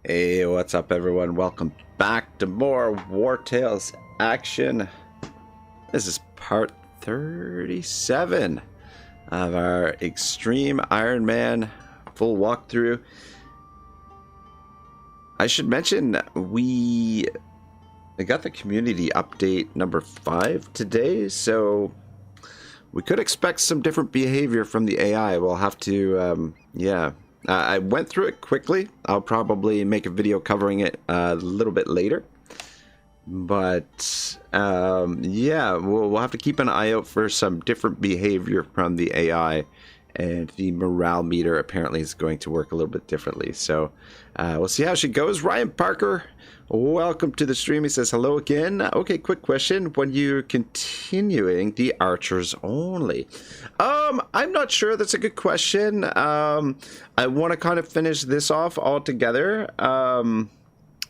Hey, what's up everyone? Welcome back to more Wartales action. This is part 37 of our Extreme Ironman full walkthrough. I should mention we got the community update number 5 today, so we could expect some different behavior from the AI. We'll have to, I went through it quickly. I'll probably make a video covering it a little bit later. But, we'll have to keep an eye out for some different behavior from the AI. And the morale meter apparently is going to work a little bit differently. So, we'll see how she goes. Ryan Parker, welcome to the stream. He says hello again. Okay, quick question. When you're continuing the archers only? I'm not sure. That's a good question. I want to kind of finish this off altogether. And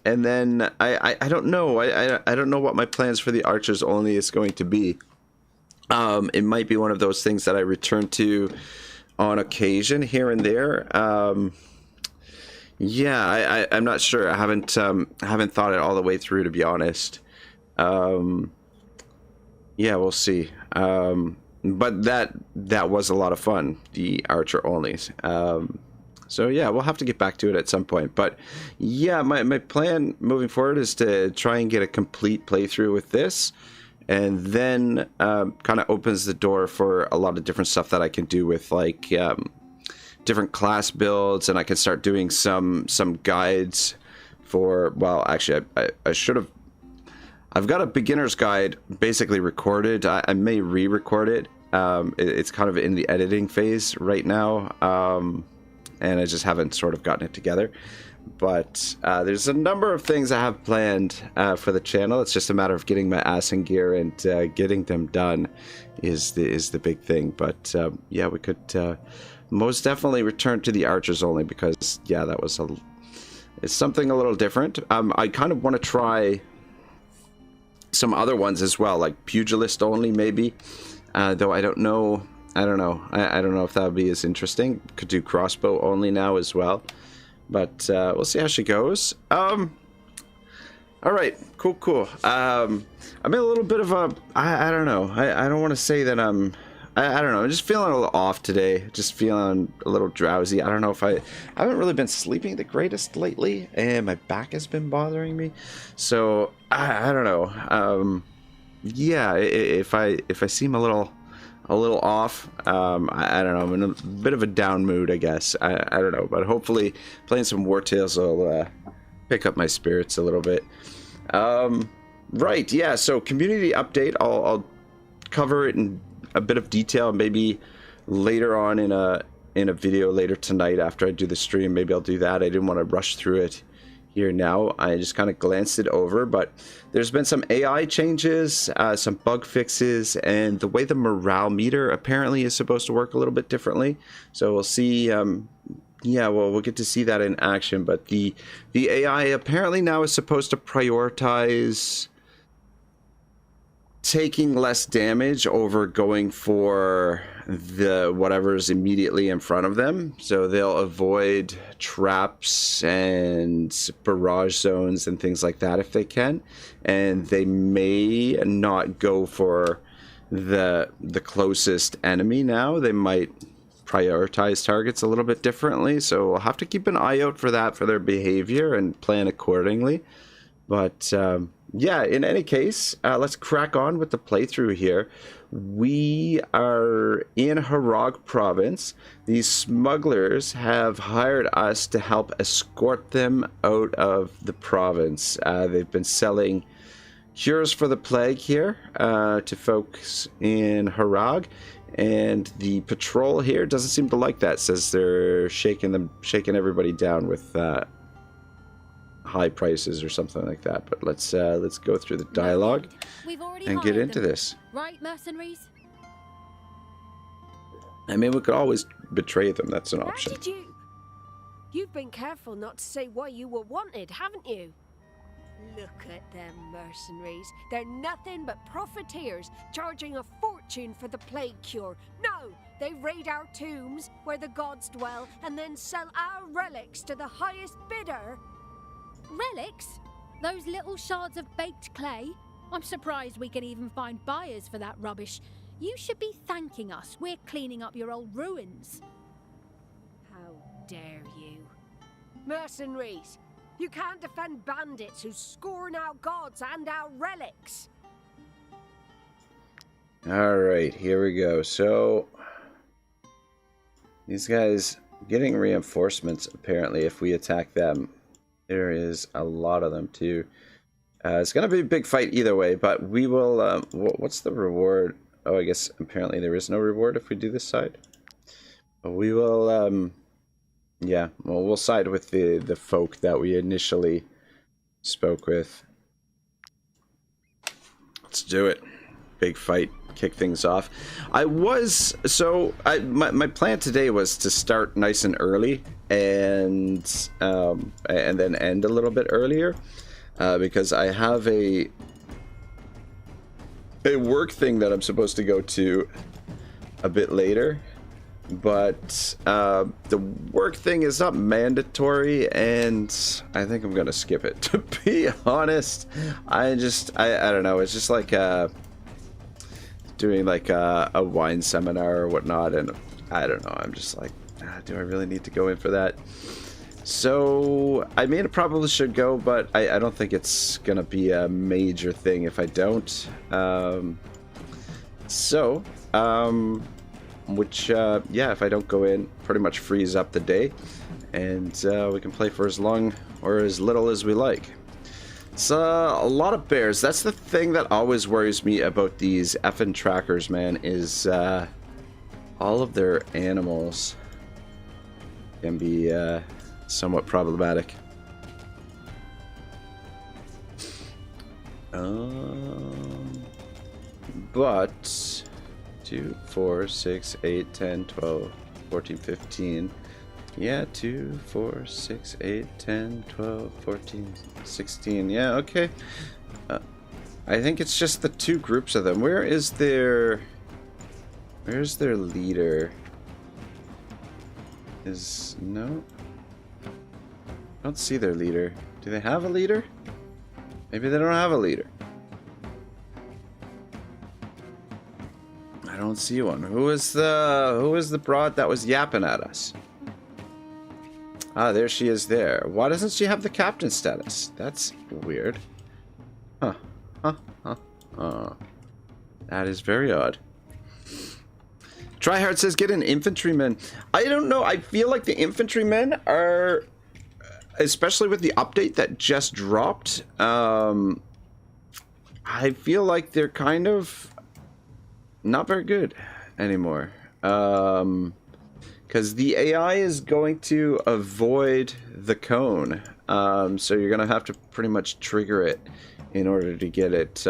then I don't know. I don't know what my plans for the archers only is going to be. It might be one of those things that I return to on occasion here and there. I'm not sure. I haven't thought it all the way through, to be honest. We'll see. But that was a lot of fun, the archer onlys. So yeah, we'll have to get back to it at some point. But yeah, my plan moving forward is to try and get a complete playthrough with this. And then kind of opens the door for a lot of different stuff that I can do with, like, different class builds. And I can start doing some guides for, well, actually, I should have... I've got a beginner's guide basically recorded. I may re-record it. It's kind of in the editing phase right now. And I just haven't sort of gotten it together. But there's a number of things I have planned for the channel. It's just a matter of getting my ass in gear and getting them done is the big thing. But yeah, we could most definitely return to the archers only, because yeah, that was it's something a little different. I kind of want to try some other ones as well, like pugilist only maybe. Though I don't know. I don't know if that would be as interesting. Could do crossbow only now as well. But we'll see how she goes. All right, cool. I'm in a little bit of a, I don't know. I don't want to say that I don't know. I'm just feeling a little off today. Just feeling a little drowsy. I don't know if I haven't really been sleeping the greatest lately, and my back has been bothering me. So I don't know. Yeah, if I seem a little off, I don't know, I'm in a bit of a down mood, I guess. I don't know, but hopefully playing some Wartales will pick up my spirits a little bit. Right, yeah, so community update, I'll cover it in a bit of detail, maybe later on in a video later tonight after I do the stream. Maybe I'll do that. I didn't want to rush through it here now. I just kind of glanced it over, but there's been some AI changes, some bug fixes, and the way the morale meter apparently is supposed to work a little bit differently. So we'll see. We'll get to see that in action. But the AI apparently now is supposed to prioritize taking less damage over going for the whatever's immediately in front of them. So they'll avoid traps and barrage zones and things like that if they can, and they may not go for the closest enemy. Now they might prioritize targets a little bit differently, so we'll have to keep an eye out for that, for their behavior, and plan accordingly. But yeah, in any case, let's crack on with the playthrough here. We are in Harag province. These smugglers have hired us to help escort them out of the province. They've been selling cures for the plague here to folks in Harag, and the patrol here doesn't seem to like that. Says they're shaking everybody down with high prices or something like that. But let's go through the dialogue and get into this. Right, mercenaries? I mean, we could always betray them. That's an option. How did you? You've been careful not to say why you were wanted, haven't you? Look at them mercenaries. They're nothing but profiteers, charging a fortune fortune for the plague cure. No, they raid our tombs, where the gods dwell, and then sell our relics to the highest bidder. Relics? Those little shards of baked clay? I'm surprised we can even find buyers for that rubbish. You should be thanking us. We're cleaning up your old ruins. How dare you? Mercenaries! You can't defend bandits who scorn our gods and our relics! Alright, here we go. So, these guys getting reinforcements, apparently, if we attack them. There is a lot of them, too. It's going to be a big fight either way, but we will... what's the reward? Oh, I guess apparently there is no reward if we do this side. But we will... yeah, well, we'll side with the folk that we initially spoke with. Let's do it. Big fight. Kick things off. My plan today was to start nice and early and then end a little bit earlier because I have a work thing that I'm supposed to go to a bit later, but the work thing is not mandatory and I think I'm gonna skip it, to be honest. I don't know, it's just like doing like a wine seminar or whatnot, and I don't know, I'm just like, do I really need to go in for that? So I mean, it probably should go, but I don't think it's gonna be a major thing if I don't. Yeah, if I don't go in, pretty much frees up the day, and we can play for as long or as little as we like. It's a lot of bears. That's the thing that always worries me about these effing trackers, man, is all of their animals can be somewhat problematic. But 2, 4, 6, 8, 10, 12, 14, 15. Yeah, 2, 4, 6, 8, 10, 12, 14, 16. Yeah, okay. I think it's just the two groups of them. Where's their leader? No? I don't see their leader. Do they have a leader? Maybe they don't have a leader. I don't see one. Who is the broad that was yapping at us? Ah, there she is there. Why doesn't she have the captain status? That's weird. Huh. That is very odd. Tryhard says get an infantryman. I don't know. I feel like the infantrymen are, especially with the update that just dropped, I feel like they're kind of not very good anymore. Because the AI is going to avoid the cone, so you're gonna have to pretty much trigger it in order to get it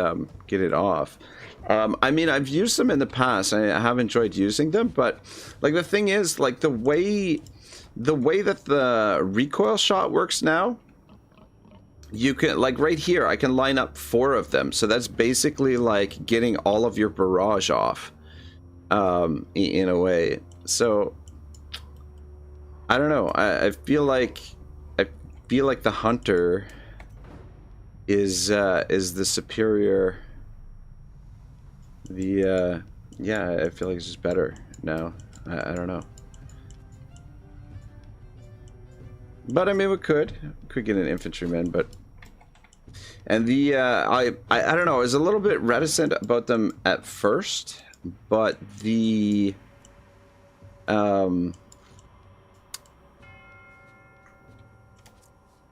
off. I mean, I've used them in the past. I have enjoyed using them, but like the thing is, like the way that the recoil shot works now, you can, like right here, I can line up 4 of them. So that's basically like getting all of your barrage off, in a way. So I don't know. I feel like the hunter is the superior. Yeah, I feel like it's just better now. I don't know. But I mean, we could get an infantryman, but and the I don't know. I was a little bit reticent about them at first, but the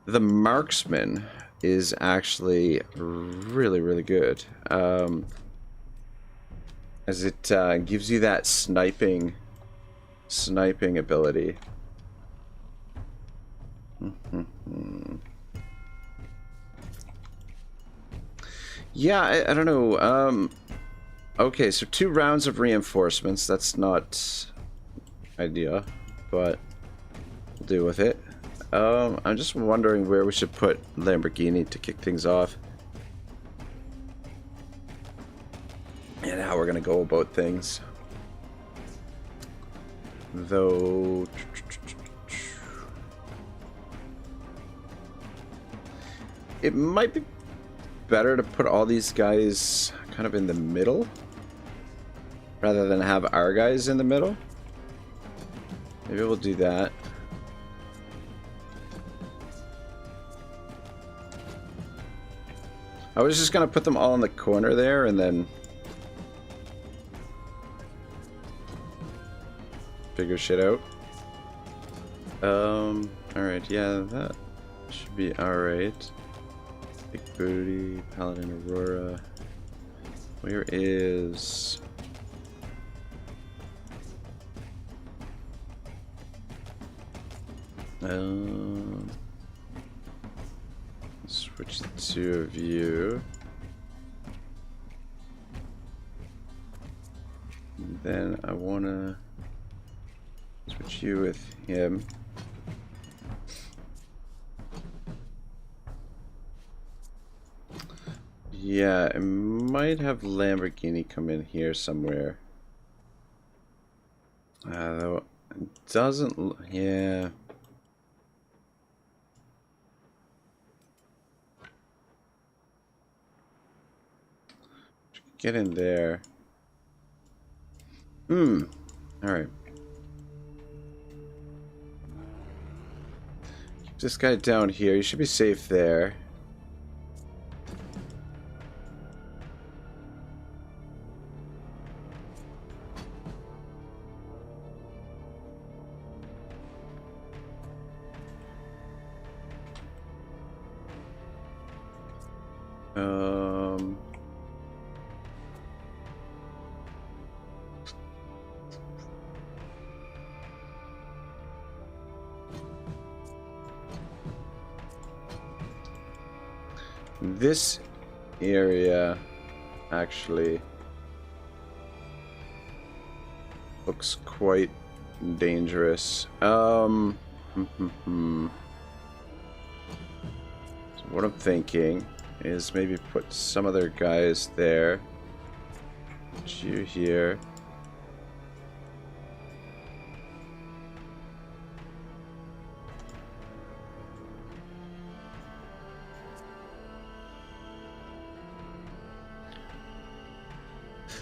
marksman is actually really, really good, as it gives you that sniping ability. Yeah, I don't know. Okay, so 2 rounds of reinforcements. That's not ideal, but we'll deal with it. I'm just wondering where we should put Lamborghini to kick things off. Yeah, and how we're gonna go about things. Though it might be better to put all these guys kind of in the middle rather than have our guys in the middle. Maybe we'll do that. I was just gonna put them all in the corner there and then figure shit out. Alright, yeah, that should be alright. Big Booty, Paladin Aurora. Where is... switch the two of you. And then I wanna switch you with him. Yeah, I might have Lamborghini come in here somewhere. Though it doesn't. Yeah. Get in there. Alright. Keep this guy down here. You should be safe there. This area actually looks quite dangerous. So what I'm thinking is maybe put some other guys there. Put you here.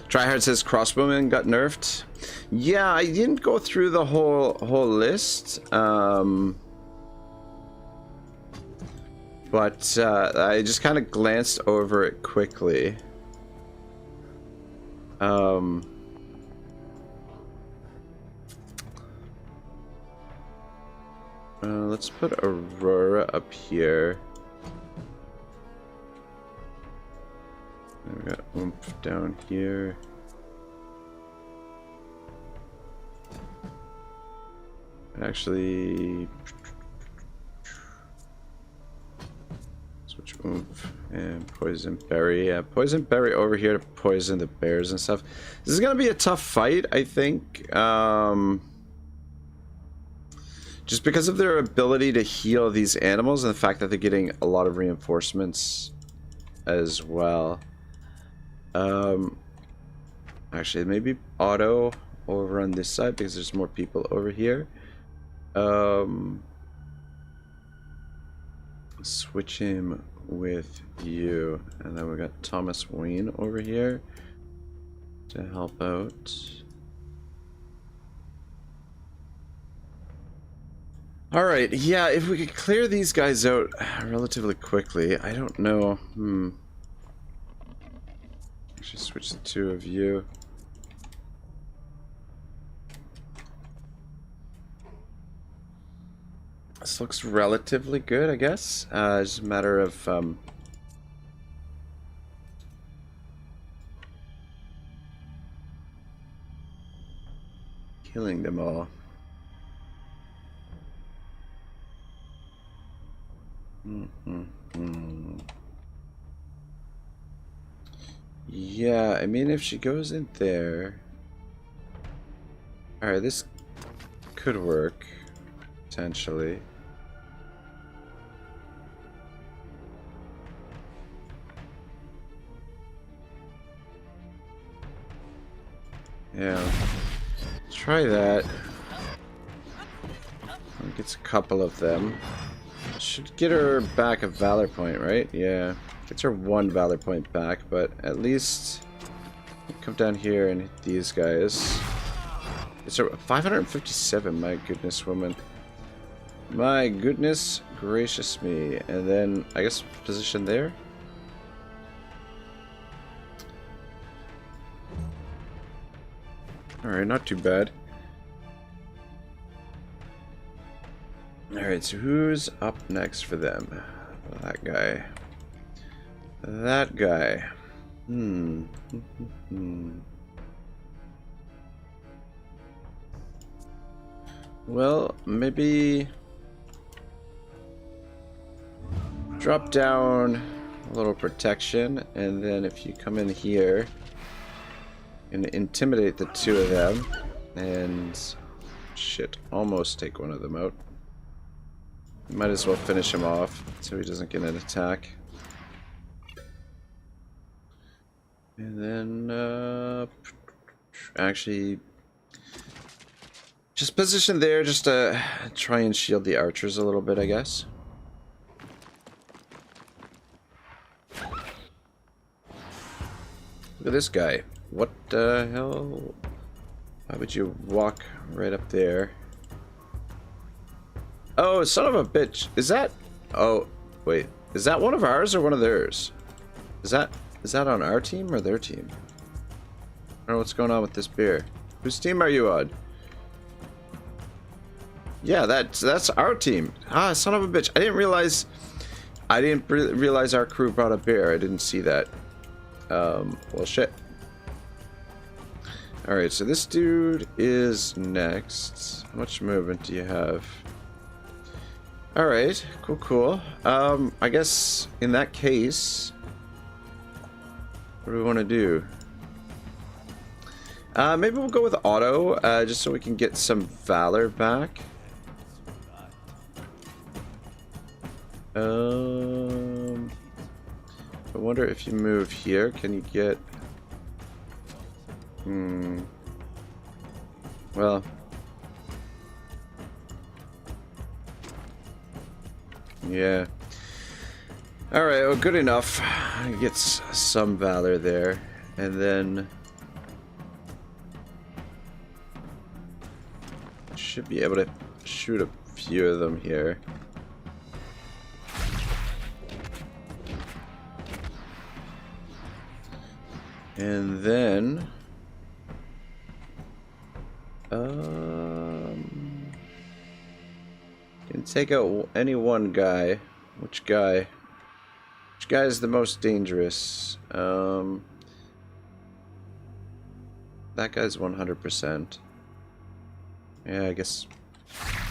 Tryhard says crossbowmen got nerfed. Yeah, I didn't go through the whole list. But I just kind of glanced over it quickly. Let's put Aurora up here. We got oomph down here. Actually, switch oomph and poison berry. Yeah, poison berry over here to poison the bears and stuff. This is gonna be a tough fight, I think. Just because of their ability to heal these animals and the fact that they're getting a lot of reinforcements as well. Actually, maybe Otto over on this side because there's more people over here. Switch him with you, and then we got Thomas Wayne over here to help out. All right, yeah, if we could clear these guys out relatively quickly. I don't know. Actually, switch the two of you. This looks relatively good, I guess. It's a matter of killing them all. Yeah, I mean, if she goes in there... Alright, this could work, potentially. Yeah. Let's try that. Gets a couple of them. Should get her back a valor point, right? Yeah. Gets her 1 valor point back, but at least come down here and hit these guys. It's a 557, my goodness, woman. My goodness gracious me. And then, I guess, position there? Alright, not too bad. Alright, so who's up next for them? That guy. That guy. Well, maybe drop down a little protection, and then if you come in here and intimidate the 2 of them, and shit, almost take one of them out. Might as well finish him off so he doesn't get an attack. And then, actually, just position there just to try and shield the archers a little bit, I guess. Look at this guy. What the hell? Why would you walk right up there? Oh, son of a bitch. Is that... Oh, wait. Is that one of ours or one of theirs? Is that on our team or their team? I don't know what's going on with this beer. Whose team are you on? Yeah, that's our team. Ah, son of a bitch. I didn't realize our crew brought a bear. I didn't see that. Well, shit. Alright, so this dude is next. How much movement do you have? Alright, cool. I guess in that case, what do we want to do? Maybe we'll go with Otto, just so we can get some valor back. I wonder if you move here, can you get... Well... Yeah. Alright, well, good enough. Gets some valor there. And then... should be able to shoot a few of them here. And then... can take out any one guy. Which guy? Which guy is the most dangerous? That guy's 100%. Yeah, I guess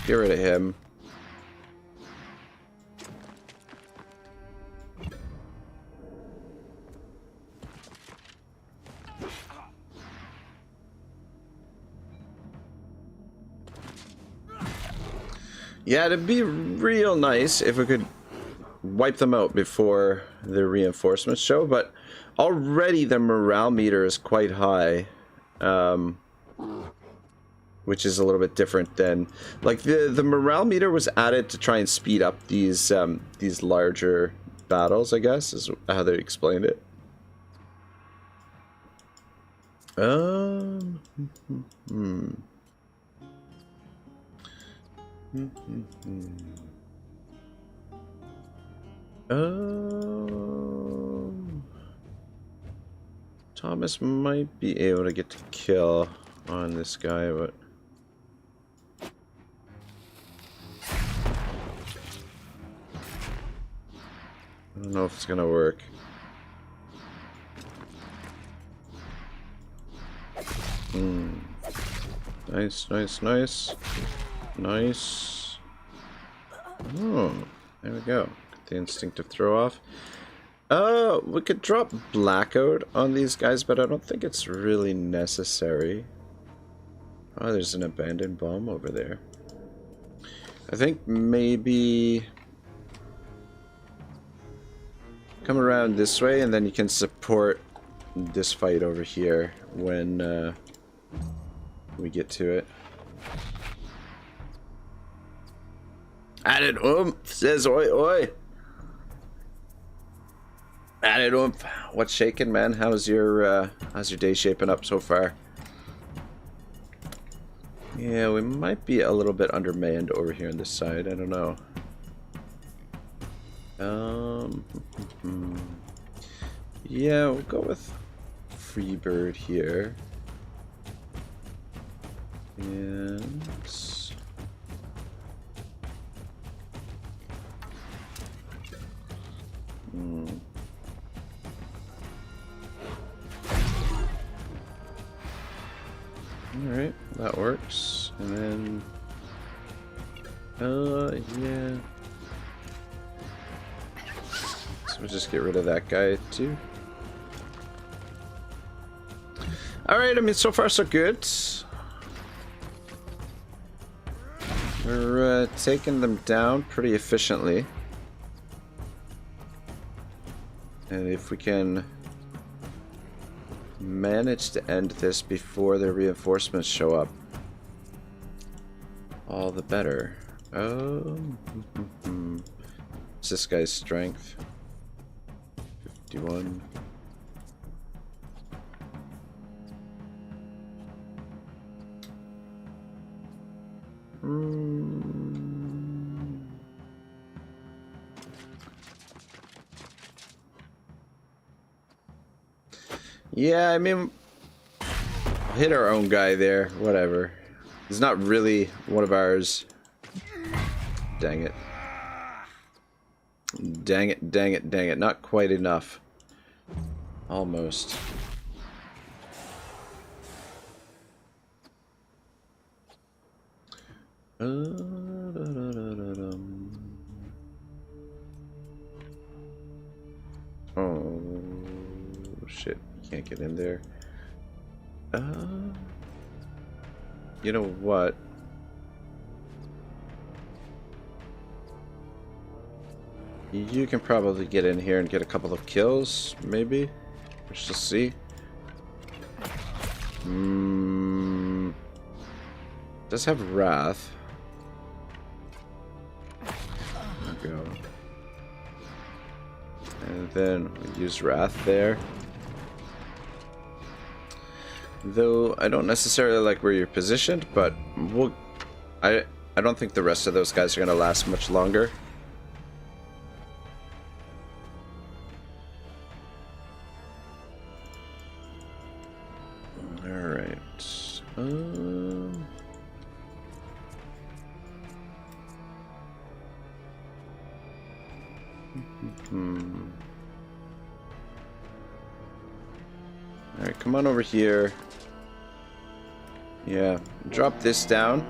get rid of him. Yeah, it'd be real nice if we could wipe them out before the reinforcements show, but already the morale meter is quite high, which is a little bit different than, like, the morale meter was added to try and speed up these larger battles, I guess, is how they explained it. Thomas might be able to get to kill on this guy, but I don't know if it's gonna work. Nice. Nice. Oh, there we go. Got the instinctive throw off. We could drop blackout on these guys, but I don't think it's really necessary. Oh, there's an abandoned bomb over there. I think maybe come around this way, and then you can support this fight over here when We get to it. At it, says oi oi. At it, What's shaking, man? How's your day shaping up so far? Yeah, we might be a little bit undermanned over here on this side. I don't know. Yeah, we'll go with Freebird here. And alright, that works. And then yeah. So we'll just get rid of that guy too. Alright, I mean, so far so good. We're taking them down pretty efficiently. And if we can manage to end this before the reinforcements show up, all the better. Oh, what's this guy's strength? 51. Yeah, I mean, hit our own guy there. Whatever. He's not really one of ours. Dang it. Dang it, dang it, dang it. Not quite enough. Almost. Oh, shit. Can't get in there. You know what? You can probably get in here and get a couple of kills, maybe? Let's just see. Does have Wrath. There we go. And then we use Wrath there. Though I don't necessarily like where you're positioned, but I don't think the rest of those guys are gonna last much longer. All right. All right, come on over here. Yeah, drop this down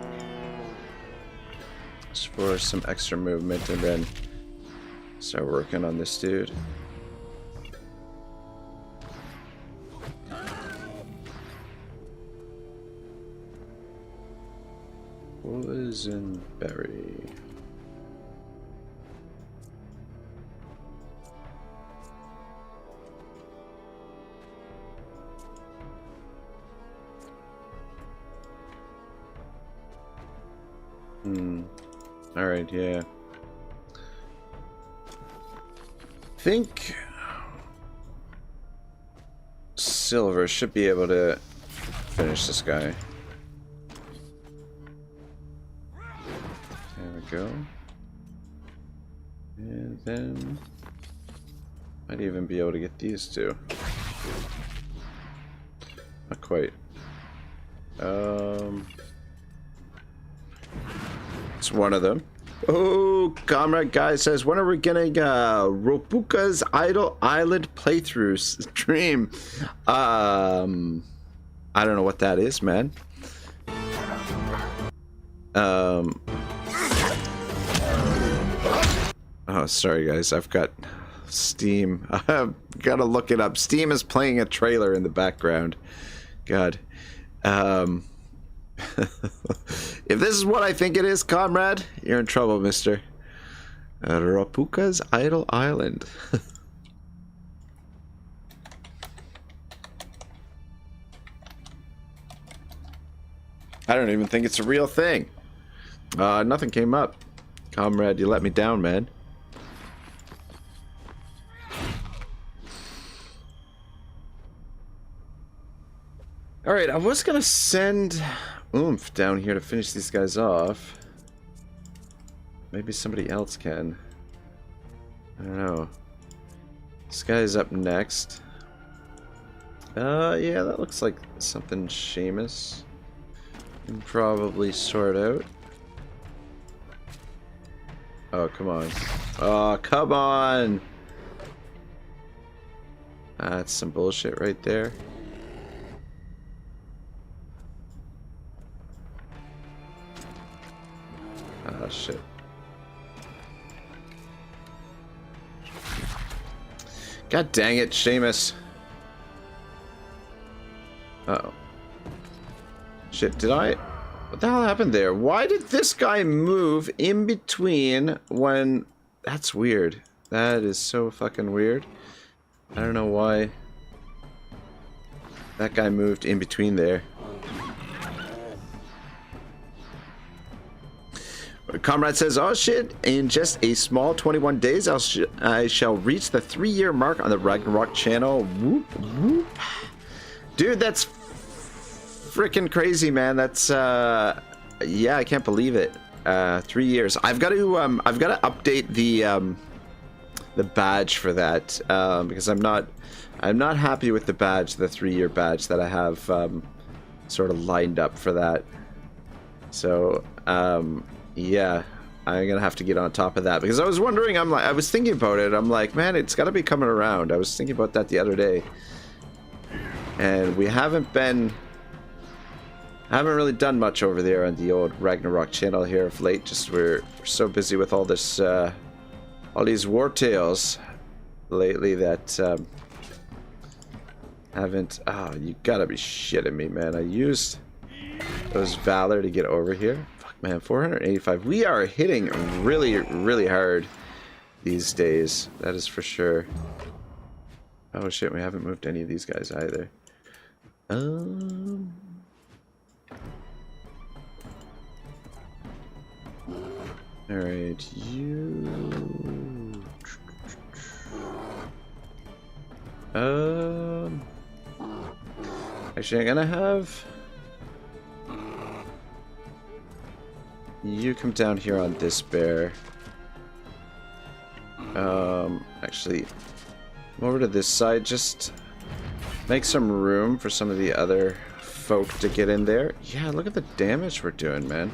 just for some extra movement, and then start working on this dude. Poison berry. Alright, yeah. Think Silver should be able to finish this guy. There we go. And then might even be able to get these two. Not quite. It's one of them. Oh, Comrade Guy says, when are we getting Ropuka's Idle Island playthrough stream? I don't know what that is, man. Oh, sorry guys, I've got Steam. I've got to look it up. Steam is playing a trailer in the background. God. If this is what I think it is, comrade, you're in trouble, mister. Rapuka's Idle Island. I don't even think it's a real thing. Nothing came up. Comrade, you let me down, man. Alright, I was gonna send Oomph down here to finish these guys off. Maybe somebody else can. I don't know. This guy's up next. Yeah, that looks like something Seamus can probably sort out. Oh, come on. Oh, come on! That's some bullshit right there. Ah, shit. God dang it, Seamus. Uh-oh. Shit, did I... What the hell happened there? Why did this guy move in between when... That's weird. That is so fucking weird. I don't know why that guy moved in between there. Comrade says, oh shit, in just a small 21 days, I shall reach the 3-year mark on the Ragnarok channel. Whoop, whoop. Dude, that's freaking crazy, man. That's, yeah, I can't believe it. 3 years. I've got to update the badge for that, because I'm not happy with the badge, the 3-year badge that I have, sort of lined up for that. So, yeah, I'm gonna have to get on top of that because I was wondering. I was thinking about it. I'm like, man, it's got to be coming around. I was thinking about that the other day, and we haven't really done much over there on the old Ragnarok channel here of late. Just we're so busy with all this, all these Wartales lately that haven't. Oh, you gotta be shitting me, man! I used those Valor to get over here. Man, 485. We are hitting really, really hard these days. That is for sure. Oh shit, we haven't moved any of these guys either. Alright, you... Actually, I'm gonna have... You come down here on this bear. Actually, come over to this side. Just make some room for some of the other folk to get in there. Yeah, look at the damage we're doing, man.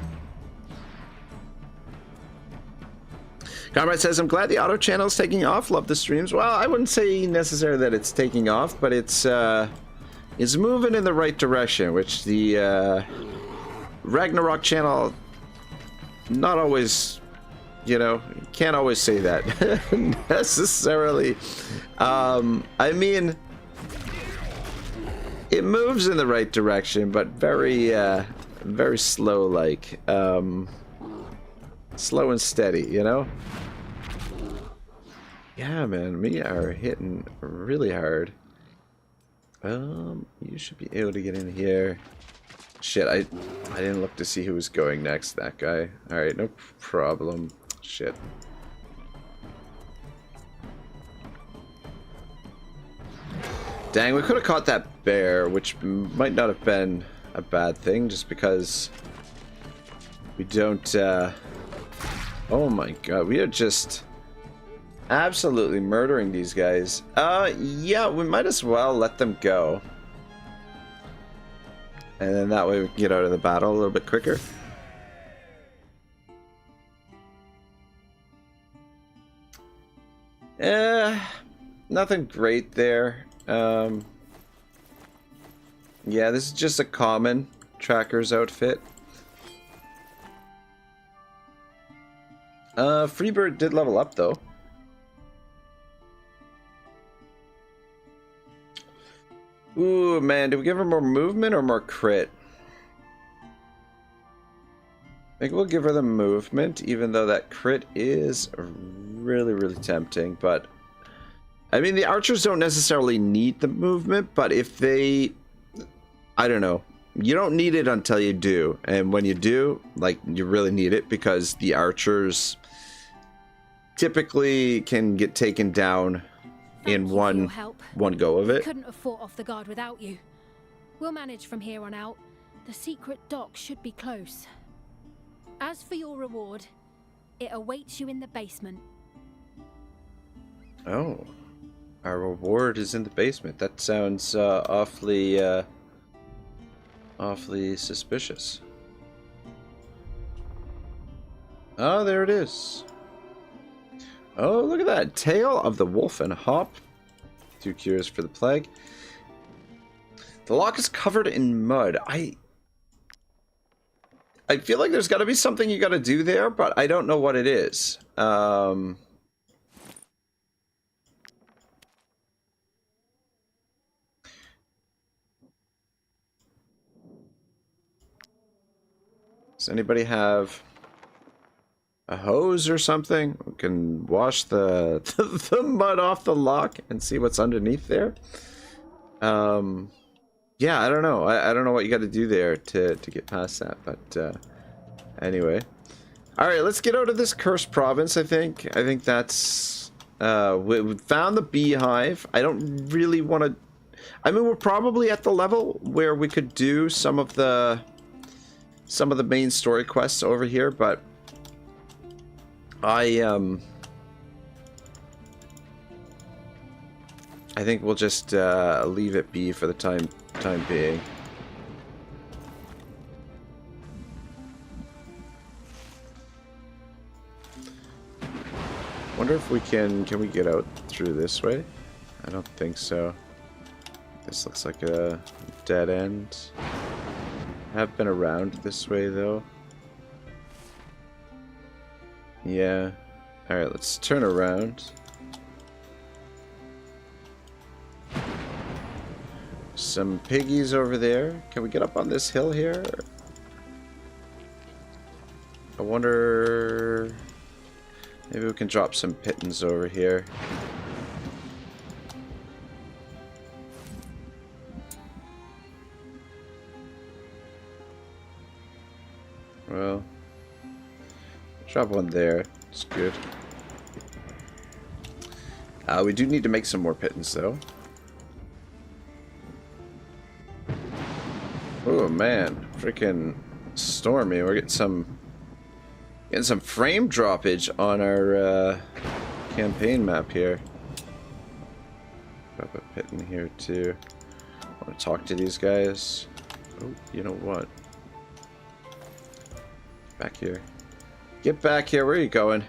Comrade says, I'm glad the Otto channel is taking off. Love the streams. Well, I wouldn't say necessarily that it's taking off, but it's moving in the right direction, which the Ragnarok channel... Not always, you know, can't always say that necessarily. I mean, it moves in the right direction, but very slow, like, slow and steady, you know? Yeah, man, we are hitting really hard. You should be able to get in here. Shit, I didn't look to see who was going next, that guy. Alright, no problem. Shit. Dang, we could have caught that bear, which might not have been a bad thing, just because we don't, oh my god, we are just absolutely murdering these guys. Yeah, we might as well let them go. And then that way we can get out of the battle a little bit quicker. Nothing great there. Yeah, this is just a common tracker's outfit. Freebird did level up though. Ooh, man, do we give her more movement or more crit? I think we'll give her the movement, even though that crit is really, really tempting. But, I mean, the archers don't necessarily need the movement, but if they... I don't know. you don't need it until you do, and when you do, like, you really need it, because the archers typically can get taken down in one go of it. Couldn't have fought off the guard without you. We'll manage from here on out. The secret dock should be close. As for your reward, it awaits you in the basement. Oh, our reward is in the basement. That sounds awfully suspicious. Oh, there it is. Oh, look at that. Tale of the Wolf and Hop. 2 cures for the plague. The lock is covered in mud. I feel like there's got to be something you got to do there, but I don't know what it is. Does anybody have a hose or something? We can wash the the mud off the lock and see what's underneath there. Yeah, I don't know. I don't know what you got to do there to get past that, but anyway. All right, let's get out of this cursed province. I think that's we found the beehive. I don't really want to. I mean, we're probably at the level where we could do some of the main story quests over here, but I think we'll just leave it be for the time being. Wonder if we can we get out through this way? I don't think so. This looks like a dead end. Have been around this way though. Yeah. Alright, let's turn around. Some piggies over there. Can we get up on this hill here? I wonder... Maybe we can drop some pittance over here. Well, drop one there. It's good. We do need to make some more pittance, though. Oh man, freaking stormy. We're getting some frame droppage on our campaign map here. Drop a pit in here too. I want to talk to these guys. Oh, you know what? Back here. Get back here. Where are you going?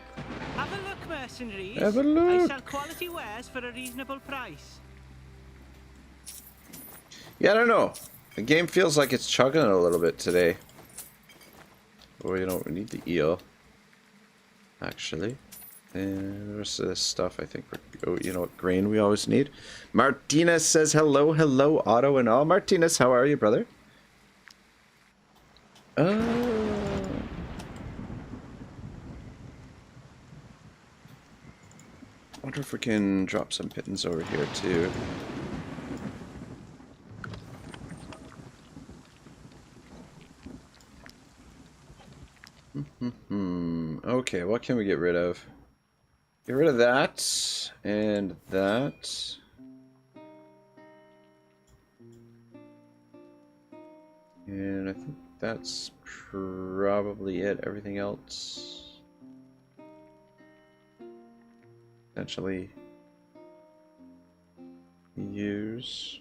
Have a look, mercenaries. Have a look. I sell quality wares for a reasonable price. Yeah, I don't know. The game feels like it's chugging a little bit today. Oh, you know, we need the eel. Actually. And the rest of this stuff, I think we're... Oh, you know what grain we always need? Martinez says hello, hello, Otto and all. Martinez, how are you, brother? Wonder if we can drop some pittance over here, too. Okay, what can we get rid of? Get rid of that and that. And I think that's probably it. Everything else potentially use.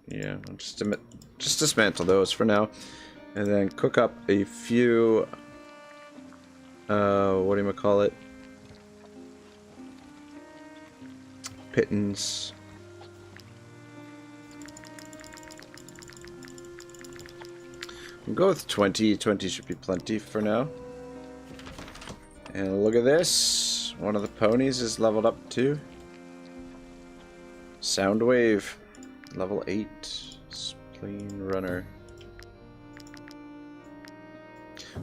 Yeah, I'll just dismantle those for now. And then cook up a few, whatchamacallit, pittance. We'll go with 20. 20 should be plenty for now. And look at this. One of the ponies is leveled up too. Soundwave, level 8. Spleen runner.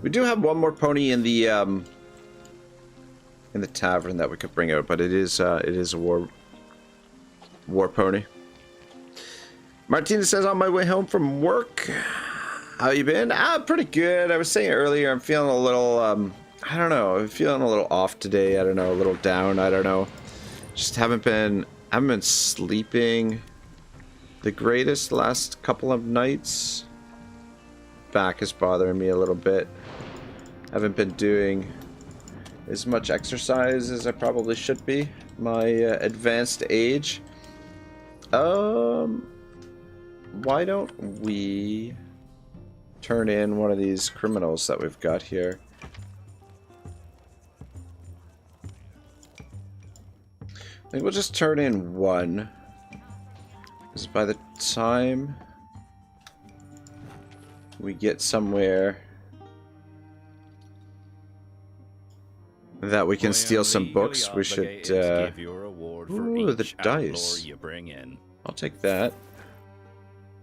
We do have one more pony in the tavern that we could bring out, but it is a war pony. Martina says, on my way home from work. How you been? Pretty good. I was saying earlier, I'm feeling a little, I don't know. I'm feeling a little off today. I don't know. A little down. I don't know. Just haven't been sleeping the greatest last couple of nights. Back is bothering me a little bit. Haven't been doing as much exercise as I probably should be. My advanced age. Why don't we turn in one of these criminals that we've got here? I think we'll just turn in one. Because by the time we get somewhere that we can steal some books, we should ooh, the dice. You bring in. I'll take that.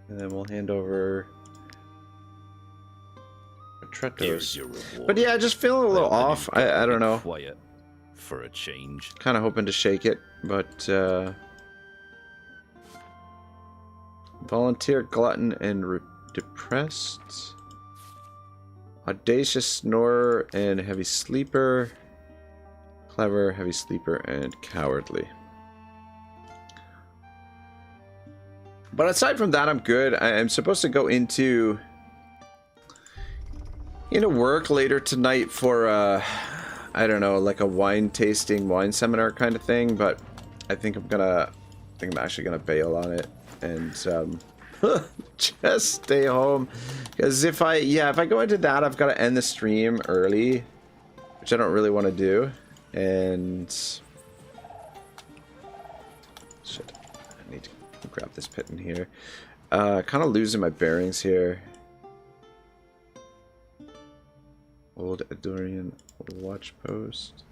And then we'll hand over Tretos. But yeah, just feeling a little off. I don't know. Quiet for a change. Kind of hoping to shake it, but volunteer, glutton, and depressed. Audacious, snorer, and heavy sleeper. Clever, heavy sleeper, and cowardly. But aside from that, I'm good. I'm supposed to go into work later tonight for I don't know, like a wine tasting, wine seminar kind of thing. But I think I'm actually gonna bail on it and just stay home. Because if I go into that, I've got to end the stream early, which I don't really want to do. And shit, I need to grab this pit in here. Kind of losing my bearings here. Old Adorian watch post.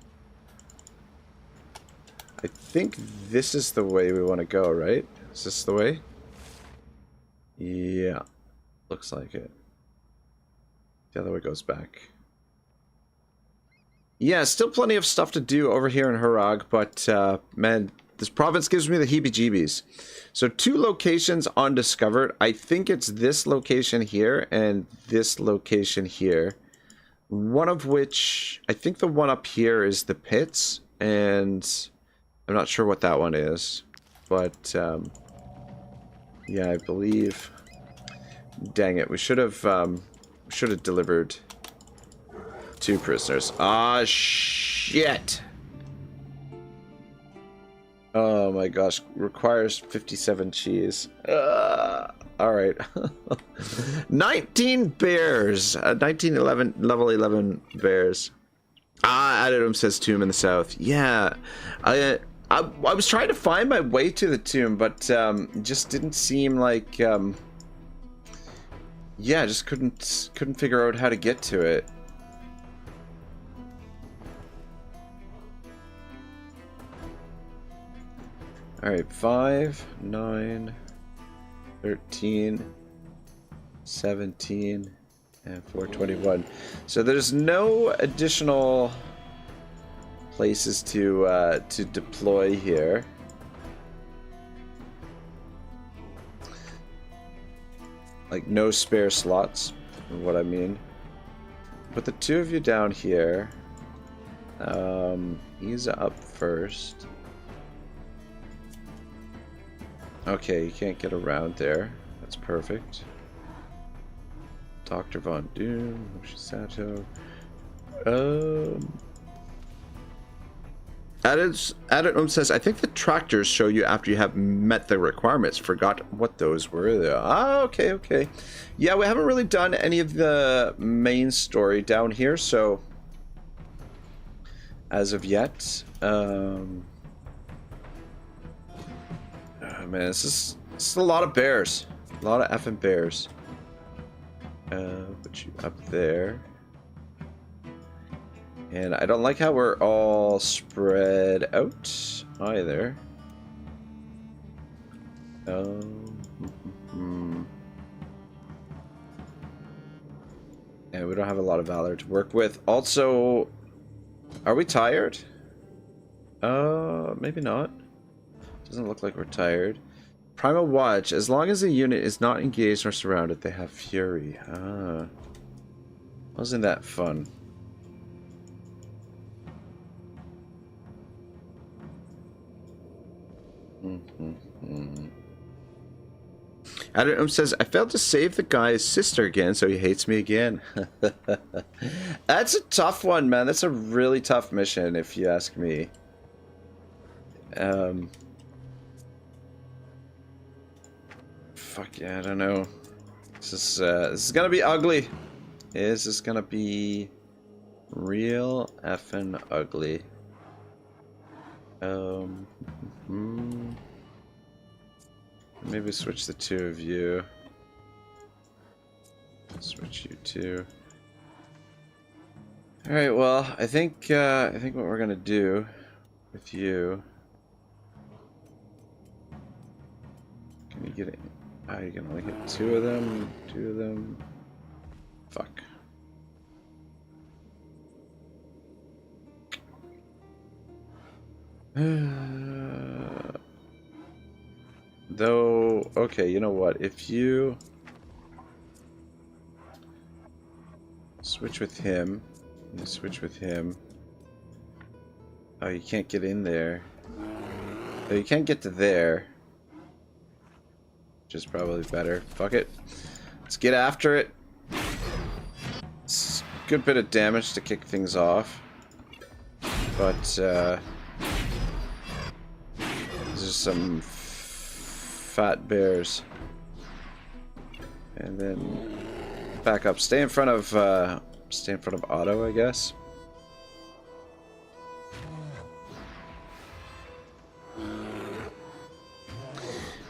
I think this is the way we want to go, right? Is this the way? Yeah, looks like it. The other way goes back. Yeah, still plenty of stuff to do over here in Harag, but man, this province gives me the heebie-jeebies. So 2 locations undiscovered. I think it's this location here and this location here. One of which, I think the one up here is the pits, and I'm not sure what that one is. But yeah, I believe. Dang it, we should have delivered 2 prisoners. Ah, shit. Oh my gosh, requires 57 cheese. Alright. 19 bears. 1911, level 11 bears. Adidum says tomb in the south. Yeah. I was trying to find my way to the tomb, but it just didn't seem like yeah, I just couldn't figure out how to get to it. Alright, 5, 9, 13, 17, and 421. So there's no additional places to deploy here. Like no spare slots, is what I mean. Put the 2 of you down here. He's up first. Okay, you can't get around there. That's perfect. Dr. Von Doom, Sato. Adam says, I think the tractors show you after you have met the requirements. Forgot what those were though. Ah, okay, okay. Yeah, we haven't really done any of the main story down here, so as of yet. Oh man, this is a lot of bears. A lot of effing bears. Put you up there. And I don't like how we're all spread out either. And we don't have a lot of valor to work with. Also, are we tired? Maybe not. Doesn't look like we're tired. Primal Watch. As long as the unit is not engaged or surrounded, they have Fury. Ah. Wasn't that fun? Adam says, I failed to save the guy's sister again, so he hates me again. That's a tough one, man. That's a really tough mission, if you ask me. Fuck yeah, I don't know. This is gonna be ugly. This is gonna be real effing ugly. Maybe switch the two of you. Switch you two. All right. Well, I think what we're gonna do with you. Can you get it? Oh, you can only get two of them. Two of them. Fuck. Though, okay, you know what? If you switch with him, you switch with him. Oh, you can't get in there. Oh, you can't get to there. Which is probably better. Fuck it. Let's get after it. It's a good bit of damage to kick things off. But, these are some fat bears. And then back up. Stay in front of Otto, I guess.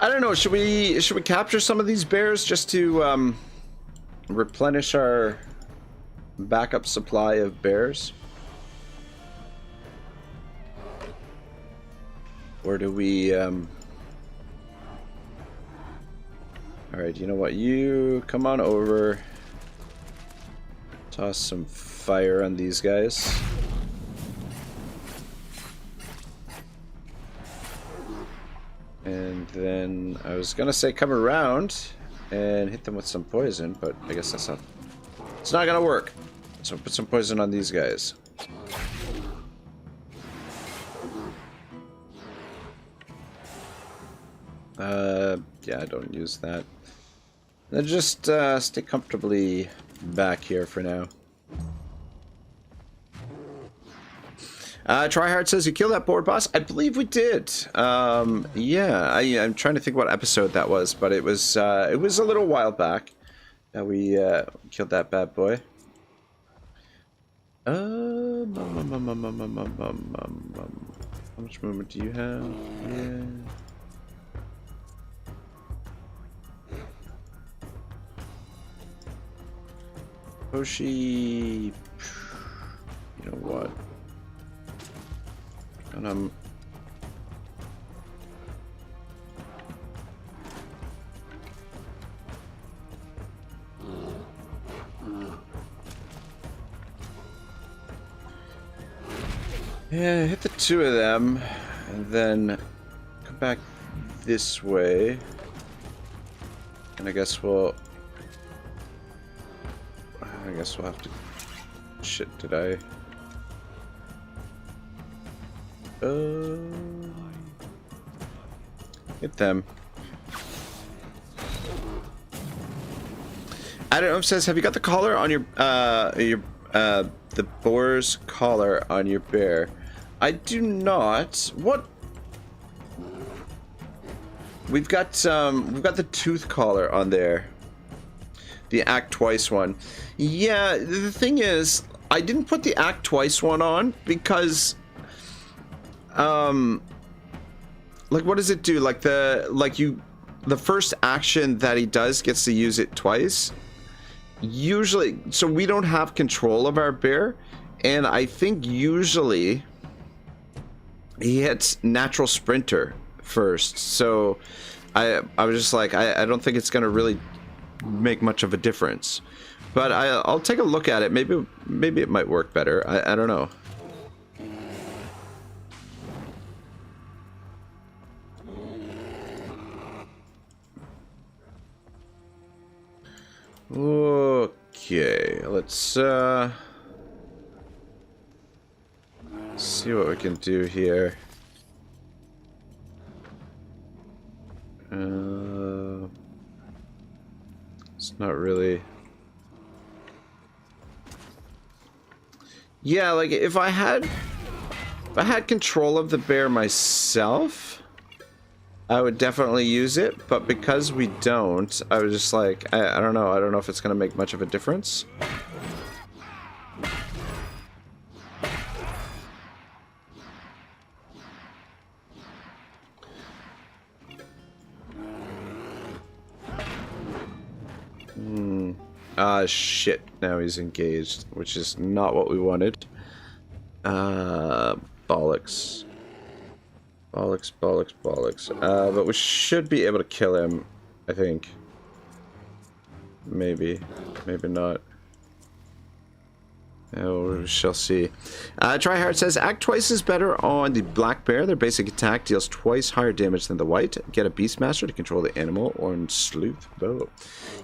I don't know. Should we capture some of these bears just to replenish our backup supply of bears? Or do we Alright, you know what? You come on over. Toss some fire on these guys. And then I was gonna say come around and hit them with some poison, but I guess that's not... It's not gonna work. So put some poison on these guys. Yeah, I don't use that. Then just stay comfortably back here for now. Tryhard says you killed that board boss. I believe we did. Yeah, I'm trying to think what episode that was, but it was a little while back that we killed that bad boy. How much movement do you have? Yeah. Hoshi, you know what? And yeah, hit the two of them, and then come back this way, and I guess we'll have to... Shit, did I... Hit them. Adam says, have you got the collar on your the boar's collar on your bear? I do not. What? We've got the tooth collar on there. The Act Twice one. Yeah, the thing is, I didn't put the Act Twice one on because, like, what does it do? Like the first action that he does gets to use it twice. Usually, so we don't have control of our bear, and I think usually he hits natural sprinter first. So I was just like, I don't think it's gonna really make much of a difference, but I'll take a look at it. Maybe it might work better. I don't know. Okay, let's see what we can do here. It's not really. Yeah, like if I had control of the bear myself, I would definitely use it, but because we don't, I was just like, I don't know. I don't know if it's going to make much of a difference. Ah, shit. Now he's engaged, which is not what we wanted. Bollocks. Bollocks, bollocks, bollocks. But we should be able to kill him, I think. Maybe. Maybe not. Oh, we shall see. Tryhard says, act twice as better on the black bear. Their basic attack deals twice higher damage than the white. Get a beastmaster to control the animal or in sleuth bow.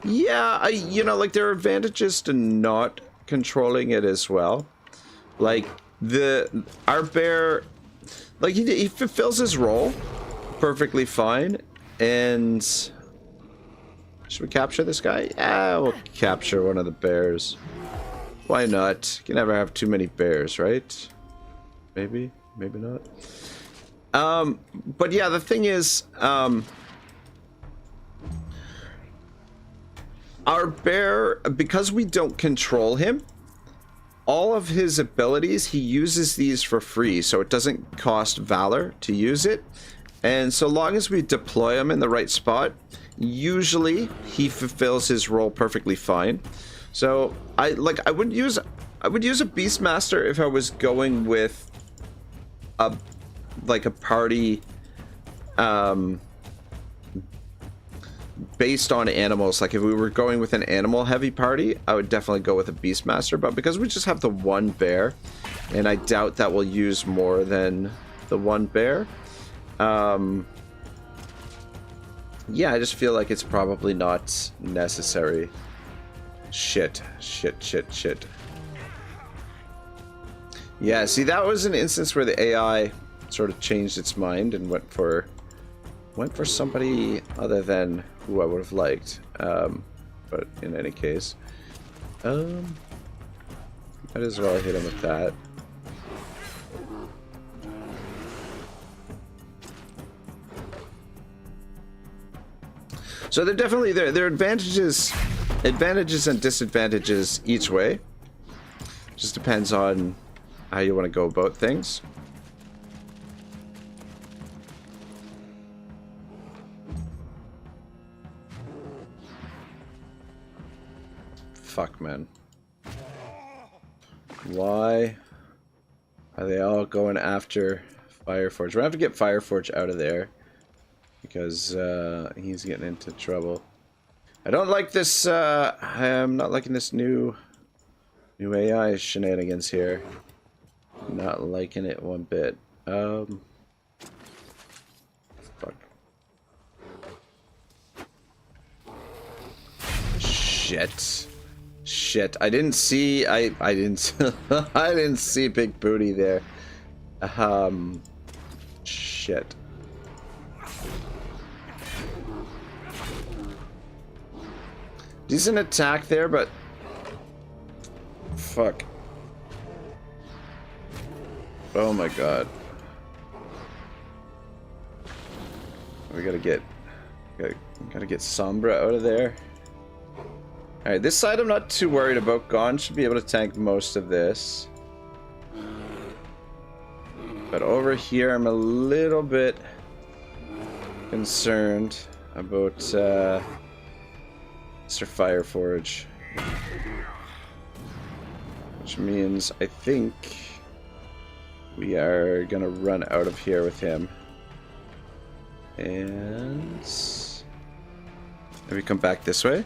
Yeah, you know, like there are advantages to not controlling it as well. Like our bear, like he fulfills his role perfectly fine. And should we capture this guy? Yeah, we'll capture one of the bears. Why not? You can never have too many bears, right? Maybe, maybe not. But yeah, the thing is, our bear, because we don't control him, all of his abilities, he uses these for free, so it doesn't cost valor to use it. And so long as we deploy him in the right spot, usually he fulfills his role perfectly fine. So I would use a Beastmaster if I was going with a party based on animals. Like if we were going with an animal heavy party, I would definitely go with a Beastmaster, but because we just have the one bear, and I doubt that we'll use more than the one bear, yeah, I just feel like it's probably not necessary. Shit. Yeah, see, that was an instance where the AI sort of changed its mind and went for somebody other than who I would have liked. But in any case, might as well hit him with that. So they're definitely there are advantages and disadvantages each way. Just depends on how you want to go about things. Fuck, man. Why are they all going after Fireforge? We're gonna have to get Fireforge out of there because he's getting into trouble. I don't like this. I'm not liking this new AI shenanigans here. Not liking it one bit. Fuck. Shit. I didn't see. I didn't. I didn't see Big Booty there. Shit. Decent attack there, but fuck. Oh my god. We gotta get Sombra out of there. Alright, this side I'm not too worried about. Gon should be able to tank most of this. But over here I'm a little bit concerned about Mr. Fireforge. Which means I think we are gonna run out of here with him. And maybe come back this way.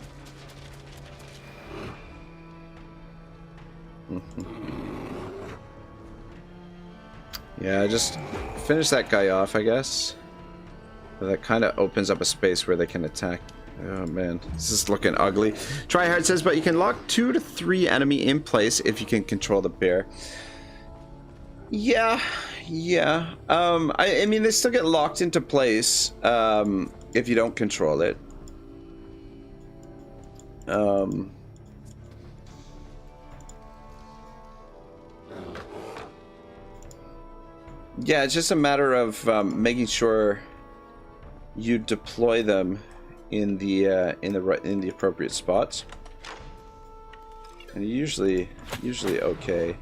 Yeah, just finish that guy off, I guess. That kind of opens up a space where they can attack Oh man, this is looking ugly. Tryhard says, but you can lock 2 to 3 enemy in place if you can control the bear. Yeah. I mean, they still get locked into place if you don't control it. Yeah, it's just a matter of making sure you deploy them in the appropriate spots, and usually okay.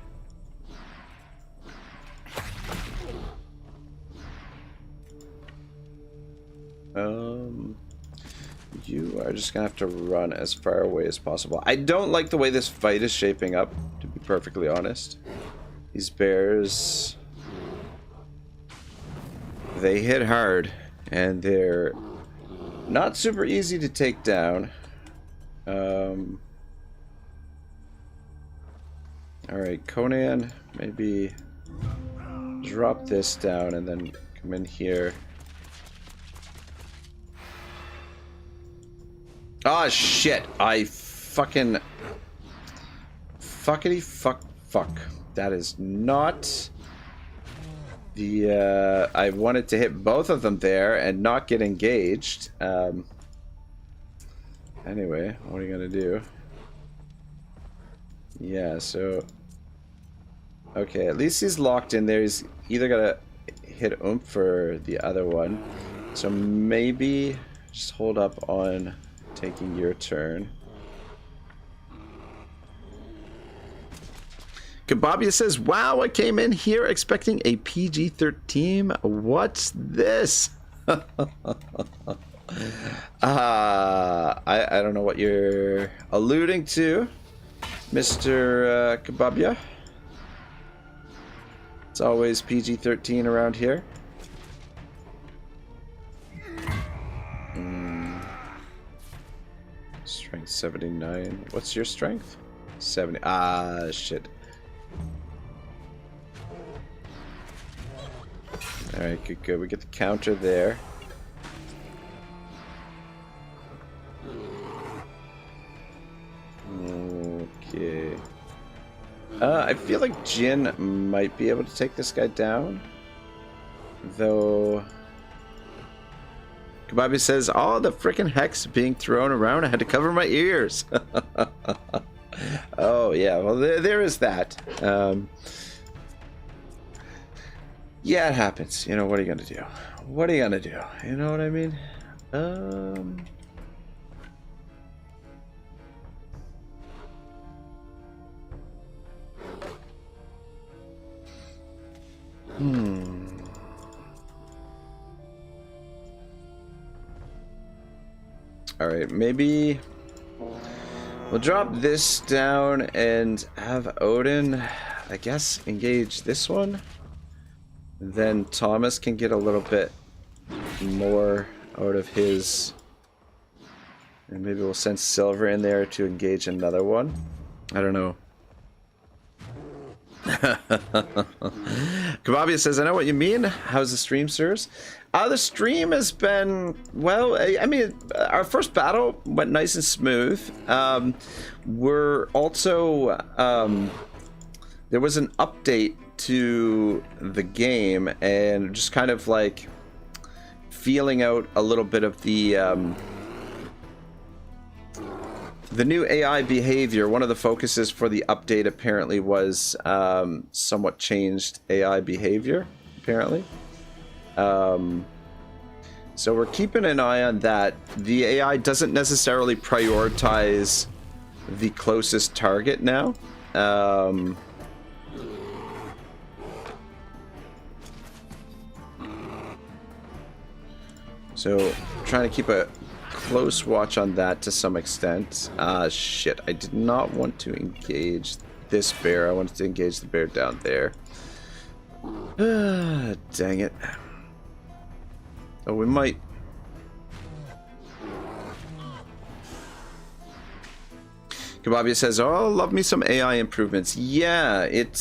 You are just gonna have to run as far away as possible. I don't like the way this fight is shaping up, to be perfectly honest. These bears, they hit hard, and they're not super easy to take down. Alright, Conan, maybe drop this down and then come in here. Ah, shit! I fucking... Fuckity fuck. That is not... the, I wanted to hit both of them there and not get engaged. Anyway, what are you gonna do? Yeah, so... Okay, at least he's locked in there. He's either gonna hit oomph for the other one. So maybe just hold up on taking your turn. Kebabia says, wow, I came in here expecting a PG-13. What's this? I don't know what you're alluding to, Mr. Kebabia. It's always PG-13 around here. Strength 79. What's your strength? 70. Ah, shit. Alright, good. We get the counter there. Okay. I feel like Jin might be able to take this guy down. Though... Kababi says, all the freaking hex being thrown around, I had to cover my ears. Oh, yeah. Well, there is that. Yeah, it happens. You know, what are you going to do? What are you going to do? You know what I mean? Alright, maybe we'll drop this down and have Odin, I guess, engage this one. Then Thomas can get a little bit more out of his... And maybe we'll send Silver in there to engage another one. I don't know. Kababia says, I know what you mean. How's the stream, sirs? The stream has been, well, I mean, our first battle went nice and smooth. We're also, there was an update to the game and just kind of like feeling out a little bit of the new AI behavior. One of the focuses for the update apparently was somewhat changed AI behavior, apparently. So we're keeping an eye on that. The AI doesn't necessarily prioritize the closest target now. So trying to keep a close watch on that to some extent. Shit, I did not want to engage this bear. I wanted to engage the bear down there. Dang it. Oh, we might. Kababia says, oh, love me some AI improvements. Yeah, it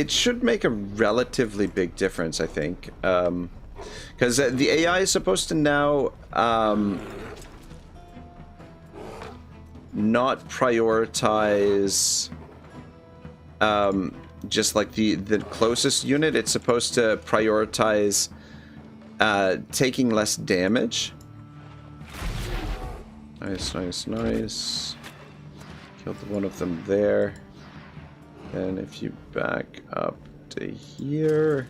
should make a relatively big difference, I think. Because the AI is supposed to now not prioritize just like the closest unit. It's supposed to prioritize taking less damage. Nice, nice, nice. Killed one of them there. And if you back up to here,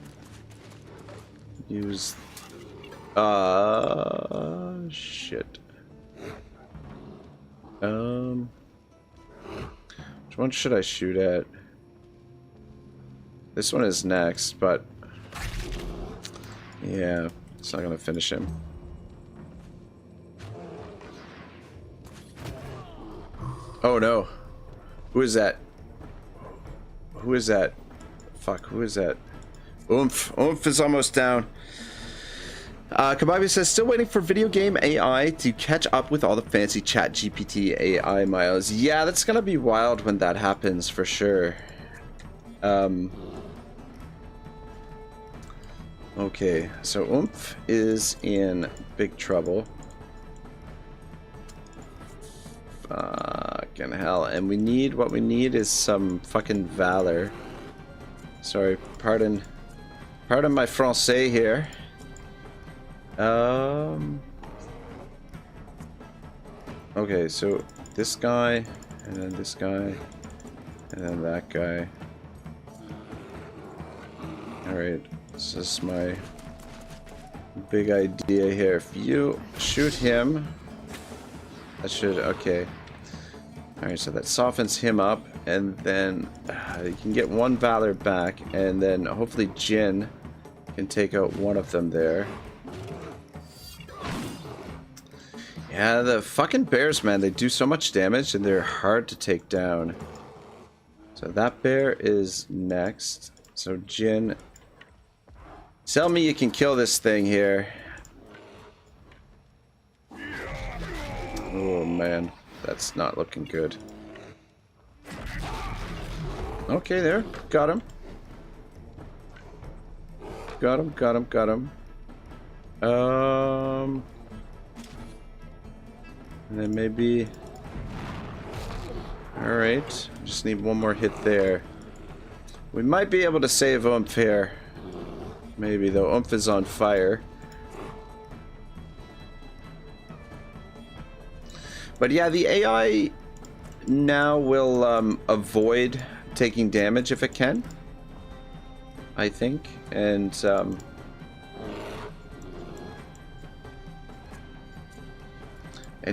use shit. Which one should I shoot at? This one is next, but yeah, it's not gonna finish him. Oh no. Who is that? Who is that? Fuck, who is that? Oomph. Oomph is almost down. Kababi says, still waiting for video game AI to catch up with all the fancy chat GPT AI miles. Yeah, that's gonna be wild when that happens, for sure. Okay, so Oomph is in big trouble. Fucking hell. And we need, what we need is some fucking valor. Sorry, pardon my français here. Okay, so this guy, and then this guy, and then that guy. Alright, this is my big idea here. If you shoot him, that should, okay. Alright, so that softens him up, and then you can get one valor back, and then hopefully Jin can take out one of them there. Yeah, the fucking bears, man, they do so much damage and they're hard to take down. So that bear is next. So Jin, tell me you can kill this thing here. Oh man, that's not looking good. Okay, there, got him. Got him, got him, got him. And then maybe... Alright, just need one more hit there. We might be able to save Oomph here. Maybe, though. Oomph is on fire. But yeah, the AI now will avoid taking damage if it can, I think. And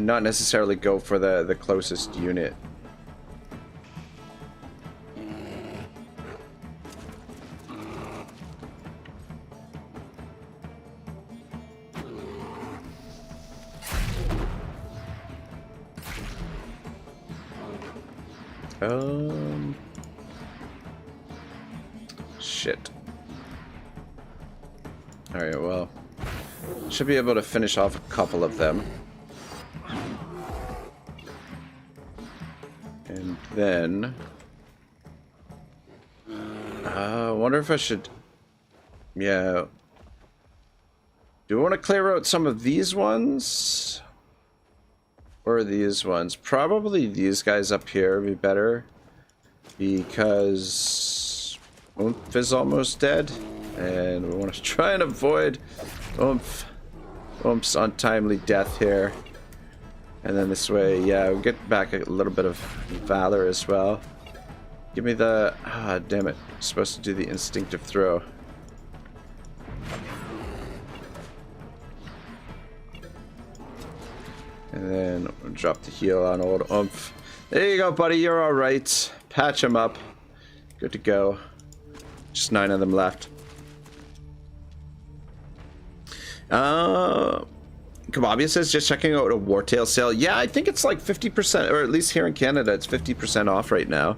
not necessarily go for the closest unit. Shit. Alright, well, should be able to finish off a couple of them. And then... I wonder if I should... Yeah. Do I want to clear out some of these ones? Or these ones? Probably these guys up here would be better. Because... Oomph is almost dead. And we want to try and avoid Oomph's untimely death here. And then this way, yeah, we'll get back a little bit of valor as well. Give me the... Ah, damn it. I'm supposed to do the instinctive throw. And then we'll drop the heal on old Oomph. There you go, buddy. You're alright. Patch him up. Good to go. Just 9 of them left. Kababia says, just checking out a Wartales sale. Yeah, I think it's like 50%, or at least here in Canada, it's 50% off right now.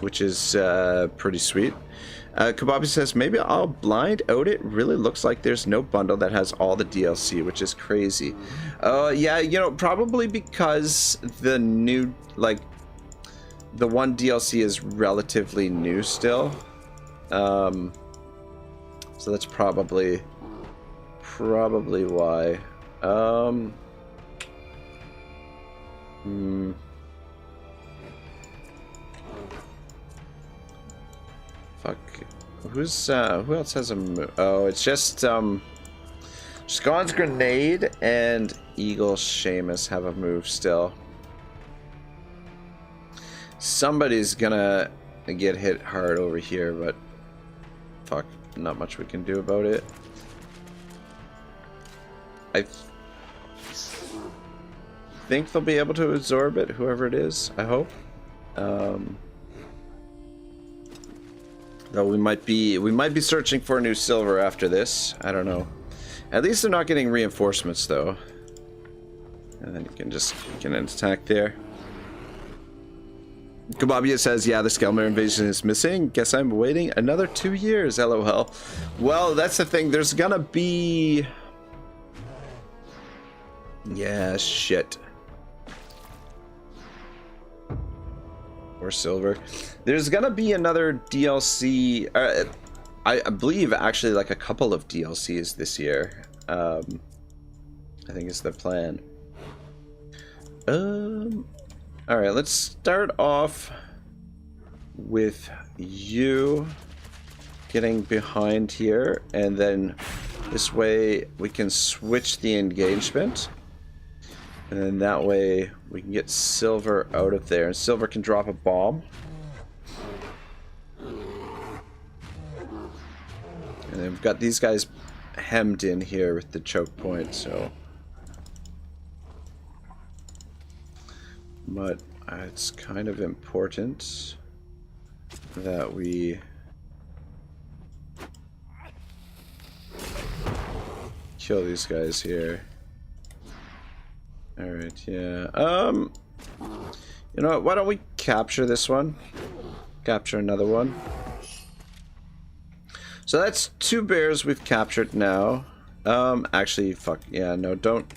Which is pretty sweet. Kababia says, maybe I'll blind out it. Really looks like there's no bundle that has all the DLC, which is crazy. Yeah, you know, probably because the new, like, the one DLC is relatively new still. So that's probably why. Fuck. Who else has a move? Oh, it's just Scon's Grenade and Eagle Seamus have a move still. Somebody's gonna get hit hard over here, but fuck, not much we can do about it. I think they'll be able to absorb it, whoever it is, I hope. Though we might be searching for a new silver after this. I don't know. At least they're not getting reinforcements though. And then you can just get an attack there. Kababia says, yeah, the Skelmer invasion is missing. Guess I'm waiting another 2 years, lol. Well, that's the thing. There's gonna be... Yeah, shit. Or silver. There's gonna be another DLC. I believe actually like a couple of DLCs this year. I think is the plan. All right, let's start off with you getting behind here, and then this way we can switch the engagement. And then that way we can get Silver out of there. And Silver can drop a bomb. And then we've got these guys hemmed in here with the choke point, so... But it's kind of important that we... kill these guys here. Alright, yeah. You know what? Why don't we capture this one? Capture another one. So that's 2 bears we've captured now. Actually, fuck. Yeah, no, don't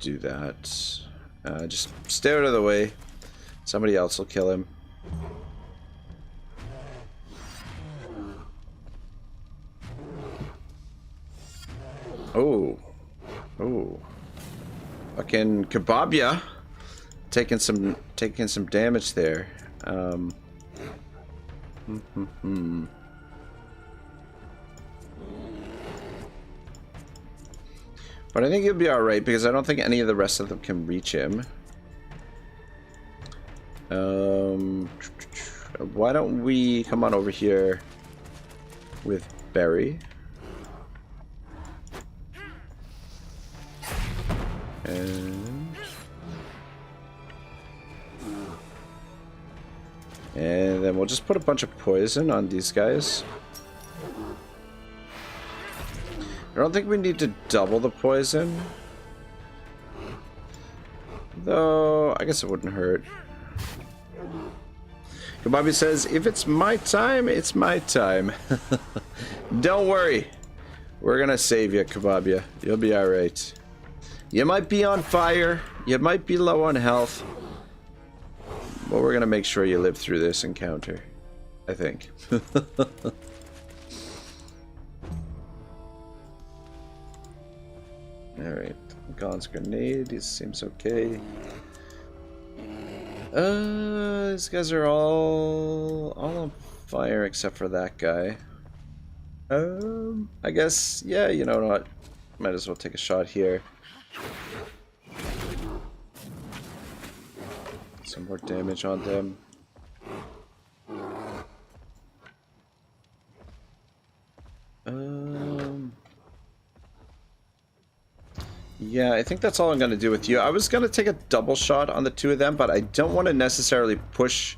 do that. Just stay out of the way. Somebody else will kill him. Oh. Oh. Fucking Kababia taking some damage there. But I think he'll be alright because I don't think any of the rest of them can reach him. Why don't we come on over here with Barry? And then we'll just put a bunch of poison on these guys. I don't think we need to double the poison. Though, I guess it wouldn't hurt. Kababi says, if it's my time, it's my time. Don't worry. We're gonna save you, Kababia. You'll be alright. You might be on fire. You might be low on health. But we're gonna make sure you live through this encounter. I think. Alright. Gon's grenade. He seems okay. These guys are all on fire except for that guy. I guess, yeah, you know what? Might as well take a shot here. Some more damage on them. Yeah, I think that's all I'm going to do with you. I was going to take a double shot on the 2 of them, but I don't want to necessarily push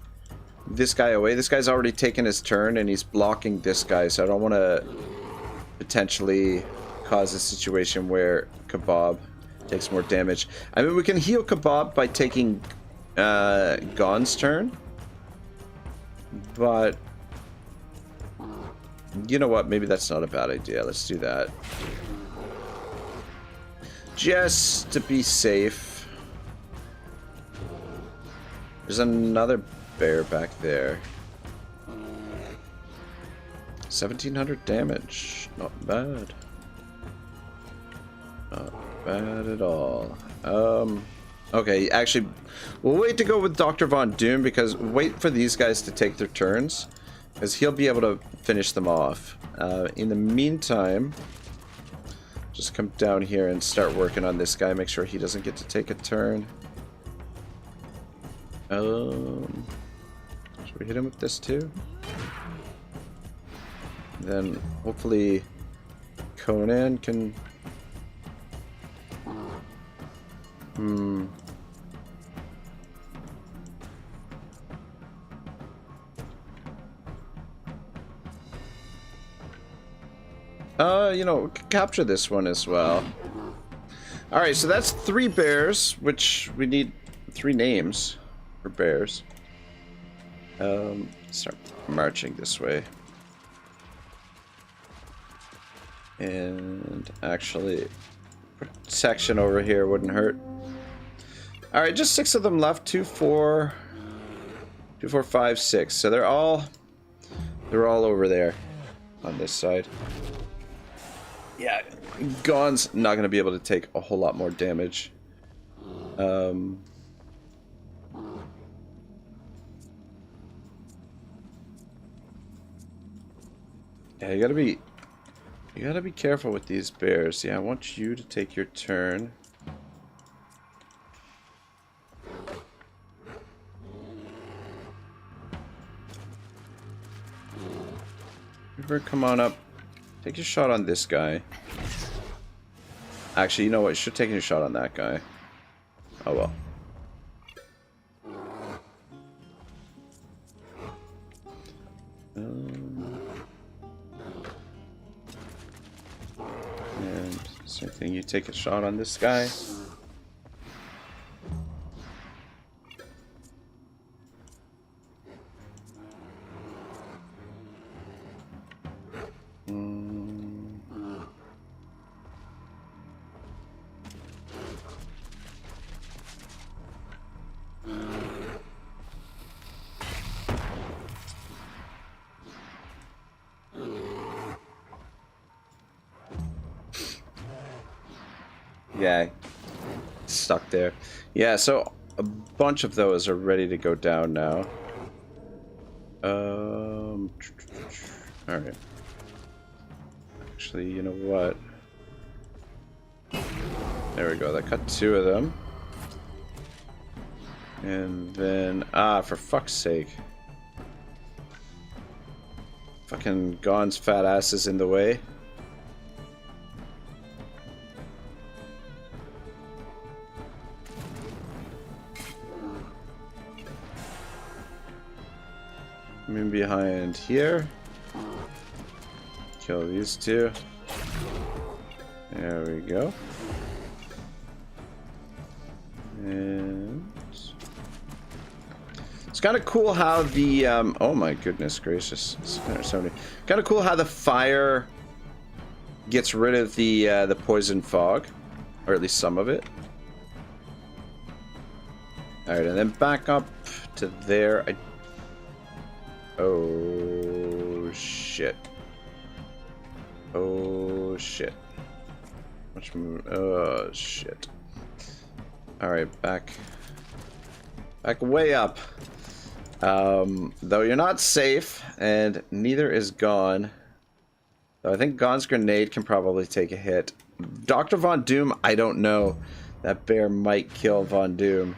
this guy away. This guy's already taken his turn, and he's blocking this guy, so I don't want to potentially cause a situation where Kebab takes more damage. I mean, we can heal Kebab by taking Gon's turn, but you know what? Maybe that's not a bad idea. Let's do that. Just to be safe. There's another bear back there. 1700 damage. Not bad. Not bad at all. Okay, actually, we'll wait to go with Dr. Von Doom because wait for these guys to take their turns, because he'll be able to finish them off. In the meantime, just come down here and start working on this guy. Make sure he doesn't get to take a turn. Should we hit him with this too? Then hopefully Conan can... you know, capture this one as well. Alright, so that's 3 bears, which we need 3 names for bears. Start marching this way. And actually, protection over here wouldn't hurt. Alright, just 6 of them left. 2, 4, 5, 6. So they're all over there on this side. Yeah, Gon's not going to be able to take a whole lot more damage. Yeah, you gotta be careful with these bears. Yeah, I want you to take your turn. River, come on up. Take your shot on this guy. Actually, you know what? You should take your shot on that guy. Oh well. And same thing, you take a shot on this guy. Yeah, stuck there. Yeah, so a bunch of those are ready to go down now. Alright. Actually, you know what? There we go, that cut 2 of them. And then, for fuck's sake. Fucking Gon's fat ass is in the way. I'm in behind here. Kill these 2. There we go. And it's kind of cool how the oh my goodness gracious, 670. Kind of cool how the fire gets rid of the poison fog, or at least some of it. All right, and then back up to there. Oh shit. Oh shit. Oh shit. Alright, back way up. Though you're not safe, and neither is Gon. Though I think Gon's grenade can probably take a hit. Dr. Von Doom, I don't know. That bear might kill Von Doom.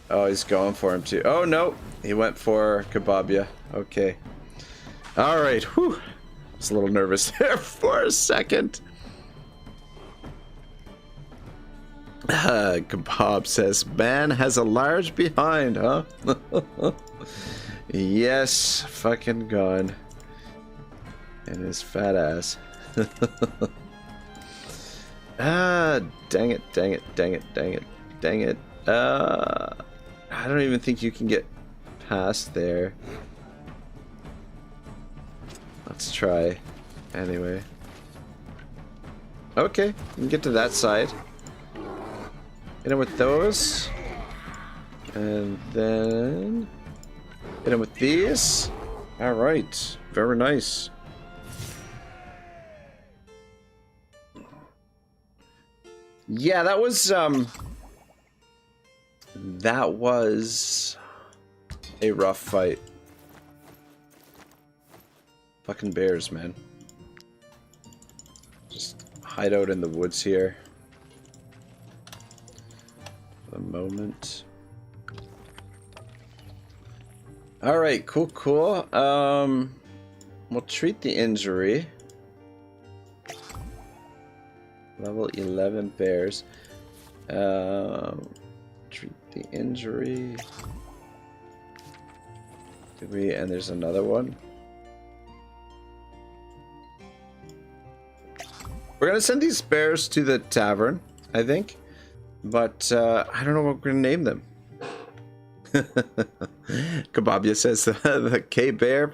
Oh, he's going for him too. Oh no, he went for Kebabia. Okay. Alright, whew. I was a little nervous there for a second. Kebab says, man has a large behind, huh? Yes, fucking Gon. And his fat ass. Dang it, dang it, dang it, dang it, dang it. I don't even think you can get past there. Let's try. Anyway. Okay, you can get to that side. Hit him with those. And then hit him with these. Alright, very nice. Yeah, that was a rough fight. Fucking bears, man. Just hide out in the woods here for the moment. Alright, cool. We'll treat the injury. Level 11 bears. Treat the injury. Did we? And there's another one. We're gonna send these bears to the tavern, I think. But I don't know what we're gonna name them. Kebabia says the K-Bear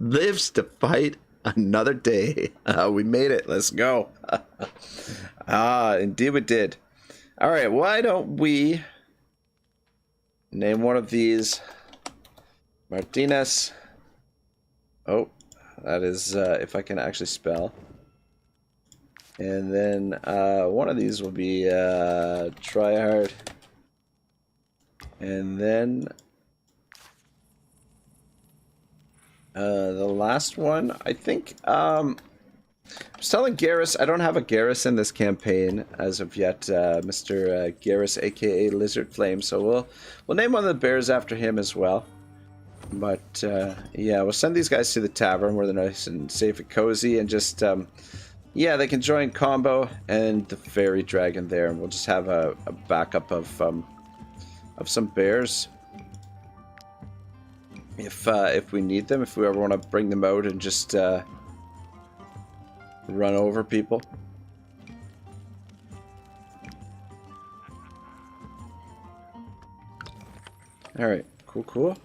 lives to fight another day. We made it. Let's go. Indeed we did. Alright, why don't we name one of these Martinez. Oh, that is if I can actually spell. And then one of these will be Tryhard. And then the last one, I think, I was telling Garrus, I don't have a Garrus in this campaign as of yet, Mr. Garrus, aka Lizard Flame, so we'll name one of the bears after him as well. But, yeah, we'll send these guys to the tavern where they're nice and safe and cozy, and just, yeah, they can join combo and the fairy dragon there, and we'll just have a backup of some bears. If we need them, if we ever want to bring them out and just run over people. Alright, cool.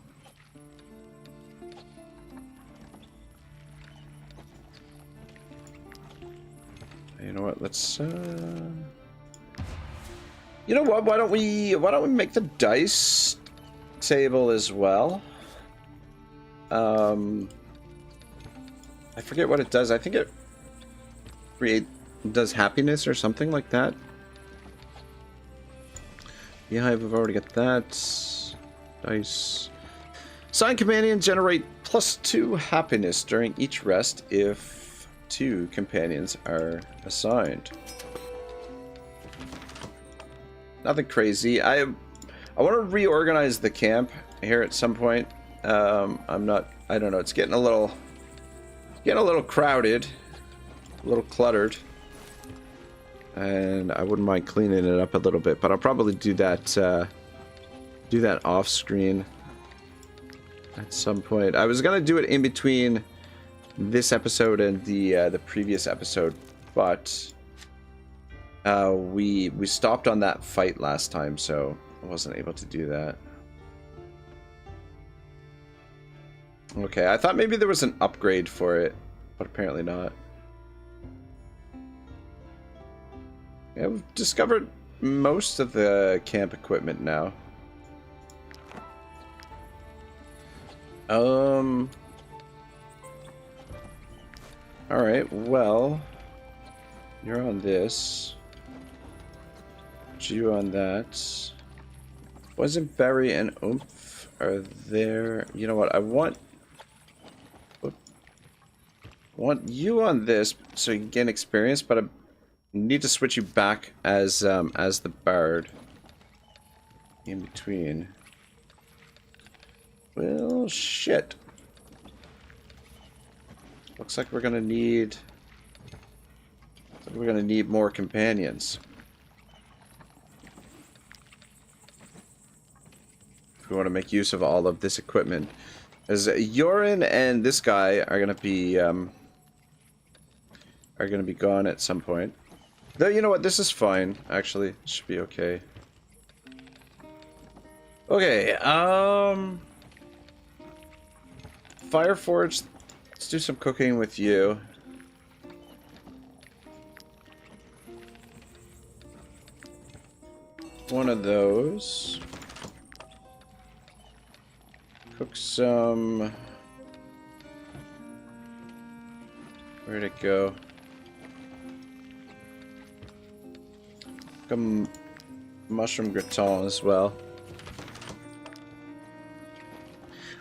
You know what, let's you know what, why don't we make the dice table as well? I forget what it does. I think it does happiness or something like that. Yeah, we've already got that. Dice. Sign companion generate +2 happiness during each rest if 2 companions are assigned. Nothing crazy. I want to reorganize the camp here at some point. I don't know, it's getting a little crowded, a little cluttered, and I wouldn't mind cleaning it up a little bit, but I'll probably do that off screen at some point. I was gonna do it in between this episode and the previous episode, but we stopped on that fight last time, so I wasn't able to do that. Okay, I thought maybe there was an upgrade for it, but apparently not. Yeah, we've discovered most of the camp equipment now. Alright, well, you're on this. You on that. Wasn't Berry and Oomph are there? You know what, I want you on this so you can gain experience, but I need to switch you back as the bard in between. Well, shit. Looks like we're gonna need more companions if we want to make use of all of this equipment. As Yorin and this guy are gonna be gone at some point. Though, you know what? This is fine, actually. It should be okay. Okay, Fireforge, let's do some cooking with you. One of those. Cook some... Where'd it go? a mushroom gratin as well.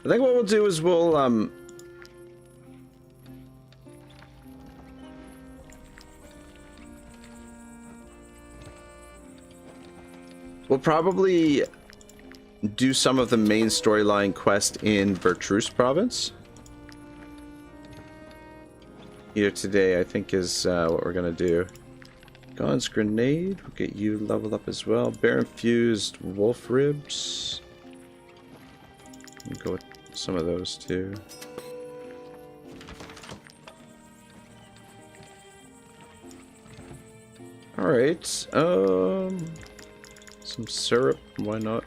I think what we'll do is we'll probably do some of the main storyline quest in Vertruse province. Here today, I think, is what we're gonna do. Gon's grenade, we'll get you leveled up as well. Bear infused wolf ribs. We'll go with some of those too. Alright, some syrup, why not?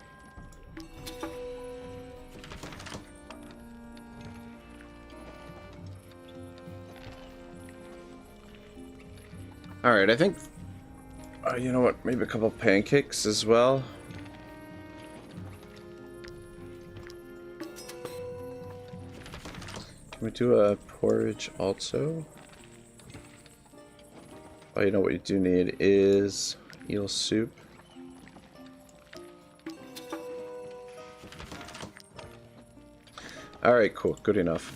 Alright, I think, you know what, maybe a couple pancakes as well. Can we do a porridge also? Oh, you know what you do need is eel soup. Alright, cool, good enough.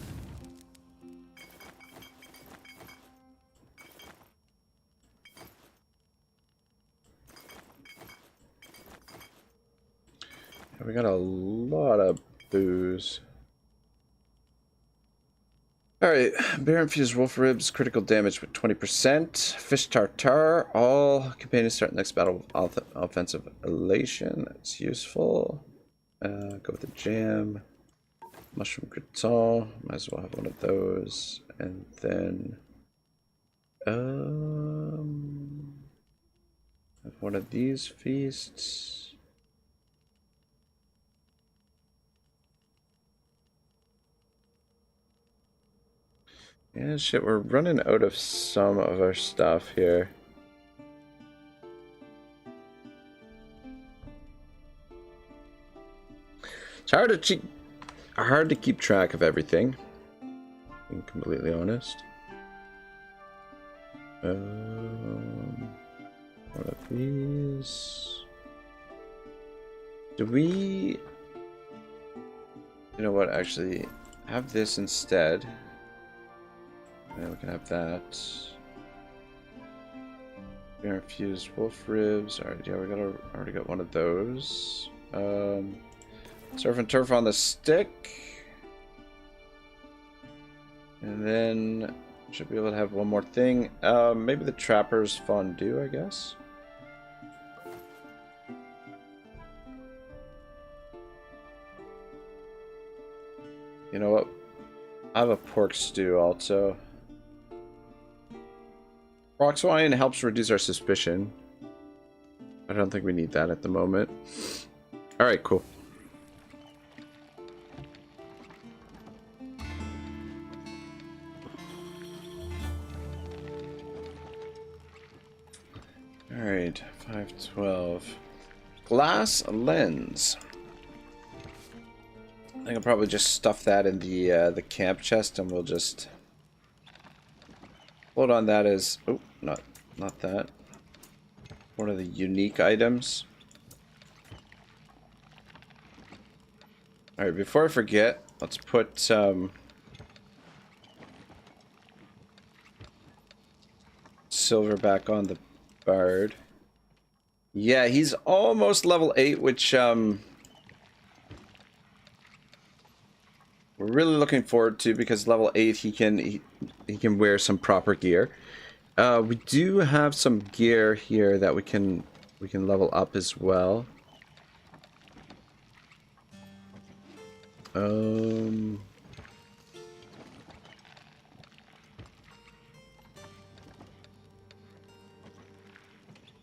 We got a lot of booze. Alright, bear infused wolf ribs, critical damage with 20%. Fish tartare, all companions start next battle with offensive elation. That's useful. Go with the jam. Mushroom gratin, might as well have one of those. And then have one of these feasts. Yeah, shit, we're running out of some of our stuff here. It's hard to keep track of everything, being completely honest. One of these. Do we... You know what, actually, have this instead. Yeah, we can have that. Bear infused wolf ribs. Alright, yeah, we already got one of those. Surf and turf on the stick. And then should be able to have one more thing. Maybe the trapper's fondue, I guess. You know what? I have a pork stew also. Rox wine helps reduce our suspicion. I don't think we need that at the moment. Alright, cool. Alright, 512. Glass lens. I think I'll probably just stuff that in the camp chest, and we'll just hold on that as not that. One of the unique items. All right, before I forget, let's put silver back on the bard. Yeah, he's almost level 8, which we're really looking forward to, because level 8 he can wear some proper gear. We do have some gear here that we can level up as well.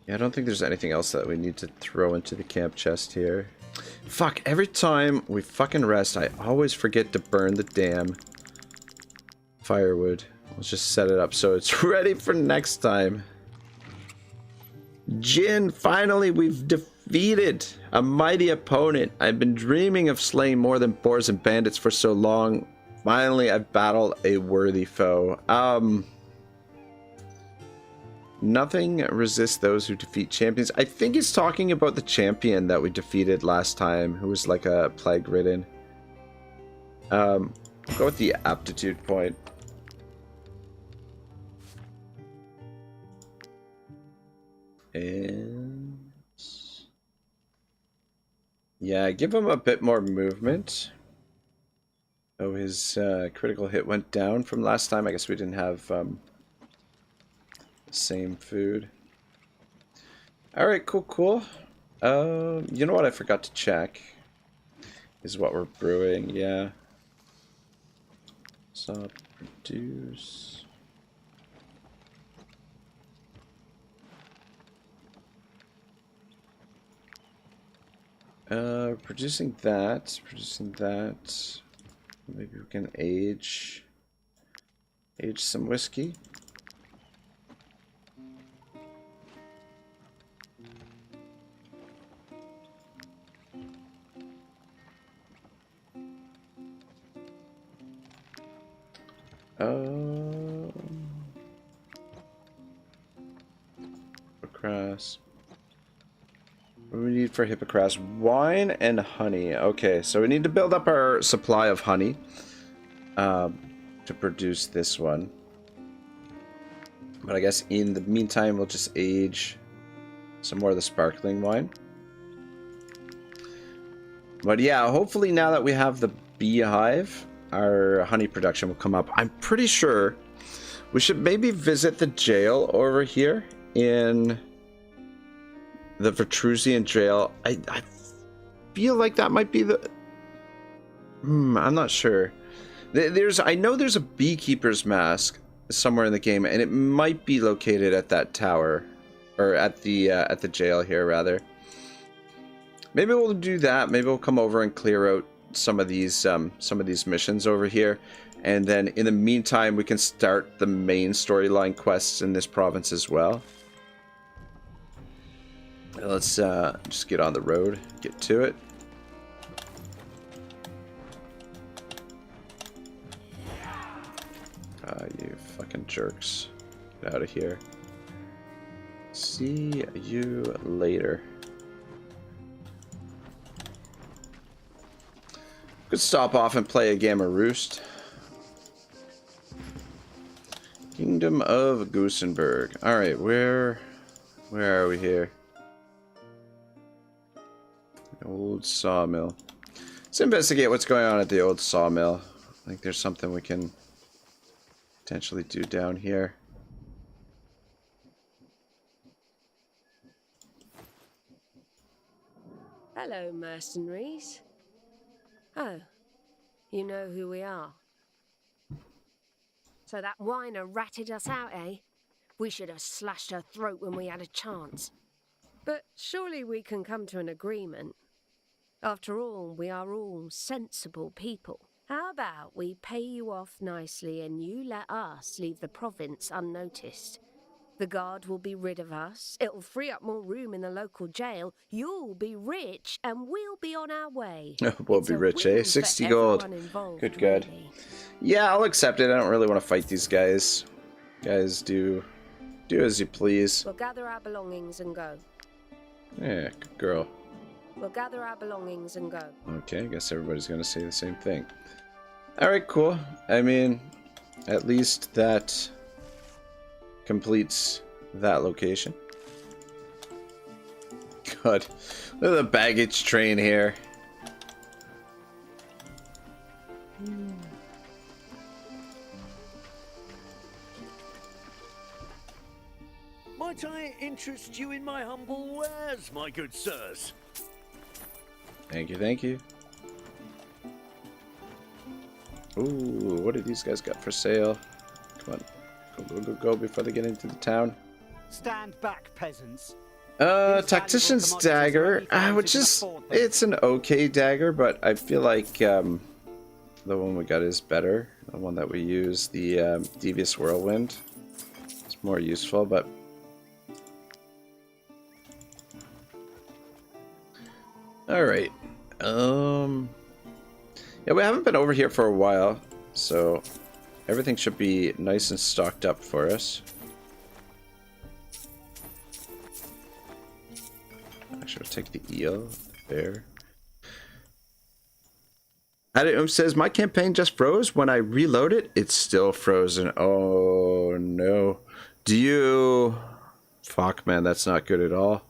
Yeah, I don't think there's anything else that we need to throw into the camp chest here. Fuck, every time we fucking rest, I always forget to burn the damn firewood. Let's just set it up so it's ready for next time. Jin, finally we've defeated a mighty opponent. I've been dreaming of slaying more than boars and bandits for so long. Finally, I've battled a worthy foe. Nothing resists those who defeat champions. I think he's talking about the champion that we defeated last time, who was like a plague-ridden. Go with the aptitude point. And yeah, give him a bit more movement. Oh, his critical hit went down from last time. I guess we didn't have the same food. Alright, cool. You know what I forgot to check? Is what we're brewing, yeah. So, produce. Producing that. Maybe we can age some whiskey. Hippocras. What do we need for Hippocras? Wine and honey. Okay, so we need to build up our supply of honey to produce this one. But I guess in the meantime, we'll just age some more of the sparkling wine. But yeah, hopefully now that we have the beehive, our honey production will come up. I'm pretty sure we should maybe visit the jail over here in the Vitrusian jail. I feel like that might be the... I'm not sure. I know there's a beekeeper's mask somewhere in the game, and it might be located at that tower, or at the jail here, rather. Maybe we'll do that. Maybe we'll come over and clear out some of these missions over here, and then in the meantime, we can start the main storyline quests in this province as well. Let's just get on the road, get to it. You fucking jerks. Get out of here. See you later. Could stop off and play a game of Roost. Kingdom of Goosenberg. Alright, where are we here? Old sawmill. Let's investigate what's going on at the old sawmill. I think there's something we can potentially do down here. Hello, mercenaries. Oh, you know who we are. So that whiner ratted us out, eh? We should have slashed her throat when we had a chance. But surely we can come to an agreement. After all, we are all sensible people. How about we pay you off nicely and you let us leave the province unnoticed? The guard will be rid of us, it'll free up more room in the local jail, you'll be rich, and we'll be on our way. We'll be rich, eh? 60 gold. Good God. Really. Yeah, I'll accept it. I don't really want to fight these guys. Guys, do as you please. We'll gather our belongings and go. Yeah, good girl. We'll gather our belongings and go. Okay, I guess everybody's going to say the same thing. Alright, cool. I mean, at least that completes that location. God, look at the baggage train here. Might I interest you in my humble wares, my good sirs? Thank you, thank you. Ooh, what do these guys got for sale? Come on. Go before they get into the town. Stand back, peasants. Tactician's dagger, which is, it's an okay dagger, but I feel like the one we got is better. The one that we use, the Devious Whirlwind. It's more useful, but... Alright. Yeah, we haven't been over here for a while, so everything should be nice and stocked up for us. take the eel there. Adam says, my campaign just froze. When I reload it, it's still frozen. Oh, no. Do you... Fuck, man, that's not good at all.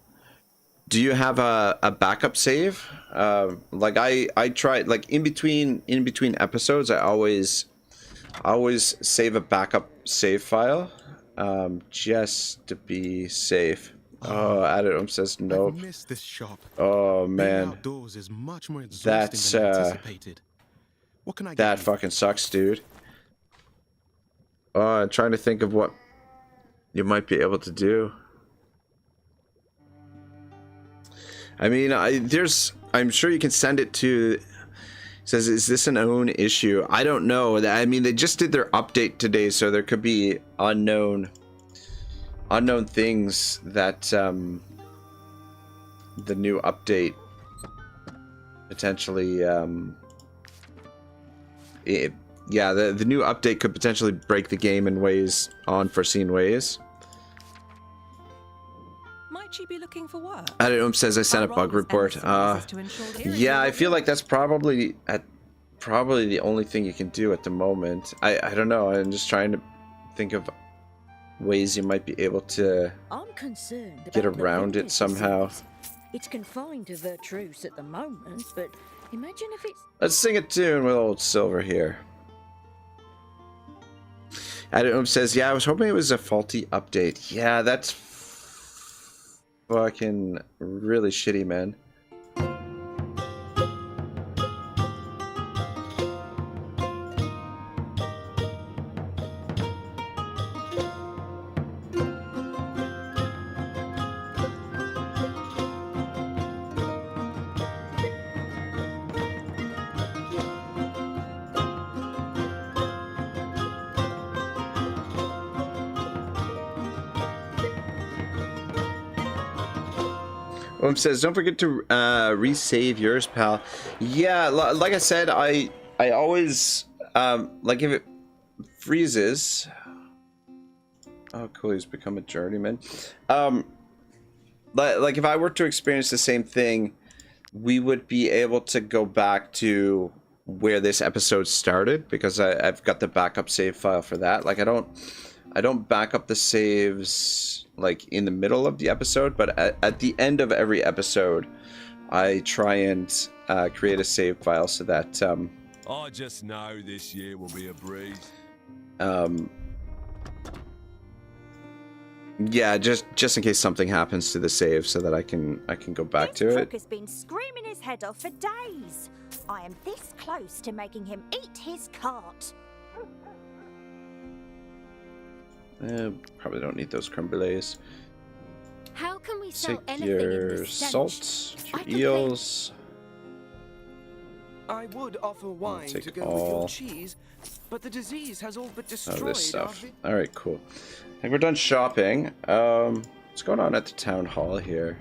Do you have a backup save? Like, I tried, like, in between episodes, I always save a backup save file, just to be safe. Oh, Adam says no. I've missed this shop. Oh, man. Being outdoors is much more exhausting That's, than anticipated. What can I get that you? fucking sucks, dude. Oh, I'm trying to think of what you might be able to do. I mean, I'm sure you can send it to... It says, is this an own issue? I don't know. I mean, they just did their update today, so there could be unknown things that the new update potentially the new update could potentially break the game in ways, unforeseen ways. Might you be looking for work? Adam says I sent a bug report. Yeah, I feel like that's probably the only thing you can do at the moment. I don't know. I'm just trying to think of ways you might be able to I'm concerned get about around the it somehow. disease. It's confined to Vertruce at the moment, but imagine if it's... Let's sing a tune with old Silver here. Adam says, yeah, I was hoping it was a faulty update. Yeah, that's fucking really shitty, man. Says, don't forget to resave yours, pal. Yeah, like I said, I always like if it freezes. Oh, cool, he's become a journeyman. Like if I were to experience the same thing, we would be able to go back to where this episode started because I've got the backup save file for that. Like I don't back up the saves like in the middle of the episode, but at the end of every episode, I try and create a save file so that I just know this year will be a breeze. Yeah, just in case something happens to the save, so that I can go back to it. Has been screaming his head off for days. I am this close to making him eat his cart. Probably don't need those creme brulees. How can we sell Take anything in your this salt, stench? your eels. I would offer wine take to go with your cheese, but the disease has all but destroyed this stuff. our... All right, cool. I think we're done shopping. What's going on at the town hall here?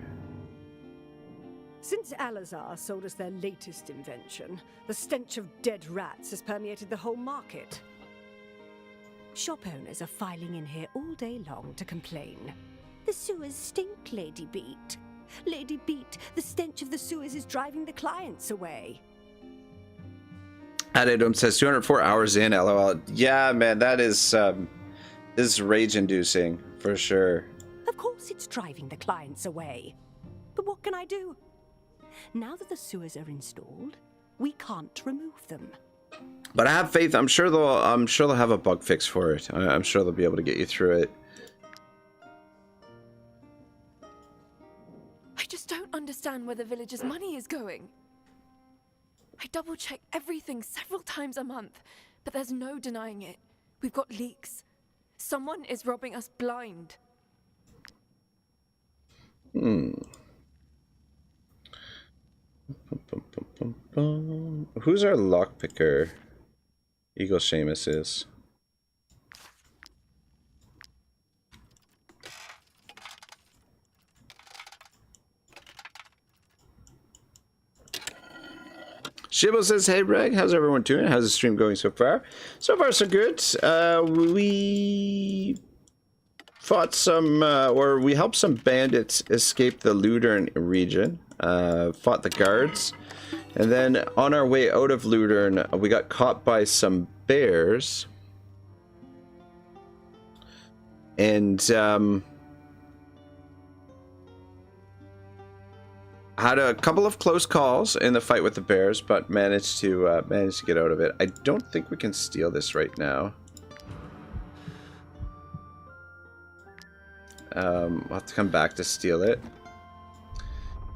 Since Alazar sold us their latest invention, the stench of dead rats has permeated the whole market. Shop owners are filing in here all day long to complain. The sewers stink, Lady Beat. Lady Beat, the stench of the sewers is driving the clients away. Adam says 204 hours in, LOL. Yeah, man, that is rage-inducing for sure. Of course it's driving the clients away. But what can I do? Now that the sewers are installed, we can't remove them. But I have faith. I'm sure they'll have a bug fix for it. I'm sure they'll be able to get you through it. I just don't understand where the villagers' money is going. I double-check everything several times a month, but there's no denying it. We've got leaks. Someone is robbing us blind. Who's our lockpicker? Eagle Seamus is. Shibbo says, hey Reg, how's everyone doing? How's the stream going so far? So far so good. We fought some, or we helped some bandits escape the Ludern region. Fought the guards. And then on our way out of Ludern, we got caught by some bears. And, had a couple of close calls in the fight with the bears, but managed to get out of it. I don't think we can steal this right now. We'll have to come back to steal it.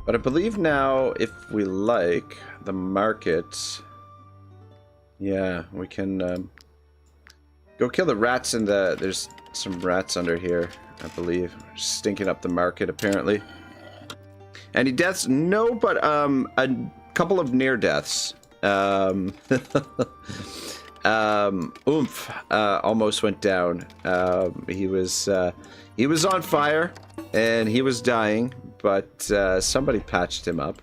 But I believe now, if we like, the market... Yeah, we can go kill the rats in the... There's some rats under here, I believe. Stinking up the market, apparently. Any deaths? No, but a couple of near deaths. Oomph almost went down. He was on fire and he was dying, but somebody patched him up.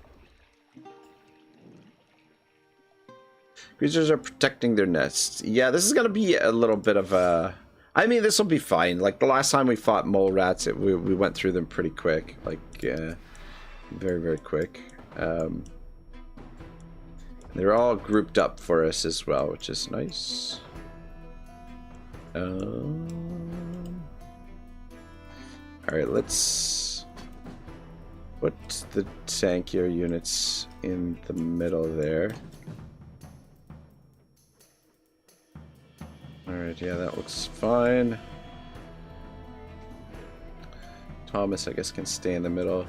Creatures are protecting their nests. Yeah, this is gonna be a little bit of a... I mean, this will be fine. Like the last time we fought mole rats, we went through them pretty quick. Like, very, very quick. They're all grouped up for us as well, which is nice. Alright, let's put the tankier units in the middle there. Alright, yeah, that looks fine. Thomas, I guess, can stay in the middle.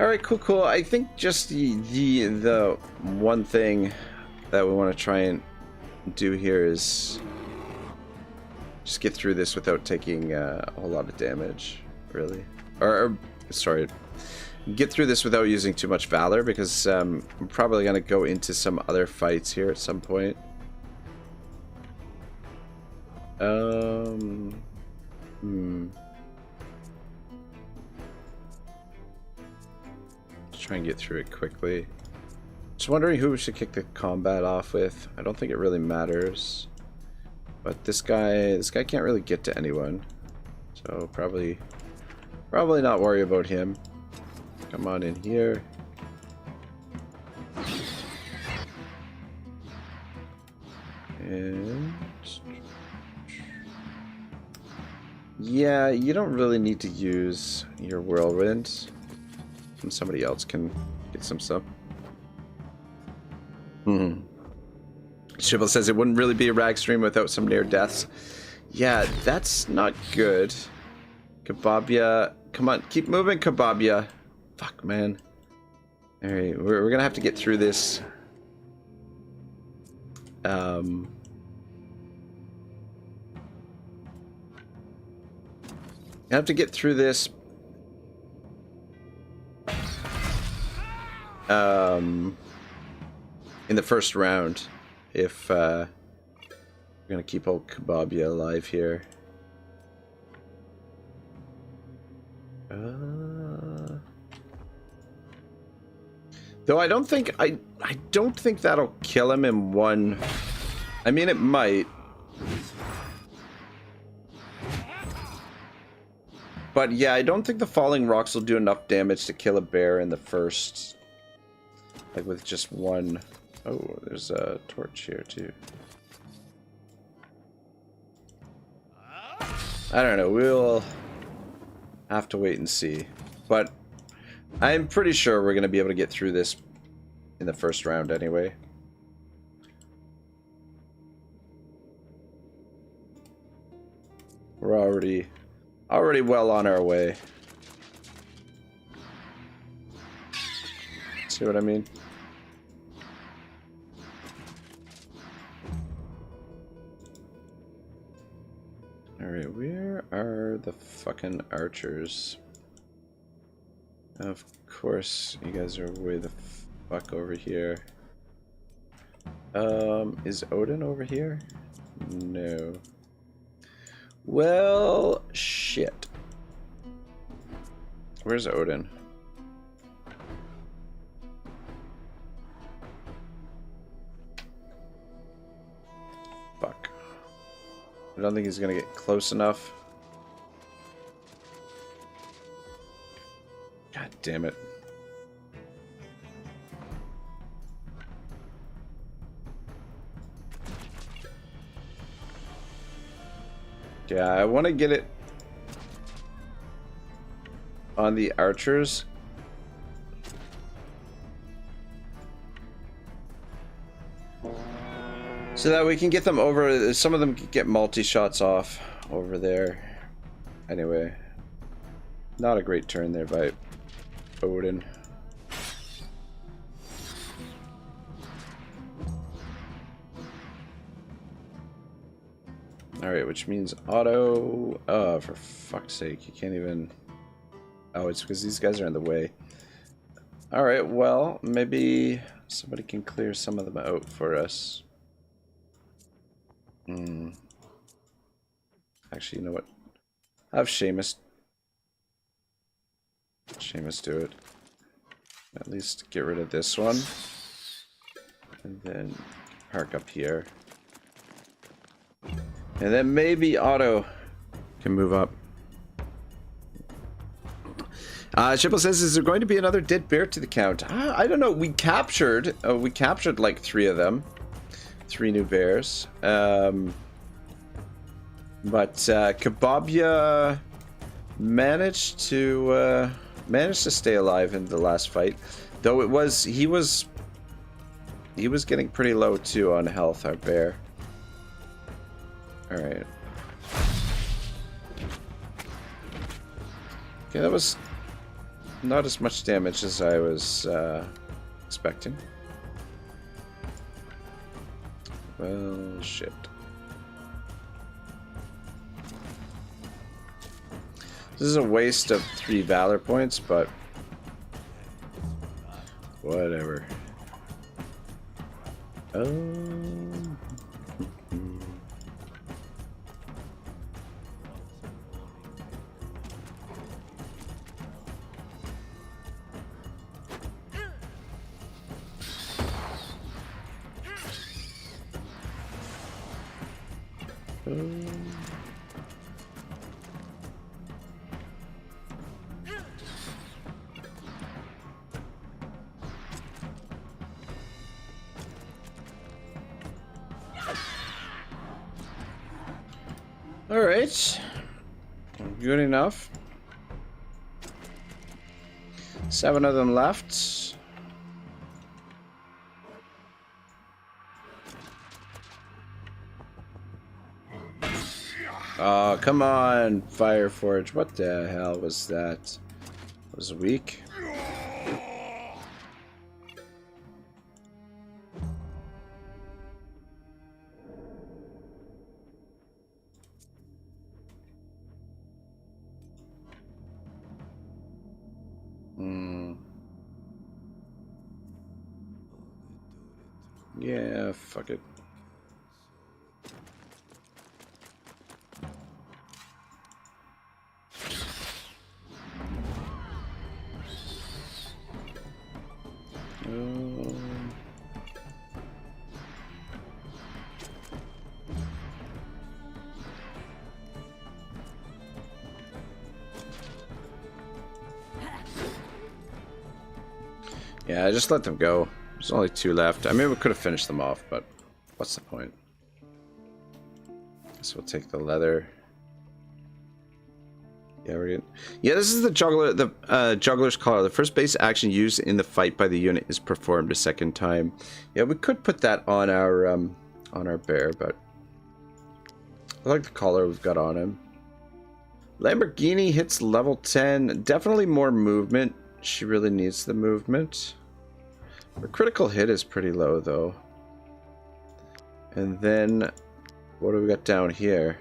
Alright, cool. I think just the one thing that we want to try and do here is just get through this without taking a whole lot of damage, really. Or sorry, get through this without using too much valor, because I'm probably going to go into some other fights here at some point. Try and get through it quickly. Just wondering who we should kick the combat off with. I don't think it really matters, but this guy can't really get to anyone, so probably not worry about him. Come on in here. And yeah, you don't really need to use your whirlwind. Somebody else can get some stuff. Shivel says it wouldn't really be a rag stream without some near deaths. Yeah, that's not good. Kebabia, come on, keep moving, Kebabia. Fuck, man. Alright, we're gonna have to get through this. I have to get through this. In the first round, if we're gonna keep old Kebabia alive here. Though I don't think that'll kill him in one. I mean, it might. But yeah, I don't think the falling rocks will do enough damage to kill a bear in the first. Like with just one. Oh, there's a torch here too. I don't know. We'll have to wait and see. But I'm pretty sure we're going to be able to get through this in the first round anyway. We're already well on our way. See what I mean? Alright, where are the fucking archers? Of course, you guys are way the fuck over here. Is Odin over here? No. Well, shit. Where's Odin? don't think he's gonna get close enough. God damn it. Yeah, I want to get it on the archers. So that we can get them over. Some of them can get multi-shots off over there. Anyway. Not a great turn there by Odin. Alright, which means Otto... Oh, for fuck's sake. You can't even... Oh, it's because these guys are in the way. Alright, well, maybe somebody can clear some of them out for us. Actually, you know what? Have Seamus do it. At least get rid of this one. And then park up here. And then maybe Otto can move up. Shipple says, is there going to be another dead bear to the count? I don't know. We captured like 3 of them. 3 new bears. But Kababia managed to stay alive in the last fight. Though he was getting pretty low too on health, our bear. Alright. Okay, that was not as much damage as I was expecting. Well, shit. This is a waste of 3 valor points, but whatever. Alright. Good enough. 7 of them left. Oh, come on, Fireforge. What the hell was that? That was weak. Yeah, fuck it. Yeah, I just let them go. There's only 2 left. I mean, we could have finished them off, but what's the point? Guess we'll take the leather. Yeah, we're good. Yeah, this is the juggler, the juggler's collar. The first base action used in the fight by the unit is performed a second time. Yeah, we could put that on our bear, but I like the collar we've got on him. Lamborghini hits level 10. Definitely more movement. She really needs the movement. Her critical hit is pretty low, though. And then, what do we got down here?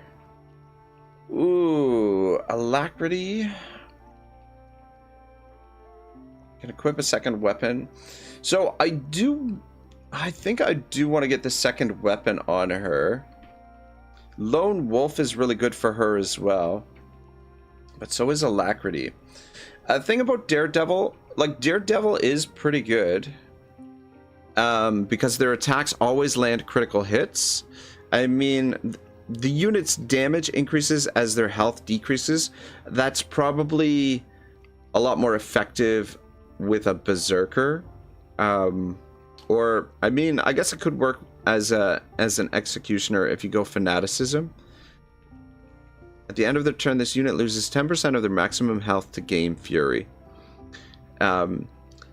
Ooh, alacrity. Can equip a second weapon. So I think I do want to get the second weapon on her. Lone Wolf is really good for her as well. But so is alacrity. The thing about Daredevil, like Daredevil is pretty good. Because their attacks always land critical hits. I mean, the unit's damage increases as their health decreases. That's probably a lot more effective with a berserker. Or, I mean, I guess it could work as an executioner if you go fanaticism. At the end of their turn, this unit loses 10% of their maximum health to gain fury.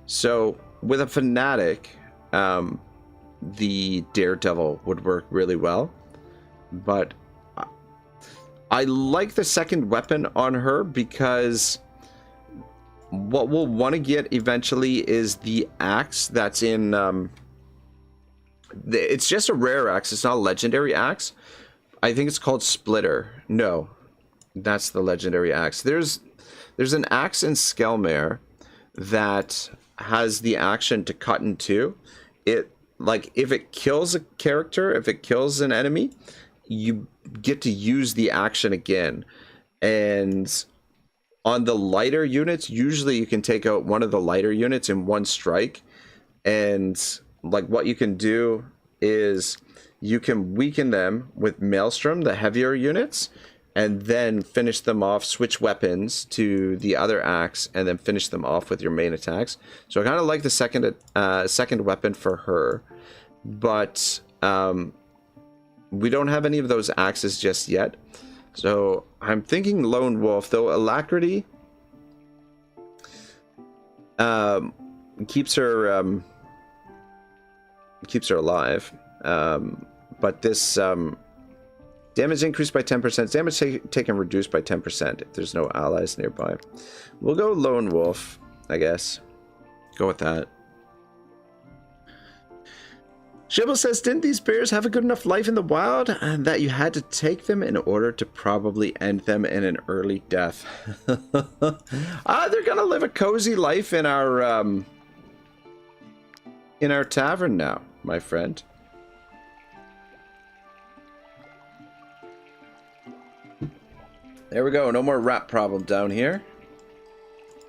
So with a fanatic, the daredevil would work really well. But I like the second weapon on her because what we'll want to get eventually is the axe that's in... it's just a rare axe. It's not a legendary axe. I think it's called Splitter. No, that's the legendary axe. There's an axe in Skelmare that has the action to cut in two. It, like, if it kills a character, if it kills an enemy, you get to use the action again. And on the lighter units, usually you can take out one of the lighter units in one strike. And like what you can do is you can weaken them with Maelstrom, the heavier units, and then finish them off, switch weapons to the other axe, and then finish them off with your main attacks. So I kind of like the second weapon for her. But we don't have any of those axes just yet. So I'm thinking Lone Wolf, though Alacrity keeps her alive. But this damage increased by 10%, damage taken reduced by 10% if there's no allies nearby. We'll go Lone Wolf, I guess. Go with that. Shibble says, didn't these bears have a good enough life in the wild that you had to take them in order to probably end them in an early death? They're gonna live a cozy life in our tavern now, my friend. There we go, no more rat problem down here.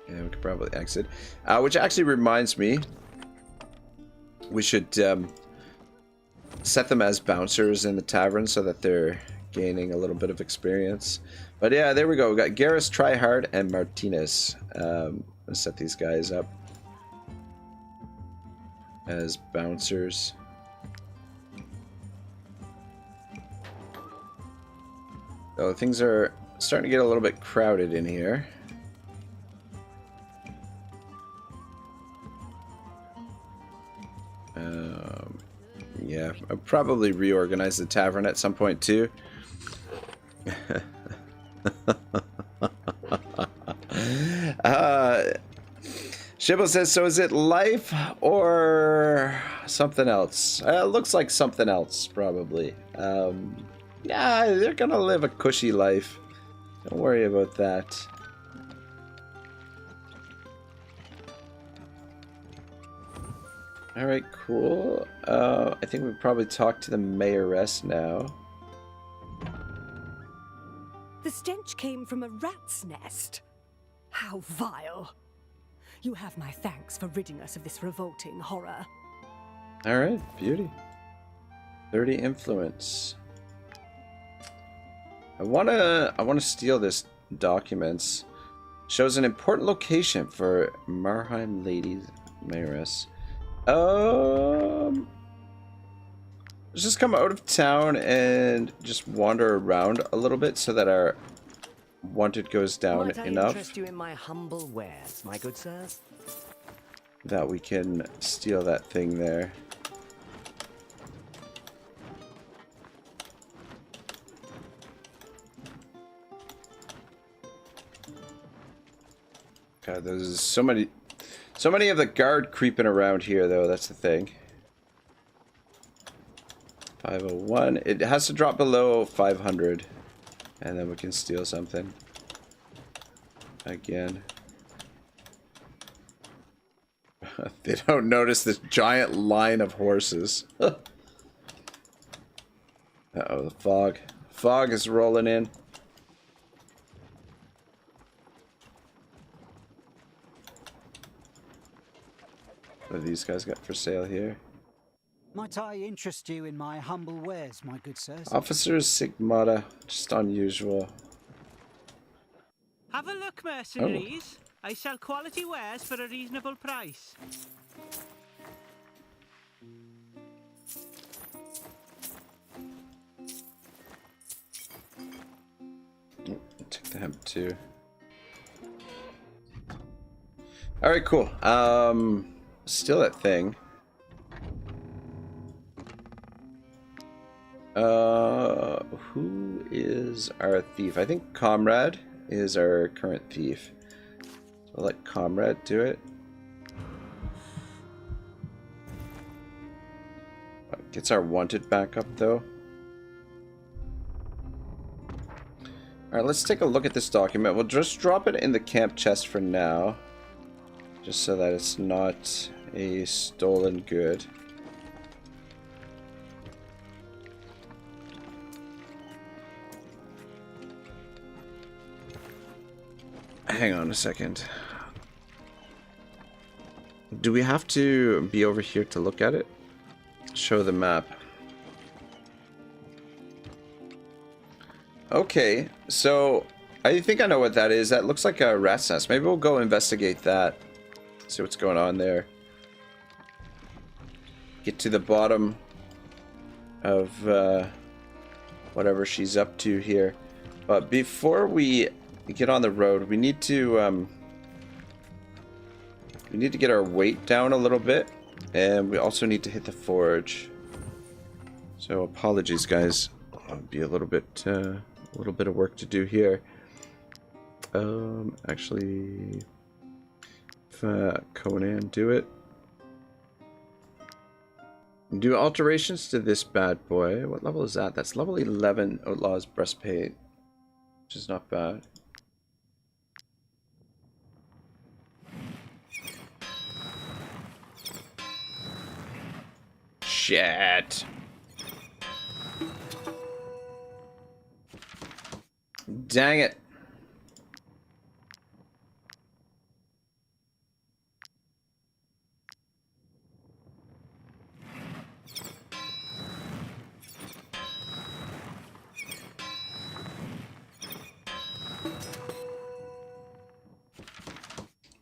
Yeah, we could probably exit. Which actually reminds me, we should set them as bouncers in the tavern so that they're gaining a little bit of experience. But yeah, there we go. We got Garrus, Tryhard, and Martinez. Let's set these guys up as bouncers. So things are starting to get a little bit crowded in here. Yeah, I'll probably reorganize the tavern at some point too. Shibble says, so is it life or something else? Looks like something else, probably. Yeah, they're gonna live a cushy life. Don't worry about that. Alright, cool. I think we probably talked to the mayoress now. The stench came from a rat's nest. How vile. You have my thanks for ridding us of this revolting horror. Alright, beauty. 30 influence. I wanna steal this documents. Shows an important location for Marheim Lady Mayoress. Let's just come out of town and just wander around a little bit so that our wanted goes down Might I enough interest you in my humble wares, my good sirs? that we can steal that thing there. God, there's so many of the guard creeping around here, though. That's the thing. 501. It has to drop below 500, and then we can steal something. Again. They don't notice this giant line of horses. Uh-oh, the fog. Fog is rolling in. What have these guys got for sale here? Might I interest you in my humble wares, my good sirs? Officers Sigmata, just unusual. Have a look, mercenaries. I sell quality wares for a reasonable price. Take the hemp too. All right, cool. Still that thing. Who is our thief? I think Comrade is our current thief. So I'll let Comrade do it. Gets our wanted back up though. Alright, let's take a look at this document. We'll just drop it in the camp chest for now. Just so that it's not a stolen good. Hang on a second. Do we have to be over here to look at it? Show the map. Okay, so I think I know what that is. That looks like a rat's nest. Maybe we'll go investigate that. See what's going on there. Get to the bottom of whatever she's up to here. But before we get on the road, we need to get our weight down a little bit, and we also need to hit the forge. So apologies, guys. It'll be a little bit of work to do here. Actually, if Conan do it. Do alterations to this bad boy. What level is that? That's level 11 Outlaw's breastplate, which is not bad. Shit. Dang it.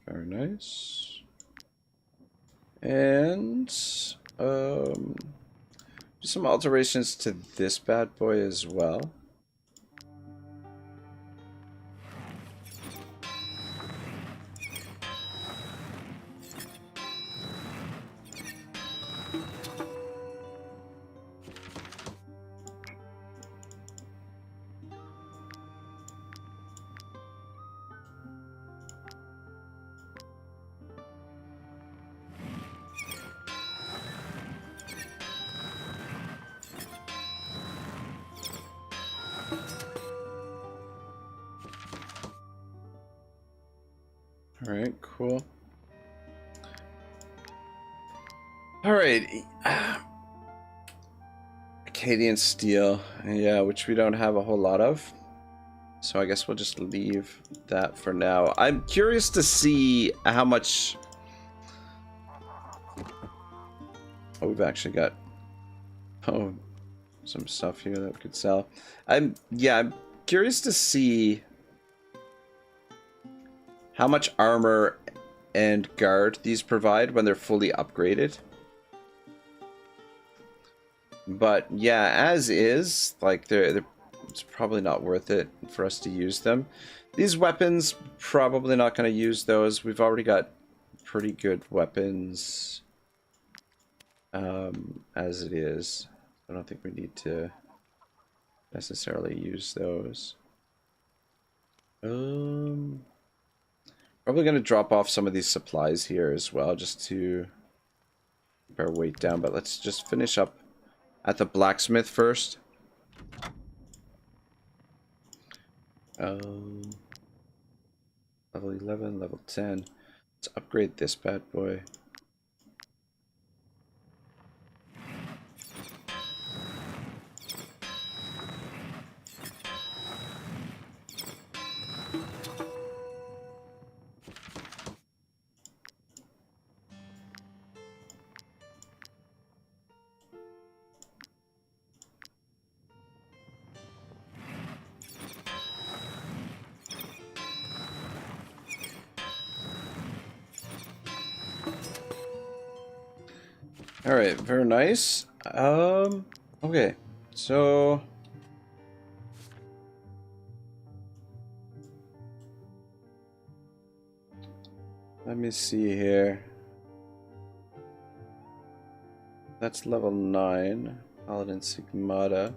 Very nice. And some alterations to this bad boy as well. Alright, cool. Alright. Acadian steel. Yeah, which we don't have a whole lot of. So I guess we'll just leave that for now. I'm curious to see how much... Oh, we've actually got... Oh, some stuff here that we could sell. I'm curious to see how much armor and guard these provide when they're fully upgraded. But yeah, as is, like it's probably not worth it for us to use them. These weapons, probably not going to use those. We've already got pretty good weapons as it is. I don't think we need to necessarily use those. Probably going to drop off some of these supplies here as well, just to keep our weight down. But let's just finish up at the blacksmith first. Level 11, level 10. Let's upgrade this bad boy. All right, very nice. Okay, so let me see here. That's level 9, Paladin Sigmata.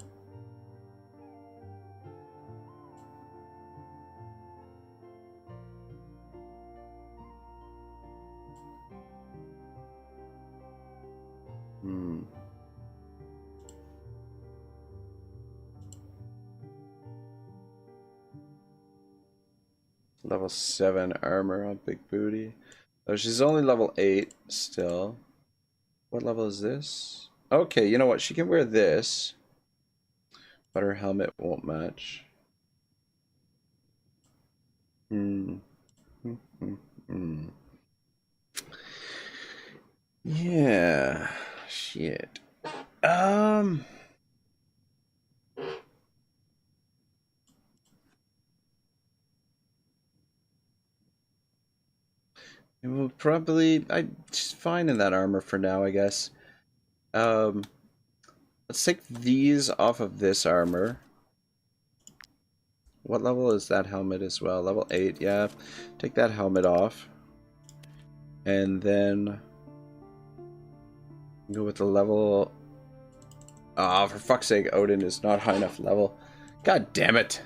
Level 7 armor on Big Booty. Oh, she's only level 8 still. What level is this? Okay, you know what? She can wear this, but her helmet won't match. Yeah. Shit. It will probably... she's fine in that armor for now, I guess. Let's take these off of this armor. What level is that helmet as well? Level 8, yeah. Take that helmet off. And then... go with the level... Ah, for fuck's sake, Odin is not high enough level. God damn it.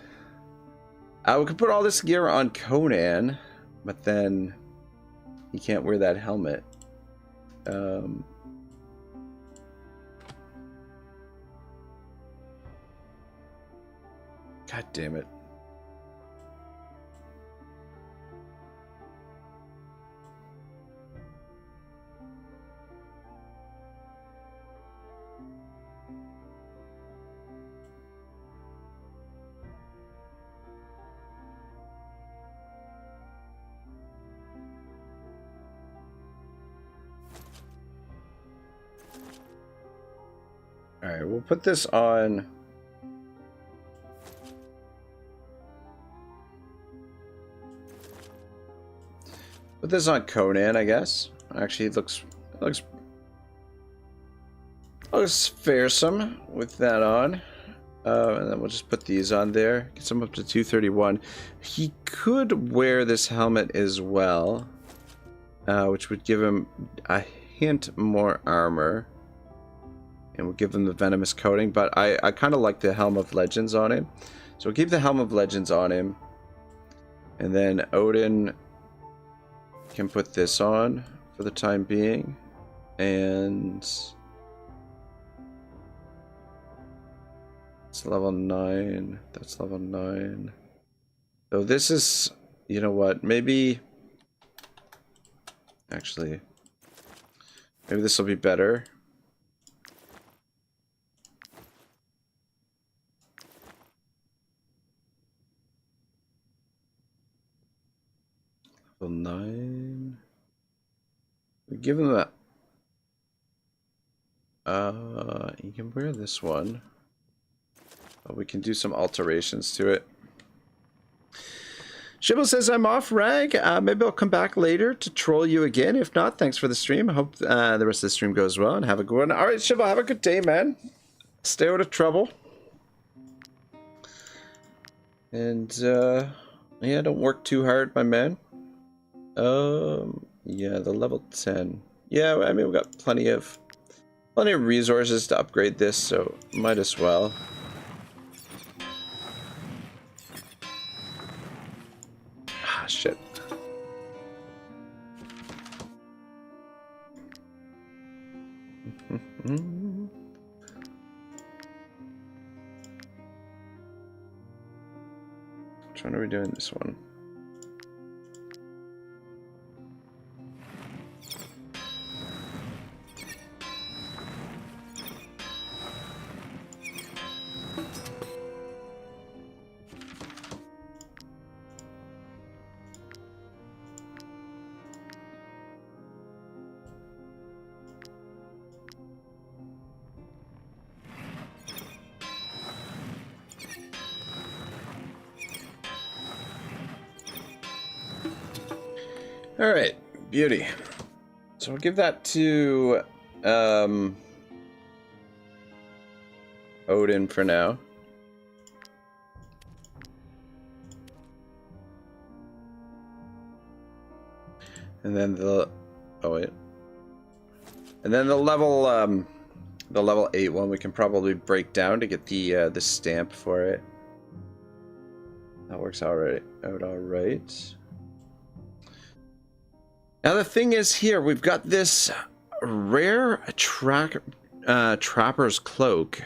We could put all this gear on Conan, but then he can't wear that helmet. God damn it. Alright, we'll put this on. Put this on Conan, I guess. Actually, it looks fearsome with that on. And then we'll just put these on there. Get them up to 231. He could wear this helmet as well, which would give him a hint more armor. And we'll give him the venomous coating, but I kind of like the Helm of Legends on him. So we'll keep the Helm of Legends on him. And then Odin can put this on for the time being. And it's level 9. That's level 9. So this is, you know what, maybe... Actually, maybe this will be better. Level 9. We give him that. You can wear this one. But we can do some alterations to it. Shibble says, I'm off, Rag. Maybe I'll come back later to troll you again. If not, thanks for the stream. I hope the rest of the stream goes well and have a good one. Alright, Shibble, have a good day, man. Stay out of trouble. And, yeah, don't work too hard, my man. Yeah, the level 10. Yeah, I mean, we've got plenty of resources to upgrade this, so might as well. Ah, shit. Which one are we doing this one? Alright, beauty. So we'll give that to Odin for now. And then the and then the level 8 one we can probably break down to get the stamp for it. That works out all right. Now the thing is here, we've got this rare trapper's cloak,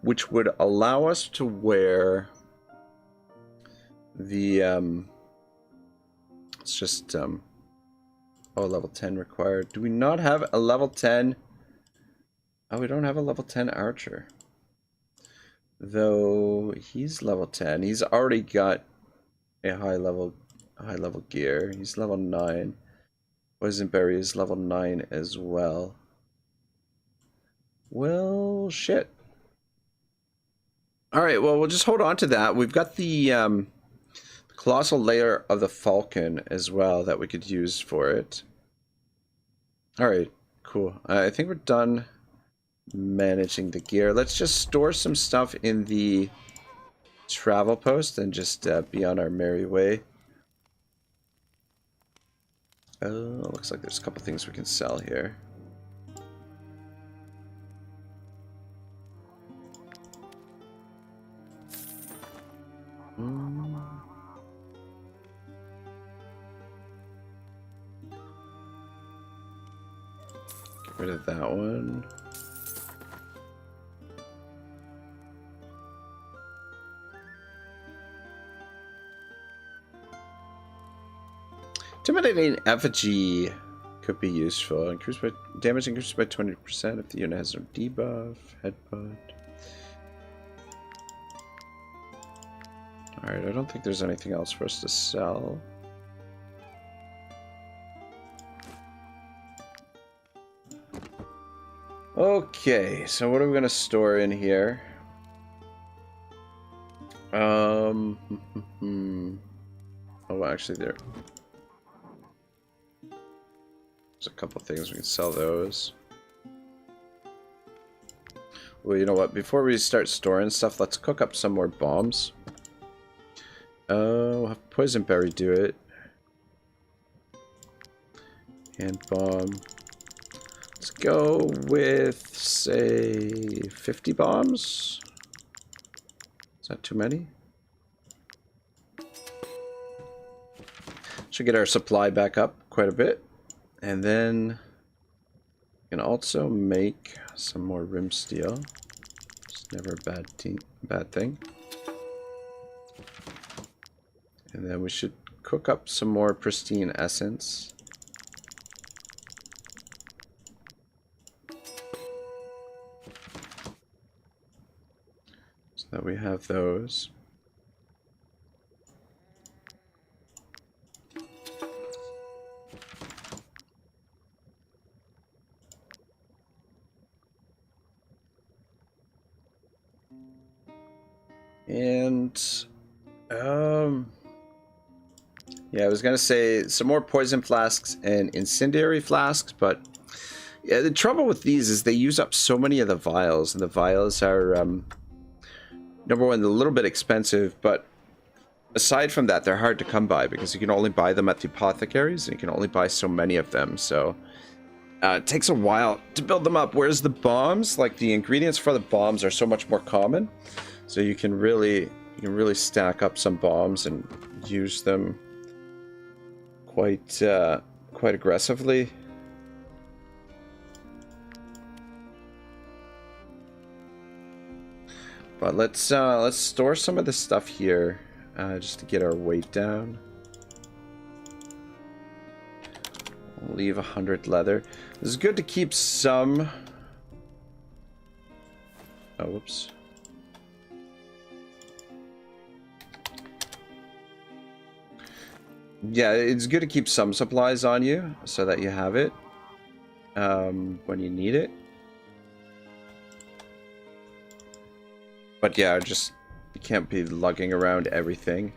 which would allow us to wear the it's just oh, level 10 required. Do we not have a level 10? Oh, we don't have a level 10 archer. Though he's level 10. He's already got a high level gear. He's level 9. Boysenberry is level 9 as well. Well, shit. Alright, well, we'll just hold on to that. We've got the colossal layer of the falcon as well that we could use for it. Alright, cool. I think we're done managing the gear. Let's just store some stuff in the travel post and just be on our merry way. Oh, looks like there's a couple things we can sell here. Get rid of that one. Intimidating effigy could be useful. Damage increases by 20% if the unit has no debuff. Headbutt. Alright, I don't think there's anything else for us to sell. Okay, so what are we going to store in here? Oh, actually there's a couple things we can sell those. Well, you know what? Before we start storing stuff, let's cook up some more bombs. We'll have Boysenberry do it. And bomb. Let's go with, say, 50 bombs. Is that too many? Should get our supply back up quite a bit. And then we can also make some more rim steel. It's never a bad thing. And then we should cook up some more pristine essence. So that we have those. And yeah, I was gonna say some more poison flasks and incendiary flasks, but yeah, the trouble with these is they use up so many of the vials, and the vials are number one, a little bit expensive, but aside from that, they're hard to come by because you can only buy them at the apothecaries, and you can only buy so many of them. So it takes a while to build them up. Whereas the bombs, like the ingredients for the bombs, are so much more common. So you can really stack up some bombs and use them quite aggressively. But let's store some of this stuff here just to get our weight down. We'll leave 100 leather. It's good to keep some. Oh, whoops. Yeah, it's good to keep some supplies on you so that you have it when you need it. But yeah, just you can't be lugging around everything.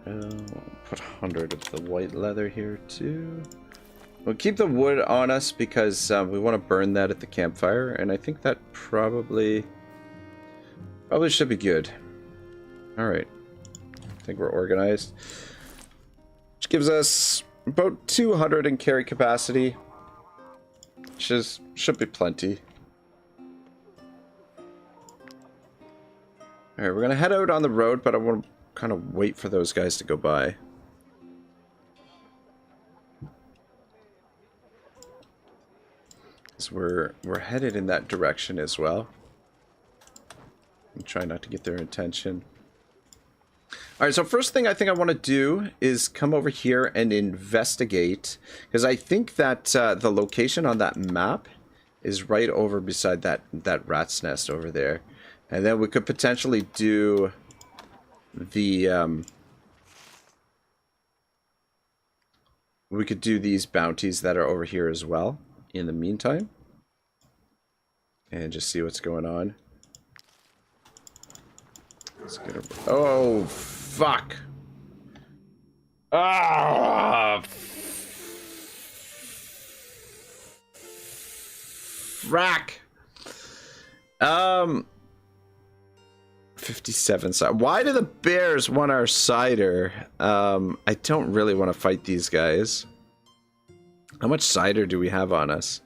Put 100 of the white leather here too. We'll keep the wood on us because we want to burn that at the campfire, and I think that probably should be good. All right, I think we're organized, which gives us about 200 in carry capacity, which should be plenty. All right, we're gonna head out on the road, but I want to kind of wait for those guys to go by. So we're headed in that direction as well. And try not to get their attention. Alright, so first thing I think I want to do is come over here and investigate. Because I think that the location on that map is right over beside that rat's nest over there. And then we could potentially do the... we could do these bounties that are over here as well in the meantime. And just see what's going on. Let's get a... Oh, fuck. Ah! Frack. 57 cider. Why do the bears want our cider? I don't really want to fight these guys. How much cider do we have on us?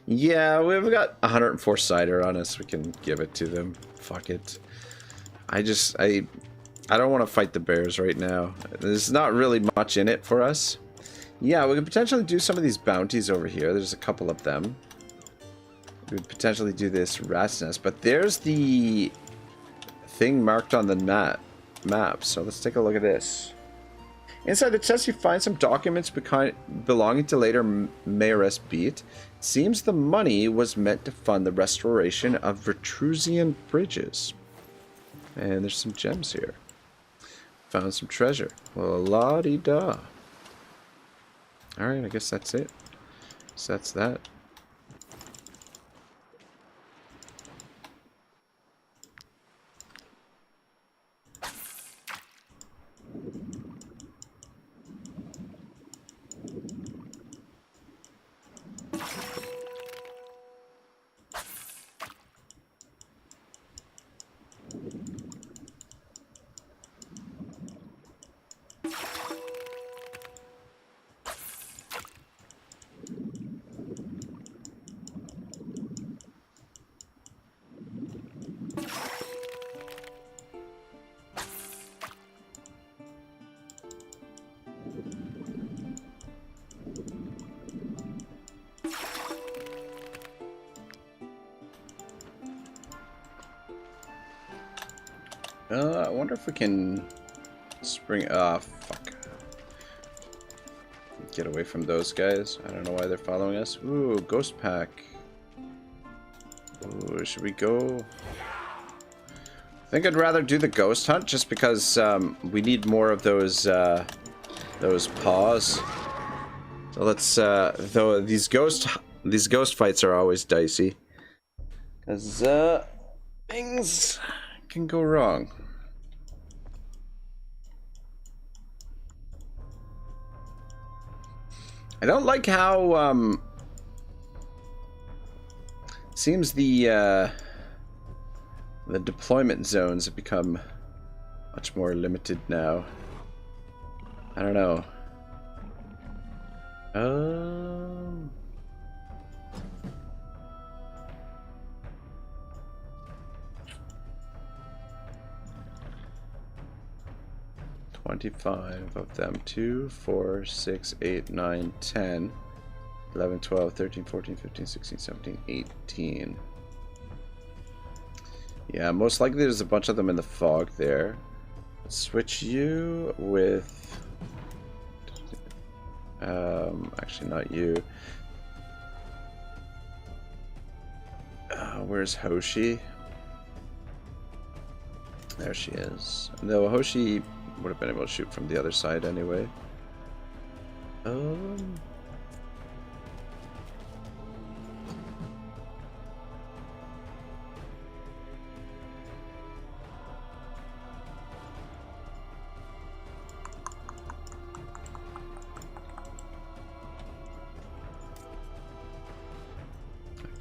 Yeah, we've got 104 cider on us. We can give it to them. Fuck it. I don't want to fight the bears right now. There's not really much in it for us. Yeah, we could potentially do some of these bounties over here. There's a couple of them. We could potentially do this rat's nest, but there's the thing marked on the map. So let's take a look at this. Inside the chest, you find some documents belonging to later Mayoress Beat. It seems the money was meant to fund the restoration of Vitruvian bridges. And there's some gems here. Found some treasure. Well, la-di-da. Alright, I guess that's it. So that's that. I wonder if we can spring... Ah, fuck. Get away from those guys. I don't know why they're following us. Ooh, ghost pack. Ooh, should we go... I think I'd rather do the ghost hunt just because we need more of those paws. So let's... though these ghost fights are always dicey. Because things can go wrong. I don't like how seems the deployment zones have become much more limited now. I don't know. 25 of them. 2, 4, 6, 8, 9, 10, 11, 12, 13, 14, 15, 16, 17, 18. Yeah, most likely there's a bunch of them in the fog there. Let's switch you with... actually not you. Where's Hoshi? There she is. No, Hoshi would have been able to shoot from the other side anyway.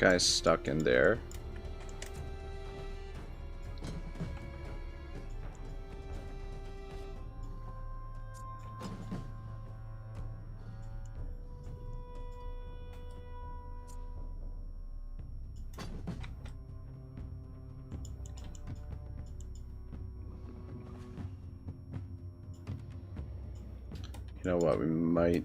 guy's stuck in there. You know what, we might...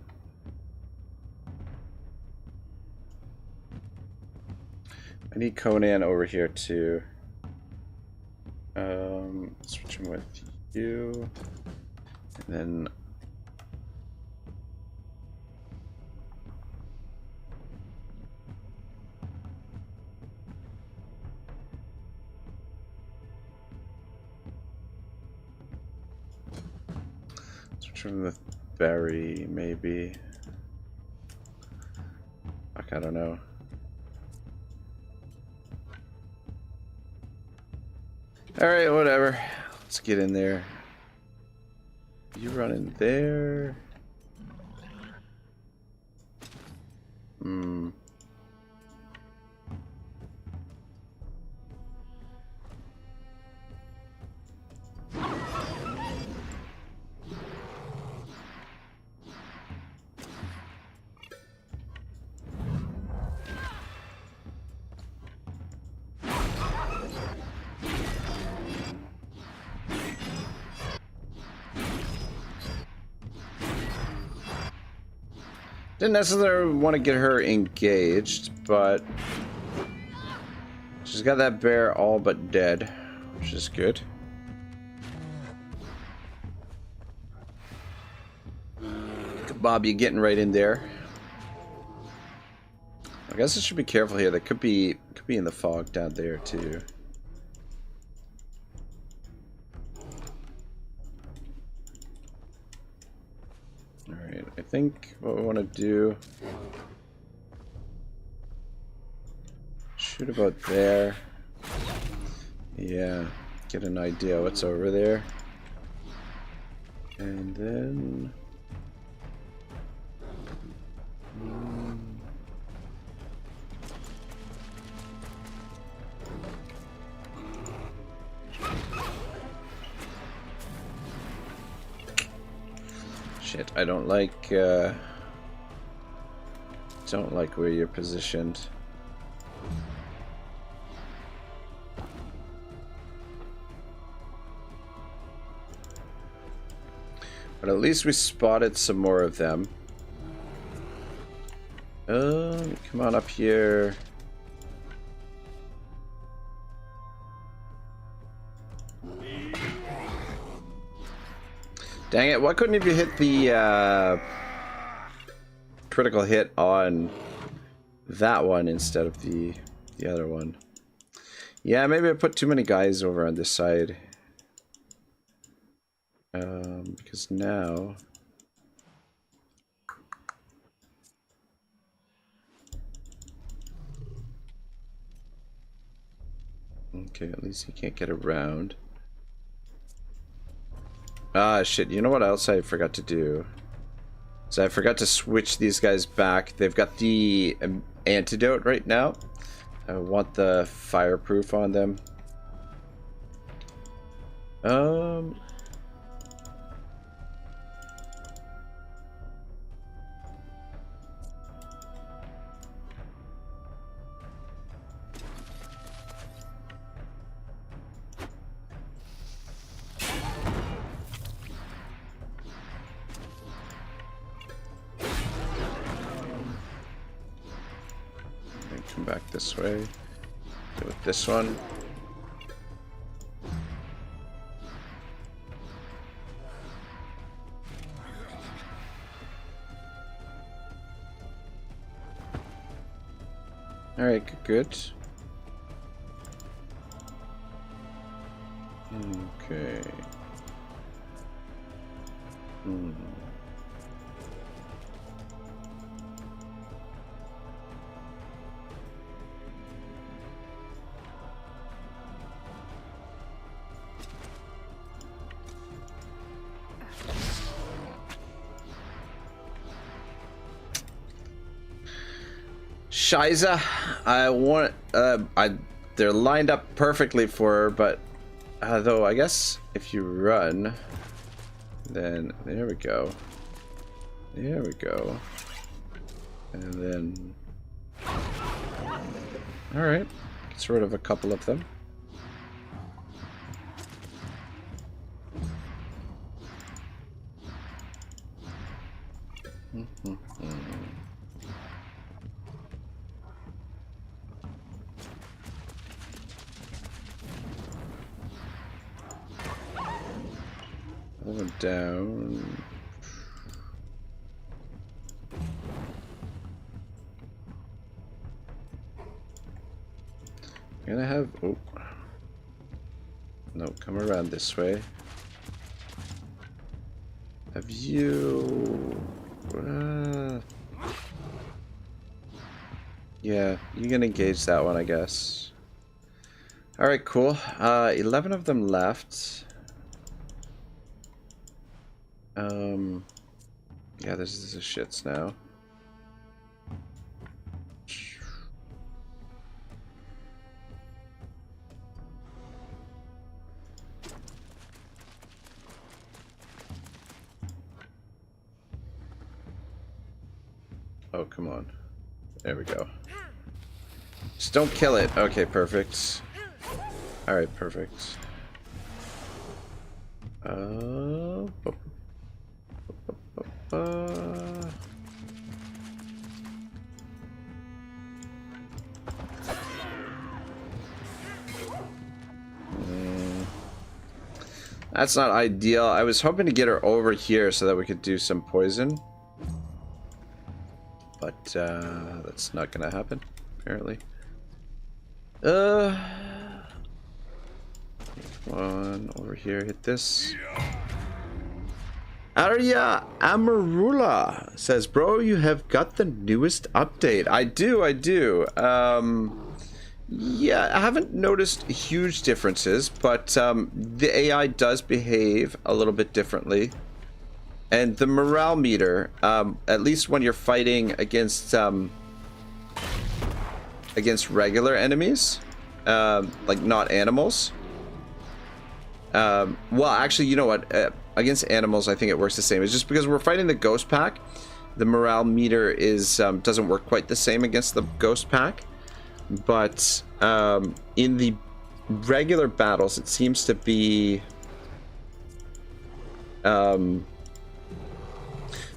I need Conan over here too. Switch him with you. And then... switch him with Barry, maybe. Fuck, I don't know. Alright, whatever. Let's get in there. You run in there. Didn't necessarily want to get her engaged, but she's got that bear all but dead, which is good. Bob, you getting right in there. I guess I should be careful here. They could be in the fog down there too. Alright, I think what we want to do... shoot about there. Yeah, get an idea what's over there. And then... shit, I don't like where you're positioned. But at least we spotted some more of them. Come on up here. Dang it, why couldn't you hit the critical hit on that one instead of the other one? Yeah, maybe I put too many guys over on this side. Because now... okay, at least he can't get around. Ah, shit, you know what else I forgot to do? So I forgot to switch these guys back. They've got the antidote right now. I want the fireproof on them. Come back this way. Do it this one. Alright, good. Okay. Shiza. I want. They're lined up perfectly for her, but though I guess if you run, then there we go. There we go. And then, all right, gets rid of a couple of them. One down. Gonna have. Oh. No, come around this way. Have you. Yeah, you can engage that one, I guess. Alright, cool. 11 of them left. Yeah, this is the shits now. Oh, come on. There we go. Just don't kill it. Okay, perfect. Alright, perfect. That's not ideal. I was hoping to get her over here so that we could do some poison. But that's not gonna happen, apparently. Come on, over here, hit this. Arya Amarula says, bro, you have got the newest update. I do. Yeah, I haven't noticed huge differences, but the AI does behave a little bit differently. And the morale meter, at least when you're fighting against regular enemies, like not animals. Well, actually, you know what? Against animals, I think it works the same. It's just because we're fighting the ghost pack, the morale meter is doesn't work quite the same against the ghost pack. But in the regular battles, it seems to be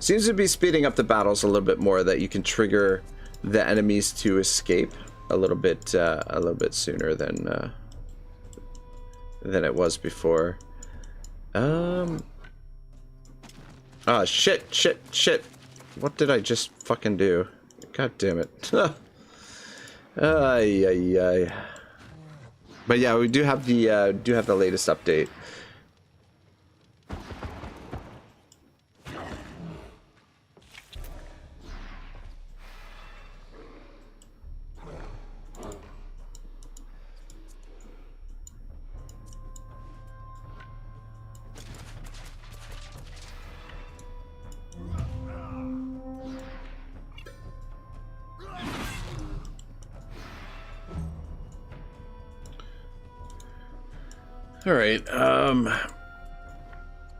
speeding up the battles a little bit more, that you can trigger the enemies to escape a little bit sooner than it was before. Ah, shit. What did I just fucking do? God damn it. Ay. But yeah, we do have the latest update. All right,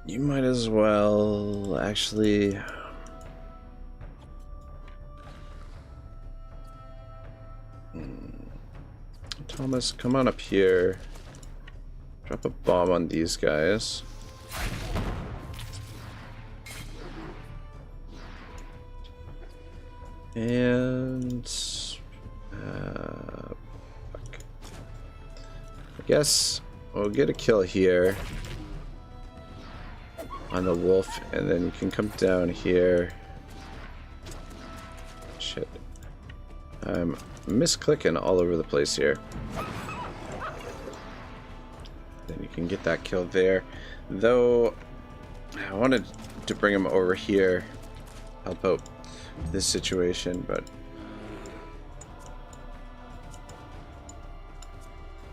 you might as well actually. Thomas, come on up here. Drop a bomb on these guys. And fuck. I guess we'll get a kill here on the wolf, and then you can come down here. Shit. I'm misclicking all over the place here. Then you can get that kill there. Though, I wanted to bring him over here, help out this situation, but...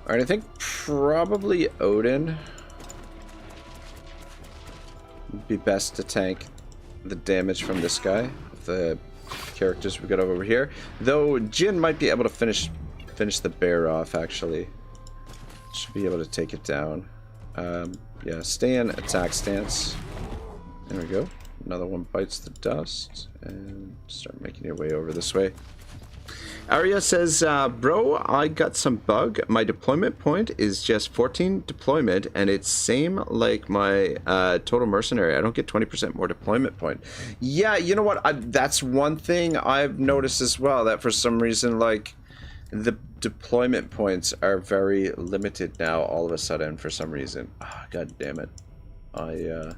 Alright, I think probably Odin would be best to tank the damage from this guy. The characters we got over here. Though Jin might be able to finish the bear off, actually. Should be able to take it down. Yeah, stay in attack stance. There we go. Another one bites the dust. And start making your way over this way. Arya says, bro, I got some bug. My deployment point is just 14 deployment, and it's same like my total mercenary. I don't get 20% more deployment point. Yeah, you know what? That's one thing I've noticed as well, that for some reason, like, the deployment points are very limited now all of a sudden for some reason. Oh, God damn it. I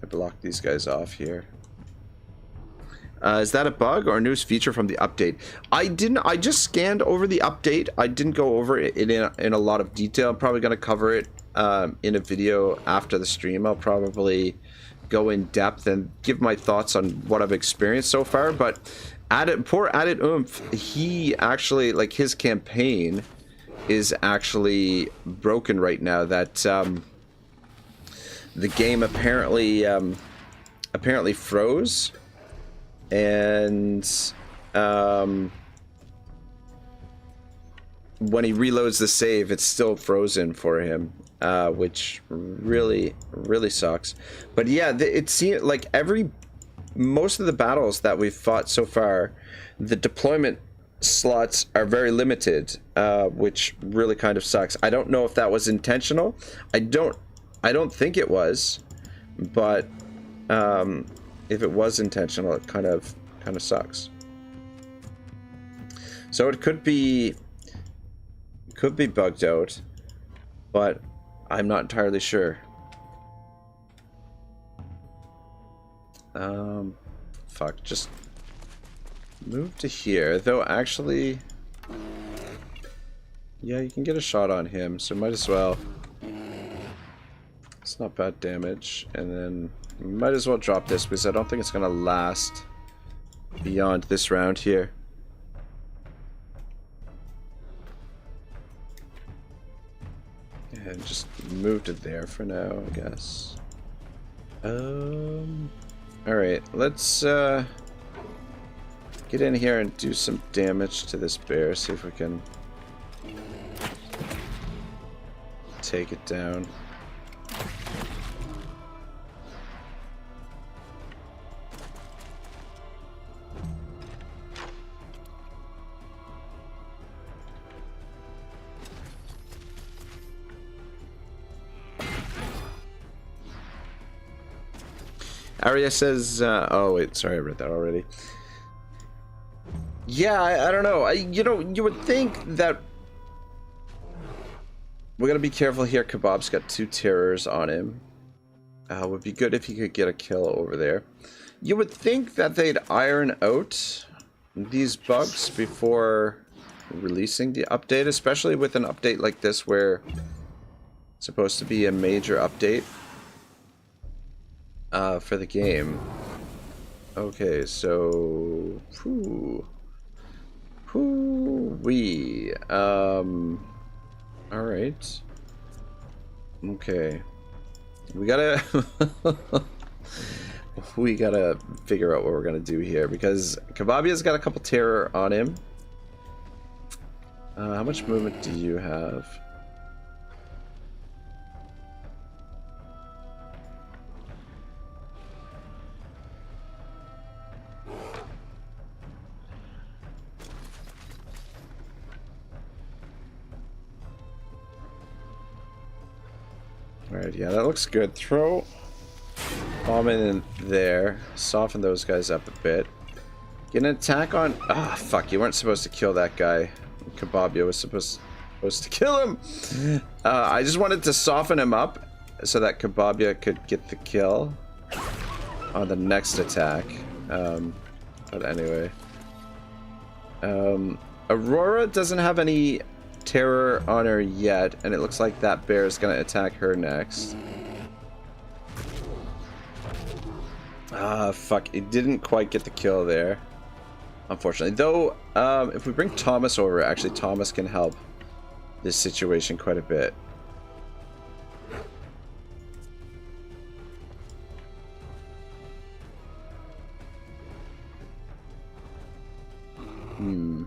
blocked these guys off here. Is that a bug or a news feature from the update? I just scanned over the update. I didn't go over it in a lot of detail. I'm probably going to cover it in a video after the stream. I'll probably go in depth and give my thoughts on what I've experienced so far. But poor Added Oomph, he actually, like, his campaign is actually broken right now. That the game apparently froze. And when he reloads the save, it's still frozen for him, which really sucks. But yeah, it seems like most of the battles that we've fought so far, the deployment slots are very limited, which really kind of sucks. I don't know if that was intentional. I don't think it was, but if it was intentional, it kind of sucks. So it could be bugged out, but I'm not entirely sure. Fuck, just move to here. Though actually, yeah, you can get a shot on him, so might as well. It's not bad damage, and then might as well drop this because I don't think it's gonna last beyond this round here. And just move to there for now, I guess. Alright, let's get in here and do some damage to this bear, see if we can take it down. Arya says, oh wait, sorry, I read that already. Yeah, I don't know. You would think that we're gonna be careful here. Kebab's got 2 terrors on him. Would be good if he could get a kill over there. You would think that they'd iron out these bugs before releasing the update, especially with an update like this where it's supposed to be a major update for the game. Okay, so alright. Okay. We gotta figure out what we're gonna do here because Kababia's got a couple terror on him. How much movement do you have? Alright, yeah, that looks good. Throw bomb in there. Soften those guys up a bit. Get an attack on... Ah, fuck, you weren't supposed to kill that guy. Kebabia was supposed to kill him! I just wanted to soften him up so that Kebabia could get the kill on the next attack. But anyway. Aurora doesn't have any terror on her yet, and it looks like that bear is gonna attack her next. Ah, fuck, it didn't quite get the kill there, unfortunately. Though, if we bring Thomas over, actually Thomas can help this situation quite a bit. Dang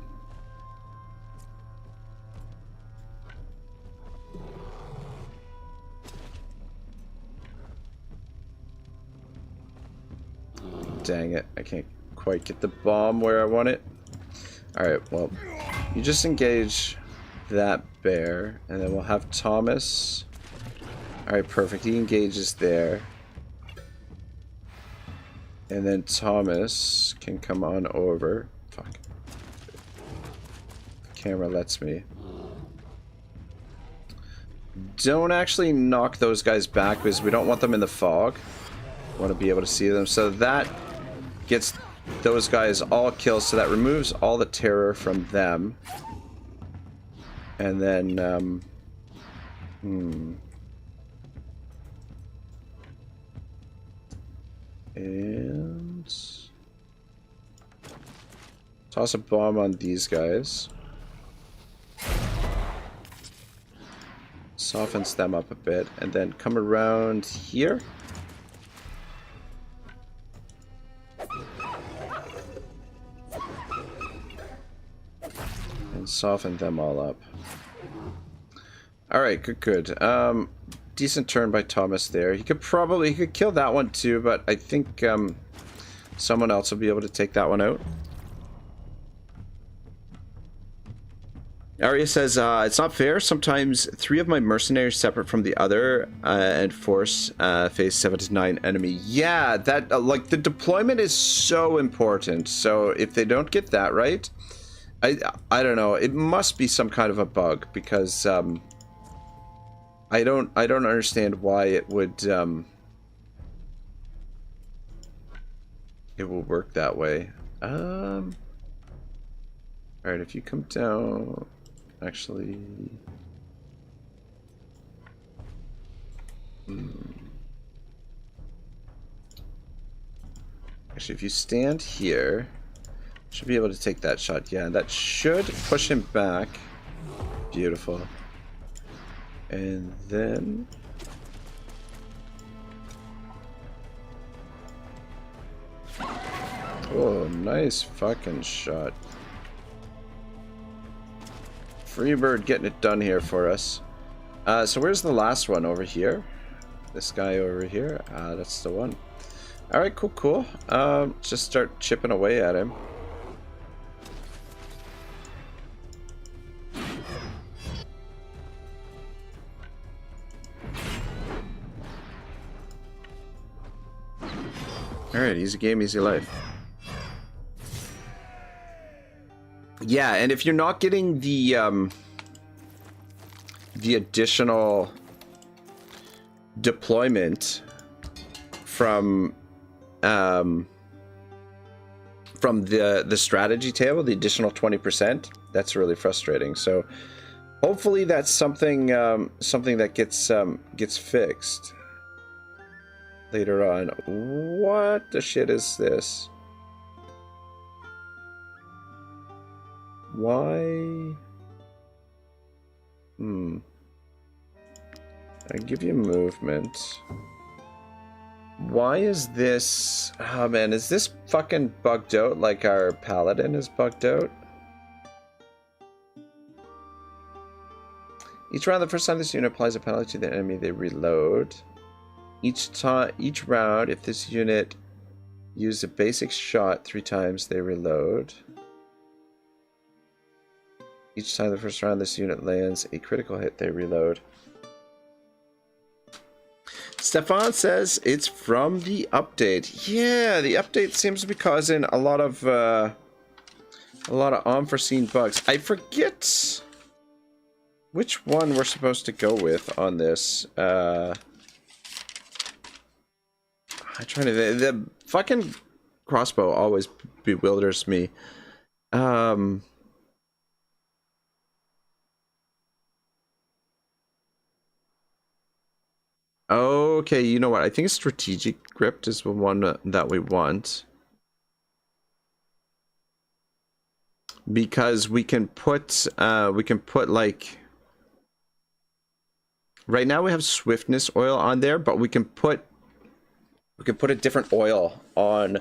it, I can't quite get the bomb where I want it. Alright, well, you just engage that bear, and then we'll have Thomas. Alright, perfect, he engages there. And then Thomas can come on over. Fuck. The camera lets me. Don't actually knock those guys back because we don't want them in the fog. We want to be able to see them. So that gets those guys all kills. So that removes all the terror from them. And then, and toss a bomb on these guys. Softens them up a bit, and then come around here. And soften them all up. Alright, good. Decent turn by Thomas there. He could kill that one too, but I think someone else will be able to take that one out. Arya says, it's not fair. Sometimes 3 of my mercenaries separate from the other and force phase 7 to 9 enemy. Yeah, that like the deployment is so important. So if they don't get that right, I don't know. It must be some kind of a bug because I don't understand why it would it will work that way. All right, if you come down. Actually, if you stand here, should be able to take that shot. Yeah, that should push him back. Beautiful. And then oh, nice fucking shot. Freebird getting it done here for us. So where's the last one? Over here? This guy over here? That's the one. Alright, cool. Just start chipping away at him. Alright, easy game, easy life. Yeah, and if you're not getting the additional deployment from the strategy table, the additional 20%, that's really frustrating. So hopefully that's something something that gets fixed later on. What the shit is this? Why? I give you movement. Why is this? Oh man, is this fucking bugged out like our paladin is bugged out? Each round, the first time this unit applies a penalty to the enemy, they reload. Each round, if this unit used a basic shot 3 times, they reload. Each time the first round this unit lands a critical hit, they reload. Stefan says it's from the update. Yeah, the update seems to be causing a lot of unforeseen bugs. I forget which one we're supposed to go with on this. I'm trying to. The fucking crossbow always bewilders me. Okay, you know what? I think strategic grip is the one that we want. Because we can put like right now we have swiftness oil on there, but we can put a different oil on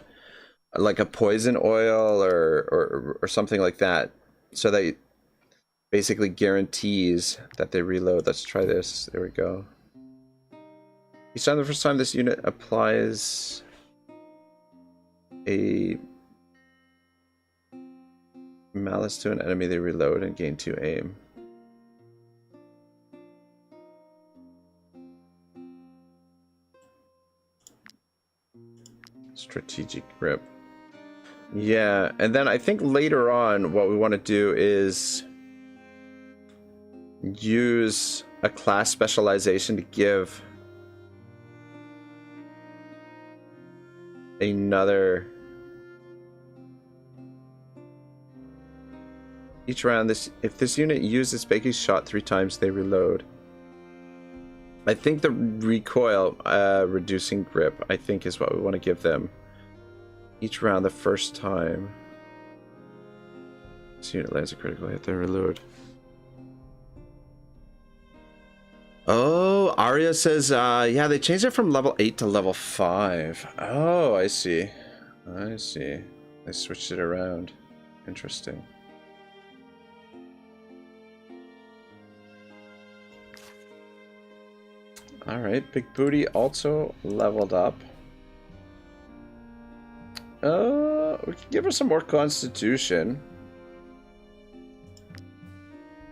like a poison oil or something like that, so that basically guarantees that they reload. Let's try this. There we go. Each time the first time this unit applies a malice to an enemy, they reload and gain 2 aim. Strategic grip. Yeah, and then I think later on what we want to do is use a class specialization to give another... Each round, if this unit uses Bakey's shot 3 times, they reload. I think the recoil, reducing grip, I think is what we want to give them. Each round, the first time this unit lands a critical hit, they reload. Oh, Arya says, yeah, they changed it from level 8 to level 5. Oh, I see. I see. They switched it around. Interesting. Alright, Big Booty also leveled up. We can give her some more constitution.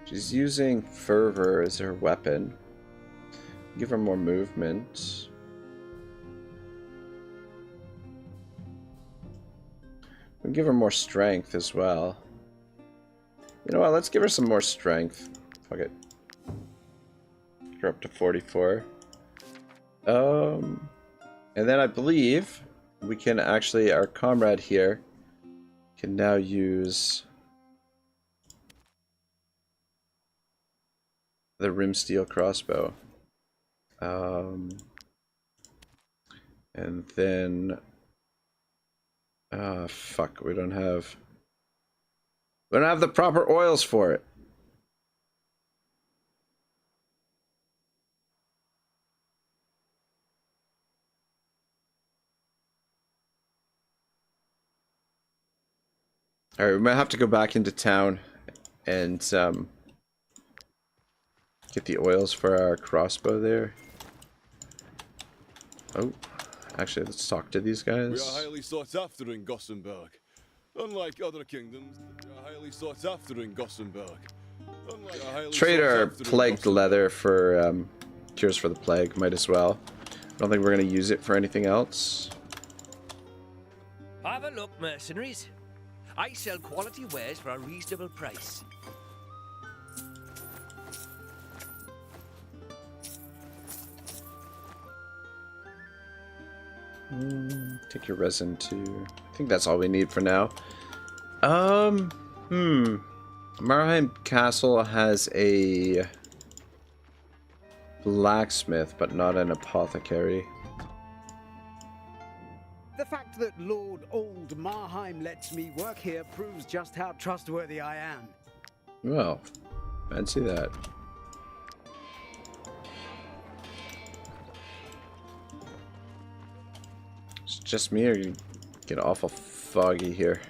She's using fervor as her weapon. Give her more movement. We can give her more strength as well. You know what, let's give her some more strength. Fuck it. Get her up to 44. And then I believe we can actually, our comrade here can now use the rim steel crossbow. And then fuck, we don't have the proper oils for it. Alright, we might have to go back into town and get the oils for our crossbow there. Oh, actually, let's talk to these guys. We are highly sought after in Gothenburg. Unlike other kingdoms, we are highly sought after in Gothenburg. Trade our plagued leather for cures for the plague, might as well. I don't think we're going to use it for anything else. Have a look, mercenaries. I sell quality wares for a reasonable price. Take your resin too. I think that's all we need for now. Marheim Castle has a blacksmith, but not an apothecary. The fact that Lord Old Marheim lets me work here proves just how trustworthy I am. Well, fancy that. It's just me, or you get awful foggy here?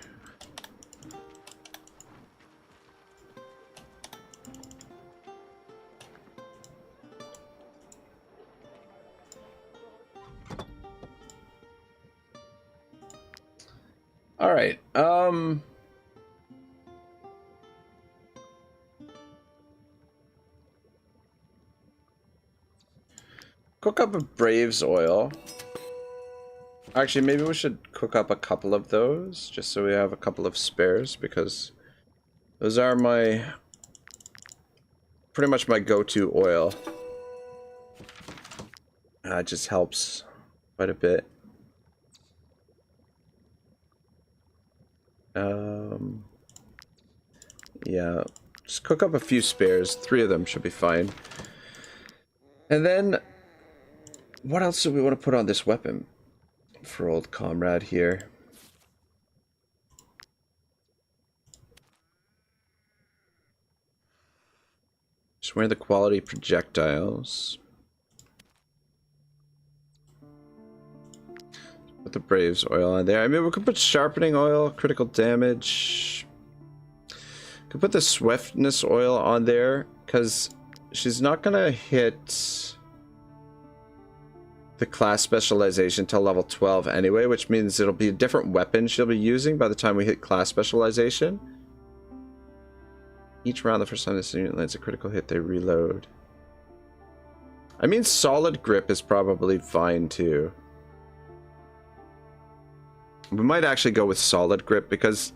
All right. Cook up a Braves oil. Actually, maybe we should cook up a couple of those, just so we have a couple of spares, because those are pretty much my go-to oil. It just helps quite a bit. Yeah, just cook up a few spares. 3 of them should be fine. And then, what else do we want to put on this weapon for old comrade here? Just wear the quality projectiles. Put the Braves oil on there. I mean, we could put sharpening oil, critical damage. Could put the swiftness oil on there because she's not gonna hit the class specialization till level 12 anyway, which means it'll be a different weapon she'll be using by the time we hit class specialization. Each round, the first time this unit lands a critical hit, they reload. I mean, solid grip is probably fine too. We might actually go with solid grip because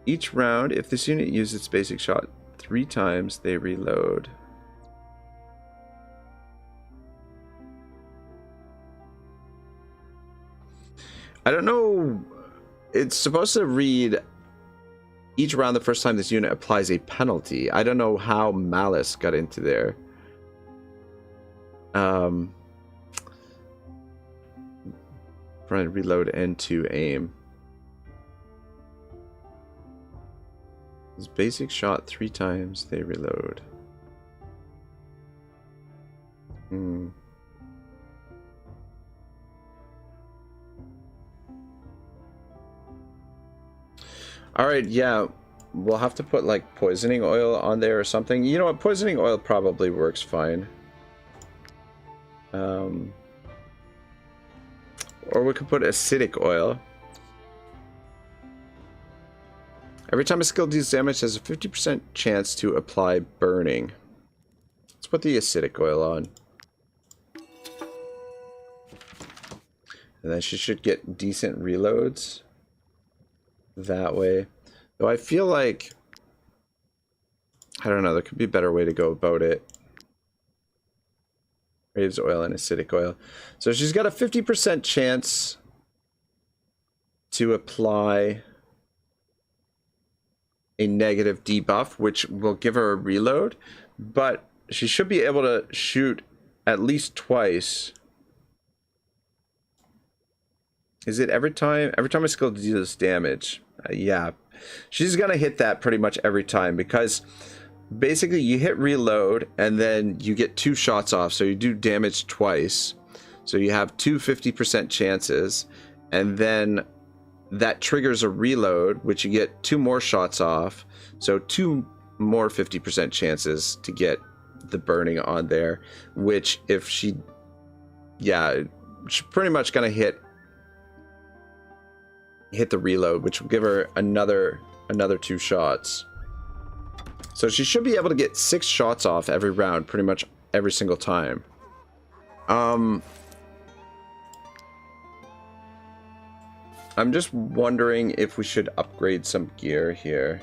each round, if this unit uses its basic shot 3 times, they reload. I don't know. It's supposed to read each round the first time this unit applies a penalty. I don't know how Malice got into there. Trying to reload and to aim. His basic shot 3 times, they reload. Alright, yeah. We'll have to put like poisoning oil on there or something. You know what? Poisoning oil probably works fine. Or we could put acidic oil. Every time a skill deals damage, has a 50% chance to apply burning. Let's put the acidic oil on. And then she should get decent reloads that way. Though I feel like, I don't know, there could be a better way to go about it. Graves oil and acidic oil. So she's got a 50% chance to apply a negative debuff, which will give her a reload, but she should be able to shoot at least twice. Is it every time a skill deals damage? Yeah, she's gonna hit that pretty much every time, because basically you hit reload and then you get 2 shots off, so you do damage twice, so you have 2 50% chances, and then that triggers a reload, which you get 2 more shots off, so 2 more 50% chances to get the burning on there, which if she, yeah, she's pretty much gonna hit the reload, which will give her another 2 shots. So she should be able to get 6 shots off every round, pretty much every single time. I'm just wondering if we should upgrade some gear here.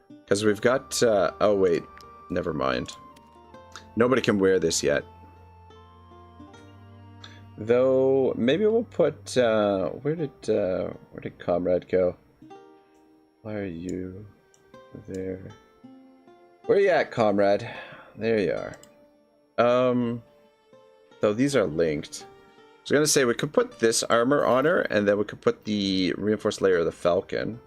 Because we've got, oh wait, never mind. Nobody can wear this yet. Though, maybe we'll put, where did Comrade go? Why are you there? Where are you at, Comrade? There you are. Though these are linked. I was gonna say we could put this armor on her, and then we could put the reinforced layer of the Falcon.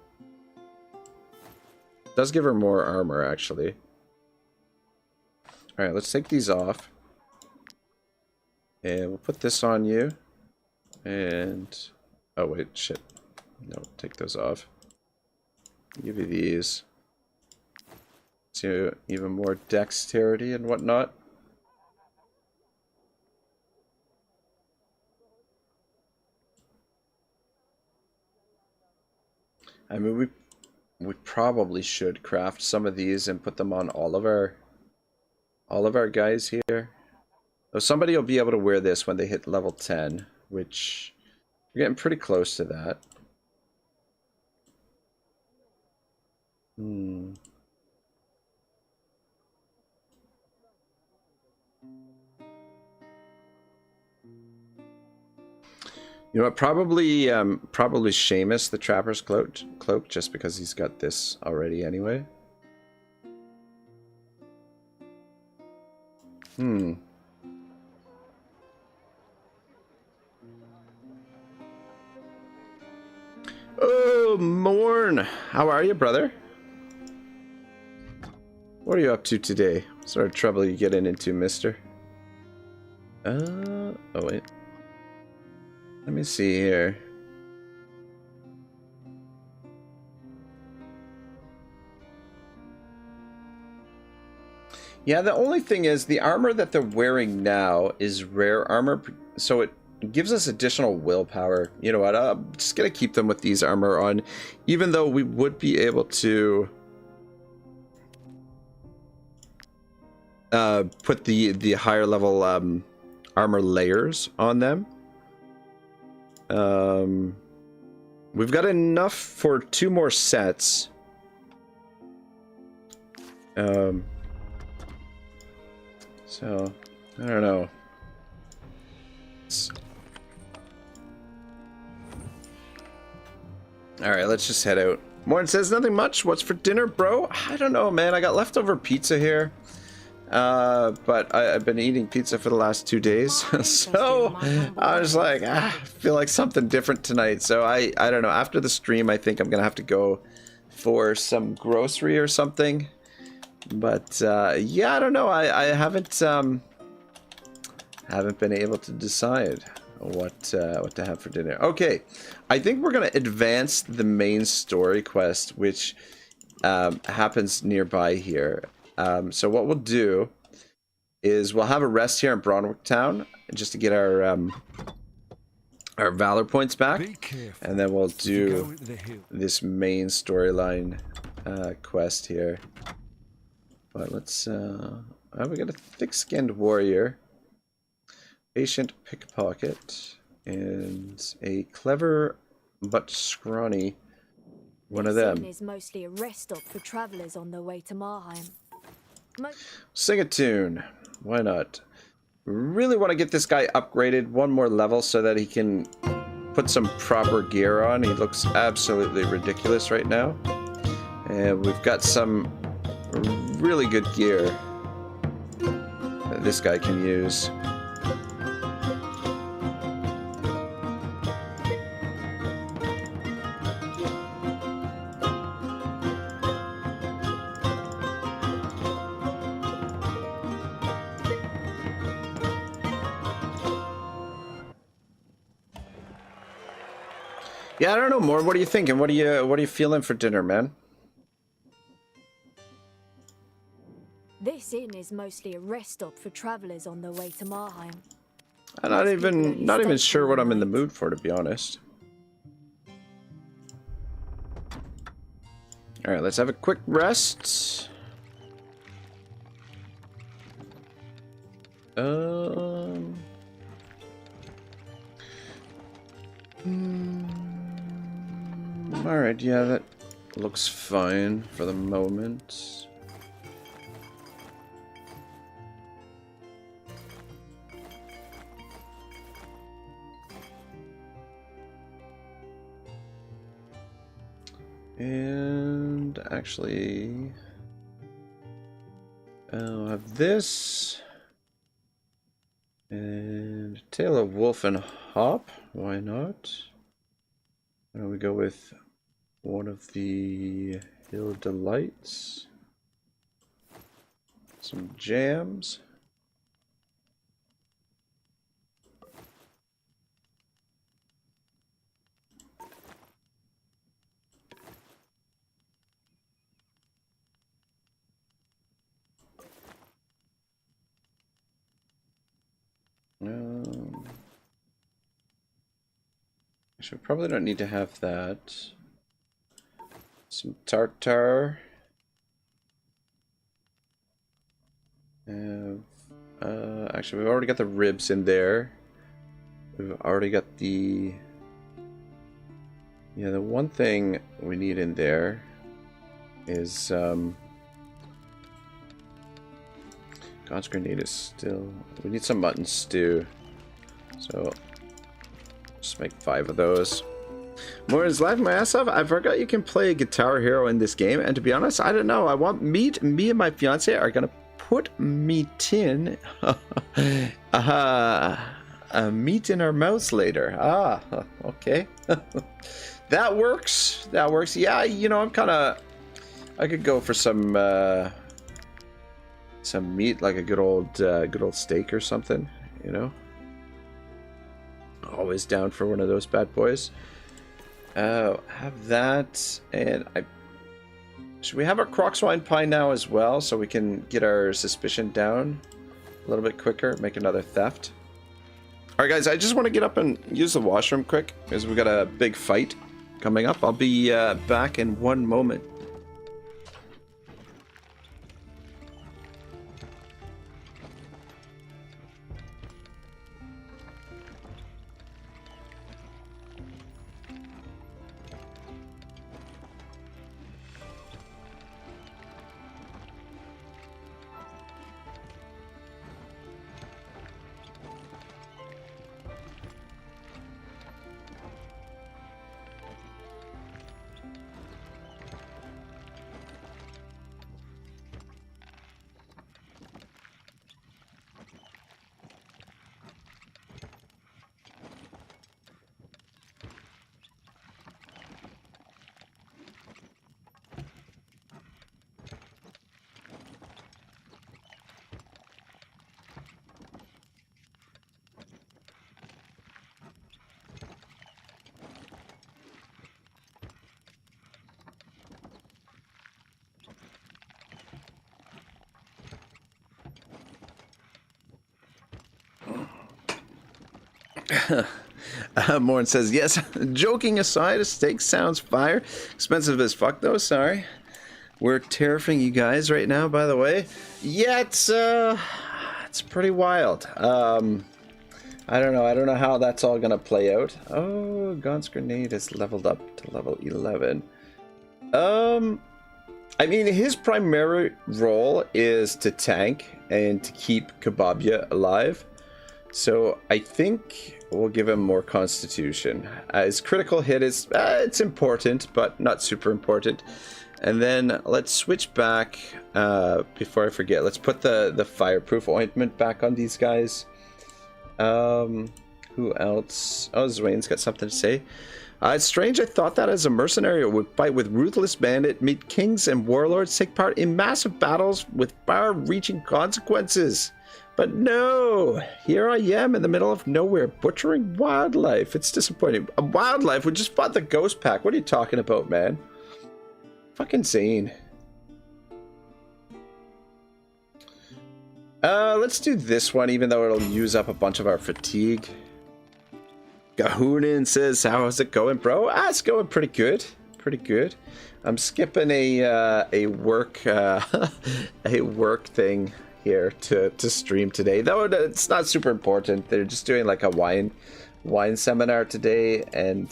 It does give her more armor, actually. Alright, let's take these off. And we'll put this on you. And... oh wait, shit. No, take those off. Give you these. To even more dexterity and whatnot. I mean, we probably should craft some of these and put them on all of our guys here. So somebody will be able to wear this when they hit level 10, which we're getting pretty close to that. You know what? Probably Seamus, the Trapper's cloak, just because he's got this already anyway. Oh, Morn! How are you, brother? What are you up to today? sort of trouble you getting into, mister? Oh wait. Let me see here. Yeah, the only thing is the armor that they're wearing now is rare armor, so it gives us additional willpower. You know what? I'm just gonna keep them with these armor on, even though we would be able to put the higher level armor layers on them. We've got enough for 2 more sets. So I don't know. All right, let's just head out. Morton says nothing much. What's for dinner, bro? I don't know, man. I got leftover pizza here. But I've been eating pizza for the last 2 days, so I was like, I feel like something different tonight. So I don't know. After the stream, I think I'm gonna have to go for some grocery or something. But yeah, I don't know. I haven't been able to decide what to have for dinner. Okay, I think we're gonna advance the main story quest, which happens nearby here. So what we'll do is we'll have a rest here in Bronwick Town just to get our valor points back, and then we'll do this main storyline quest here. But let's we got a thick-skinned warrior, patient pickpocket, and a clever but scrawny one of them. Is mostly a rest stop for travelers on their way to Marheim. Sing a tune. Why not? Really want to get this guy upgraded 1 more level so that he can put some proper gear on. He looks absolutely ridiculous right now. And we've got some really good gear that this guy can use. Yeah, I don't know, More. What are you thinking? What are you feeling for dinner, man? This inn is mostly a rest stop for travelers on their way to Marheim. I'm not even sure what I'm in the mood for, to be honest. All right, let's have a quick rest. Alright, yeah, that looks fine for the moment. And actually, I'll have this. And Tale of Wolf and Hop, why not? Why don't we go with one of the Hill Delights, some jams. Actually, we probably don't need to have that. Some tartar. Actually, we've already got the ribs in there. We've already got the... Yeah, the one thing we need in there is... God's grenade is still... We need some mutton stew. So, just make 5 of those. Morton's laughing my ass off. I forgot you can play a Guitar Hero in this game, and to be honest, I don't know. I want meat. Me and my fiance are gonna put meat in meat in our mouths later. Ah, okay. That works. That works. Yeah, you know, I'm kind of... I could go for some some meat, like a good old steak or something, you know. Always down for one of those bad boys. Have that, and should we have our crocswine pie now as well, so we can get our suspicion down a little bit quicker, make another theft. All right, guys, I just want to get up and use the washroom quick because we got a big fight coming up. I'll be back in one moment. Morin says, yes, joking aside, a steak sounds fire. Expensive as fuck, though, sorry. We're tariffing you guys right now, by the way. Yeah, it's pretty wild. I don't know how that's all gonna play out. Oh, Gaunt's grenade is leveled up to level 11. I mean, his primary role is to tank and to keep Kababia alive. So I think we'll give him more constitution. His critical hit is, it's important, but not super important. And then let's switch back, before I forget, let's put the fireproof ointment back on these guys. Who else? Oh, Zwayne's got something to say. It's strange, I thought that as a mercenary would fight with ruthless bandit, meet kings and warlords, take part in massive battles with far-reaching consequences. But no, here I am in the middle of nowhere, butchering wildlife. It's disappointing. A wildlife? We just fought the ghost pack. What are you talking about, man? Fucking insane. Let's do this one, even though it'll use up a bunch of our fatigue. Gahunin says, how's it going, bro? It's going pretty good. Pretty good. I'm skipping a work a work thing here to stream today, though it's not super important. They're just doing like a wine seminar today, and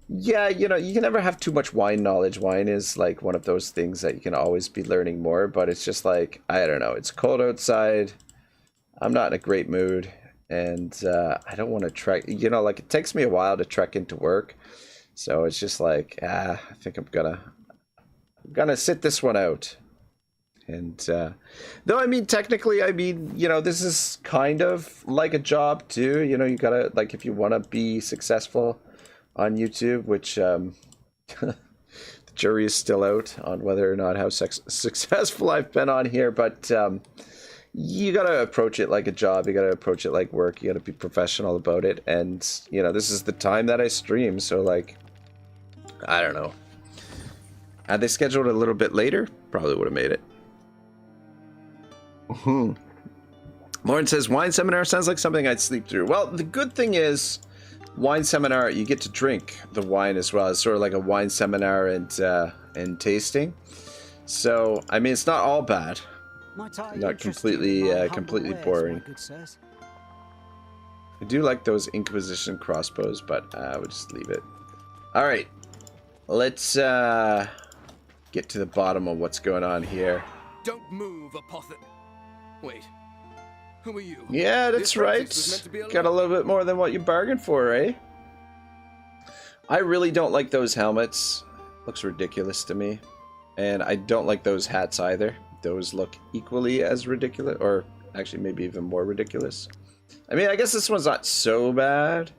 yeah, you know, you can never have too much wine knowledge. Wine is like one of those things that you can always be learning more, but it's just like, I don't know, it's cold outside, I'm not in a great mood, and I don't want to trek, you know, like it takes me a while to trek into work, so it's just like, I think I'm gonna sit this one out. And though, I mean, technically, I mean, you know, this is kind of like a job too. You know, you gotta, like, if you want to be successful on YouTube, which the jury is still out on whether or not how successful I've been on here, but you gotta approach it like a job. You gotta approach it like work. You gotta be professional about it. And, you know, this is the time that I stream, so, like, I don't know. Had they scheduled it a little bit later, probably would have made it. Lauren says, wine seminar sounds like something I'd sleep through. Well, the good thing is, wine seminar, you get to drink the wine as well. It's sort of like a wine seminar and tasting. So, I mean, it's not all bad. Not completely completely boring. I do like those Inquisition crossbows, but I would just leave it. All right, let's get to the bottom of what's going on here. Don't move, Apothecary. Wait, who are you? Yeah, that's right. Got a little bit more than what you bargained for, eh? I really don't like those helmets. Looks ridiculous to me. And I don't like those hats either. Those look equally as ridiculous, or actually maybe even more ridiculous. I mean, I guess this one's not so bad,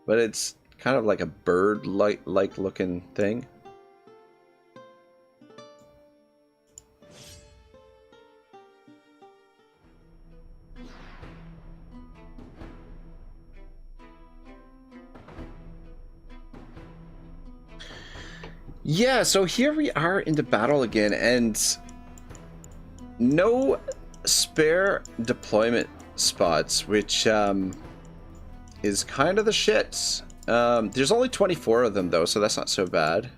but it's kind of like a bird-like looking thing. Yeah, so here we are into battle again, and no spare deployment spots, which is kind of the shit. There's only 24 of them though, so that's not so bad.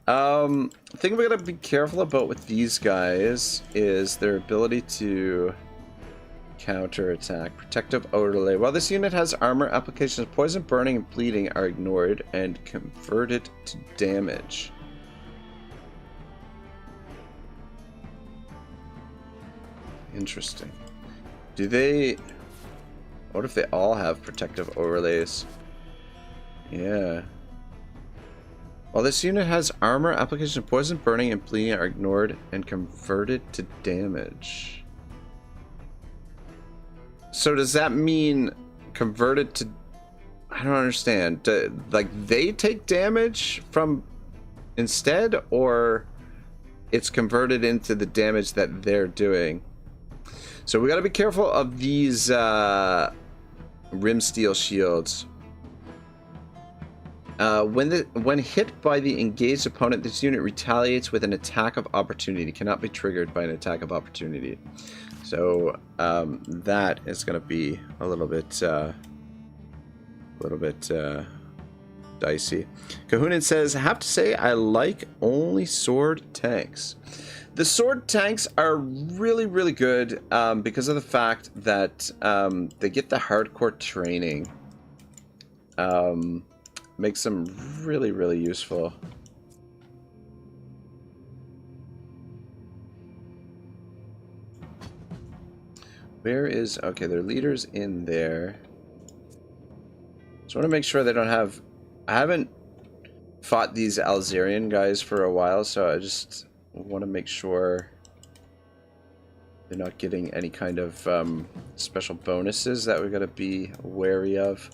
Thing we gotta be careful about with these guys is their ability to counter attack. Protective overlay. While this unit has armor, applications of poison, burning, and bleeding are ignored and converted to damage. Interesting. Do they... What if they all have protective overlays? Yeah. While this unit has armor, applications of poison, burning, and bleeding are ignored and converted to damage. So does that mean converted to... I don't understand. Like, they take damage from instead, or it's converted into the damage that they're doing? So we gotta be careful of these rim steel shields. When hit by the engaged opponent, this unit retaliates with an attack of opportunity. Cannot be triggered by an attack of opportunity. So that is going to be a little bit dicey. Kahunan says, I have to say I like only sword tanks. The sword tanks are really, really good because of the fact that they get the hardcore training. Makes them really, really useful. Where is... Okay, their leader's in there. Just want to make sure they don't have... I haven't fought these Alzerian guys for a while, so I just want to make sure they're not getting any kind of special bonuses that we got to be wary of.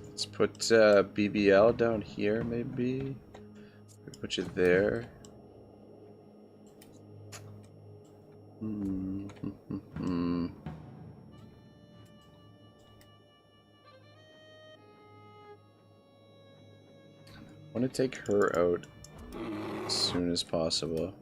Let's put BBL down here, maybe. Put you there. I want to take her out as soon as possible.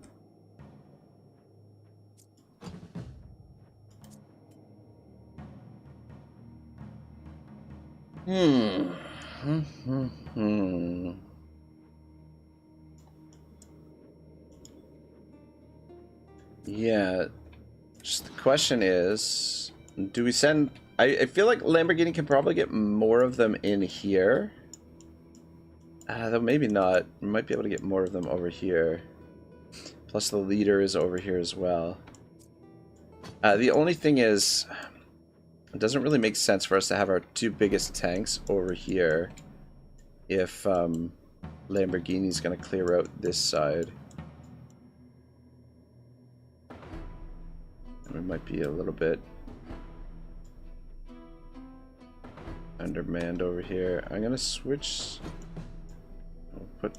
Yeah, just the question is, do we send... I feel like Lamborghini can probably get more of them in here. Though maybe not. We might be able to get more of them over here. Plus the leader is over here as well. The only thing is, it doesn't really make sense for us to have our two biggest tanks over here if Lamborghini's going to clear out this side. And we might be a little bit undermanned over here. I'm going to switch... I'll put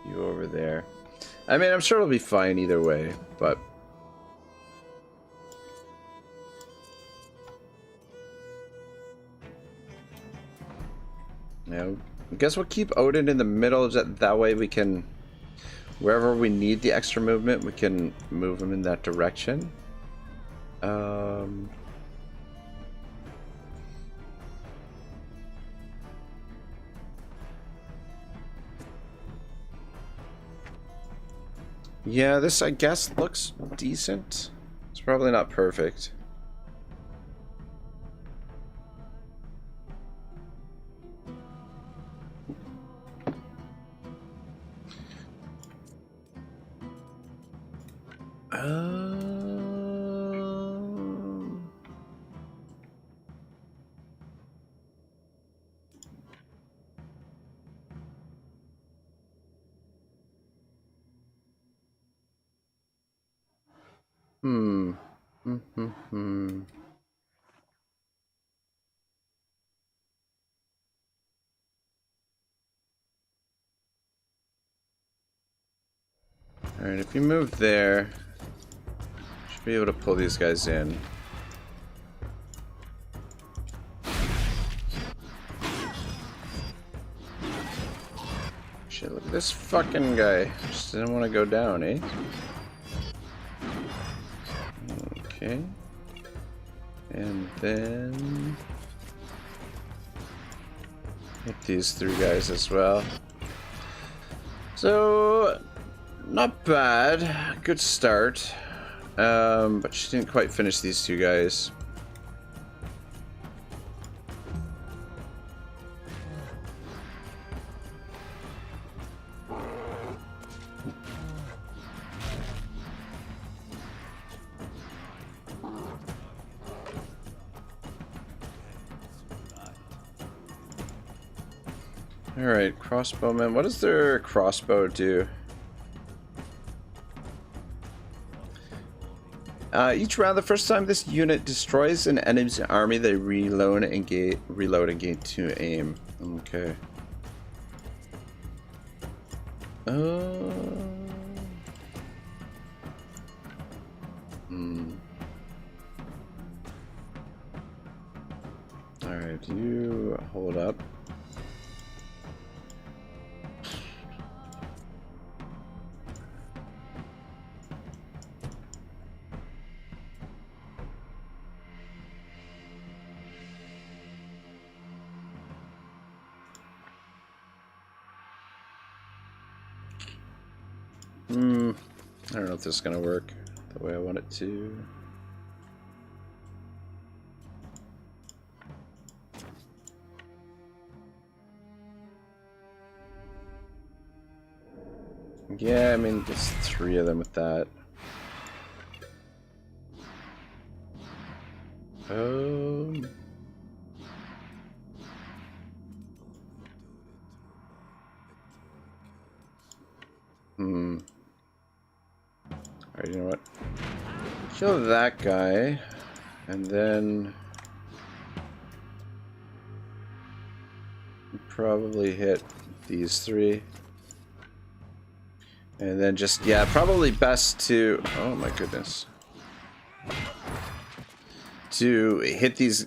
you over there. I mean, I'm sure it'll be fine either way, but... Now, I guess we'll keep Odin in the middle, that way we can... Wherever we need the extra movement, we can move him in that direction. Yeah, this, I guess, looks decent. It's probably not perfect. Alright, if you move there, you should be able to pull these guys in. shit, look at this fucking guy. Just didn't want to go down, eh? Okay. And then hit these 3 guys as well. So not bad. Good start. But she didn't quite finish these 2 guys. Alright, crossbowmen. What does their crossbow do? Each round, the first time this unit destroys an enemy's army, they reload and gain 2 aim. Okay. Alright, you hold up. I don't know if this is gonna work the way I want it to. Yeah, I mean, there's 3 of them with that. Alright, you know what? Kill that guy, and then probably hit these 3. And then just, yeah, probably best to, oh my goodness, to hit these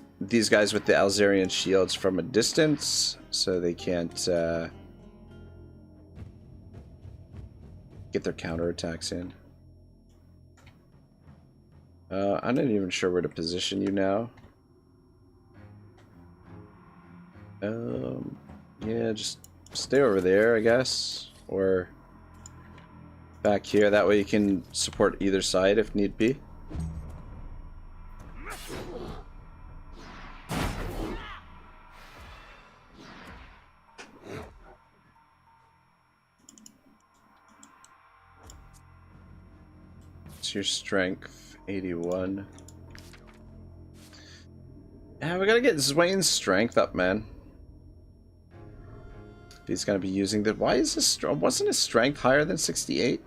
guys with the Alzarian shields from a distance so they can't get their counterattacks in. I'm not even sure where to position you now. Yeah, just stay over there, I guess, or back here. That way you can support either side if need be. It's your strength, 81. Yeah, we gotta get Zwayne's strength up, man. If he's gonna be using the... Why is his... Wasn't his strength higher than 68?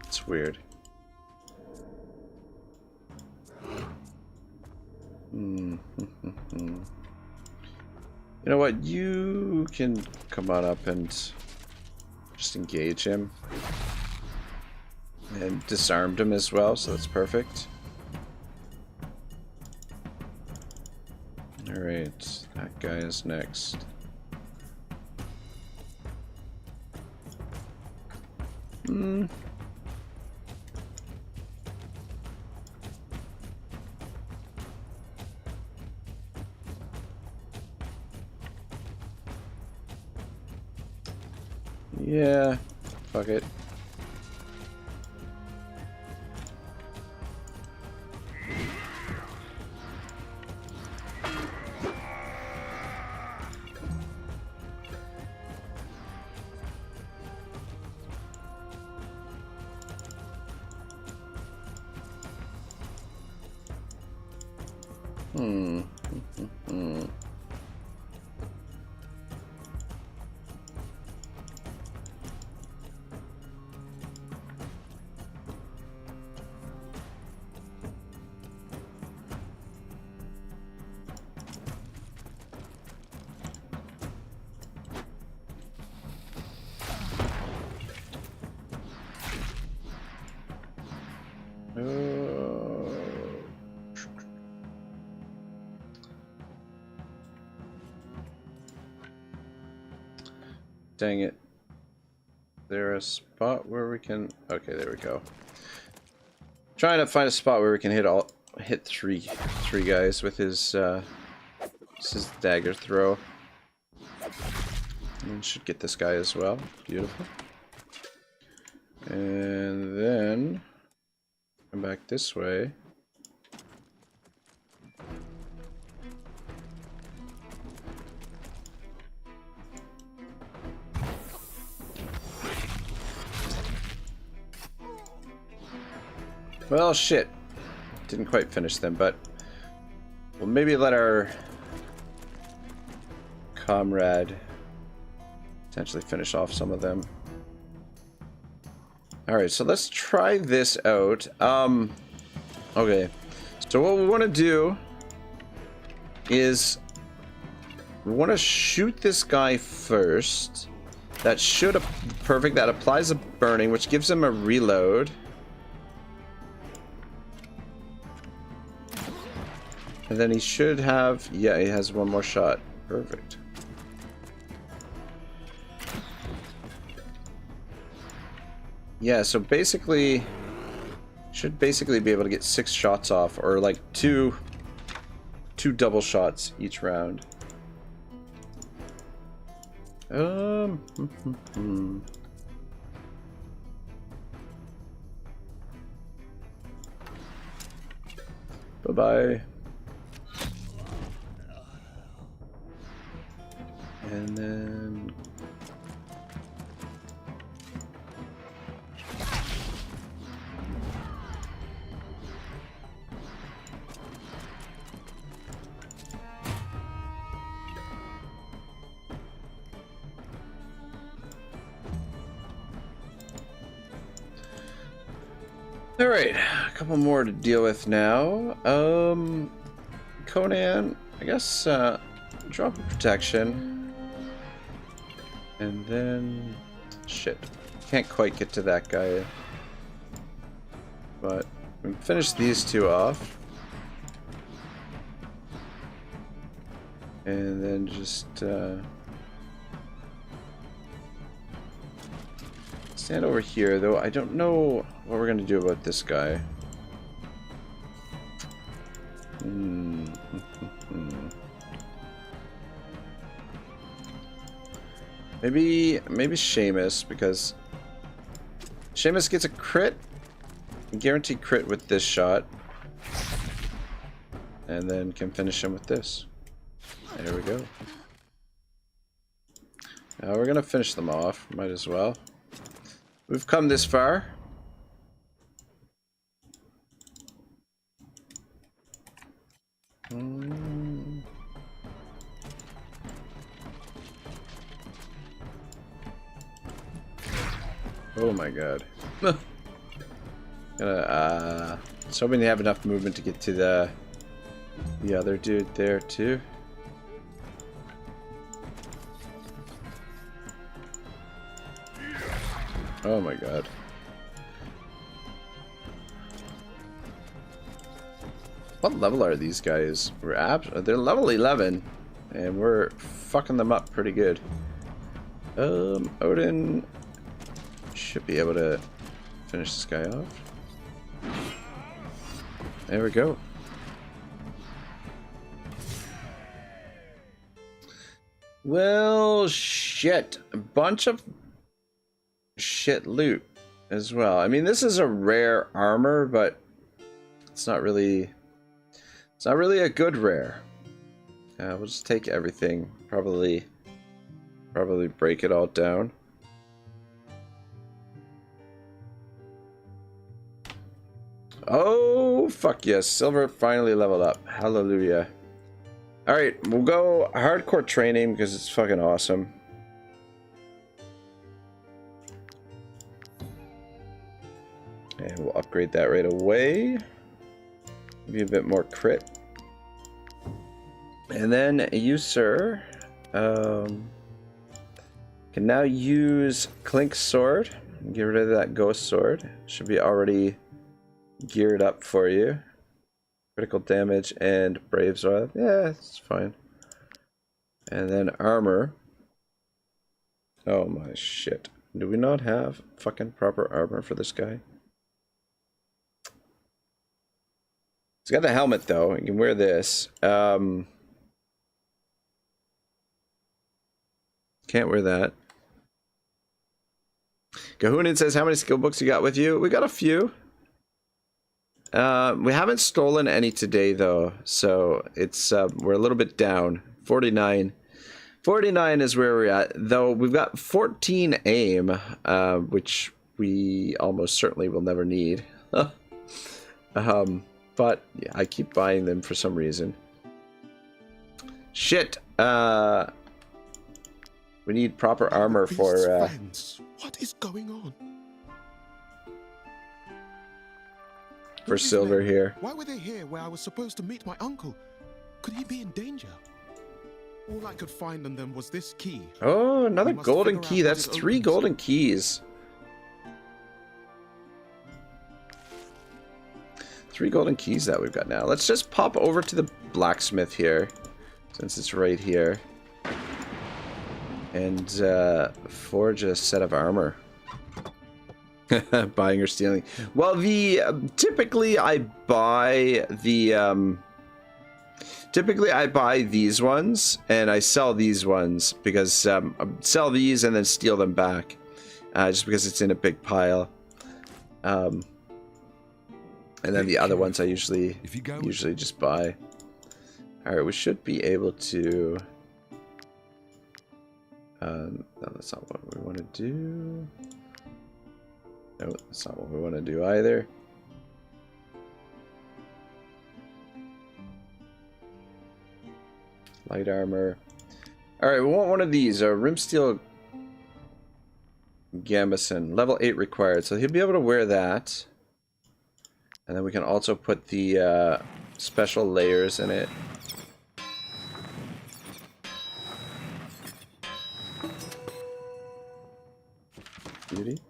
It's weird. You know what? You can come on up and just engage him. And disarmed him as well, so that's perfect. Alright, that guy is next. Yeah, fuck it. Dang it. there a spot where we can... Okay, there we go. Trying to find a spot where we can hit three guys with his dagger throw. And should get this guy as well. Beautiful. And then come back this way. Well, shit. Didn't quite finish them, but we'll maybe let our comrade potentially finish off some of them. Alright, so let's try this out. Okay. So what we want to do is we want to shoot this guy first. That should... Perfect. That applies a burning, which gives him a reload. And then he should have... Yeah, he has one more shot. Perfect. Yeah, so basically... Should basically be able to get 6 shots off. Or like two double shots each round. Bye-bye. And then... Alright, a couple more to deal with now. Conan, I guess, drop a protection. And then... Shit. Can't quite get to that guy. But, we can finish these two off. And then just, stand over here, though. I don't know what we're gonna do about this guy. Maybe Seamus, because Seamus gets a crit, guaranteed crit with this shot, and then can finish him with this. There we go. Now we're gonna finish them off. Might as well. We've come this far. Oh my god. Just hoping they have enough movement to get to the other dude there too. Oh my god. What level are these guys? They're level 11, and we're fucking them up pretty good. Odin should be able to finish this guy off. There we go. Well, shit. A bunch of shit loot as well. I mean, this is a rare armor, but it's not really a good rare. We'll just take everything. Probably break it all down. Oh, fuck yes. Silver finally leveled up. Hallelujah. Alright, we'll go hardcore training because it's fucking awesome. And we'll upgrade that right away. Give you a bit more crit. And then you, sir, can now use Clink's sword. Get rid of that ghost sword. Should be already geared up for you. Critical damage and Brave's oil. Yeah, it's fine. And then armor. Oh my shit. Do we not have fucking proper armor for this guy? He's got the helmet though. He can wear this. Can't wear that. Kahunin says, how many skill books you got with you? We got a few. We haven't stolen any today though, so it's we're a little bit down. 49. 49 is where we're at, though we've got 14 aim, which we almost certainly will never need. But yeah, I keep buying them for some reason. Shit. We need proper armor for What is going on? For Silver here. Why were they here where I was supposed to meet my uncle? Could he be in danger? All I could find on them was this key. Oh, another golden key. That's 3 golden keys. 3 golden keys that we've got now. Let's just pop over to the blacksmith here, since it's right here, and forge a set of armor. Buying or stealing. Well, the typically I buy the typically I buy these ones and I sell these ones because I sell these and then steal them back, just because it's in a big pile. And then the other ones I usually just buy. All right, we should be able to. No, that's not what we want to do. No, that's not what we want to do either. Light armor. Alright, we want one of these. Rimsteel Gambeson. Level 8 required. So he'll be able to wear that. And then we can also put the special layers in it. Beauty.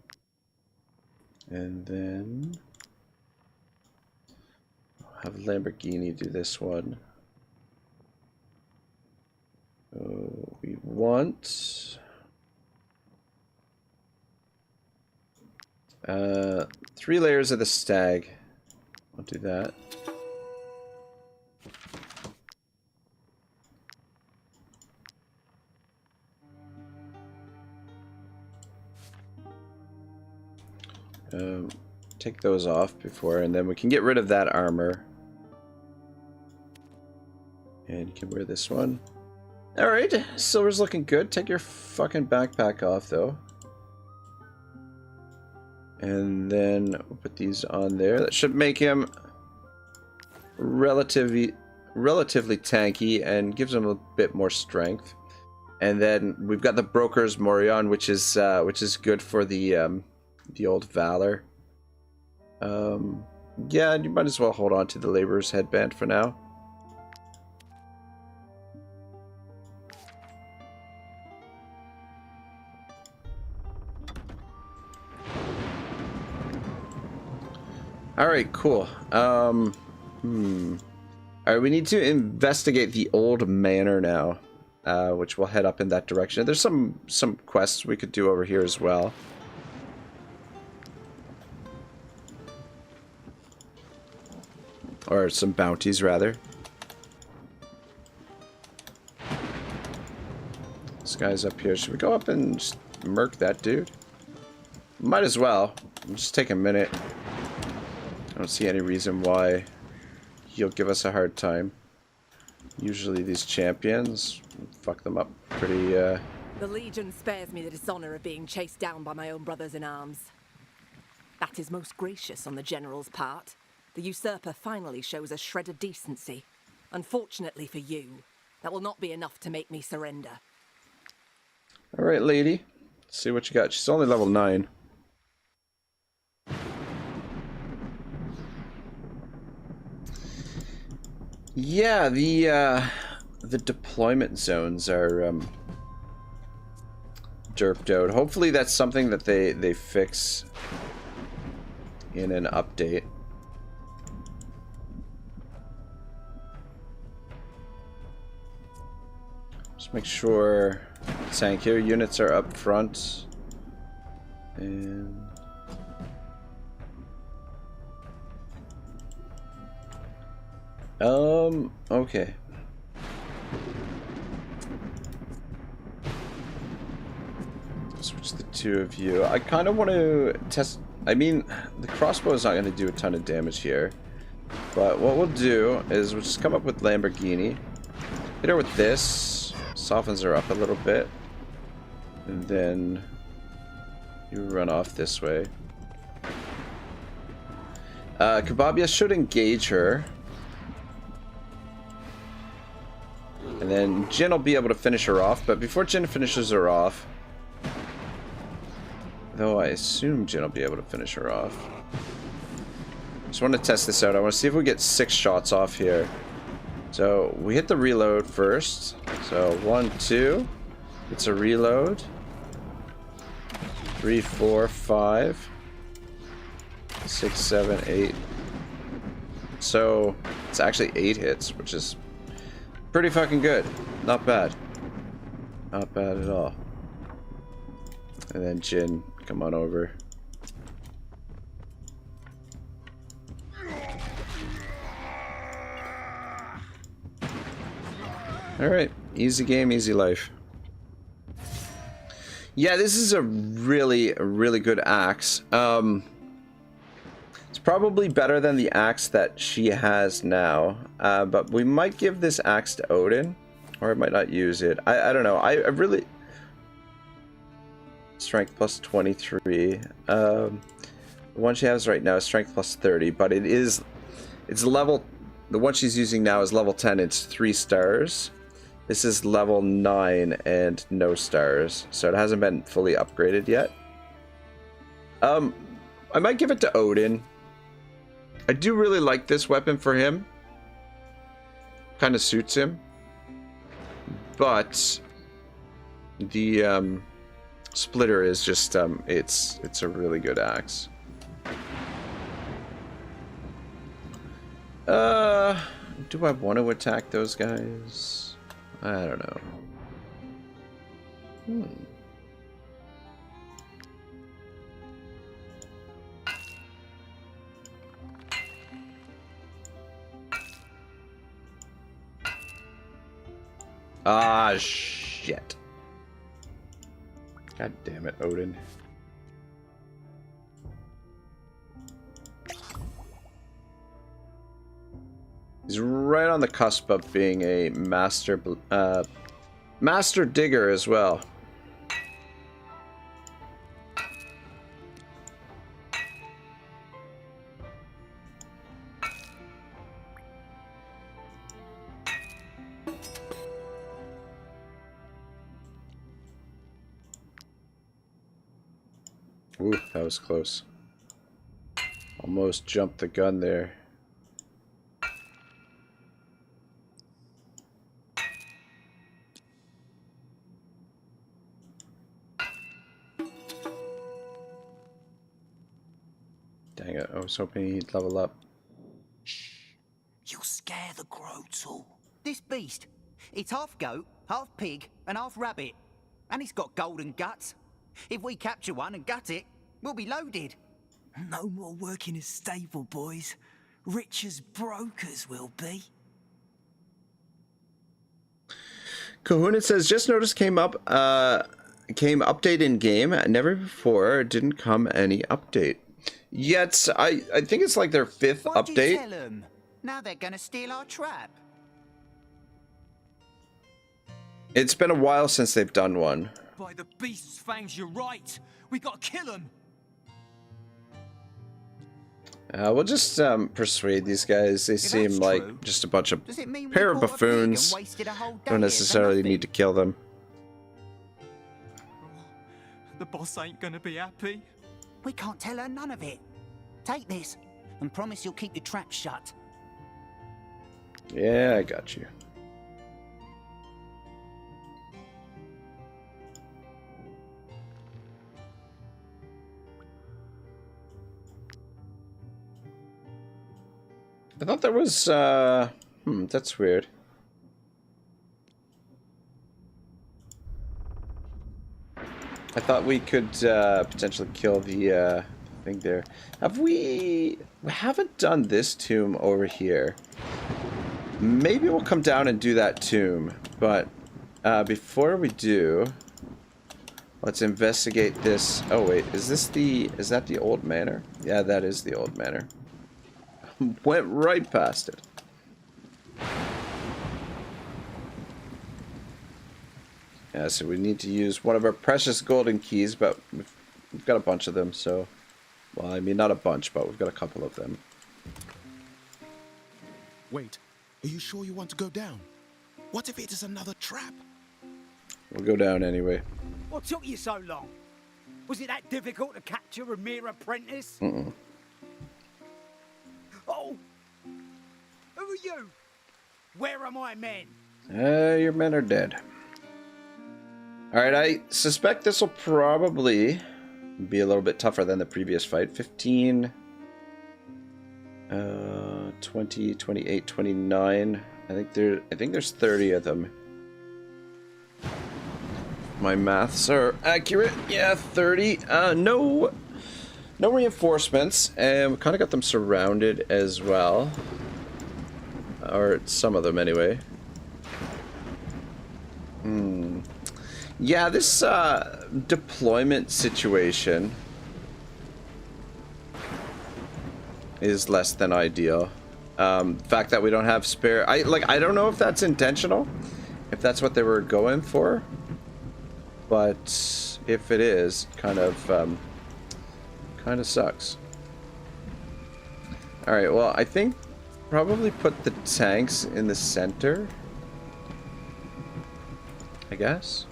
And then I'll have Lamborghini do this one. We want 3 layers of the stag. I'll do that. Take those off before, and then we can get rid of that armor. And you can wear this one. Alright, Silver's looking good. Take your fucking backpack off, though. And then we'll put these on there. That should make him relatively tanky and gives him a bit more strength. And then we've got the Broker's Morion, which is good for the old Valor. Yeah, you might as well hold on to the Laborer's Headband for now. Alright, cool. Alright, we need to investigate the old manor now, which we'll head up in that direction. There's some quests we could do over here as well. Or some bounties, rather. This guy's up here. Should we go up and just murk that dude? Might as well. Just take a minute. I don't see any reason why he'll give us a hard time. Usually these champions fuck them up pretty, The Legion spares me the dishonor of being chased down by my own brothers in arms. That is most gracious on the General's part. The usurper finally shows a shred of decency. Unfortunately for you, that will not be enough to make me surrender. Alright, lady. Let's see what you got. She's only level 9. Yeah, the deployment zones are derped out. Hopefully that's something that they fix in an update. Just make sure tank here units are up front. And okay. Switch the two of you. I kind of want to test. I mean, the crossbow is not going to do a ton of damage here. But what we'll do is we'll just come up with Lamborghini. Hit her with this. Softens her up a little bit. And then you run off this way. Kababia should engage her. And then Jin will be able to finish her off. But before Jin finishes her off, though I assume Jin will be able to finish her off. Just want to test this out. I want to see if we get 6 shots off here. So we hit the reload first. So 1, 2. It's a reload. 3, 4, 5. 6, 7, 8. So it's actually 8 hits, which is pretty fucking good. Not bad. Not bad at all. And then Jin, come on over. Alright, easy game, easy life. Yeah, this is a really good axe. It's probably better than the axe that she has now. But we might give this axe to Odin. Or I might not use it. I don't know. I really... Strength plus 23. The one she has right now is strength plus 30. But it's level... The one she's using now is level 10. It's 3 stars. This is level 9 and no stars, so it hasn't been fully upgraded yet. I might give it to Odin. I do really like this weapon for him. Kind of suits him. But the splitter is just it's a really good axe. Do I want to attack those guys? I don't know. Ah, shit. God damn it, Odin. He's right on the cusp of being a master digger as well. Ooh, that was close. Almost jumped the gun there. Dang it, I was hoping he'd level up. You'll scare the Grotal. This beast, it's half goat, half pig, and half rabbit. And it's got golden guts. If we capture one and gut it, we'll be loaded. No more work in his stable, boys. Rich as brokers will be. Kahuna says, just noticed came update in game. Never before didn't come any update. Yet, I think it's like their 5th Why'd update. you tell them? Now they're gonna steal our trap. It's been a while since they've done one. By the beast's fangs, you're right. We gotta kill him. We'll just persuade these guys. They seem like just a bunch of pair of buffoons. Don't necessarily need to kill them. The boss ain't gonna be happy. We can't tell her none of it. Take this and promise you'll keep your trap shut. Yeah, I got you. I thought there was, that's weird. I thought we could potentially kill the thing there. We haven't done this tomb over here. Maybe we'll come down and do that tomb, but before we do, let's investigate this. Oh wait, is that the old manor? Yeah, that is the old manor. Went right past it. Yeah, so we need to use one of our precious golden keys, but we've got a bunch of them, so... Well, I mean, not a bunch, but we've got a couple of them. Wait, are you sure you want to go down? What if it is another trap? We'll go down anyway. What took you so long? Was it that difficult to capture a mere apprentice? Mm-mm. Oh! Who are you? Where are my men? Your men are dead. Alright, I suspect this will probably be a little bit tougher than the previous fight. 15, 20, 28, 29. I think there's 30 of them. My maths are accurate. Yeah, 30. No reinforcements, and we kind of got them surrounded as well. Or some of them anyway. Yeah, this deployment situation is less than ideal. The fact that we don't have spare... I don't know if that's intentional, if that's what they were going for, but if it is, kind of sucks. Alright, well, I think probably put the tanks in the center, I guess.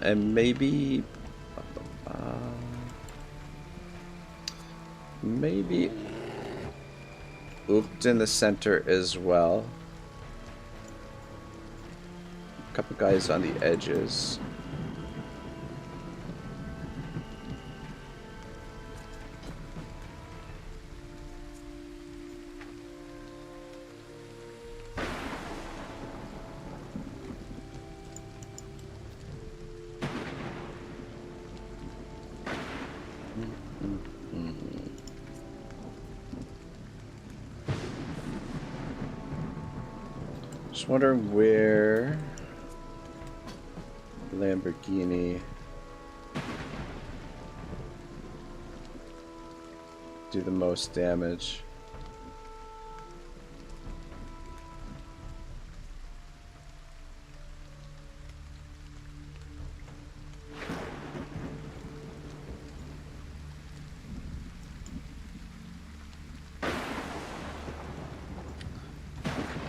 And maybe ooped in the center as well. A couple guys on the edges. Just wondering where Lamborghini do the most damage.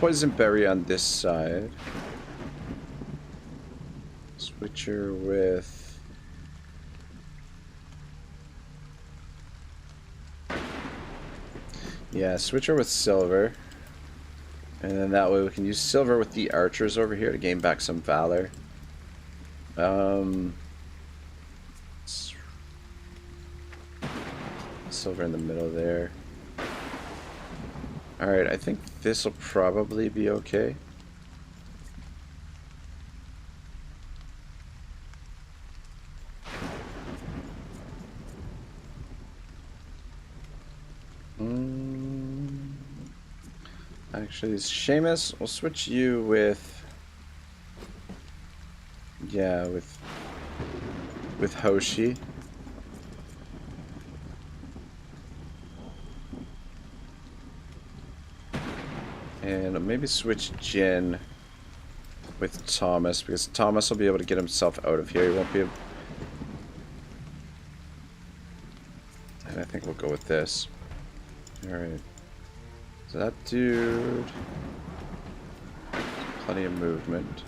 Poison berry on this side. Switcher with... Yeah, switcher with silver. And then that way we can use silver with the archers over here to gain back some valor. Silver in the middle there. Alright, I think this will probably be okay. Actually, Seamus, we'll switch you with... Yeah, with Hoshi. And maybe switch Jin with Thomas, because Thomas will be able to get himself out of here. He won't be able... And I think we'll go with this. Alright. So that dude... Plenty of movement.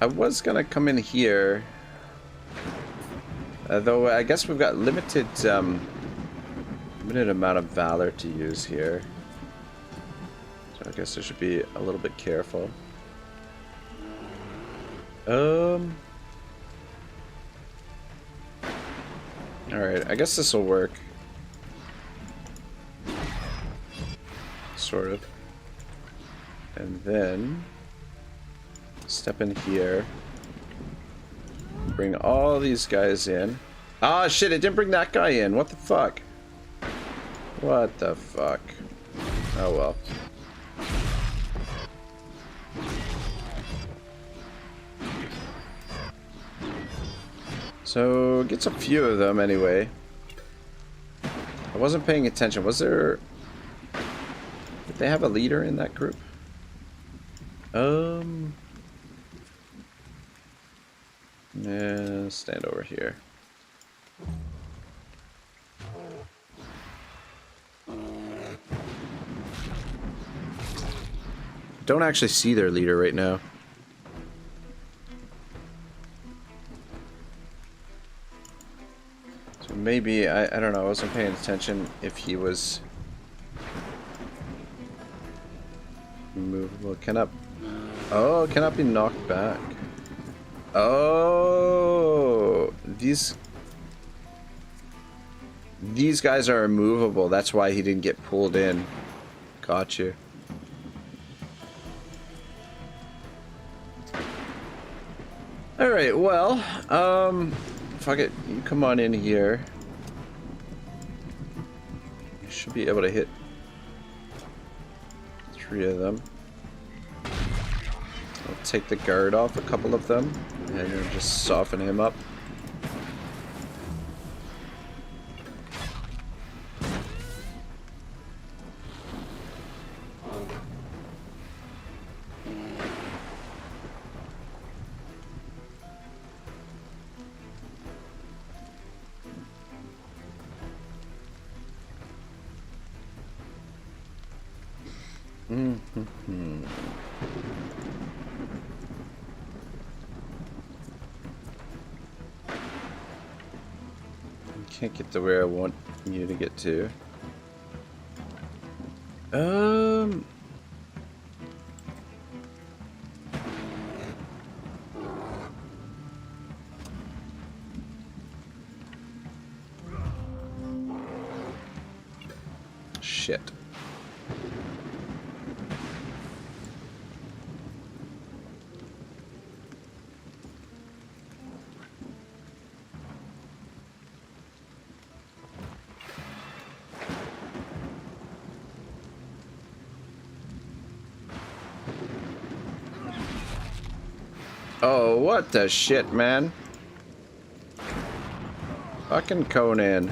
I was gonna come in here, though I guess we've got limited amount of valor to use here, so I guess I should be a little bit careful. Alright, I guess this will work. Sort of. And then step in here. Bring all these guys in. Ah, shit, it didn't bring that guy in. What the fuck? What the fuck? Oh well. So, gets a few of them anyway. I wasn't paying attention. Was there... Did they have a leader in that group? Yeah, stand over here. Don't actually see their leader right now. So maybe, I don't know, I wasn't paying attention if he was movable. Cannot be knocked back. Oh, these guys are immovable. That's why he didn't get pulled in. Got you. All right. Well, fuck it. You come on in here. You should be able to hit 3 of them. I'll take the guard off a couple of them and then just soften him up. Can't get to where I want you to get to. Shit. Oh, what the shit, man? Fucking Conan.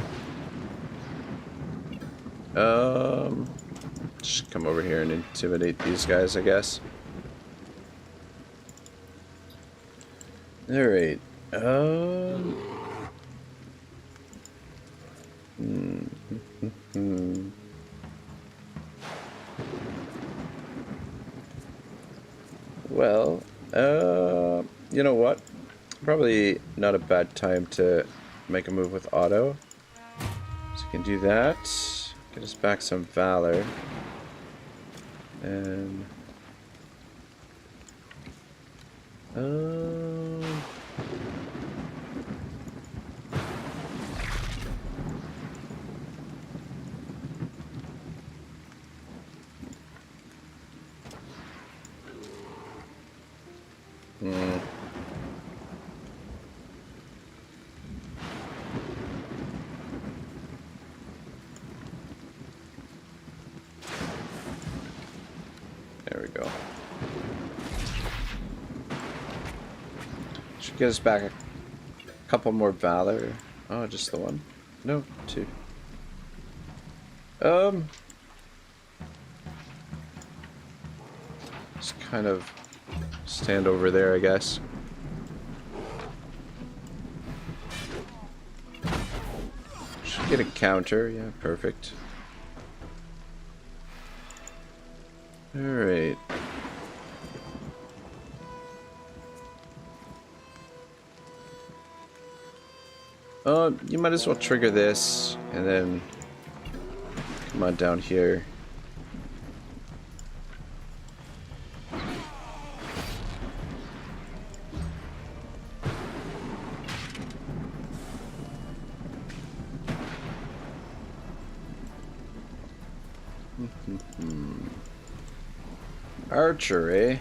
Just come over here and intimidate these guys, I guess. Alright. Well, you know what? Probably not a bad time to make a move with Otto. So we can do that. Get us back some valor. And... There we go. Should get us back a couple more valor. Oh, just the one? No, 2. Just kind of stand over there, I guess. Should get a counter. Yeah, perfect. Alright. You might as well trigger this, and then come on down here. Archer, eh?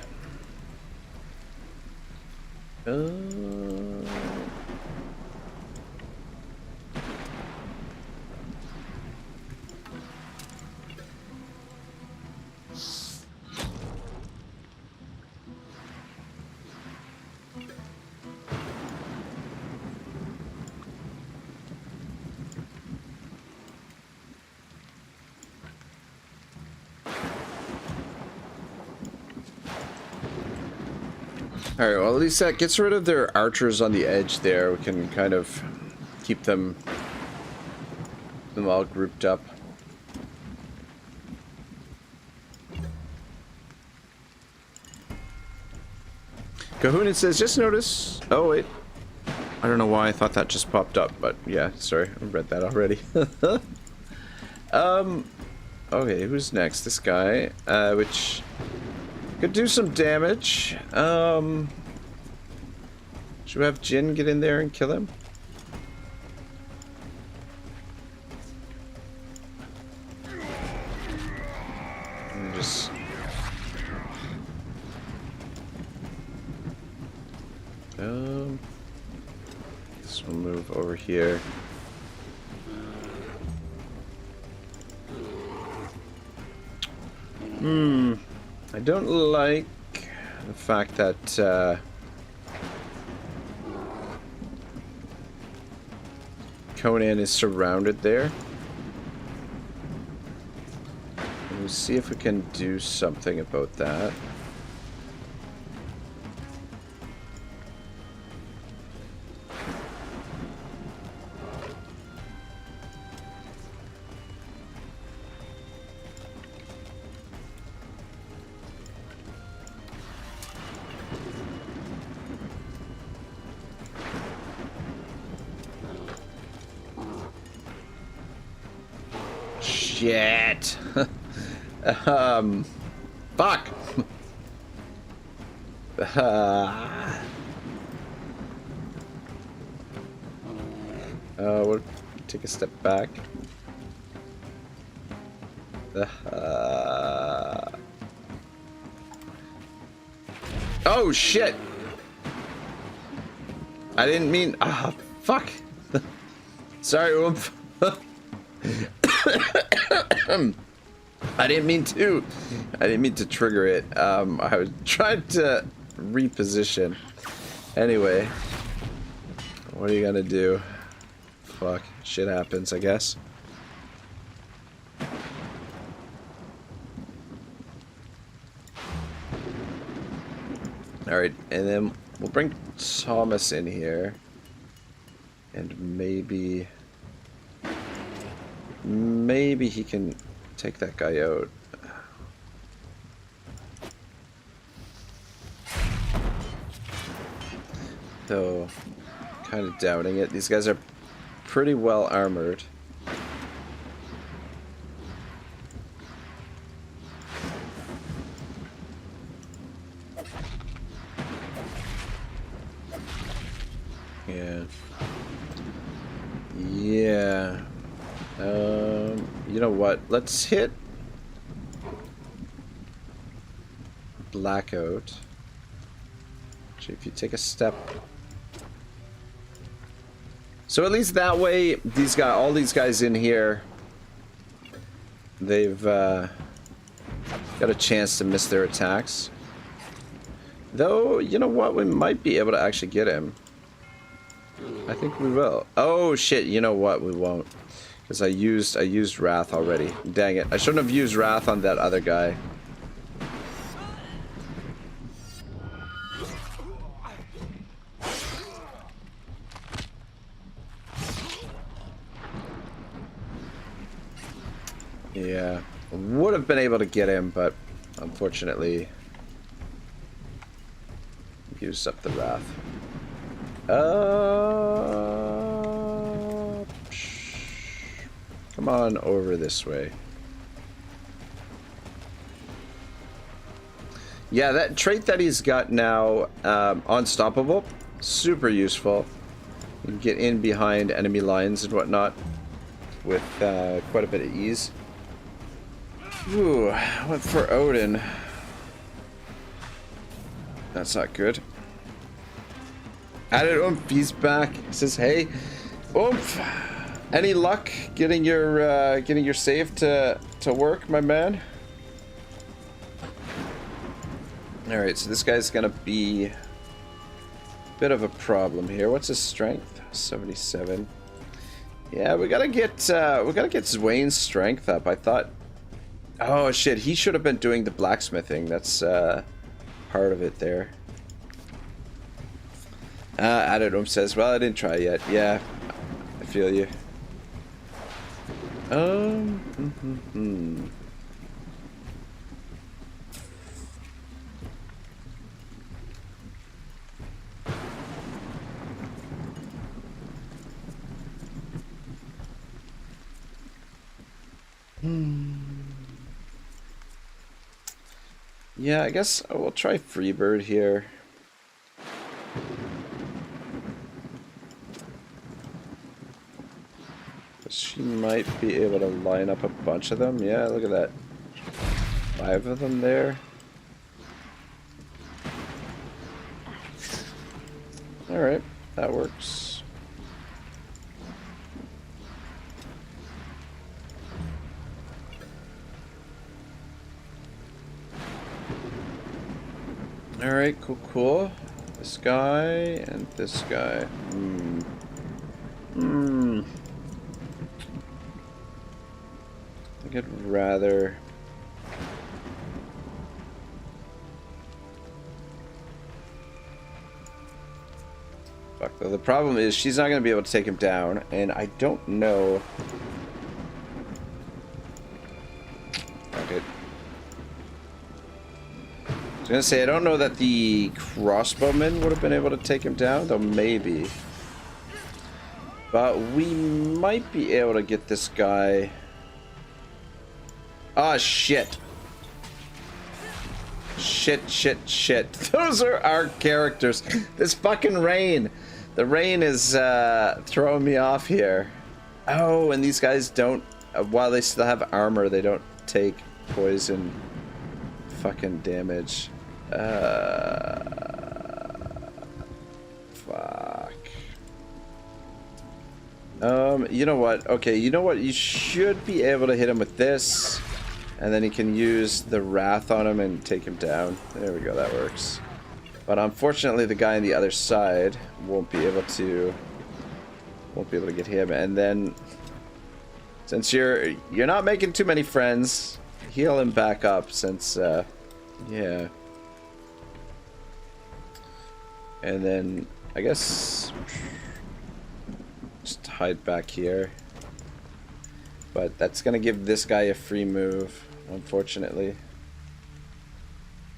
Alright, well at least that gets rid of their archers on the edge there. We can kind of keep them all grouped up. Kahuna says, just notice... Oh, wait. I don't know why I thought that just popped up, but yeah, sorry. I read that already. Okay, who's next? This guy, which... could do some damage. Should we have Jin get in there and kill him? And just... this will move over here. I don't like the fact that Conan is surrounded there. We'll see if we can do something about that. Shit. Fuck. We'll take a step back. Oh shit. I didn't mean. Fuck. Sorry, Oomph. I didn't mean to trigger it. I was trying to reposition. Anyway, what are you gonna do? Fuck, shit happens, I guess. Alright, and then we'll bring Thomas in here. And maybe he can take that guy out. Though, kind of doubting it. These guys are pretty well armored. Yeah. Yeah. You know what? Let's hit Blackout. Actually, if you take a step. So at least that way, all these guys in here, they've got a chance to miss their attacks. Though, you know what? We might be able to actually get him. I think we will. Oh shit! You know what? We won't. Because I used Wrath already. Dang it. I shouldn't have used Wrath on that other guy. Yeah. Would have been able to get him, but unfortunately used up the Wrath. Come on over this way. Yeah, that trait that he's got now, Unstoppable, super useful. You can get in behind enemy lines and whatnot with quite a bit of ease. Ooh, went for Odin. That's not good. Added Oomph, he's back. He says, hey, Oomph, any luck getting your save to work, my man? Alright, so this guy's gonna be a bit of a problem here. What's his strength? 77. Yeah, we gotta get Zwayne's strength up. I thought, oh shit, he should have been doing the blacksmithing. That's part of it there. Adidum says, well, I didn't try yet. Yeah, I feel you. Yeah, I guess we'll try Freebird here. She might be able to line up a bunch of them. Yeah, look at that. 5 of them there. Alright, that works. Alright, cool. This guy and this guy. I think I'd rather... Fuck, though. The problem is she's not going to be able to take him down, and I don't know... Fuck it. I was going to say, I don't know that the crossbowmen would have been able to take him down, though maybe. But we might be able to get this guy... Ah, shit. Shit. Those are our characters. This fucking rain. The rain is throwing me off here. Oh, and these guys don't... while they still have armor, they don't take poison fucking damage. Fuck. You know what? Okay, you know what? You should be able to hit him with this. And then he can use the Wrath on him and take him down. There we go, that works. But unfortunately, the guy on the other side won't be able to get him. And then, since you're not making too many friends, heal him back up. Since, yeah. And then I guess just hide back here. But that's gonna give this guy a free move. Unfortunately.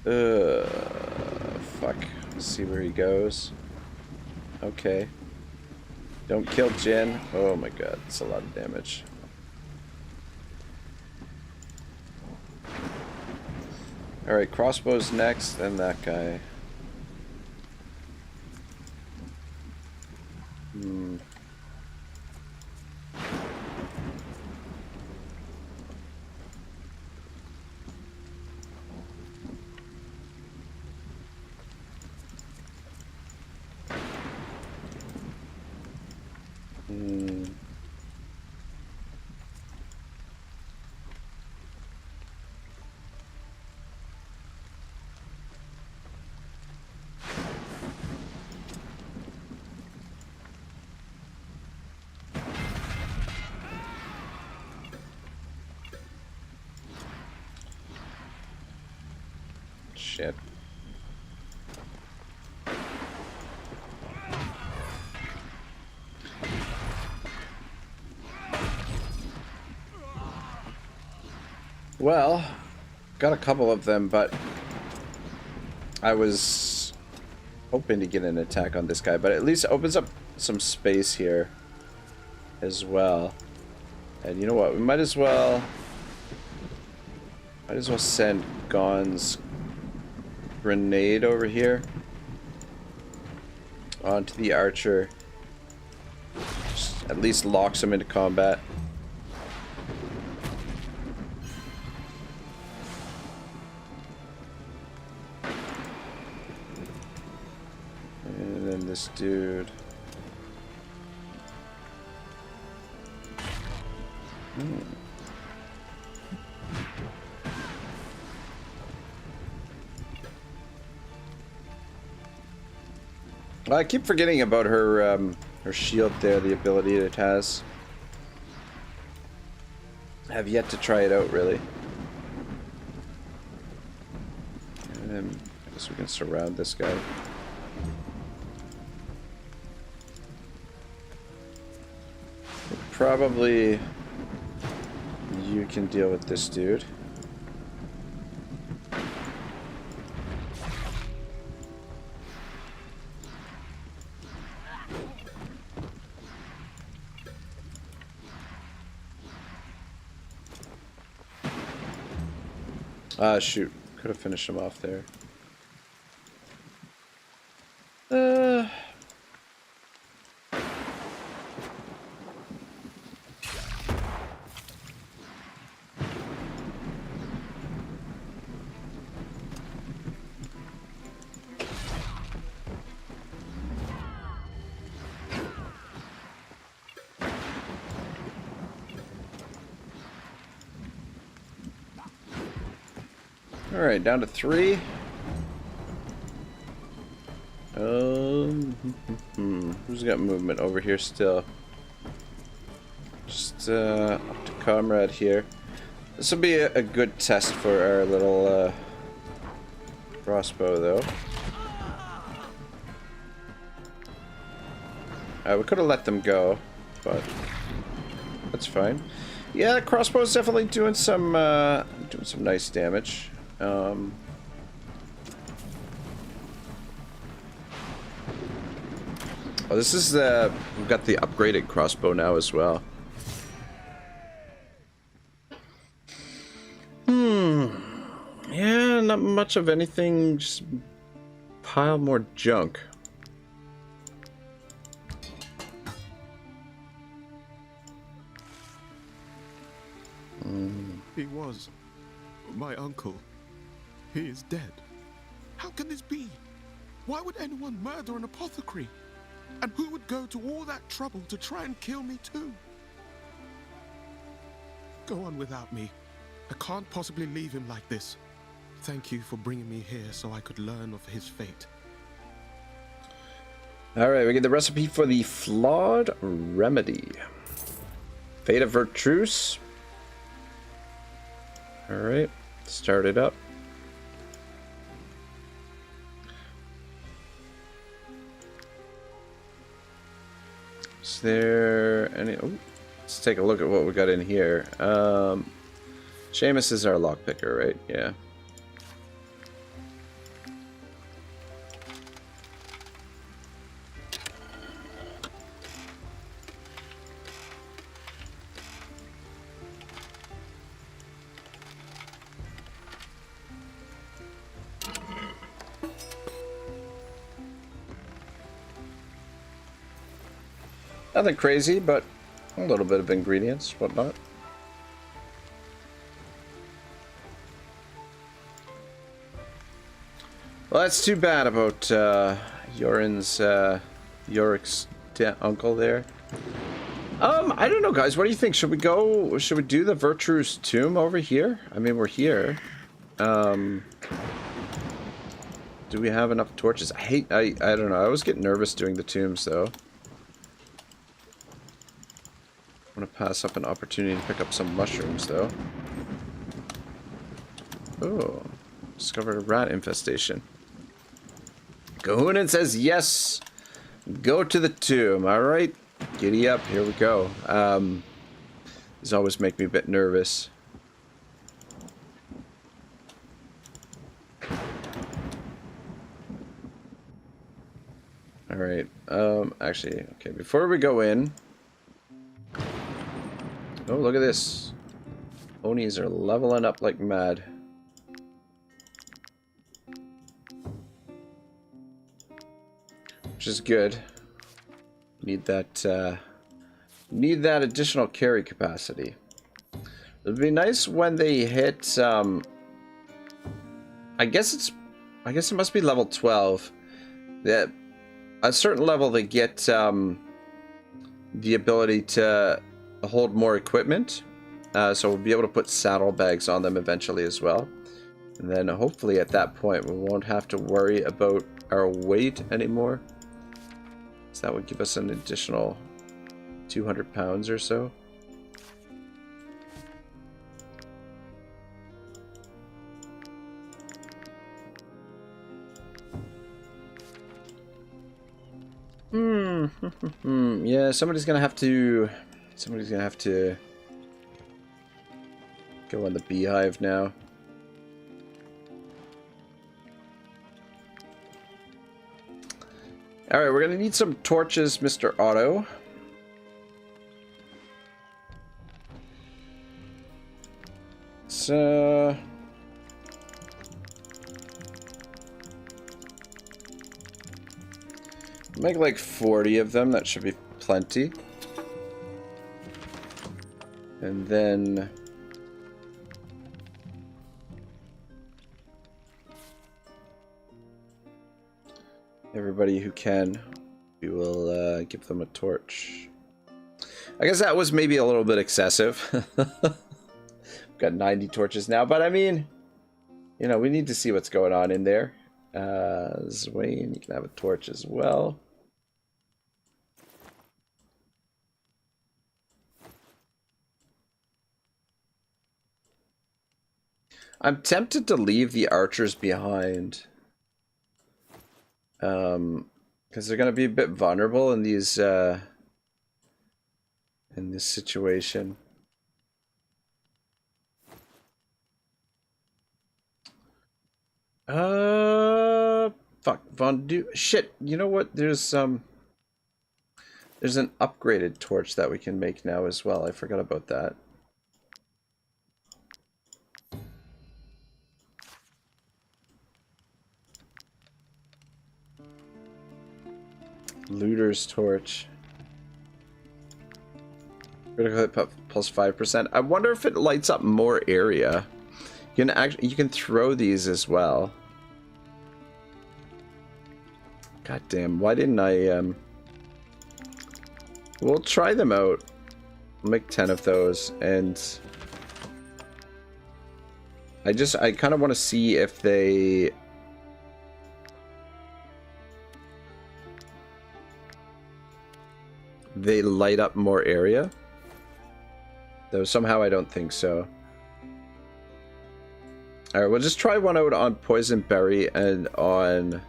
Fuck. Let's see where he goes. Okay. Don't kill Jin. Oh my god, that's a lot of damage. Alright, crossbow's next, and that guy. Shit. Well, got a couple of them, but I was hoping to get an attack on this guy, but at least it opens up some space here as well. And you know what? We might as well send Gon's grenade over here onto the archer. Just at least locks him into combat. And then this dude. I keep forgetting about her her shield there, the ability it has. I have yet to try it out, really. And then I guess we can surround this guy. Probably you can deal with this dude. Ah, shoot. Could have finished him off there. Alright, down to 3. Who's got movement over here still? Just up to Comrade here. This will be a good test for our little crossbow, though. We could have let them go, but that's fine. Yeah, the crossbow is definitely doing some nice damage. Oh, this is we've got the upgraded crossbow now as well. Yeah, not much of anything, just pile more junk. He was my uncle. He is dead. How can this be? Why would anyone murder an apothecary? And who would go to all that trouble to try and kill me too? Go on without me. I can't possibly leave him like this. Thank you for bringing me here so I could learn of his fate. Alright, we get the recipe for the flawed remedy. Fate of Vertruce. Alright, start it up. Is there any... Oh, let's take a look at what we got in here. Seamus is our lockpicker, right? Yeah. Nothing crazy, but a little bit of ingredients, whatnot. Well, that's too bad about Yorick's uncle there. I don't know, guys. What do you think? Should we go? Should we do the Vertruce tomb over here? I mean, we're here. Do we have enough torches? I don't know. I always get nervous doing the tombs, though. I'm gonna pass up an opportunity to pick up some mushrooms, though. Oh, discovered a rat infestation. Kahunan says yes. Go to the tomb. All right, giddy up. Here we go. These always make me a bit nervous. All right. Actually, okay. Before we go in. Oh, look at this. Ponies are leveling up like mad. Which is good. Need that additional carry capacity. It'd be nice when they hit I guess it must be level 12. That at a certain level they get the ability to hold more equipment. So we'll be able to put saddlebags on them eventually as well. And then hopefully at that point we won't have to worry about our weight anymore. So that would give us an additional 200 pounds or so. Yeah, somebody's gonna have to go on the beehive now. Alright, we're gonna need some torches, Mr. Otto. So make like 40 of them, that should be plenty. And then everybody who can, we will give them a torch. I guess that was maybe a little bit excessive. We've got 90 torches now, but I mean, you know, we need to see what's going on in there. Zwain, you can have a torch as well. I'm tempted to leave the archers behind. Because they're going to be a bit vulnerable in these, in this situation. Fuck, shit, you know what? There's an upgraded torch that we can make now as well. I forgot about that. Looter's torch. Critical hit plus 5%. I wonder if it lights up more area. You can throw these as well. God damn, why didn't I we'll try them out. We'll make 10 of those, and I kind of want to see if they light up more area. Though somehow I don't think so. Alright, we'll just try one out on Poison Berry and on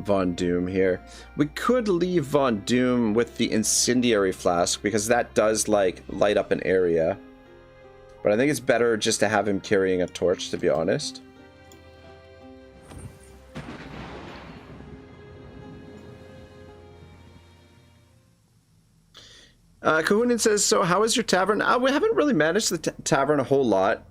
Von Doom here. We could leave Von Doom with the Incendiary Flask, because that does, like, light up an area. But I think it's better just to have him carrying a torch, to be honest. Kahunin says, so how is your tavern? We haven't really managed the tavern a whole lot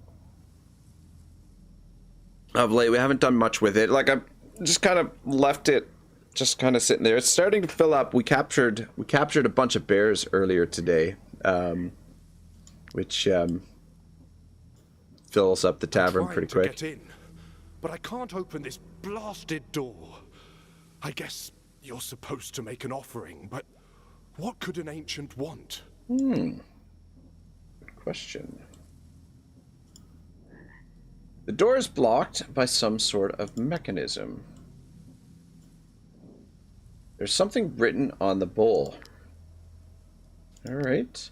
of late. We haven't done much with it. Like, I've just kind of left it just kind of sitting there. It's starting to fill up. We captured a bunch of bears earlier today, which fills up the tavern pretty quick. Get in, but I can't open this blasted door. I guess you're supposed to make an offering, but what could an ancient want? Good question. The door is blocked by some sort of mechanism. There's something written on the bowl. Alright.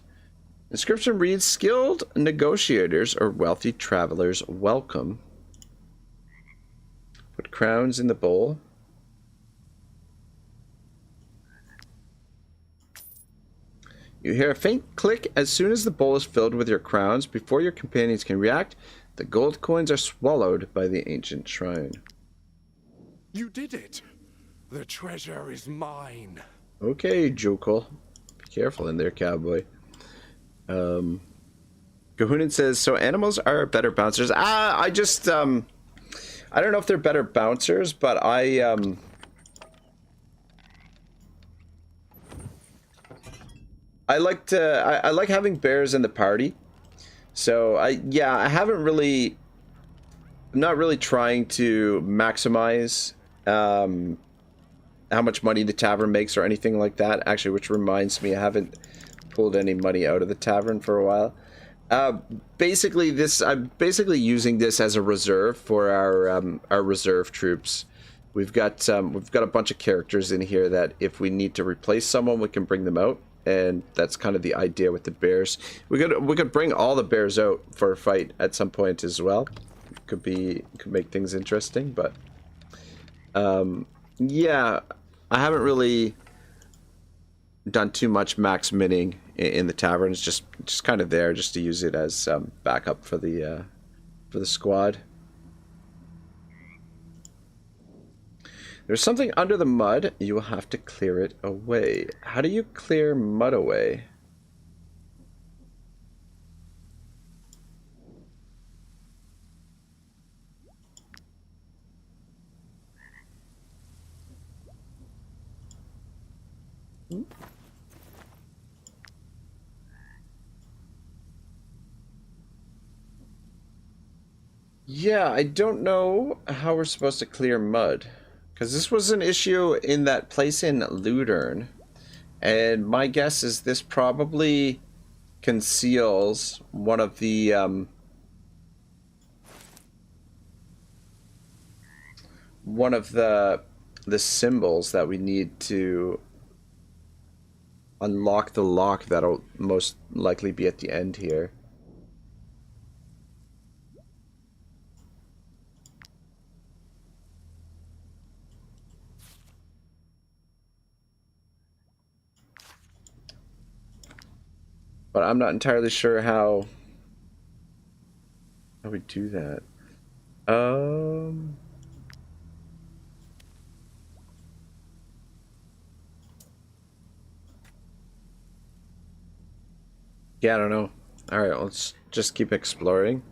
Inscription reads, skilled negotiators or wealthy travelers welcome. Put crowns in the bowl. You hear a faint click as soon as the bowl is filled with your crowns. Before your companions can react, the gold coins are swallowed by the ancient shrine. You did it! The treasure is mine. Okay, Jokel. Be careful in there, cowboy. Gahunan says, so animals are better bouncers. I just, I don't know if they're better bouncers, but I like having bears in the party. So I haven't really, I'm not really trying to maximize how much money the tavern makes or anything like that. Actually, which reminds me, I haven't pulled any money out of the tavern for a while. Basically, I'm basically using this as a reserve for our reserve troops. We've got a bunch of characters in here that if we need to replace someone, we can bring them out, and that's kind of the idea with the bears. We could bring all the bears out for a fight at some point as well. Could make things interesting, but yeah, I haven't really done too much max minning in the tavern. It's just kind of there just to use it as backup for the squad. There's something under the mud. You will have to clear it away. How do you clear mud away? Yeah, I don't know how we're supposed to clear mud, because this was an issue in that place in Ludern, and my guess is this probably conceals one of the symbols that we need to unlock the lock that'll most likely be at the end here. But I'm not entirely sure how we do that. Yeah, I don't know. Alright, let's just keep exploring.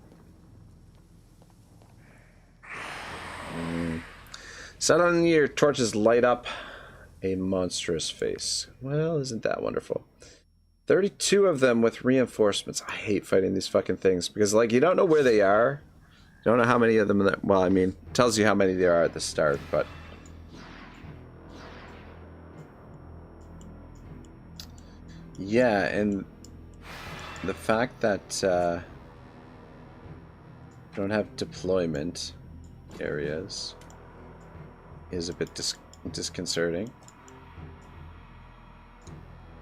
Suddenly your torches light up a monstrous face. Well, isn't that wonderful? 32 of them with reinforcements. I hate fighting these fucking things because, like, you don't know where they are. You don't know how many of them that, well, I mean, it tells you how many there are at the start, but yeah, and the fact that don't have deployment areas is a bit disconcerting.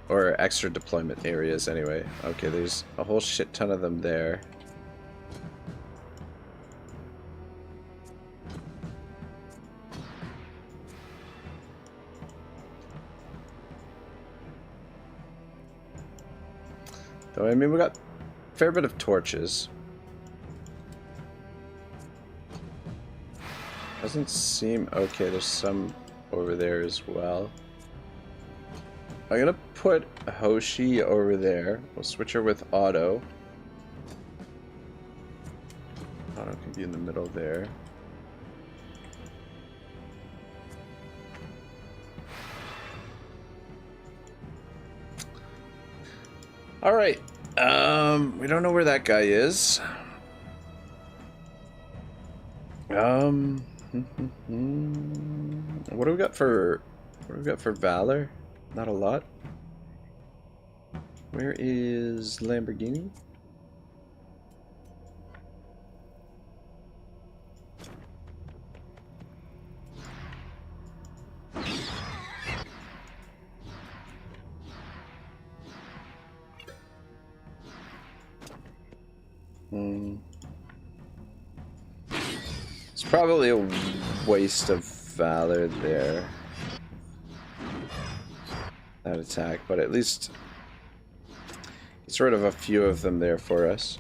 Or extra deployment areas, anyway. Okay, there's a whole shit ton of them there. Though, I mean, we got a fair bit of torches. Doesn't seem... Okay, there's some over there as well. I'm gonna put Hoshi over there. We'll switch her with Otto. Otto can be in the middle there. Alright. We don't know where that guy is. What do we got for Valor? Not a lot. Where is Lamborghini? It's probably a waste of Valor there. That attack, but at least it's sort of a few of them there for us.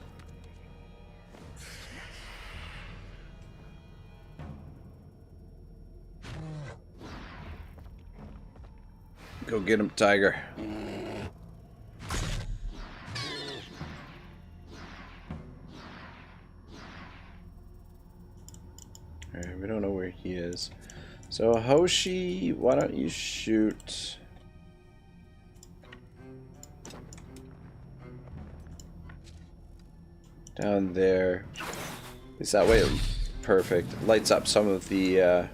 Go get him, Tiger. he is. So Hoshi, why don't you shoot? Down there. Is that way? Perfect. Lights up some of the area.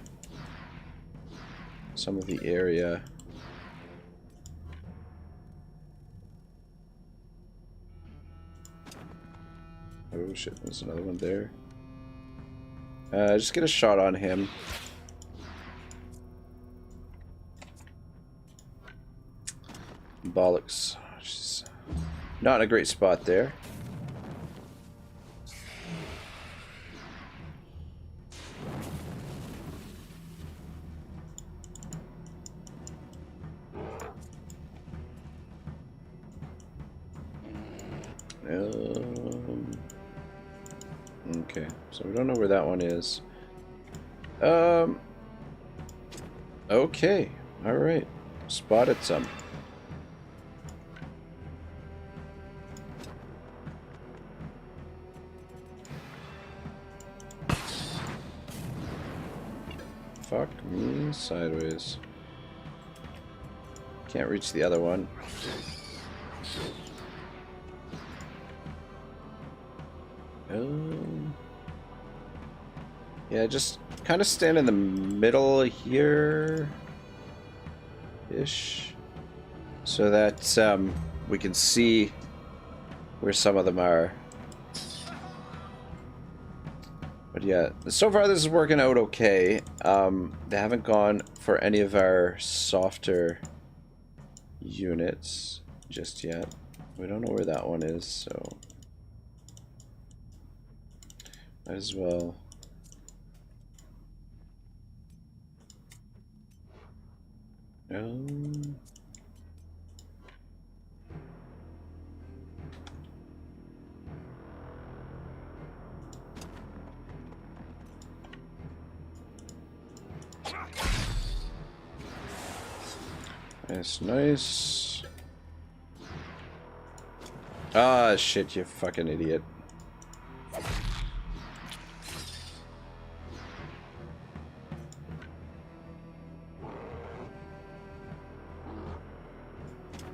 Oh shit, there's another one there. Just get a shot on him. Bollocks. Just not in a great spot there. Okay, so we don't know where that one is. Okay, alright. Spotted some. Fuck me sideways. Can't reach the other one. Yeah, just kind of stand in the middle here ish, so that we can see where some of them are. But yeah, so far this is working out okay. They haven't gone for any of our softer units just yet. We don't know where that one is, so might as well. Nice, nice. Ah, shit, you fucking idiot.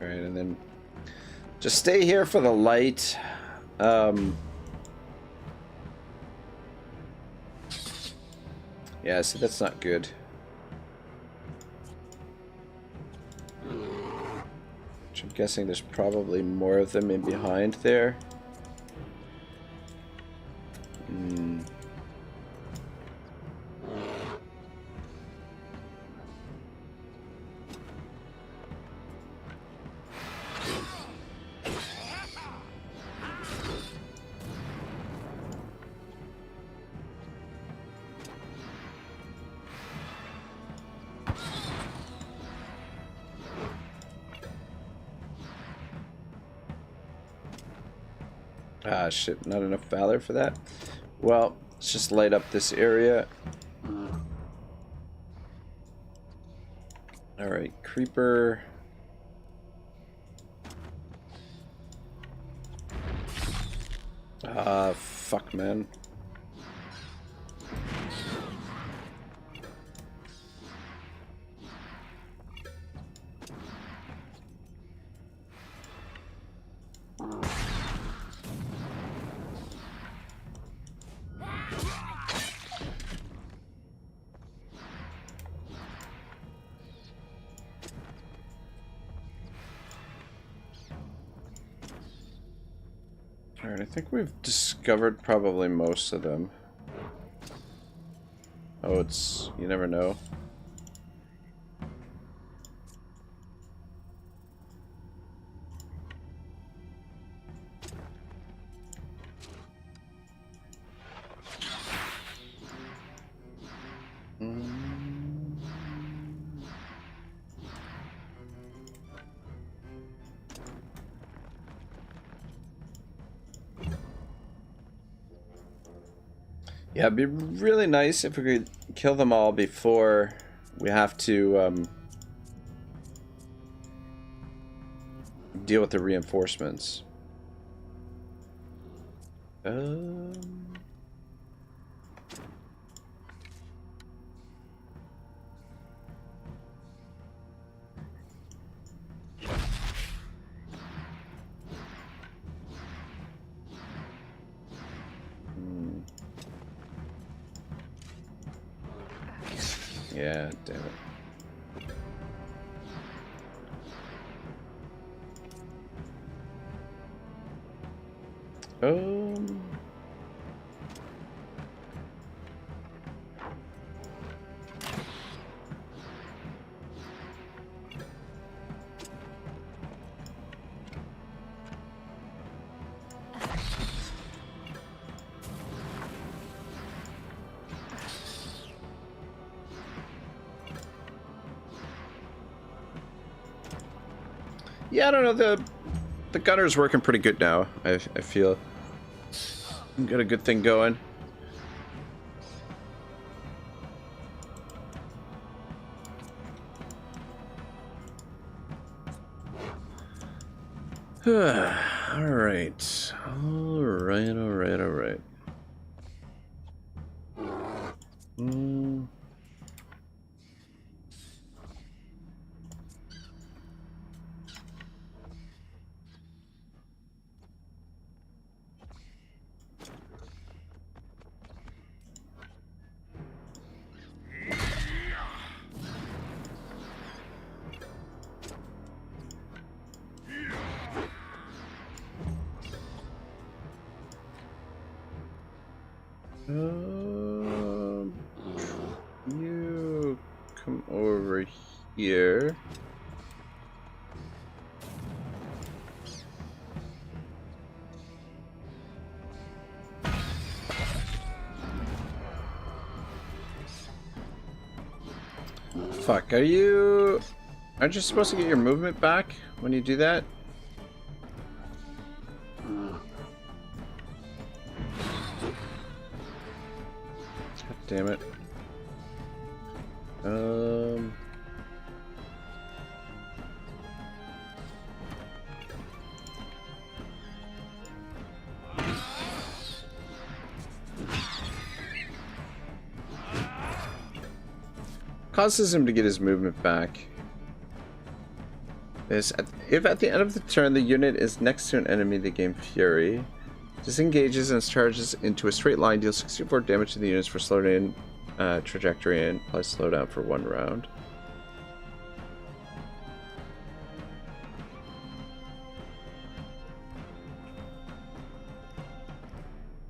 Alright, and then just stay here for the light. Yeah, see, that's not good. Which I'm guessing there's probably more of them in behind there. Ah, shit, not enough valor for that. Well, let's just light up this area. Alright, creeper. Ah, fuck, man. Alright, I think we've discovered probably most of them. Oh, it's... you never know. Yeah, it'd be really nice if we could kill them all before we have to deal with the reinforcements. Yeah, damn it. Yeah, I don't know, the gunner's working pretty good now. I feel got a good thing going. Alright. Alright. You come over here. Fuck, aren't you supposed to get your movement back when you do that? God damn it. Causes him to get his movement back. If at the end of the turn the unit is next to an enemy, they gain Fury. Disengages and charges into a straight line, deals 64 damage to the units for slowed in trajectory and plus slowdown for 1 round.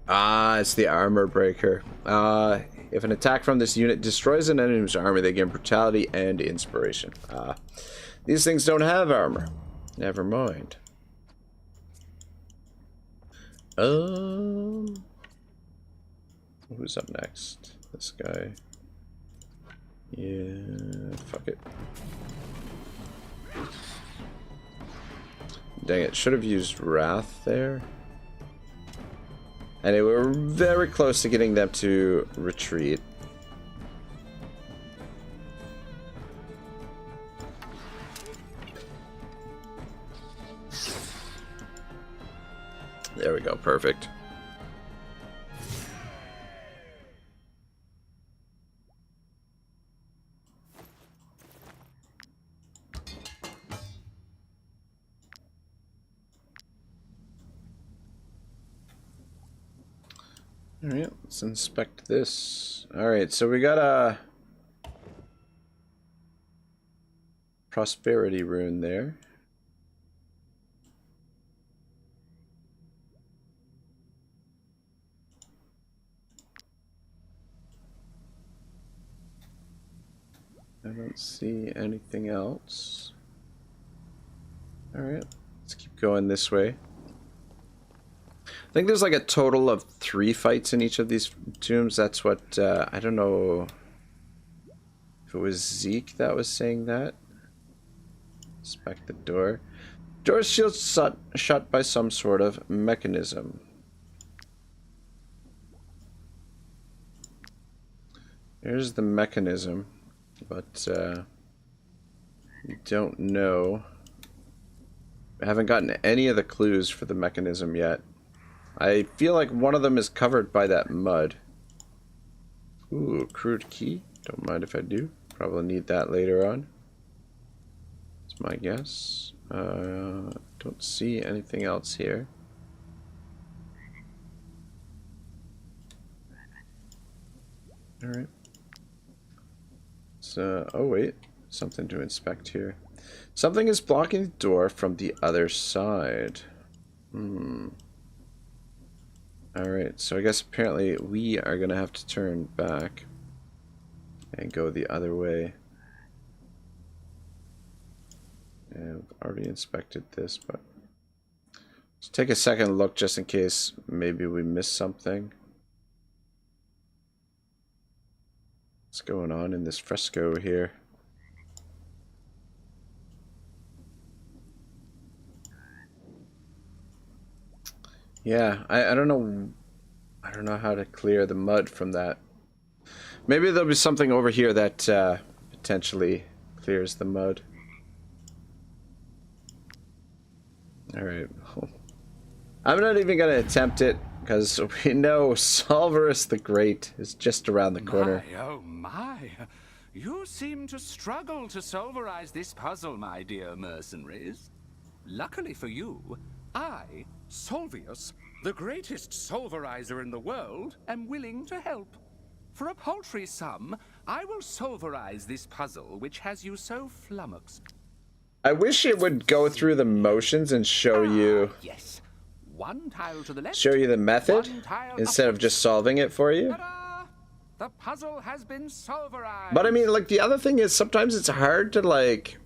Ah, it's the armor breaker. If an attack from this unit destroys an enemy's armor, they gain brutality and inspiration. These things don't have armor. Never mind. Who's up next? This guy. Yeah, fuck it. Dang it, should have used Wrath there. And we were very close to getting them to retreat. There we go, perfect. Alright, let's inspect this. Alright, so we got a prosperity rune there. I don't see anything else. Alright, let's keep going this way. I think there's like a total of 3 fights in each of these tombs. That's what, I don't know if it was Zeke that was saying that. Inspect the door. Door's shield's shut by some sort of mechanism. Here's the mechanism, but we don't know. I haven't gotten any of the clues for the mechanism yet. I feel like one of them is covered by that mud. Ooh, crude key. Don't mind if I do. Probably need that later on. That's my guess. Don't see anything else here. Alright. Oh wait, something to inspect here. Something is blocking the door from the other side. Alright, so I guess apparently we are gonna have to turn back and go the other way. And I've already inspected this, but let's take a second look just in case maybe we missed something. What's going on in this fresco here? Yeah, I don't know. I don't know how to clear the mud from that. Maybe there'll be something over here that potentially clears the mud. Alright. I'm not even going to attempt it, because we know Solverus the Great is just around the corner. My, oh my. You seem to struggle to solverize this puzzle, my dear mercenaries. Luckily for you, I, Solvius, the greatest solverizer in the world, am willing to help. For a paltry sum, I will solverize this puzzle which has you so flummoxed. I wish it would go through the motions and show you Yes. One tile to the left, the method one tile instead of just solving it for you. Ta-da! The puzzle has been solverized. But I mean, like, the other thing is sometimes it's hard to like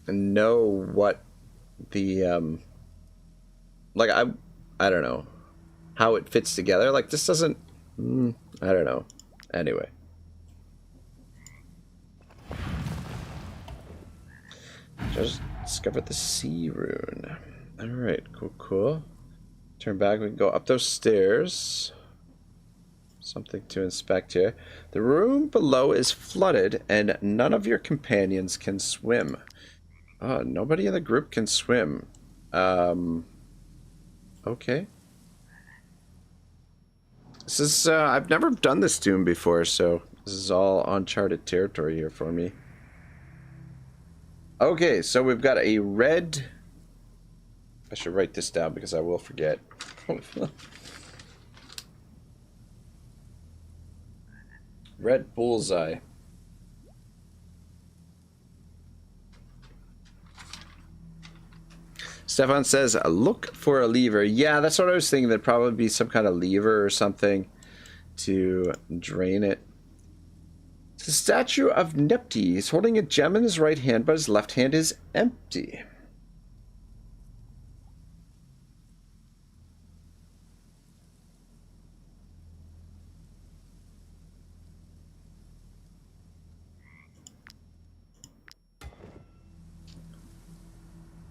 know what the like I don't know how it fits together. Like this doesn't I don't know. Anyway. Just discovered the sea rune. Alright, cool. Turn back, we can go up those stairs. Something to inspect here. The room below is flooded and none of your companions can swim. Nobody in the group can swim. Okay. This is, I've never done this tomb before, so this is all uncharted territory here for me. Okay, so we've got a red... I should write this down because I will forget. Red bullseye. Stefan says, look for a lever. Yeah, that's what I was thinking. There'd probably be some kind of lever or something to drain it. It's a statue of Nepti. He's holding a gem in his right hand, but his left hand is empty.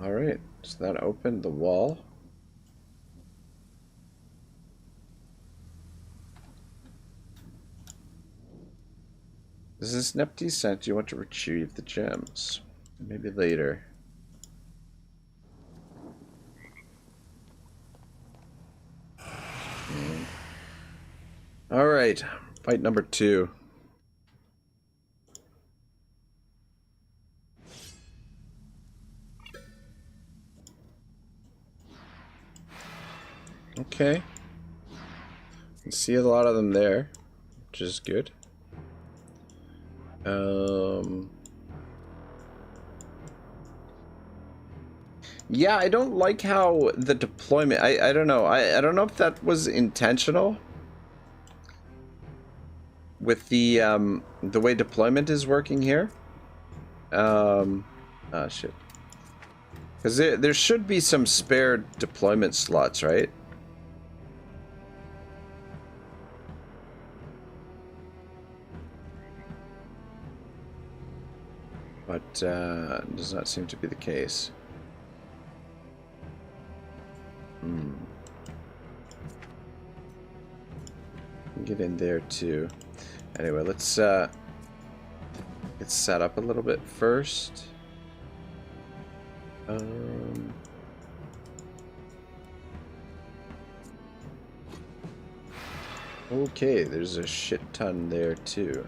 Alright, so that opened the wall. This is Nepti sent. You want to retrieve the gems. Maybe later. Alright, fight number 2. Okay. You can see a lot of them there, which is good. Yeah, I don't like how the deployment, I don't know. I don't know if that was intentional with the way deployment is working here. Oh shit. Because there should be some spare deployment slots, right? But does not seem to be the case. Get in there too. Anyway, let's get set up a little bit first. Okay, there's a shit ton there too.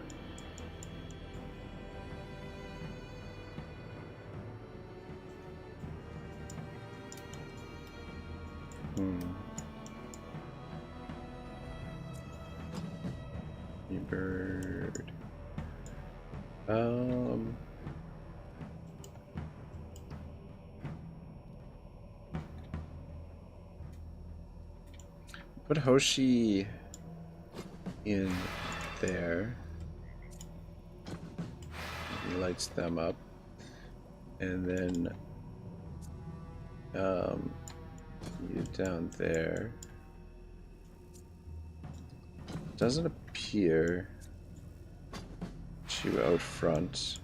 Bird. Put Hoshi in there. He lights them up. And then you down there. Doesn't appear. You out front.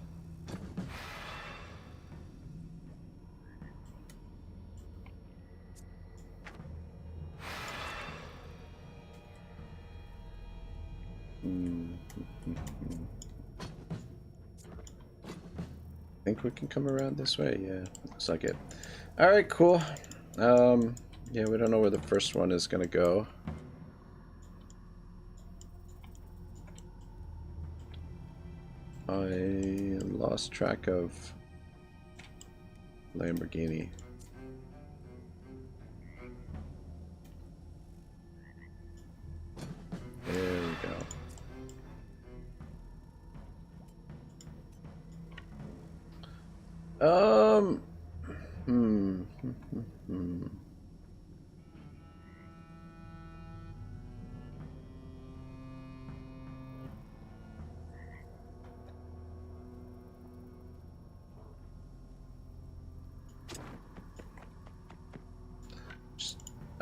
Think we can come around this way? Yeah, looks like it. Alright, cool. Yeah, we don't know where the first one is gonna go. I lost track of Lamborghini. There we go.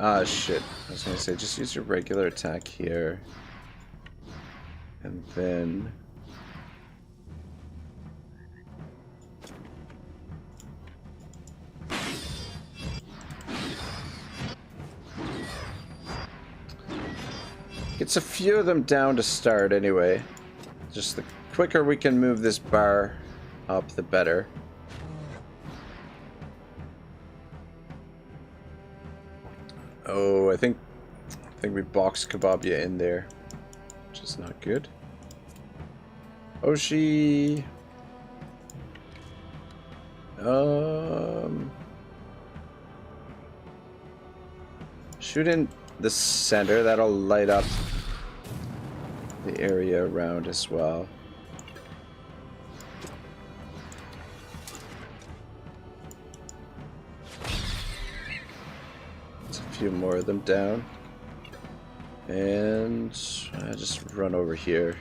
Ah, shit. I was gonna say, just use your regular attack here. And then... Gets a few of them down to start anyway. Just the quicker we can move this bar up, the better. Oh, I think we boxed Kebabia in there, which is not good. Oshi. Shoot in the center. That'll light up the area around as well. Few more of them down, and I just run over here.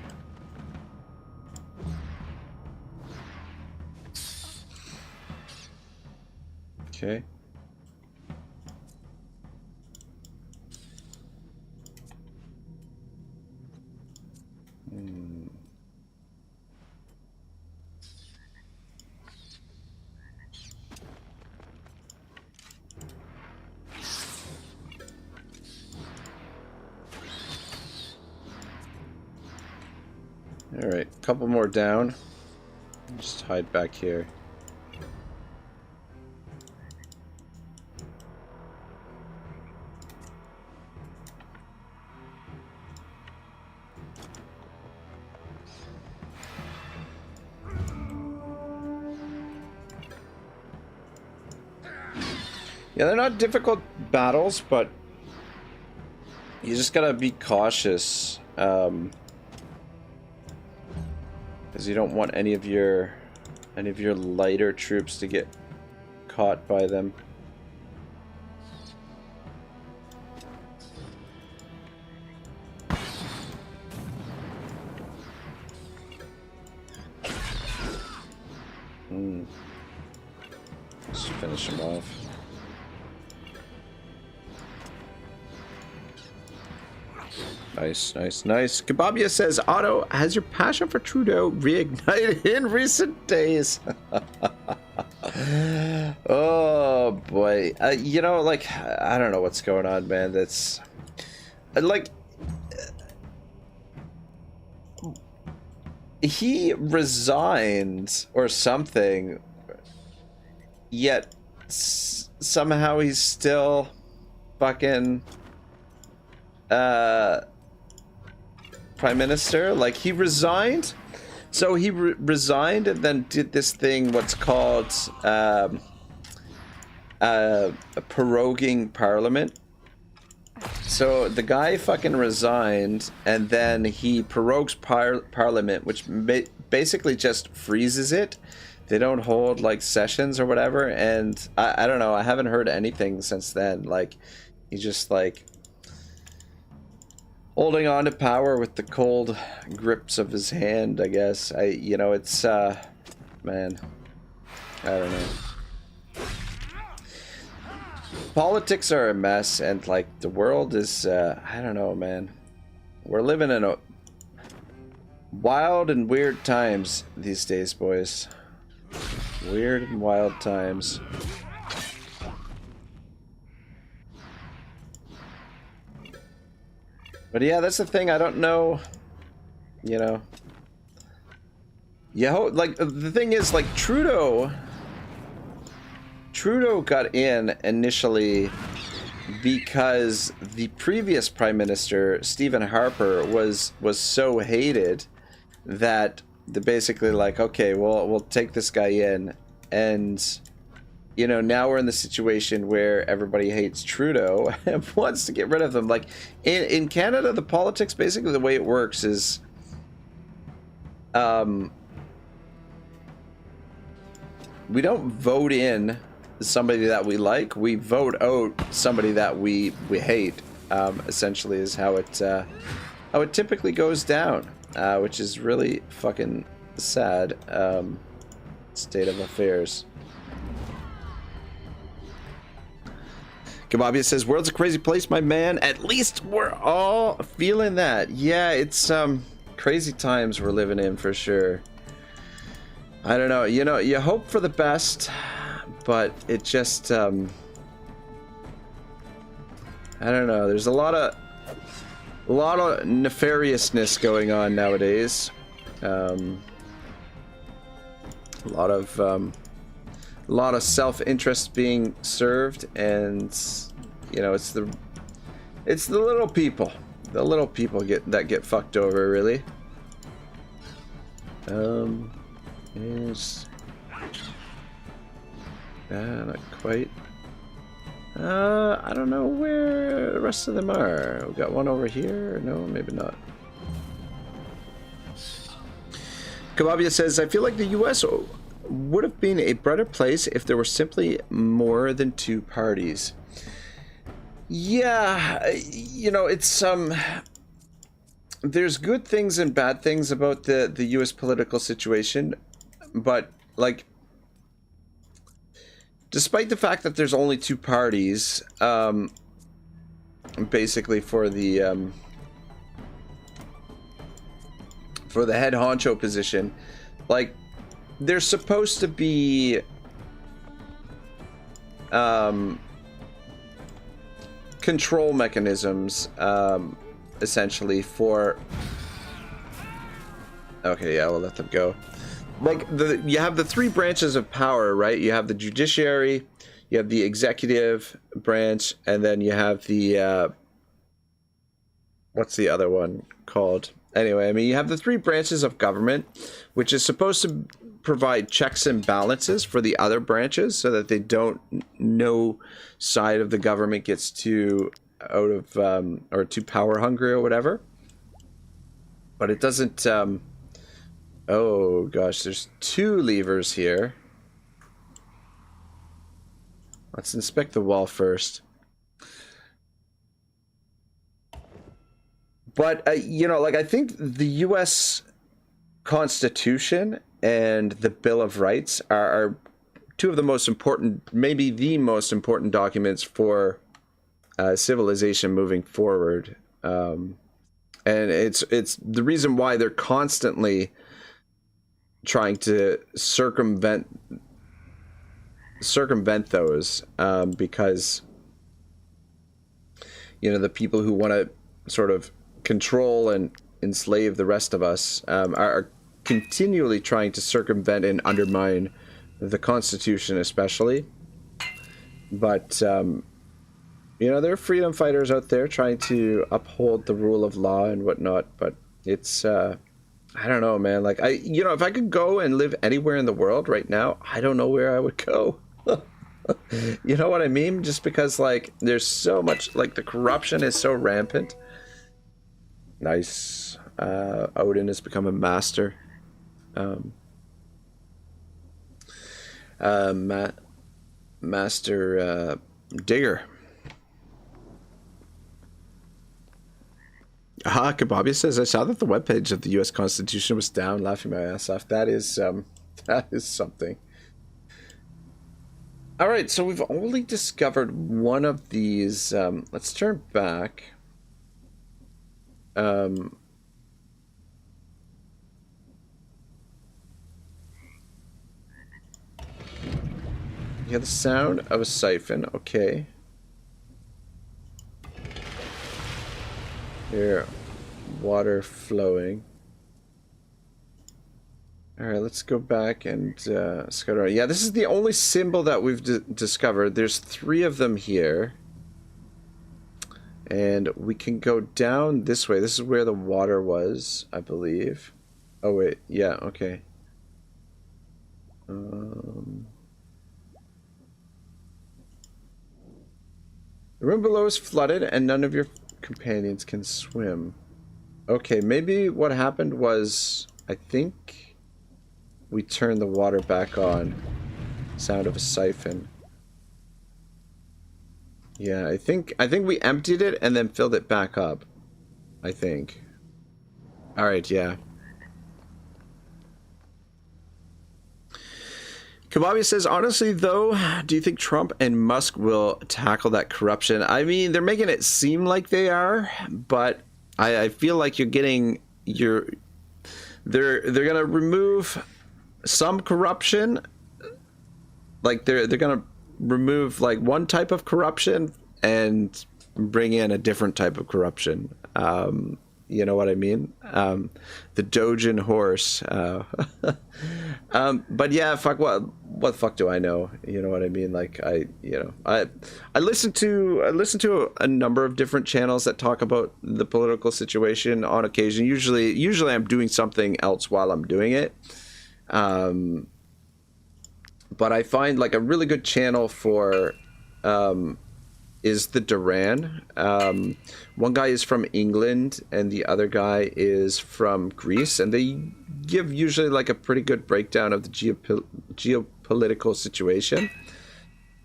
Okay. Alright, a couple more down. Just hide back here. Yeah, they're not difficult battles, but you just gotta be cautious. Because you don't want any of your lighter troops to get caught by them. Just finish them off. Nice, nice, nice. Kebabia says, Otto, has your passion for Trudeau reignited in recent days? Oh, boy. You know, like, I don't know what's going on, man. That's... Like... He resigned or something, yet somehow he's still fucking... Prime Minister, like he resigned, so he resigned and then did this thing, what's called proroguing Parliament. So the guy fucking resigned and then he prorogues Parliament, which it basically just freezes it. They don't hold like sessions or whatever, and I don't know, I haven't heard anything since then. Like, he's just like holding on to power with the cold grips of his hand, I guess. It's man, I don't know. Politics are a mess, and like the world is I don't know, man. We're living in a wild and weird times these days, boys. Weird and wild times. But yeah, that's the thing. I don't know. You know. Yeah, like the thing is, like Trudeau got in initially because the previous Prime Minister, Stephen Harper, was so hated that they're basically like, okay, well, we'll take this guy in. And, you know, now we're in the situation where everybody hates Trudeau and wants to get rid of them. Like, in Canada, the politics, basically the way it works is, we don't vote in somebody that we like, we vote out somebody that we hate, essentially is how it typically goes down, which is really fucking sad state of affairs. Kebabia says, world's a crazy place, my man. At least we're all feeling that. Yeah, it's crazy times we're living in for sure. I don't know, you know, you hope for the best, but it just I don't know, there's a lot of nefariousness going on nowadays. A lot of self-interest being served, and you know, it's the little people that get fucked over, really. Not quite. I don't know where the rest of them are. We got one over here. No, maybe not. Kebabia says, I feel like the US would have been a better place if there were simply more than two parties. Yeah, you know, it's there's good things and bad things about the US political situation, but like, despite the fact that there's only two parties, basically for the head honcho position, like, there's supposed to be control mechanisms, essentially for. Okay, yeah, we'll let them go. Like, you have the three branches of power, right? You have the judiciary, you have the executive branch, and then you have the what's the other one called? Anyway, I mean, you have the three branches of government, which is supposed to provide checks and balances for the other branches so that they don't, no side of the government gets too out of or too power hungry or whatever. But it doesn't oh gosh, there's two levers here. Let's inspect the wall first. But you know, like, I think the US Constitution and the Bill of Rights are two of the most important, maybe the most important documents for civilization moving forward. And it's the reason why they're constantly trying to circumvent those, because, you know, the people who want to sort of control and enslave the rest of us are continually trying to circumvent and undermine the Constitution, especially. But you know, there are freedom fighters out there trying to uphold the rule of law and whatnot, but it's I don't know, man. Like, you know, if I could go and live anywhere in the world right now, I don't know where I would go. You know what I mean? Just because, like, there's so much, like, the corruption is so rampant. Nice. Odin has become a master. Master Digger. Aha, Kababi says, I saw that the webpage of the U.S. Constitution was down, laughing my ass off. That is something. All right, so we've only discovered one of these. Let's turn back. Yeah, the sound of a siphon. Okay. Here, water flowing. All right, let's go back and scout around. Yeah, this is the only symbol that we've discovered. There's 3 of them here. And we can go down this way. This is where the water was, I believe. Oh, wait. Yeah, okay. The room below is flooded and none of your companions can swim. Okay, maybe what happened was, I think we turned the water back on. Sound of a siphon. Yeah, I think we emptied it and then filled it back up. I think. All right, yeah. Kababi says, honestly, though, do you think Trump and Musk will tackle that corruption? I mean, they're making it seem like they are, but I feel like you're getting they're gonna remove some corruption. Like they're gonna remove like one type of corruption and bring in a different type of corruption. You know what I mean? The Dogen horse. But yeah, fuck, what the fuck do I know? You know what I mean? Like I listen to a number of different channels that talk about the political situation on occasion. Usually I'm doing something else while I'm doing it. But I find like a really good channel for is the Duran. One guy is from England and the other guy is from Greece, and they give usually like a pretty good breakdown of the geopolitical situation,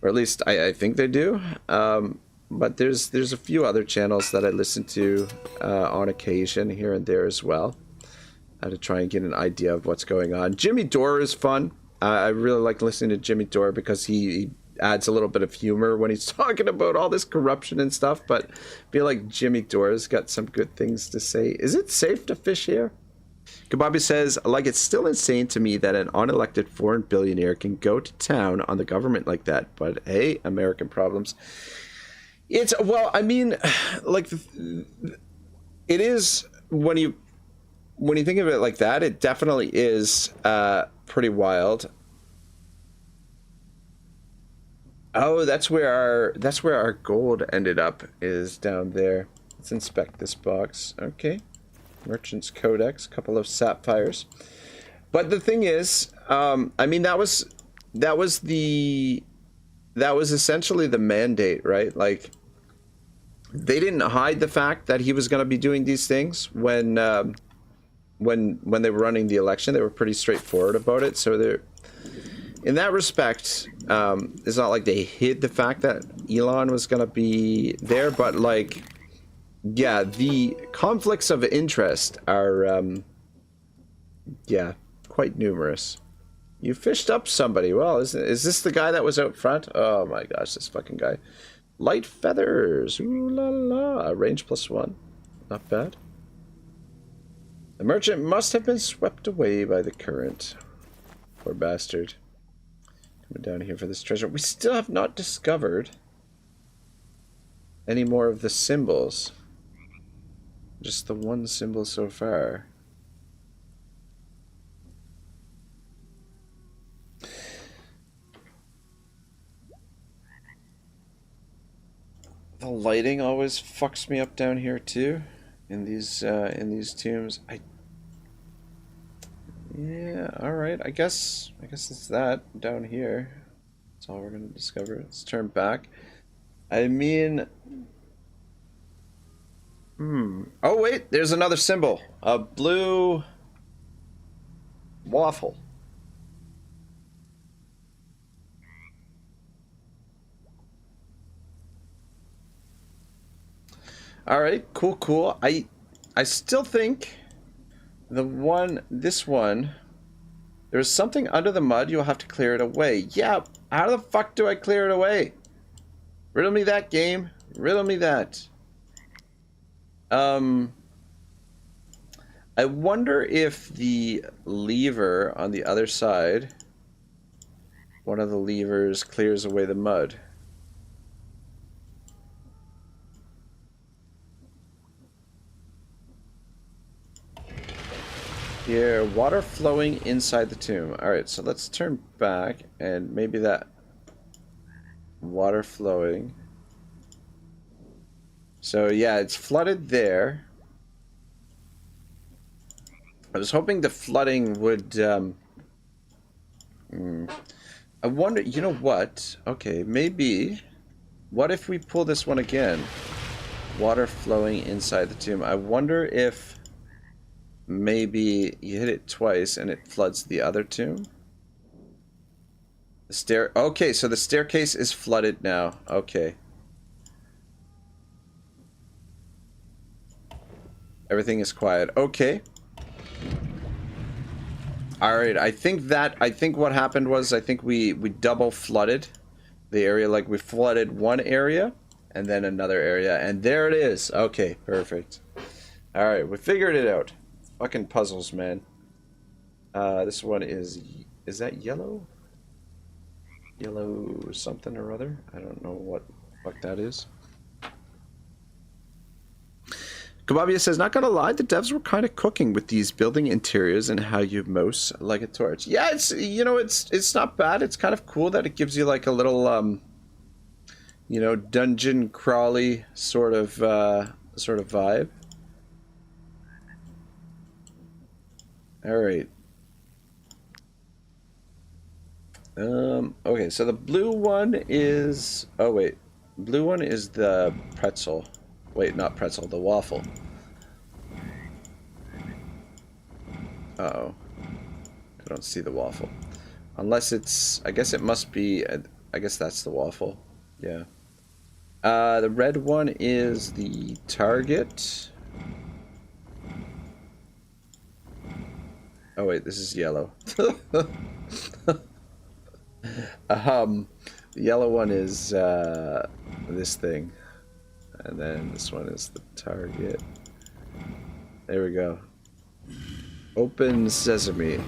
or at least I think they do. But there's a few other channels that I listen to on occasion here and there as well, to try and get an idea of what's going on. Jimmy Dore is fun. I really like listening to Jimmy Dore because he adds a little bit of humor when he's talking about all this corruption and stuff, but I feel like Jimmy Dore's got some good things to say. Is it safe to fish here? Kababi says, like, it's still insane to me that an unelected foreign billionaire can go to town on the government like that, but hey, American problems. It's, well, I mean, like, it is, when you think of it like that, it definitely is pretty wild. Oh, that's where our gold ended up, is down there. Let's inspect this box. Okay. Merchant's Codex, couple of sapphires. But the thing is, I mean, that was essentially the mandate, right? Like, they didn't hide the fact that he was going to be doing these things when they were running the election. They were pretty straightforward about it. So they're, in that respect, it's not like they hid the fact that Elon was going to be there, but like, yeah, the conflicts of interest are, yeah, quite numerous. You fished up somebody. Well, is this the guy that was out front? Oh my gosh, this fucking guy. Light feathers. Ooh la la. Range +1. Not bad. The merchant must have been swept away by the current. Poor bastard. Coming down here for this treasure. We still have not discovered any more of the symbols. Just the one symbol so far. The lighting always fucks me up down here too, in these tombs. Yeah, all right. I guess it's that down here. That's all we're gonna discover. Let's turn back. I mean, oh wait, there's another symbol. A blue Waffle. All right, cool. I still think this one, there's something under the mud. You'll have to clear it away. Yeah, how the fuck do I clear it away? Riddle me that, game. Riddle me that. I wonder if the lever on the other side, one of the levers clears away the mud. Here, water flowing inside the tomb. Alright, so let's turn back and maybe that water flowing. So yeah, it's flooded there. I was hoping the flooding would I wonder, you know what? Okay, maybe what if we pull this one again? Water flowing inside the tomb. I wonder if maybe you hit it twice and it floods the other tomb. The okay, so the staircase is flooded now. Okay. Everything is quiet. Okay. Alright, I think what happened was I think we double flooded the area. Like we flooded one area and then another area, and there it is. Okay, perfect. Alright, we figured it out. Fucking puzzles, man. This one is that yellow? Yellow something or other? I don't know what the fuck that is. Kababia says, not gonna lie, the devs were kind of cooking with these building interiors and how you mouse like a torch. Yeah, it's, you know, it's not bad. It's kind of cool that it gives you like a little you know, dungeon crawly sort of vibe. All right. Okay, so the blue one is, oh wait, blue one is the pretzel. Wait, not pretzel, the waffle. Uh-oh. I don't see the waffle. Unless it's, I guess it must be, I guess that's the waffle. Yeah. The red one is the target. Oh wait, this is yellow. The yellow one is this thing. And then this one is the target. There we go. Open sesame.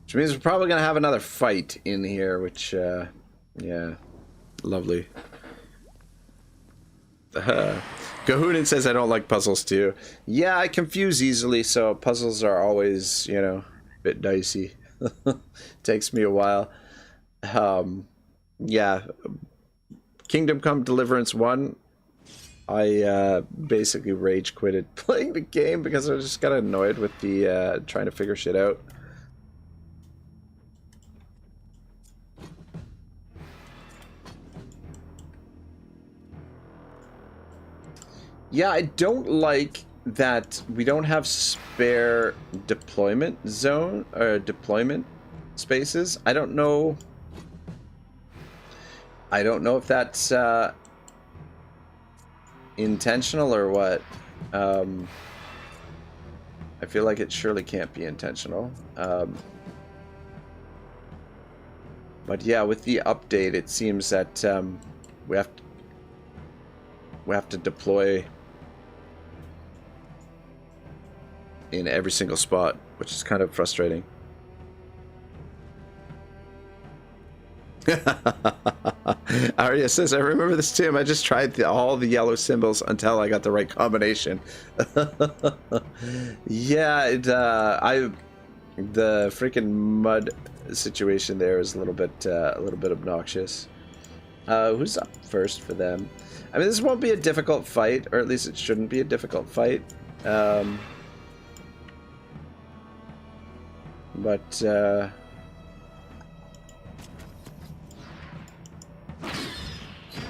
Which means we're probably gonna have another fight in here, which yeah. Lovely. Gahunin says I don't like puzzles too. Yeah, I confuse easily, so puzzles are always, you know, a bit dicey. Takes me a while. Yeah. Kingdom Come Deliverance 1, I basically rage quitted playing the game because I just got annoyed with the trying to figure shit out. Yeah, I don't like that we don't have spare deployment zone or deployment spaces. I don't know if that's intentional or what. I feel like it surely can't be intentional. But yeah, with the update, it seems that we have to deploy in every single spot, which is kind of frustrating. Arya says, I remember this too. I just tried all the yellow symbols until I got the right combination. Yeah, the freaking mud situation there is a little bit obnoxious. Who's up first for them? I mean, this won't be a difficult fight, or at least it shouldn't be a difficult fight. But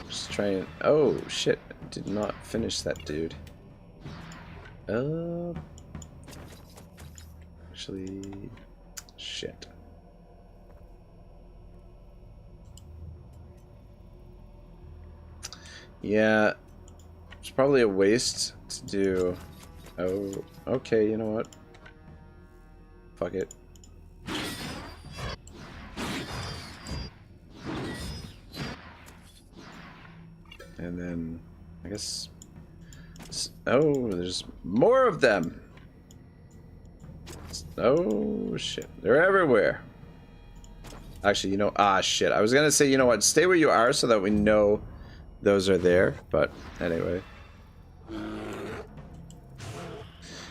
just trying. Oh shit! Did not finish that dude. actually... Shit. Yeah, it's probably a waste to do. Oh, okay, you know what? Fuck it. And then, I guess... Oh, there's more of them! Oh, shit. They're everywhere. Actually, you know... Ah, shit. I was gonna say, you know what? Stay where you are so that we know those are there. But, anyway.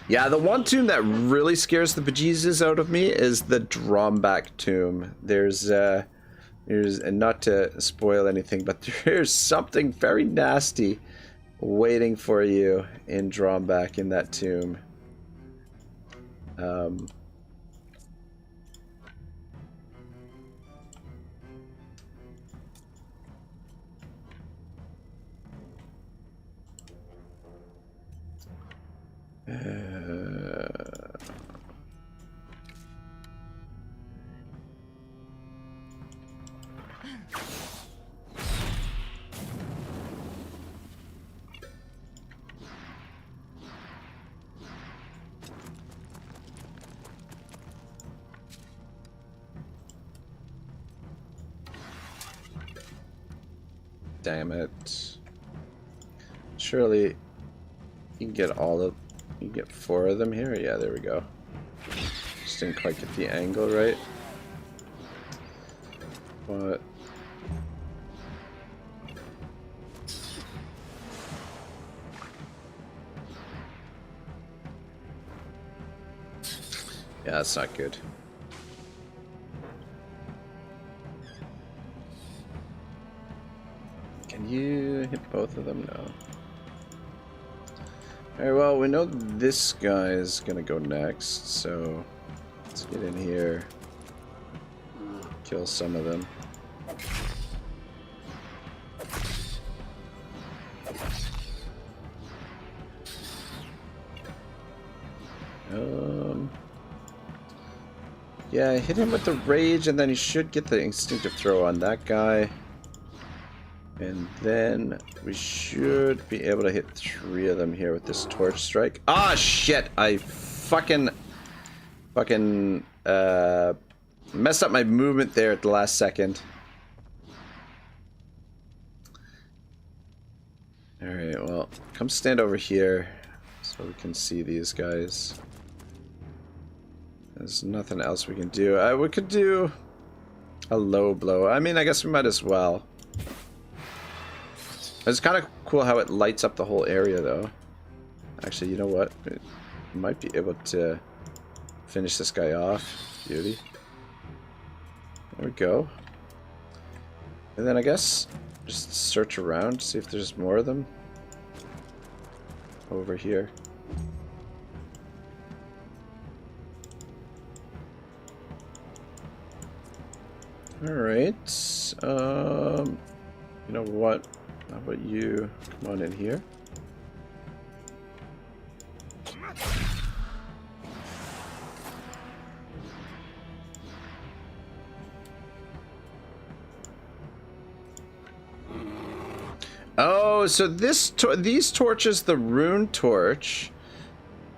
Yeah, the one tomb that really scares the bejesus out of me is the Dromback tomb. There's and not to spoil anything, but there's something very nasty waiting for you in Dromback in that tomb. Damn it. Surely you can get all of... You can get 4 of them here? Yeah, there we go. Just didn't quite get the angle right. What? Yeah, that's not good. Can you hit both of them? No. Alright, well, we know this guy is gonna go next, so let's get in here. Kill some of them. Yeah, hit him with the rage, and then he should get the instinctive throw on that guy. And then we should be able to hit 3 of them here with this torch strike. Ah, shit! I fucking messed up my movement there at the last second. Alright, well, come stand over here so we can see these guys. There's nothing else we can do. We could do a low blow. I mean, I guess we might as well. It's kind of cool how it lights up the whole area, though. Actually, you know what? We might be able to finish this guy off. Beauty. There we go. And then I guess just search around, see if there's more of them over here. Alright. You know what? How about you come on in here? Oh, so these torches, the rune torch,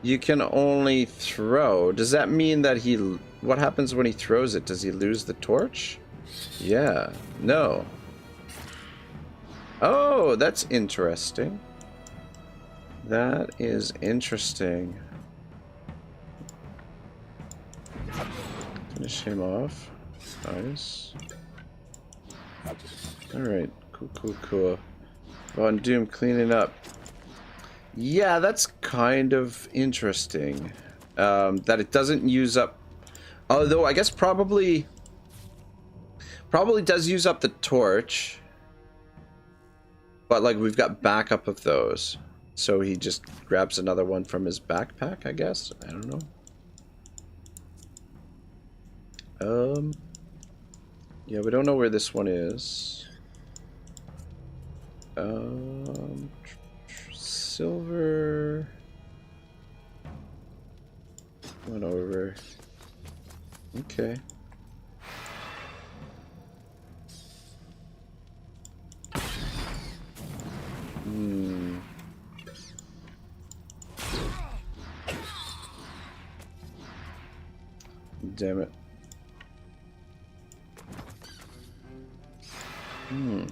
you can only throw. Does that mean that what happens when he throws it? Does he lose the torch? Yeah. No. Oh, that's interesting. That is interesting. Finish him off. Nice. Alright, cool. Von Doom cleaning up. Yeah, that's kind of interesting. That it doesn't use up... Although, I guess probably does use up the torch. But, like, we've got backup of those. So he just grabs another one from his backpack, I guess? I don't know. Yeah, we don't know where this one is. Silver... Went over. Okay. Hmm. Damn it. Hmm.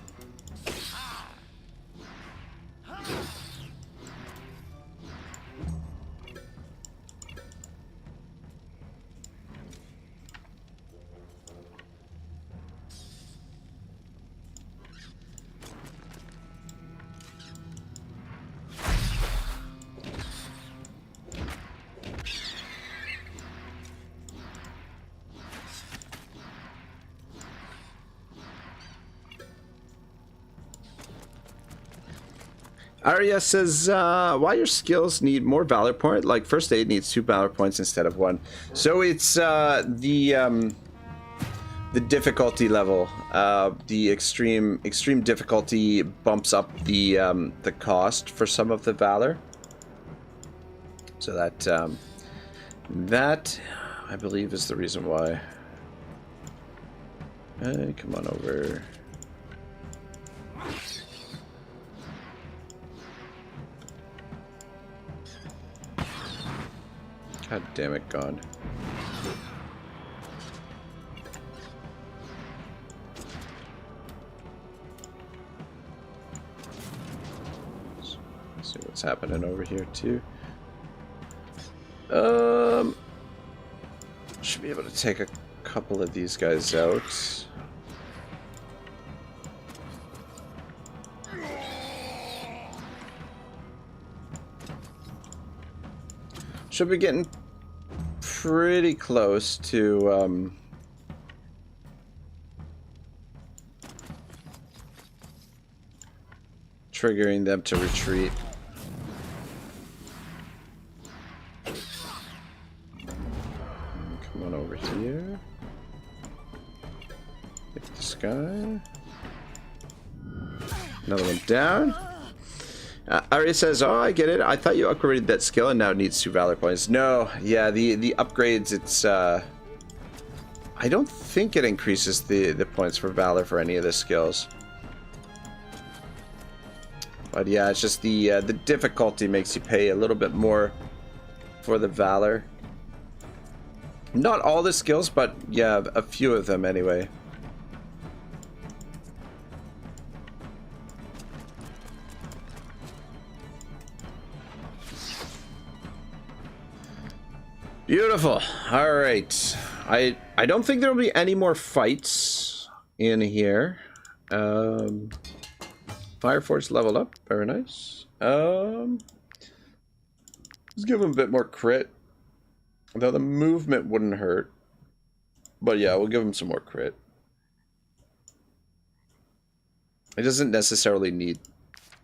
Arya says, why your skills need more valor point? Like first aid needs 2 valor points instead of 1. So it's the difficulty level. The extreme difficulty bumps up the cost for some of the valor. So that I believe is the reason why. Hey, come on over. God damn it, gone. Let's see what's happening over here too. Should be able to take a couple of these guys out. Should be getting pretty close to triggering them to retreat. Come on over here. Hit this guy. Another one down. Arya says, oh, I get it. I thought you upgraded that skill and now it needs 2 valor points. No, yeah, the upgrades, it's, I don't think it increases the points for valor for any of the skills. But yeah, it's just the difficulty makes you pay a little bit more for the valor. Not all the skills, but yeah, a few of them anyway. Beautiful. All right. I don't think there will be any more fights in here. Fireforge leveled up. Very nice. Let's give him a bit more crit. Though the movement wouldn't hurt. But yeah, we'll give him some more crit. It doesn't necessarily need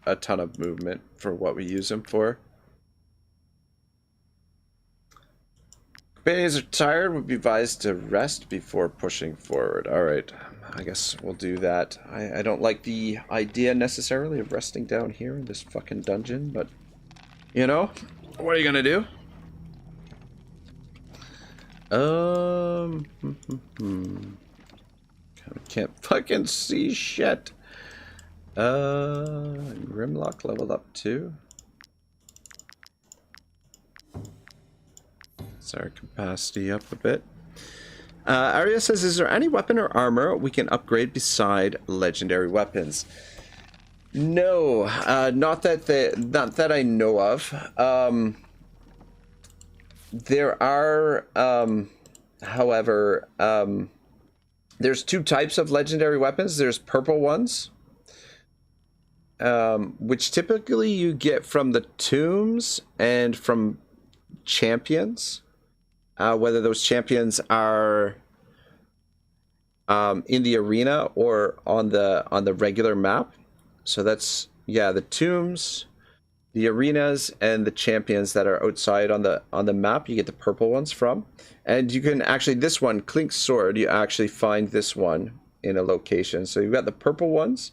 a ton of movement for what we use him for. Companions are tired, would be advised to rest before pushing forward. Alright, I guess we'll do that. I don't like the idea necessarily of resting down here in this fucking dungeon, but you know, what are you gonna do? Can't fucking see shit. Grimlock leveled up too. Our capacity up a bit. Arya says, is there any weapon or armor we can upgrade beside legendary weapons? No, not that I know of. There are, however, there's 2 types of legendary weapons. There's purple ones, which typically you get from the tombs and from champions. Whether those champions are in the arena or on the regular map. So that's, yeah, the tombs, the arenas, and the champions that are outside on the map. You get the purple ones from, and you can actually, this one, Clink's sword, you actually find this one in a location. So you've got the purple ones,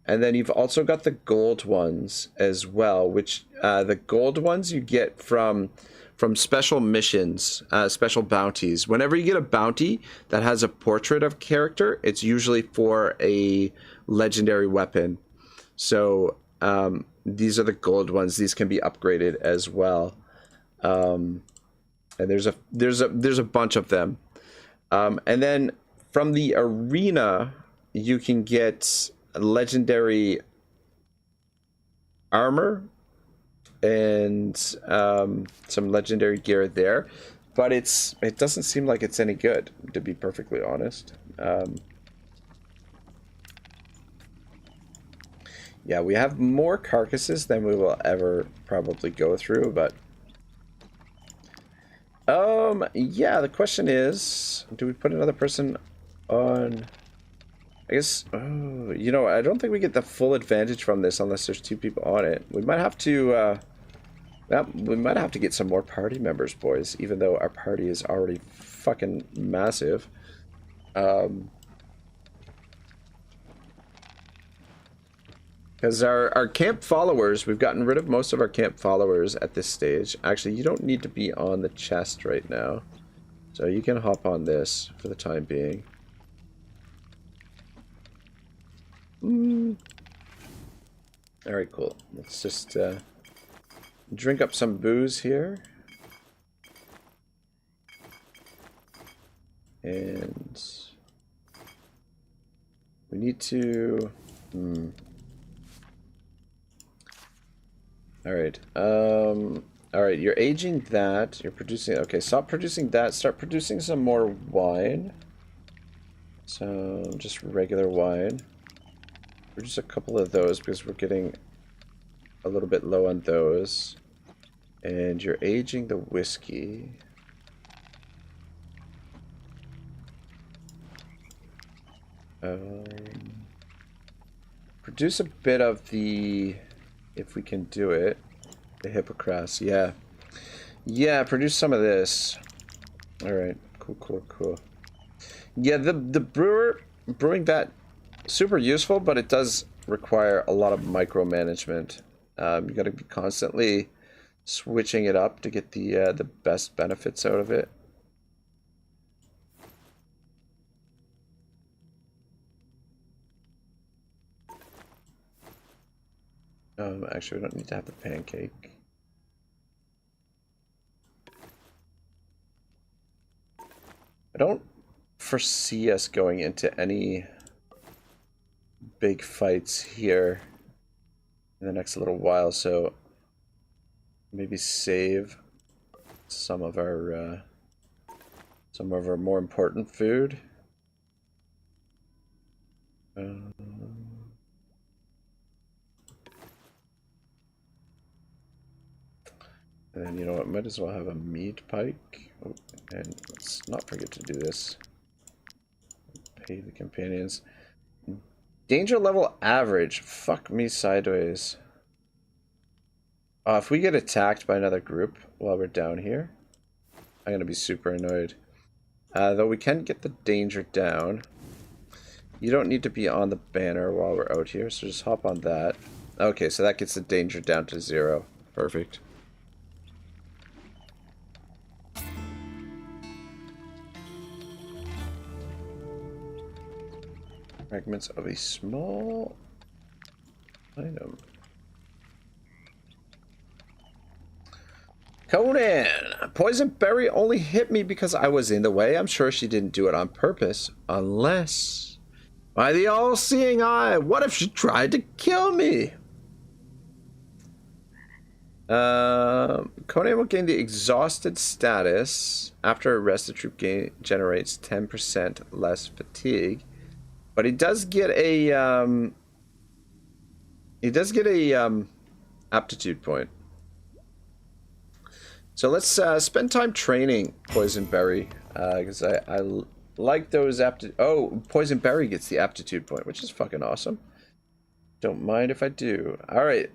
and then you've also got the gold ones as well, which the gold ones you get from from special missions, special bounties. Whenever you get a bounty that has a portrait of character, it's usually for a legendary weapon. So these are the gold ones. These can be upgraded as well. And there's a bunch of them. And then from the arena, you can get legendary armor and some legendary gear there, but it doesn't seem like it's any good, to be perfectly honest. Yeah, we have more carcasses than we will ever probably go through, but yeah, the question is, do we put another person on? I guess, oh, you know, I don't think we get the full advantage from this unless there's 2 people on it. We might have to, we might have to get some more party members, boys, even though our party is already fucking massive. Because our camp followers, we've gotten rid of most of our camp followers at this stage. Actually, you don't need to be on the chest right now. So you can hop on this for the time being. Alright, cool. Let's just drink up some booze here. And we need to... Alright, alright, you're aging that, you're producing, okay, stop producing that, start producing some more wine. So, just regular wine. Produce a couple of those because we're getting a little bit low on those. And you're aging the whiskey. Produce a bit of the... if we can do it, the Hippocras, yeah. Yeah, produce some of this. Alright, cool. Yeah, the brewing that, super useful, but it does require a lot of micromanagement. You gotta be constantly switching it up to get the best benefits out of it. Actually, we don't need to have the pancake. I don't foresee us going into any big fights here in the next little while, so maybe save some of our more important food. And then, you know what, might as well have a meat pike. Oh, and let's not forget to do this. Pay the companions. Danger level average. Fuck me sideways. If we get attacked by another group while we're down here, I'm going to be super annoyed. Though we can get the danger down. You don't need to be on the banner while we're out here, so just hop on that. Okay, so that gets the danger down to 0. Perfect. Fragments of a small item. Conan! Poison berry only hit me because I was in the way. I'm sure she didn't do it on purpose. Unless... by the all-seeing eye, what if she tried to kill me? Conan will gain the exhausted status after a rest. The troop generates 10% less fatigue. But he does get a aptitude point. So let's spend time training Poison Berry, because I like those Poison Berry gets the aptitude point, which is fucking awesome. Don't mind if I do. All right,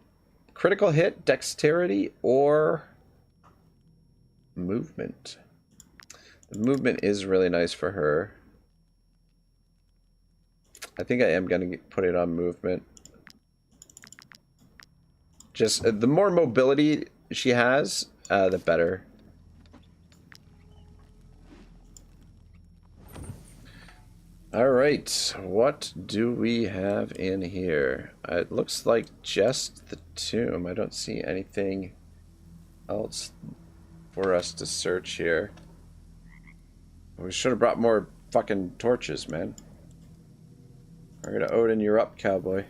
critical hit, dexterity, or movement. The movement is really nice for her. I think I am going to put it on movement. Just the more mobility she has, the better. Alright, what do we have in here? It looks like just the tomb. I don't see anything else for us to search here. We should have brought more fucking torches, man. Alright, Odin, you're up, cowboy.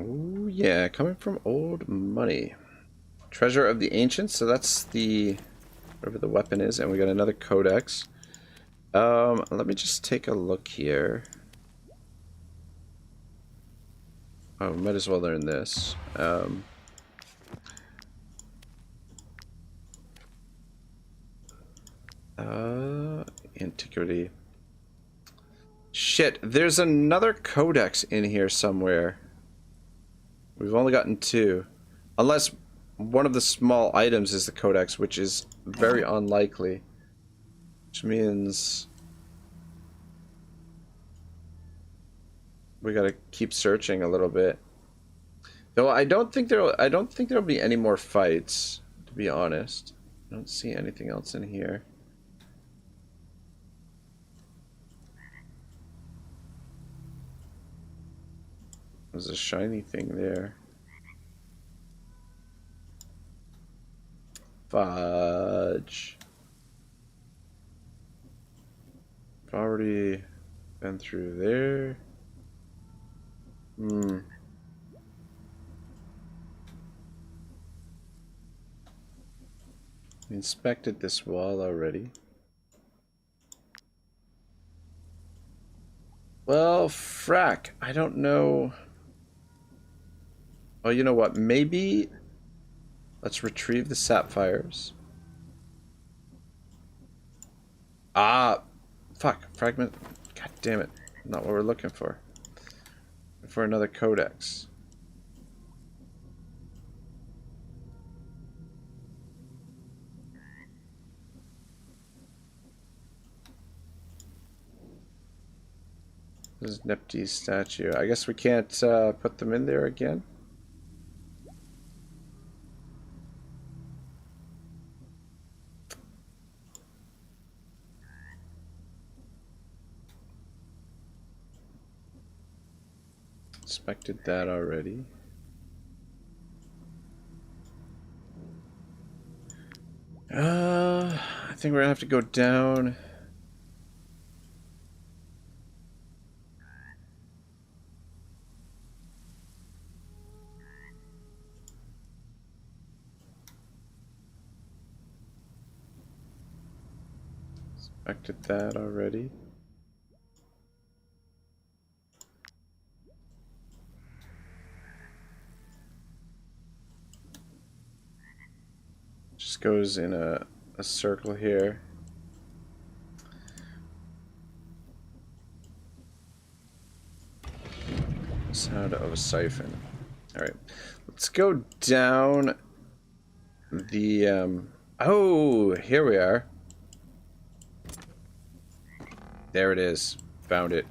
Ooh, yeah, coming from old money. Treasure of the Ancients, so that's the... whatever the weapon is, and we got another codex. Let me just take a look here. Oh, might as well learn this. Antiquity. Shit, there's another codex in here somewhere. We've only gotten 2. Unless one of the small items is the codex, which is very unlikely. Which means we gotta keep searching a little bit. Though I don't think there'll be any more fights, to be honest. I don't see anything else in here. There's a shiny thing there. Fudge. I've already been through there. Inspected this wall already. Well, frack, I don't know. Oh, you know what? Maybe let's retrieve the sapphires. Ah, fuck, fragment. God damn it. Not what we're looking for. For another codex. This is Nepti's statue. I guess we can't put them in there again. Inspected that already. I think we're gonna have to go down. Inspected that already. Just goes in a circle here. Sound of a siphon. Alright. Let's go down the oh, here we are. There it is. Found it.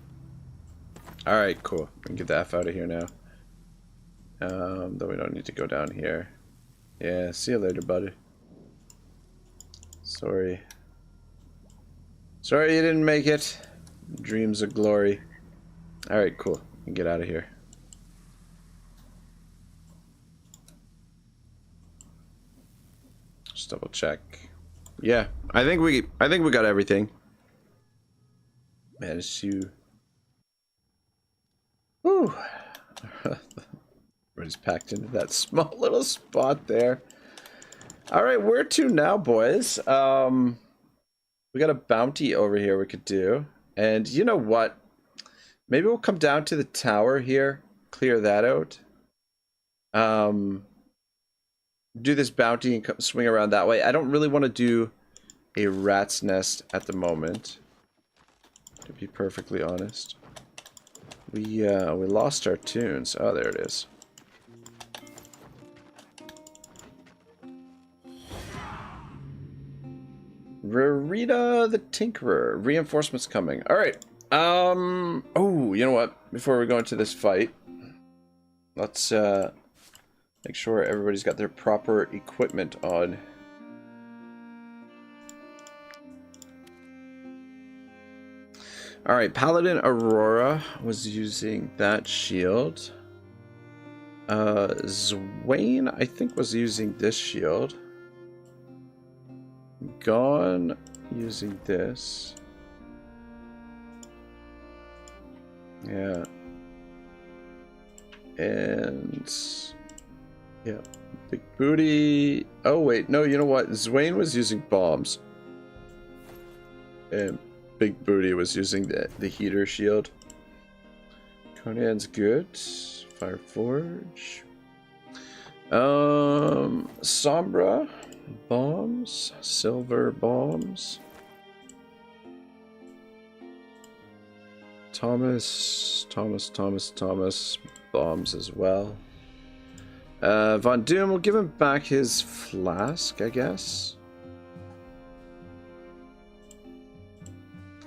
Alright, cool. We can get the F out of here now. Though we don't need to go down here. Yeah, see you later, buddy. Sorry. Sorry you didn't make it. Dreams of glory. Alright, cool. We can get out of here. Just double check. Yeah, I think we got everything. Managed to. Whew. Everybody's packed into that small little spot there. Alright, where to now, boys? We got a bounty over here we could do. And you know what? Maybe we'll come down to the tower here. Clear that out. Do this bounty and swing around that way. I don't really want to do a rat's nest at the moment. To be perfectly honest. We lost our tunes. Oh, there it is. Rarita the Tinkerer. Reinforcements coming. All right. Oh, you know what? Before we go into this fight, let's make sure everybody's got their proper equipment on. All right, Paladin Aurora was using that shield. Zwain, I think, was using this shield. Gone using this. Yeah. And yeah, Big Booty. Oh wait, no, you know what? Zwain was using bombs. And Big Booty was using the heater shield. Conan's good. Fireforge. Sombra. Bombs. Silver bombs. Thomas. Bombs as well. Von Doom will give him back his flask, I guess.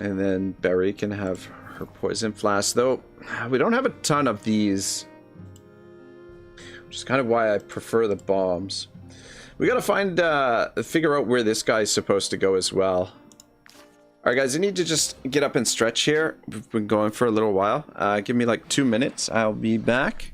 And then Berry can have her poison flask, though we don't have a ton of these, which is kind of why I prefer the bombs. We gotta figure out where this guy's supposed to go as well. Alright guys, I need to just get up and stretch here. We've been going for a little while. Give me like 2 minutes, I'll be back.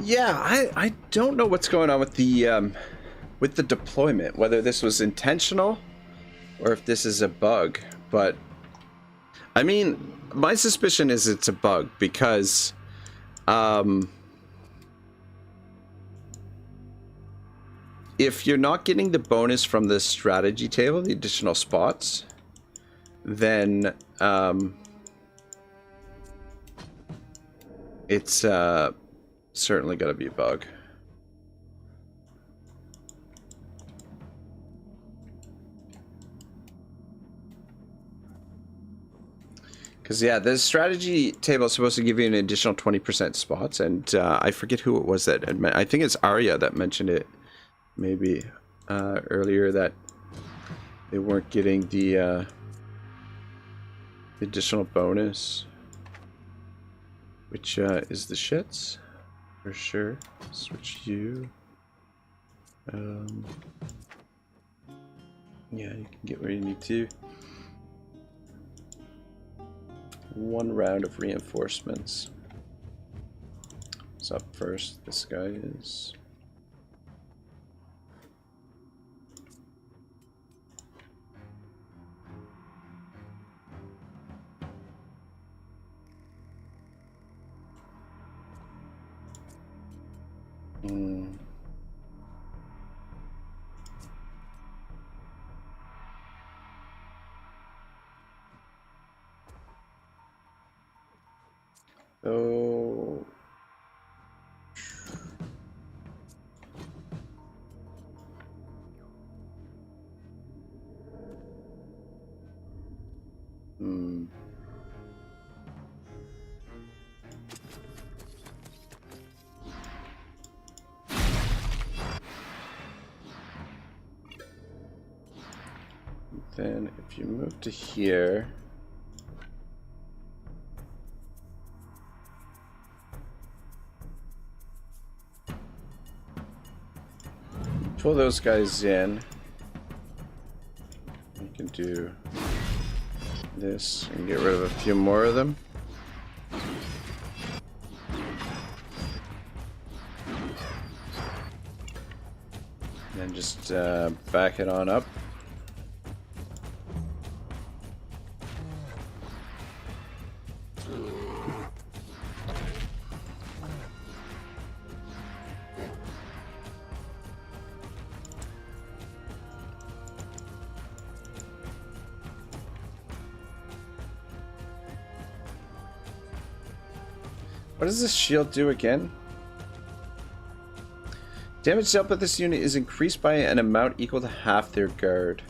Yeah, I don't know what's going on with the deployment, whether this was intentional or if this is a bug, but I mean, my suspicion is it's a bug because if you're not getting the bonus from the strategy table, the additional spots, then it's certainly gotta be a bug. Because yeah, the strategy table is supposed to give you an additional 20% spots, and I forget who it was that I think it's Arya that mentioned it maybe earlier, that they weren't getting the additional bonus, which is the shits. For sure. Switch you. Yeah, you can get where you need to. 1 round of reinforcements. What's up first? This guy is. Oh. Hmm. Then if you move to here, pull those guys in. You can do this and get rid of a few more of them. And then just back it on up. What does this shield do again? Damage dealt by this unit is increased by an amount equal to half their guard.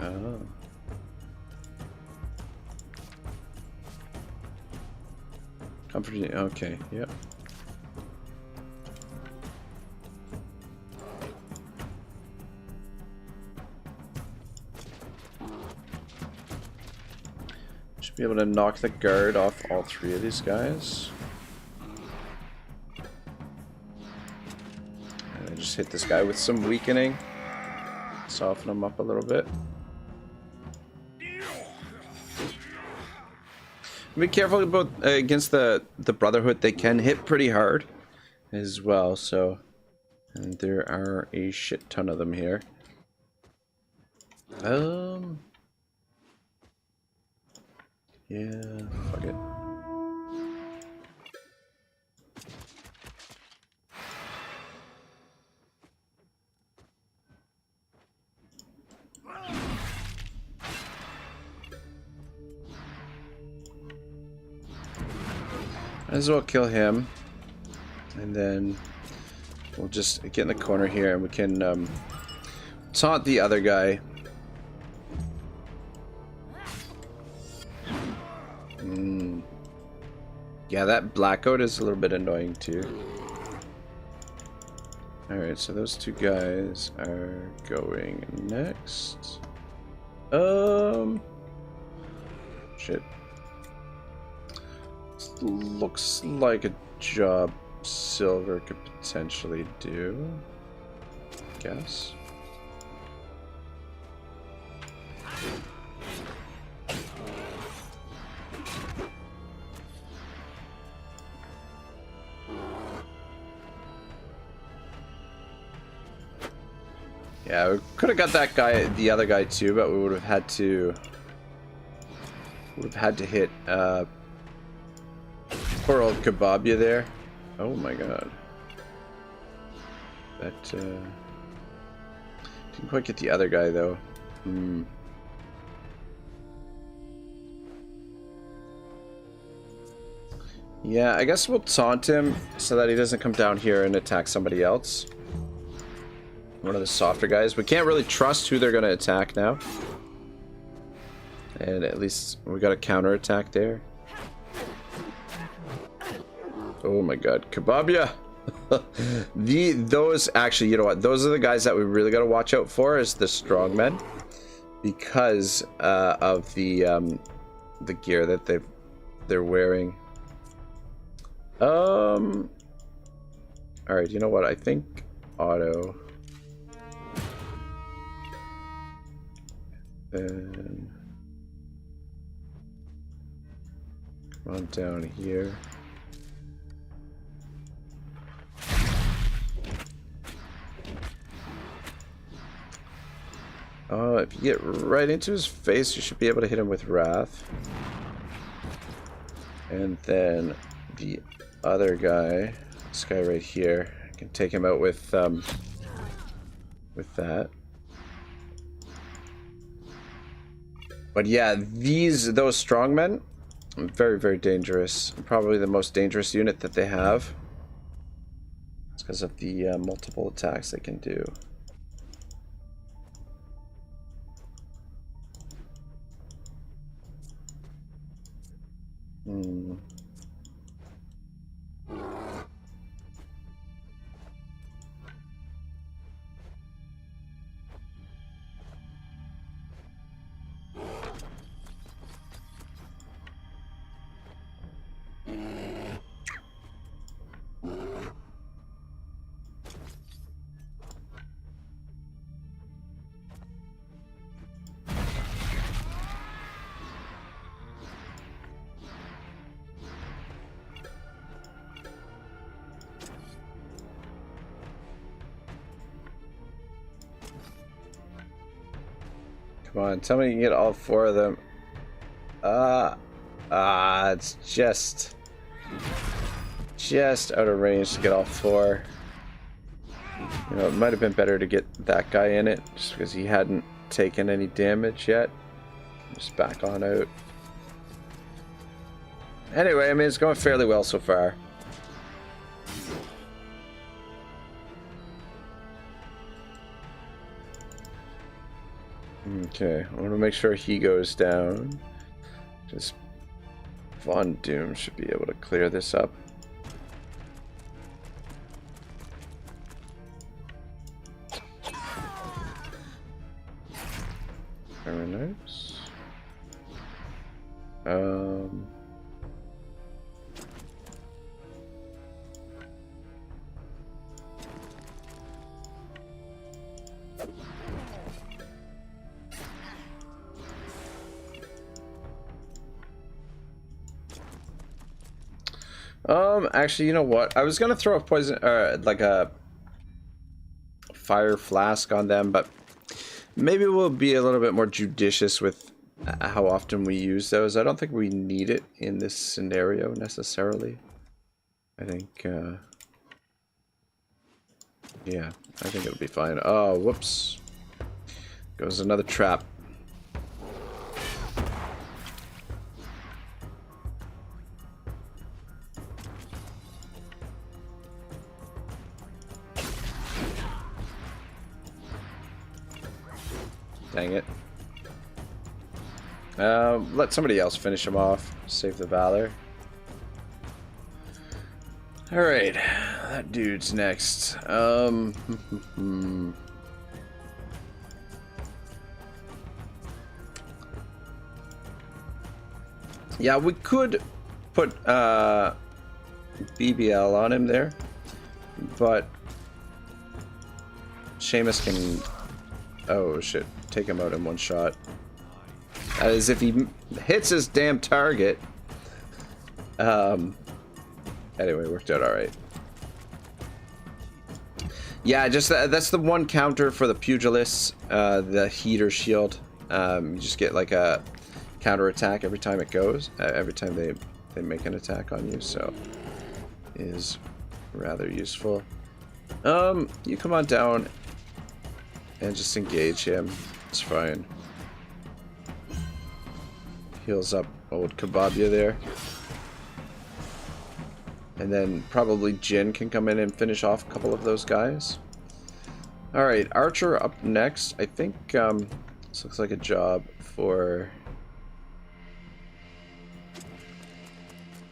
Oh. Comforting, okay, yep. Be able to knock the guard off all three of these guys. And then just hit this guy with some weakening. Soften him up a little bit. Be careful about against the Brotherhood. They can hit pretty hard as well, so and there are a shit ton of them here. Yeah, fuck it. Might as well kill him. And then we'll just get in the corner here and we can taunt the other guy. Yeah, that blackout is a little bit annoying too. Alright, so those two guys are going next. Shit. Looks like a job Silver could potentially do. Guess. Yeah, we could have got that guy, the other guy too, but we would have had to hit poor old Kebabia there. Oh my god. That didn't quite get the other guy though. Yeah, I guess we'll taunt him so that he doesn't come down here and attack somebody else. One of the softer guys. We can't really trust who they're going to attack now. And at least we got a counter attack there. Oh my god, Kebabia! Those actually, you know what? Those are the guys that we really got to watch out for, is the strongmen, because of the gear that they're wearing. All right, you know what? I think Otto. And come on down here. If you get right into his face, you should be able to hit him with Wrath. And then the other guy, this guy right here, I can take him out with that. But yeah, those strongmen, very, very dangerous. Probably the most dangerous unit that they have. It's because of the multiple attacks they can do. Come on, tell me you can get all 4 of them. It's just out of range to get all 4. You know, it might have been better to get that guy in it, just because he hadn't taken any damage yet. Just back on out. Anyway, I mean, it's going fairly well so far. Okay, I want to make sure he goes down. Just Von Doom should be able to clear this up. Very nice. Actually, you know what? I was gonna throw a poison, like a fire flask on them, but maybe we'll be a little bit more judicious with how often we use those. I don't think we need it in this scenario necessarily. I think, yeah, I think it'll be fine. Oh, whoops. Goes another trap. Dang it. Let somebody else finish him off. Save the valor. Alright, that dude's next. Yeah, we could put BBL on him there, but Seamus can... Oh shit, take him out in one shot. That is if he hits his damn target. Anyway, worked out alright. Yeah, just that's the one counter for the pugilists, the heater shield. You just get like a counter attack every time it goes, every time they make an attack on you, so is rather useful. You come on down and just engage him. It's fine. Heals up old Kababia there. And then probably Jin can come in and finish off a couple of those guys. Alright, Archer up next. I think this looks like a job for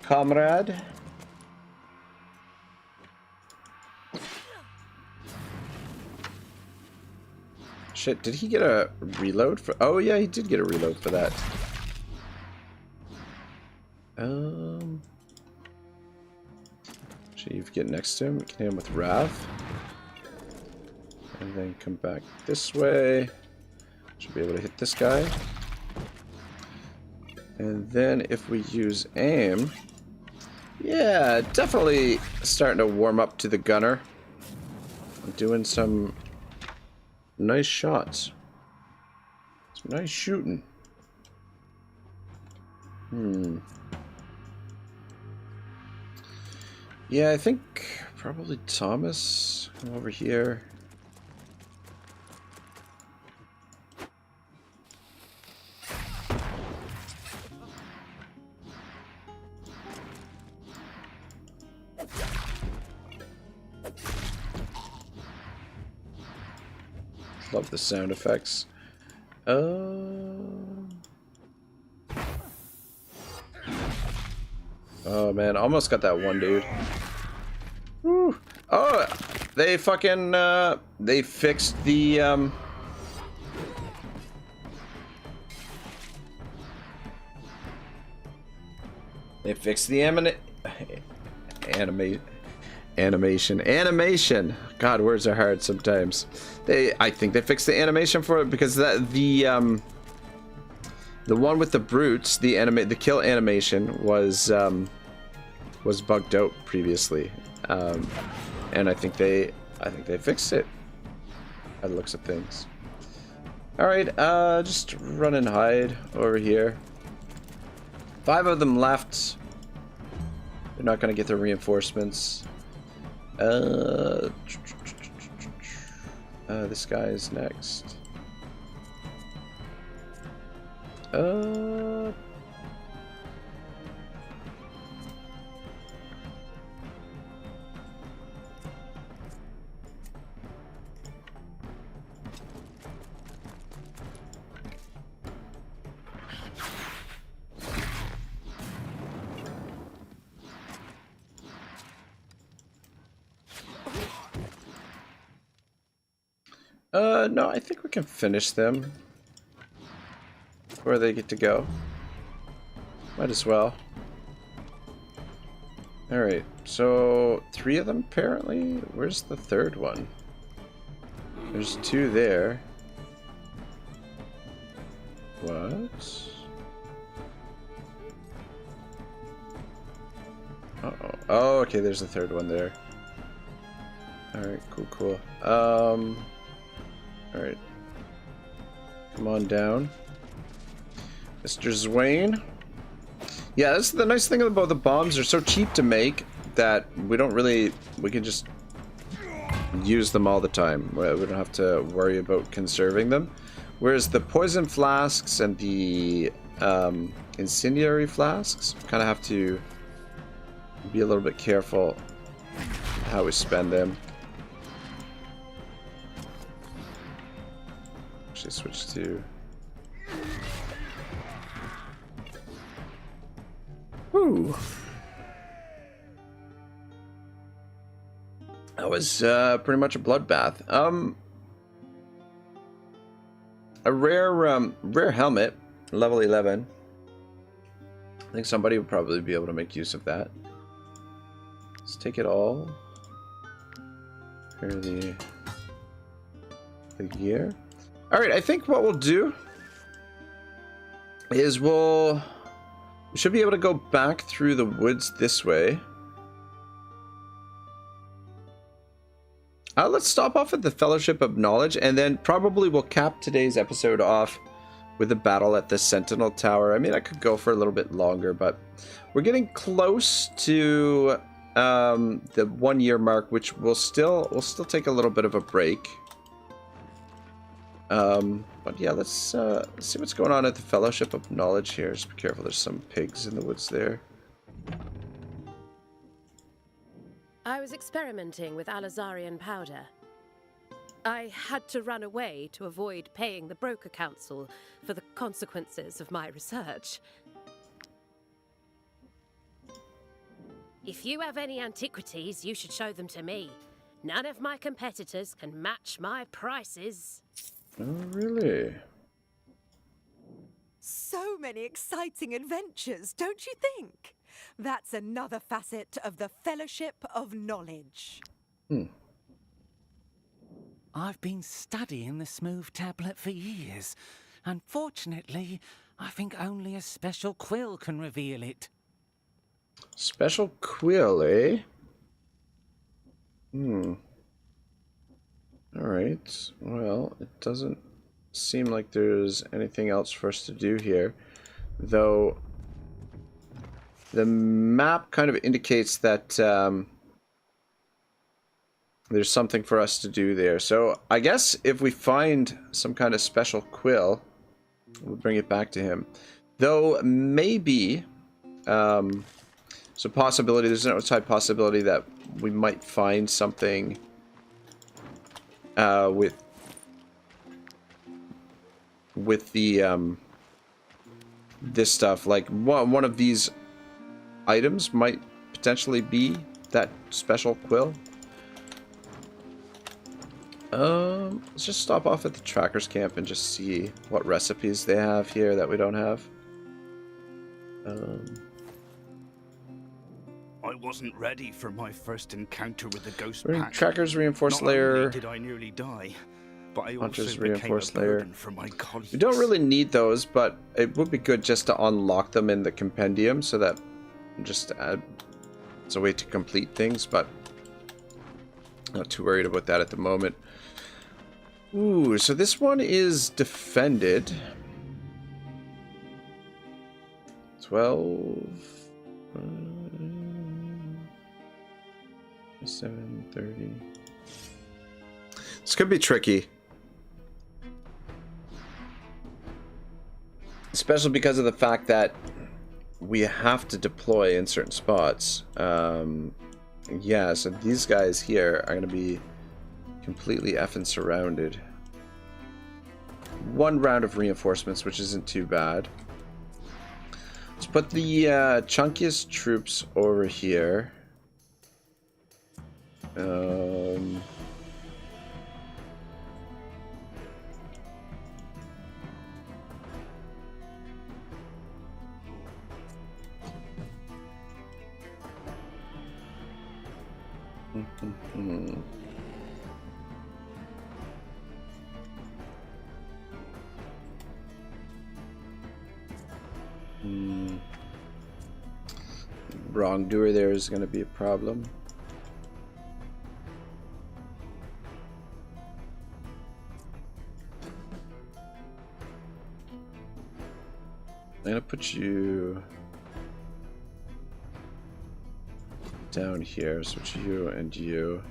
Comrade. Shit, did he get a reload for... Oh yeah, he did get a reload for that. Should you get next to him? We can hit him with Rav. And then come back this way. Should be able to hit this guy. And then if we use aim... Yeah, definitely starting to warm up to the gunner. Doing some nice shots. Some nice shooting. Yeah, I think probably Thomas. Come over here. Love the sound effects. Oh man, almost got that one dude. Woo. Oh, they fucking they fixed the animation. God, words are hard sometimes. I think they fixed the animation for it because the one with the brutes, the kill animation was bugged out previously, and I think they fixed it. By the looks of things. Alright, just run and hide over here. 5 of them left. They're not gonna get their reinforcements. This guy is next. No, I think we can finish them before they get to go. Might as well. Alright, so 3 of them apparently? Where's the 3rd one? There's 2 there. What? Uh-oh. Oh, okay, there's the 3rd one there. Alright, cool. Alright. Come on down. Mr. Zwain. Yeah, that's the nice thing about the bombs. They're so cheap to make that we can just use them all the time. We don't have to worry about conserving them. Whereas the poison flasks and the incendiary flasks, kind of have to be a little bit careful how we spend them. Actually switch to... Whew. That was pretty much a bloodbath. A rare helmet, level 11. I think somebody would probably be able to make use of that. Let's take it all. Here the gear. All right, I think what we'll do is we should be able to go back through the woods this way. Let's stop off at the Fellowship of Knowledge, and then probably we'll cap today's episode off with the battle at the Sentinel Tower. I mean, I could go for a little bit longer, but we're getting close to the 1 year mark, which we'll still take a little bit of a break. But yeah, let's see what's going on at the Fellowship of Knowledge here. Just be careful, there's some pigs in the woods there. I was experimenting with Alizarian powder. I had to run away to avoid paying the Broker Council for the consequences of my research. If you have any antiquities, you should show them to me. None of my competitors can match my prices. Oh, really? So many exciting adventures, don't you think? That's another facet of the Fellowship of Knowledge. I've been studying the smooth tablet for years. Unfortunately, I think only a special quill can reveal it. Special quill, eh? Alright, well, it doesn't seem like there's anything else for us to do here, though the map kind of indicates that there's something for us to do there. So I guess if we find some kind of special quill, we'll bring it back to him. Though maybe, so possibility, there's an outside possibility that we might find something with the this stuff, like one of these items might potentially be that special quill. Let's just stop off at the trackers camp and just see what recipes they have here that we don't have. I wasn't ready for my first encounter with the ghost Pack. Trackers reinforced Not layer. only did I nearly die, but I Hunters also reinforced became a layer. burden for my colleagues. We don't really need those, but it would be good just to unlock them in the compendium so that just it's a way to complete things, but not too worried about that at the moment. Ooh, so this one is defended. 12... 7:30. This could be tricky. Especially because of the fact that we have to deploy in certain spots. Yeah, so these guys here are going to be completely effing surrounded. One round of reinforcements, which isn't too bad. Let's put the chunkiest troops over here. Wrongdoer there is going to be a problem. I'm going to put you down here, switch you and you.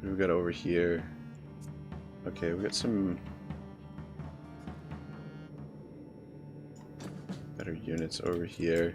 We got over here. Okay, we got some better units over here.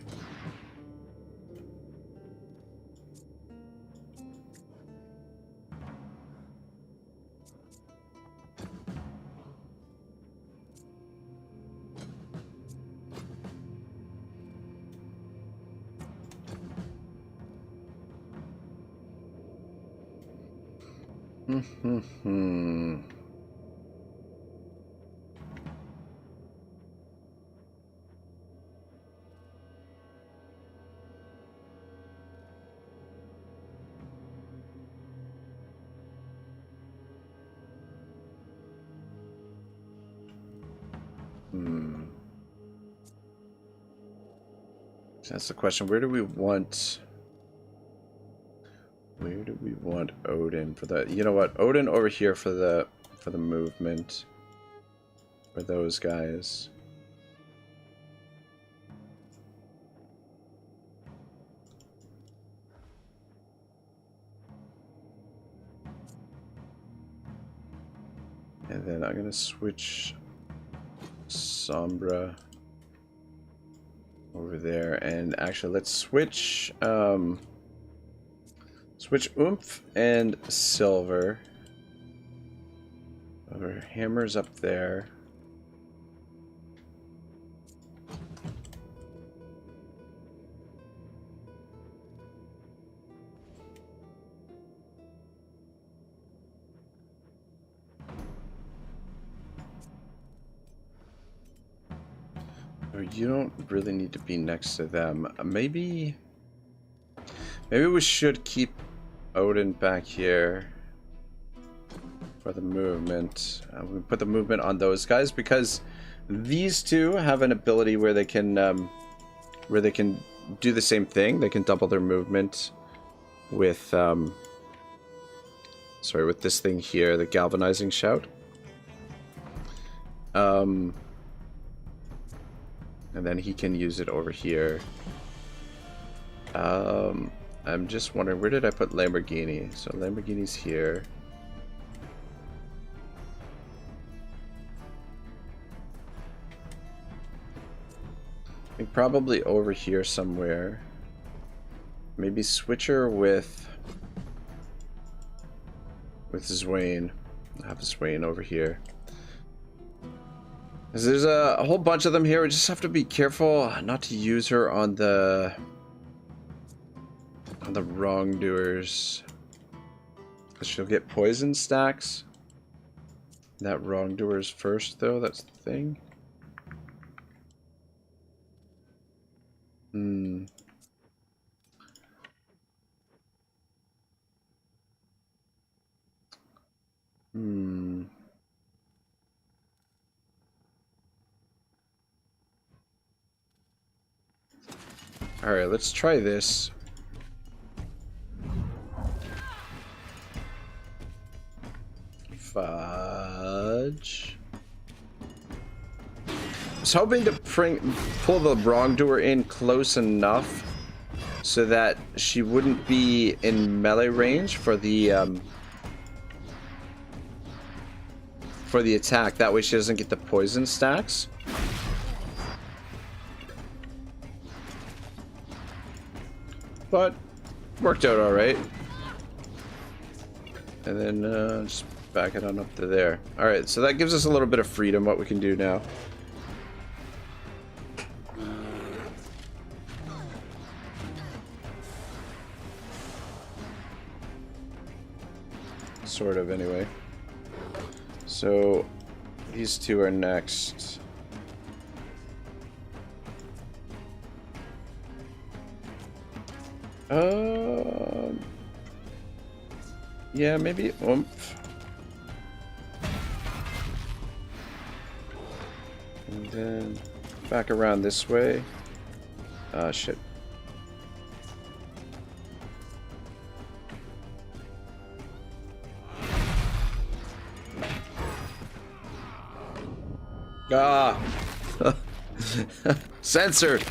That's the question. Where do we want Odin for the? You know what? Odin over here for the movement for those guys. And then I'm gonna switch Sombra over there, and actually let's switch Oomph and Silver. Our hammer's up there. You don't really need to be next to them. Maybe we should keep Odin back here for the movement. We put the movement on those guys because these two have an ability where they can do the same thing. They can double their movement with with this thing here, the galvanizing shout. And then he can use it over here. I'm just wondering, where did I put Lamborghini? So Lamborghini's here. I think probably over here somewhere. Maybe Switcher with Zwain. I'll have Zwain over here. There's a whole bunch of them here. We just have to be careful not to use her on the wrongdoers, because she'll get poison stacks. That wrongdoers first, though. That's the thing. Alright, let's try this. Fudge. I was hoping to pull the wrongdoer in close enough so that she wouldn't be in melee range for the attack. That way she doesn't get the poison stacks. But worked out all right. And then just back it on up to there. All right, so that gives us a little bit of freedom what we can do now. Sort of, anyway. So these two are next. Yeah, maybe oomph. And then back around this way. Shit. Ah! Censored!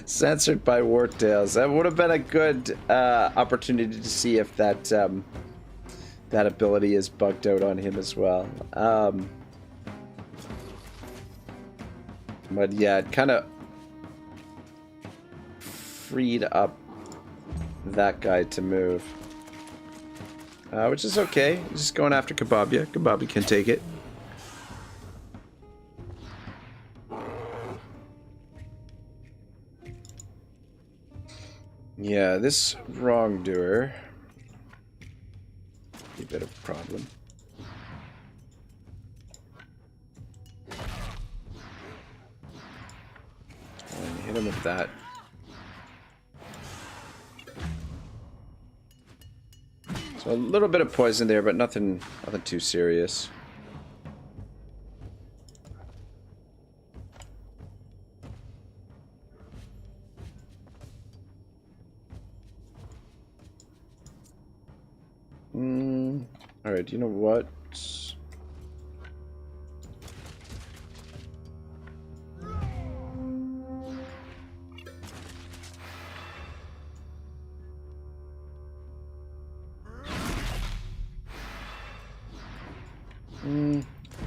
Censored by Wartales. That would have been a good opportunity to see if that that ability is bugged out on him as well. But yeah, it kind of freed up that guy to move. Which is okay. Just going after Kababia. Kababia can take it. Yeah, this wrongdoer be a bit of a problem. And hit him with that. So a little bit of poison there, but nothing too serious. Alright, you know what?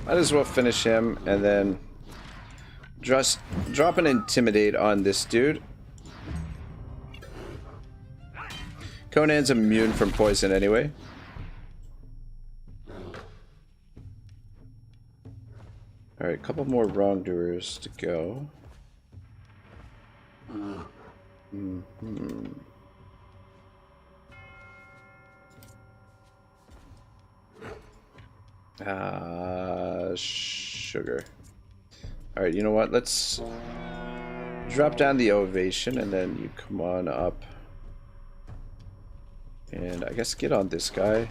Might as well finish him and then just drop an intimidate on this dude. Conan's immune from poison anyway. Alright, a couple more wrongdoers to go. Sugar. Alright, you know what? Let's drop down the ovation and then you come on up. And I guess get on this guy.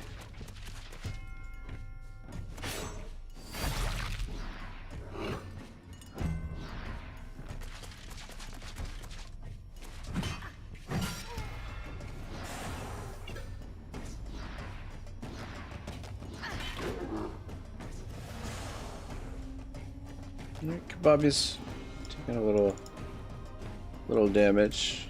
Kababi's taking a little damage.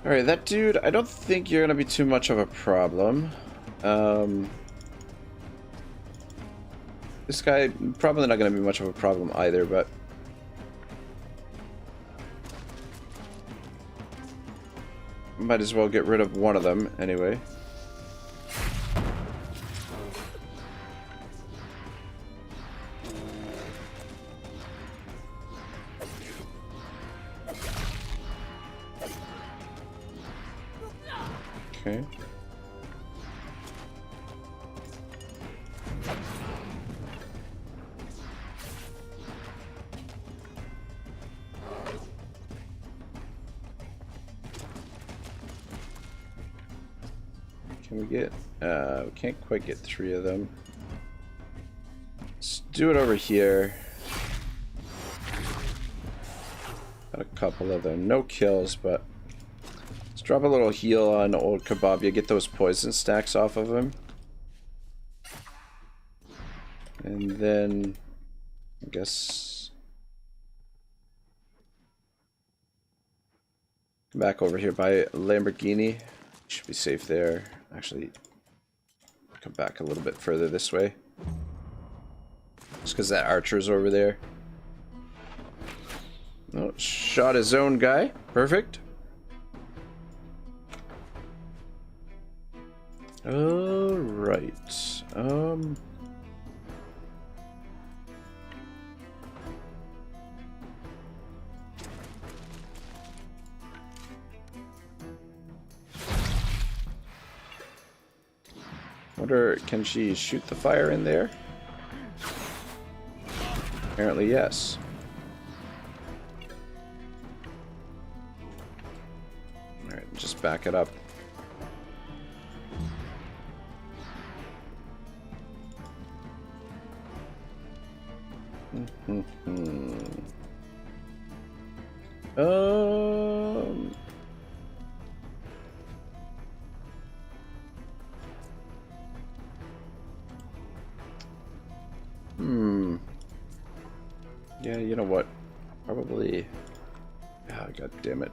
Alright, that dude, I don't think you're gonna be too much of a problem. This guy, probably not gonna be much of a problem either, but might as well get rid of one of them anyway. Okay. Can we get, we can't quite get 3 of them. Let's do it over here. Got a couple of them. No kills, but let's drop a little heal on old Kebab. You get those poison stacks off of him. And then I guess back over here by Lamborghini. Should be safe there. Actually, come back a little bit further this way. Just because that archer's over there. Oh, shot his own guy. Perfect. All right. Wonder, can she shoot the fire in there? Apparently, yes. Alright, just back it up. Yeah, you know what? Probably. Ah, God damn it.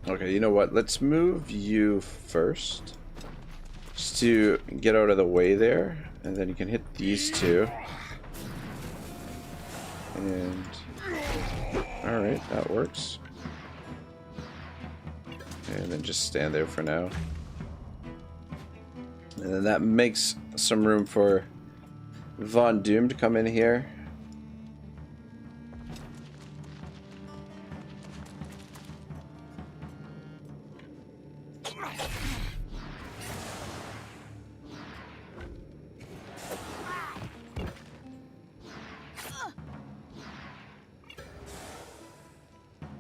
Okay, you know what? Let's move you first. Just to get out of the way there. And then you can hit these two. And... Alright, that works. And then just stand there for now. And then that makes some room for Von Doom to come in here.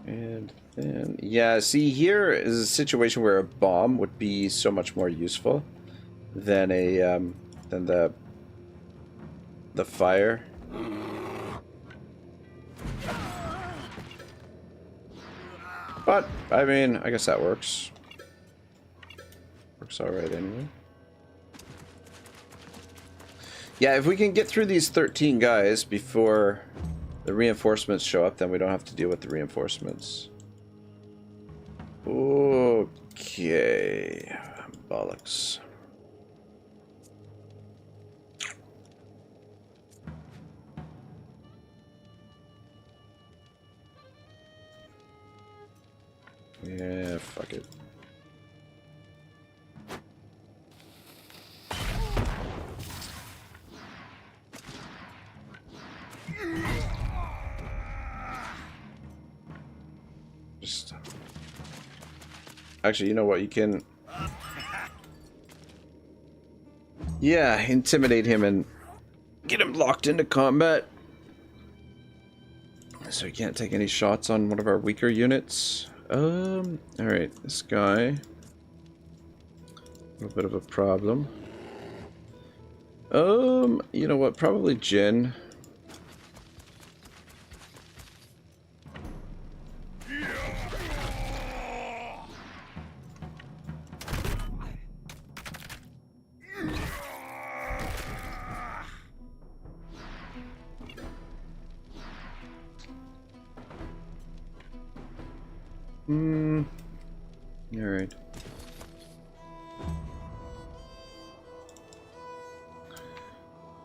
And then, yeah, see, here is a situation where a bomb would be so much more useful than a than the fire. But I mean, I guess that works. Works all right anyway. Yeah, if we can get through these 13 guys before the reinforcements show up, then we don't have to deal with the reinforcements. Okay. Bollocks. Yeah, fuck it. Just... Actually, you know what? You can... Yeah, intimidate him and get him locked into combat. So he can't take any shots on one of our weaker units. Alright, this guy. A little bit of a problem. You know what? Probably Jin. Alright.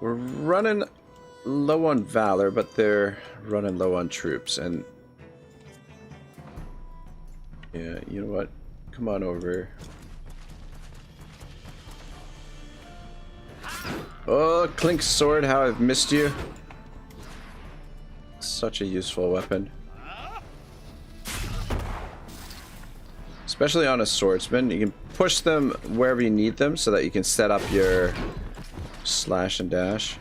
We're running low on valor, but they're running low on troops, and yeah, you know what? Come on over. Oh, Clink's sword, how I've missed you. Such a useful weapon. Especially on a swordsman. You can push them wherever you need them so that you can set up your slash and dash.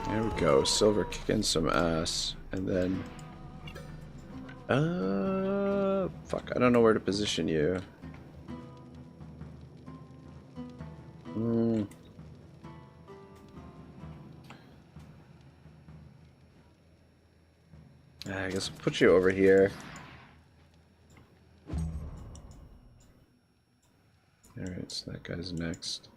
There we go. Silver kicking some ass. And then... fuck. I don't know where to position you. I guess I'll put you over here. Alright, so that guy's next.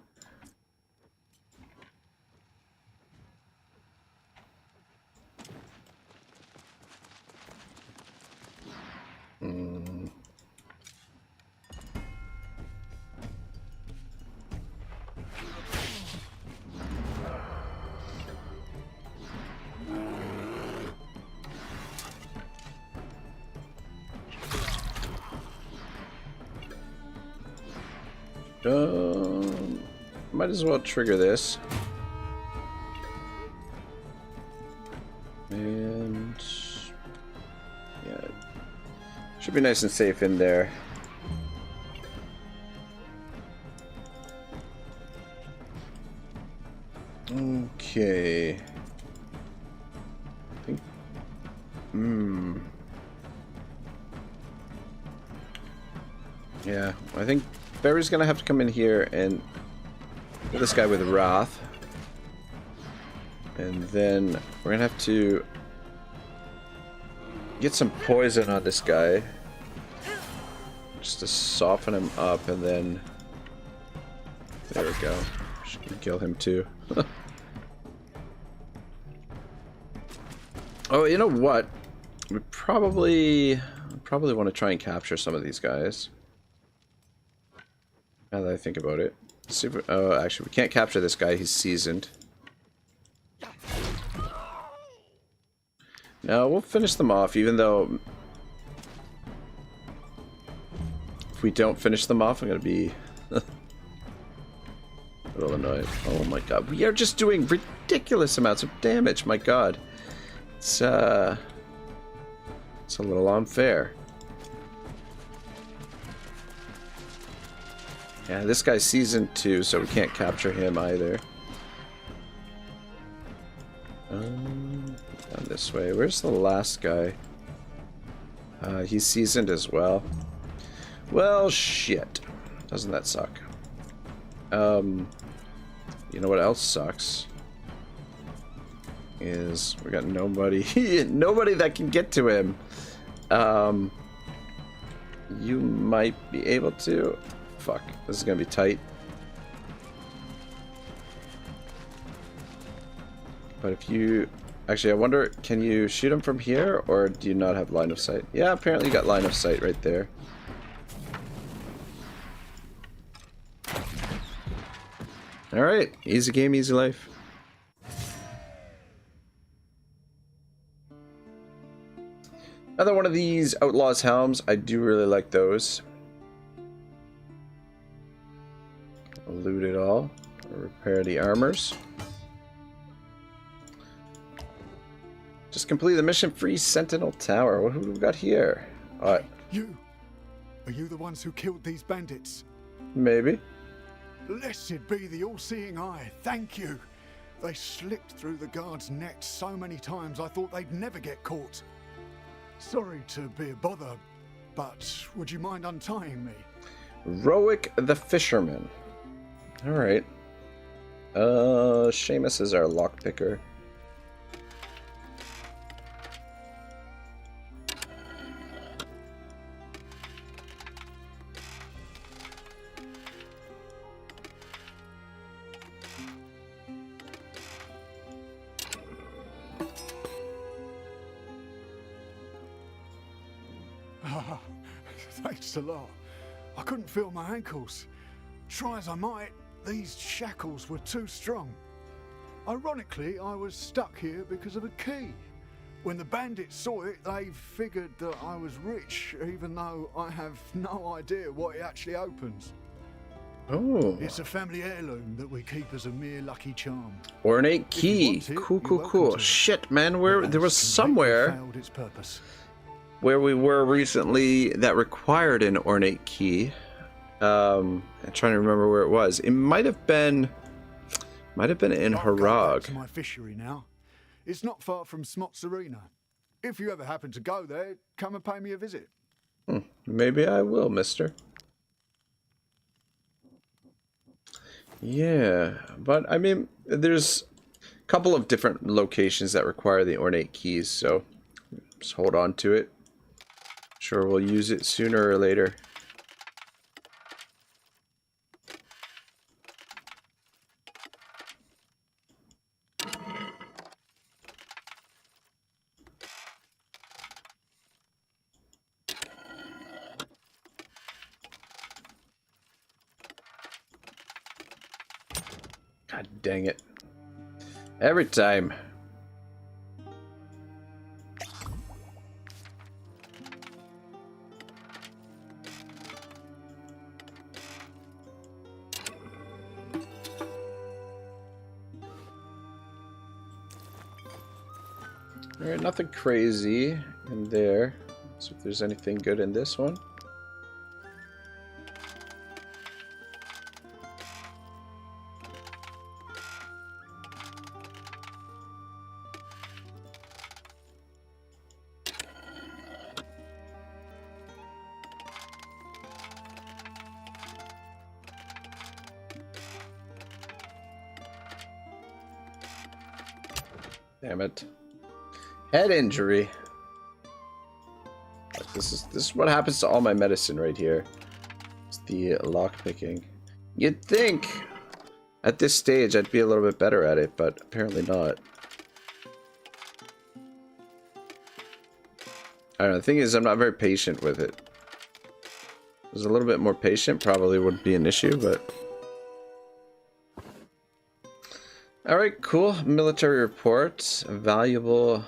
Might as well trigger this. And yeah, should be nice and safe in there. Okay. I think. Yeah, I think Barry's gonna have to come in here and kill this guy with Wrath. And then we're gonna have to get some poison on this guy. Just to soften him up, and then there we go. She can kill him too. Oh, you know what? We probably want to try and capture some of these guys. Now that I think about it. Let's see if oh, actually, we can't capture this guy. He's seasoned. No, we'll finish them off, even though if we don't finish them off, I'm going to be a little annoyed. Oh my god. We are just doing ridiculous amounts of damage. My god. It's a little unfair. Yeah, this guy's seasoned too, so we can't capture him either. Down this way. Where's the last guy? He's seasoned as well. Well, shit. Doesn't that suck? You know what else sucks? Is we got nobody nobody that can get to him. You might be able to. Fuck, this is gonna be tight. But if you actually, I wonder, can you shoot him from here, or do you not have line of sight? Yeah, apparently you got line of sight right there. Alright, easy game, easy life. Another one of these Outlaws helms. I do really like those. I'll loot it all. I'll repair the armors. Just complete the mission-free Sentinel Tower. What have we got here? You? Are you the ones who killed these bandits? Maybe. Blessed be the all-seeing eye. Thank you. They slipped through the guards' nets so many times I thought they'd never get caught. Sorry to be a bother, but would you mind untying me? Roic the Fisherman. Alright. Seamus is our lockpicker. Thanks a lot. I couldn't feel my ankles. Try as I might, these shackles were too strong. Ironically, I was stuck here because of a key. When the bandits saw it, they figured that I was rich, even though I have no idea what it actually opens. Oh. It's a family heirloom that we keep as a mere lucky charm. Ornate key. Cool. Shit, man, there was somewhere Failed its purpose. where we were recently that required an ornate key. I'm trying to remember where it was. It might have been in Harag. It's my fishery now. It's not far from Smots Arena. If you ever happen to go there, come and pay me a visit. Maybe I will, mister. Yeah, but I mean, there's a couple of different locations that require the ornate keys, so Just hold on to it. Sure, we'll use it sooner or later. God dang it. Every time. Alright, nothing crazy in there. Let's see if there's anything good in this one. Damn it. Head injury. This is what happens to all my medicine right here. It's the lockpicking. You'd think at this stage I'd be a little bit better at it, but apparently not. I don't know, the thing is I'm not very patient with it. If I was a little bit more patient, probably wouldn't be an issue, but... Alright, cool. Military report. Valuable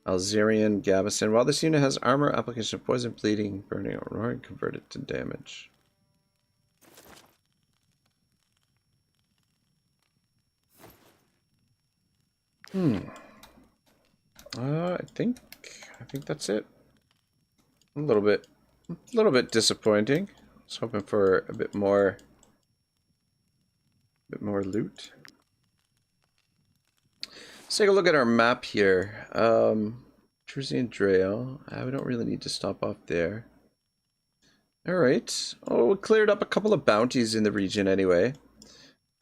Alzerian Gavison. While this unit has armor, application of poison, bleeding, burning, or roaring, convert it to damage. I think that's it. A little bit disappointing. I was hoping for a bit more loot. Let's take a look at our map here. Jersey and Drail. We don't really need to stop off there. Alright. Oh, we cleared up a couple of bounties in the region anyway.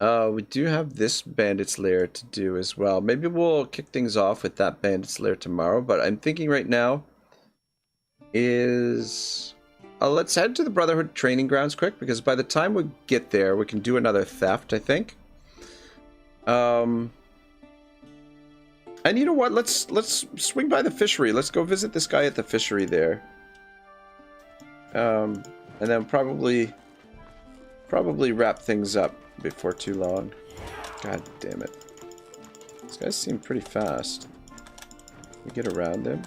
We do have this bandit's lair to do as well. Maybe we'll kick things off with that bandit's lair tomorrow, but I'm thinking right now is... let's head to the Brotherhood training grounds quick, because by the time we get there, we can do another theft, I think. And you know what? Let's swing by the fishery. Let's go visit this guy at the fishery there. And then probably wrap things up before too long. God damn it. These guys seem pretty fast. We get around them.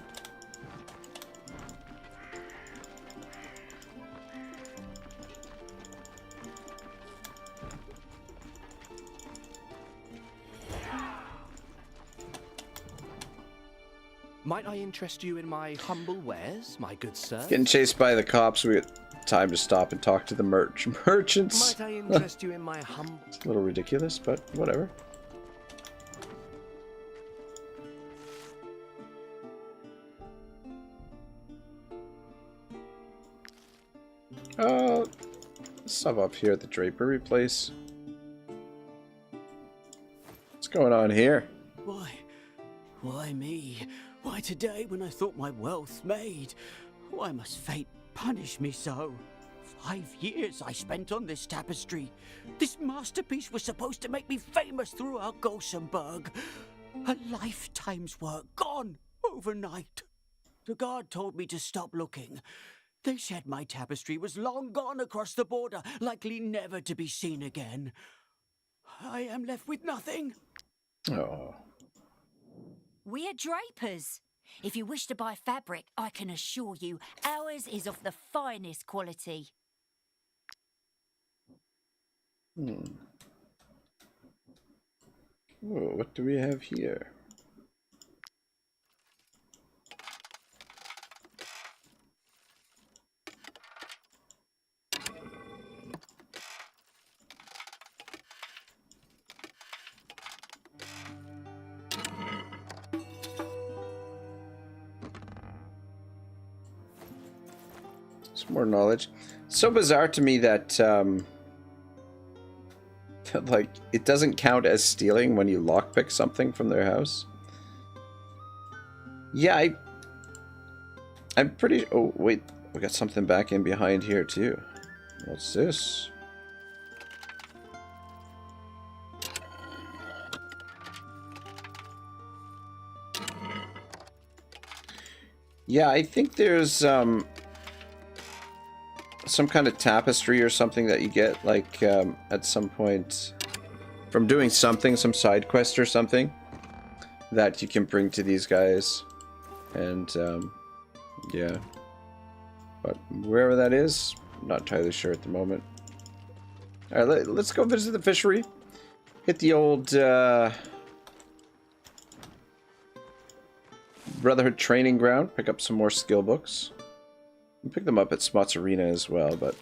Might I interest you in my humble wares, my good sir? Getting chased by the cops, we get time to stop and talk to the merchants. Might I interest you in my humble... A little ridiculous, but whatever. Sub up here at the drapery place. What's going on here? Why me? Why today when I thought my wealth made? Why must fate punish me so? 5 years I spent on this tapestry. This masterpiece was supposed to make me famous throughout Gossenburg. A lifetime's work gone overnight. The guard told me to stop looking. They said my tapestry was long gone across the border, likely never to be seen again. I am left with nothing. Oh. We're drapers. If you wish to buy fabric, I can assure you ours is of the finest quality. Oh, what do we have here? Some more knowledge. So bizarre to me that like it doesn't count as stealing when you lockpick something from their house. Yeah, I'm pretty... Oh, wait. We got something back in behind here, too. What's this? Yeah, I think there's some kind of tapestry or something that you get, like, at some point from doing something, some side quest or something, that you can bring to these guys. And, yeah. But wherever that is, I'm not entirely sure at the moment. Alright, let's go visit the fishery. Hit the old, Brotherhood training ground. Pick up some more skill books. You can pick them up at Smots Arena as well, but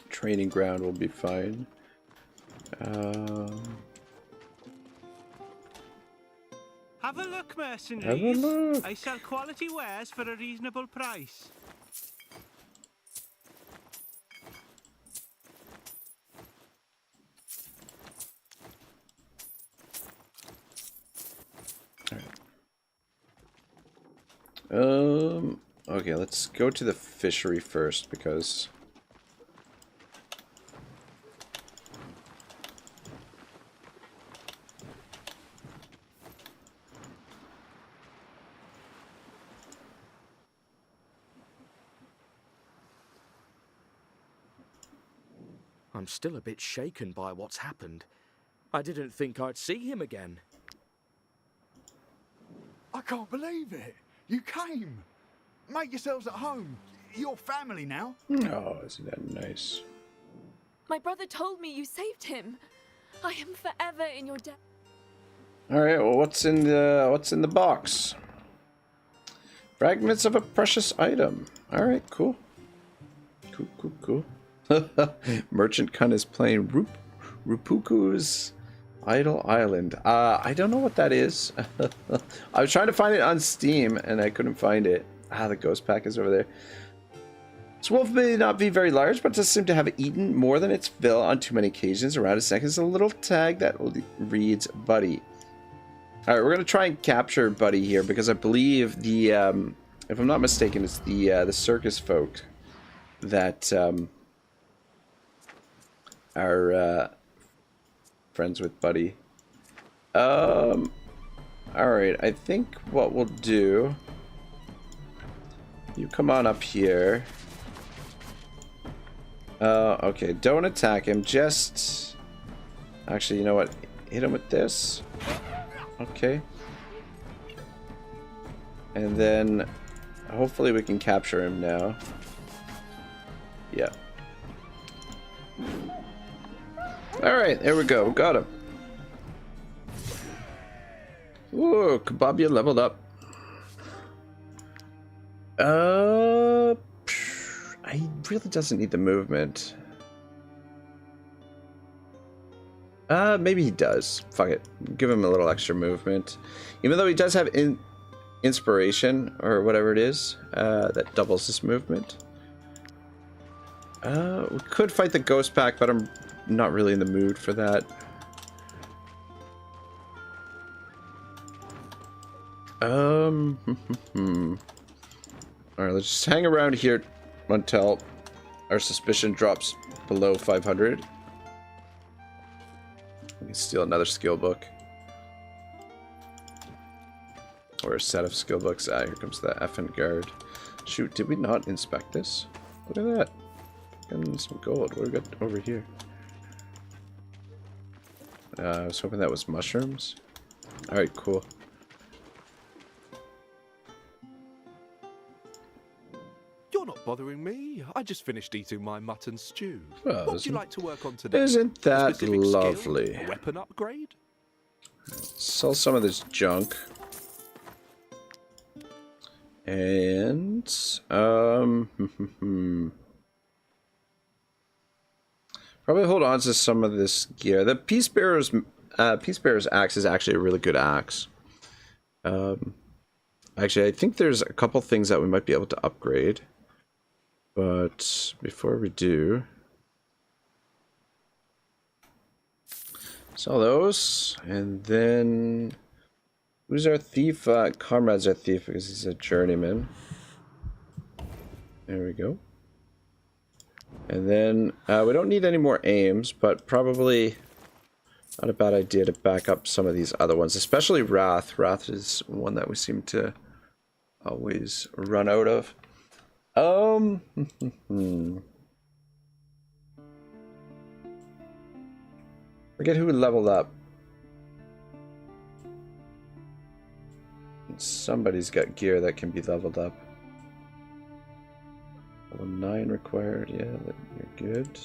training ground will be fine. Have a look, mercenaries. Have a look. I sell quality wares for a reasonable price. Okay, let's go to the fishery first because I'm still a bit shaken by what's happened. I didn't think I'd see him again. I can't believe it. You came. Make yourselves at home. You're family now. oh, isn't that nice? My brother told me you saved him. I am forever in your debt. All right, well, what's in the box? Fragments of a precious item. All right, cool. Cool. Merchant Kun is playing Rupuku's Idle Island. I don't know what that is. I was trying to find it on Steam and I couldn't find it. The ghost pack is over there. This wolf may not be very large, but does seem to have eaten more than its fill on too many occasions. Around its neck is a little tag that reads Buddy. Alright, we're going to try and capture Buddy here because I believe the, if I'm not mistaken, it's the circus folk that are friends with Buddy. Alright, I think what we'll do... You come on up here. Okay, don't attack him, just... Actually, you know what? Hit him with this. Okay. And then, hopefully we can capture him now. Yeah. Alright, there we go. Got him. Ooh, Kababia leveled up. He really doesn't need the movement. Maybe he does. Fuck it. Give him a little extra movement. Even though he does have inspiration, or whatever it is, that doubles his movement. We could fight the ghost pack, but I'm not really in the mood for that. Alright, let's just hang around here until our suspicion drops below 500. We can steal another skill book. Or a set of skill books. Here comes the effing guard. Shoot, did we not inspect this? Look at that. And some gold. What do we got over here? I was hoping that was mushrooms. Alright, cool. You're not bothering me. I just finished eating my mutton stew. Well, what would you like to work on today? Isn't that Specific lovely? Skill? A weapon upgrade? Sell some of this junk. And probably hold on to some of this gear. The Peace Bearer's axe is actually a really good axe. Actually, I think there's a couple things that we might be able to upgrade. But before we do, sell those, and then Who's our thief? Comrade's our thief because he's a journeyman. There we go. And then we don't need any more aims, but probably not a bad idea to back up some of these other ones, especially Wrath. Wrath is one that we seem to always run out of. Forget who leveled up. Somebody's got gear that can be leveled up. Level 9 required, yeah, you're good.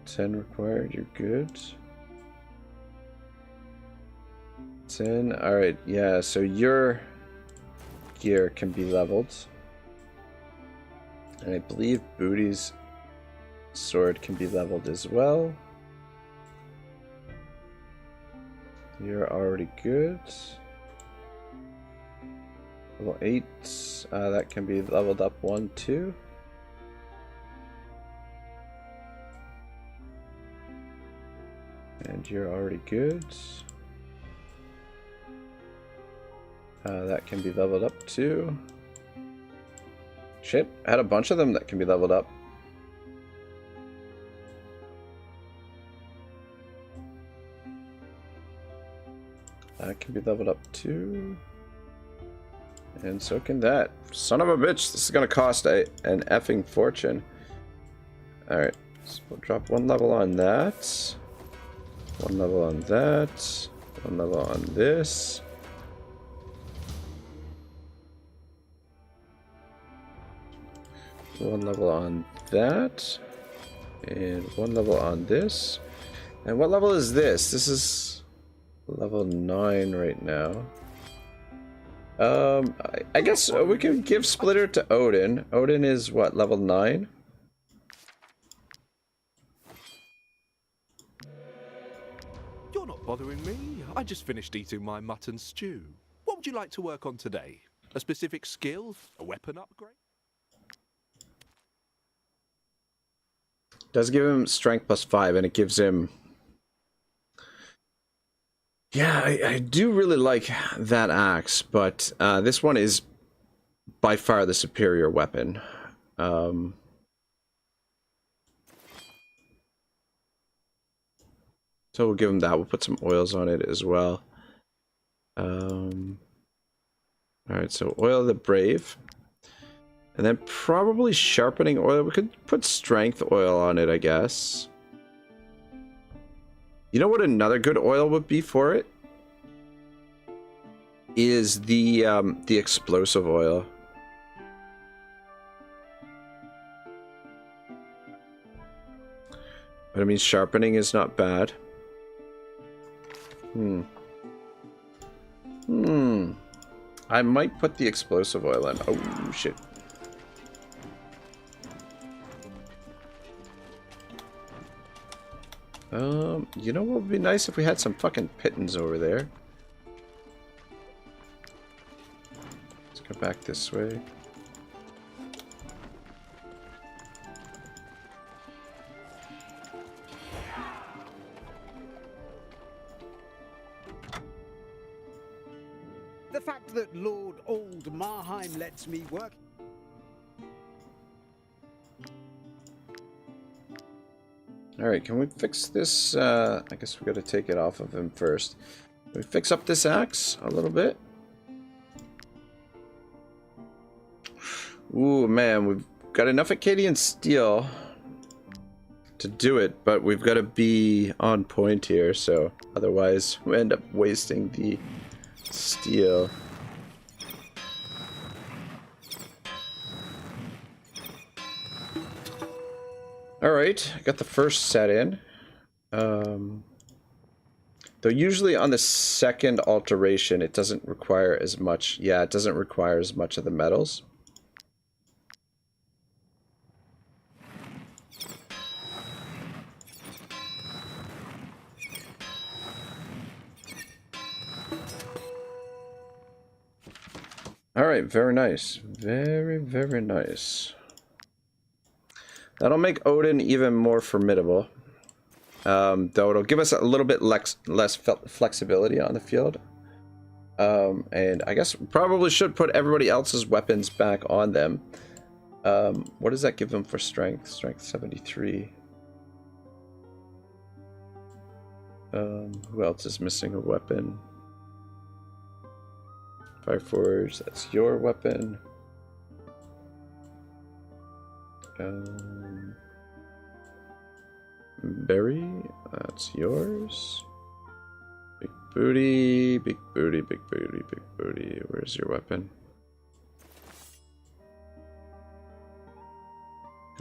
10 required, you're good. 10, alright, yeah, so your gear can be leveled. And I believe Booty's sword can be leveled as well. You're already good. Level 8, that can be leveled up 1, 2. And you're already good. That can be leveled up 2. Shit, I had a bunch of them that can be leveled up. That can be leveled up 2. And so can that. Son of a bitch, this is gonna cost an effing fortune. Alright, so we'll drop 1 level on that. 1 level on that. 1 level on this. One level on that. And 1 level on this. And what level is this? This is level 9 right now. I guess we can give Splitter to Odin. Odin is what, level 9? You're not bothering me. I just finished eating my mutton stew. What would you like to work on today? A specific skill? A weapon upgrade? Does give him strength +5, and it gives him... Yeah, I do really like that axe, but this one is by far the superior weapon. So we'll give him that. We'll put some oils on it as well. Alright, so oil the brave. And then probably sharpening oil. We could put strength oil on it, I guess. You know what another good oil would be for it? Is the explosive oil. But I mean, sharpening is not bad. I might put the explosive oil in. Oh, shit. You know what would be nice if we had some fucking pittons over there. Let's go back this way. The fact that Lord Old Marheim lets me work... Alright, can we fix this? I guess we gotta take it off of him first. Can we fix up this axe a little bit? Ooh, man, we've got enough Acadian steel to do it, but we've got to be on point here, so otherwise we end up wasting the steel. Alright, I got the first set in. Though usually on the second alteration it doesn't require as much. Yeah, it doesn't require as much of the metals. Alright, very nice. Very, very nice. That'll make Odin even more formidable. Though it'll give us a little bit less flexibility on the field. And I guess probably should put everybody else's weapons back on them. What does that give them for strength? Strength 73. Who else is missing a weapon? Fireforge, that's your weapon. Berry, that's yours. Big booty, big booty, big booty, big booty. Where's your weapon?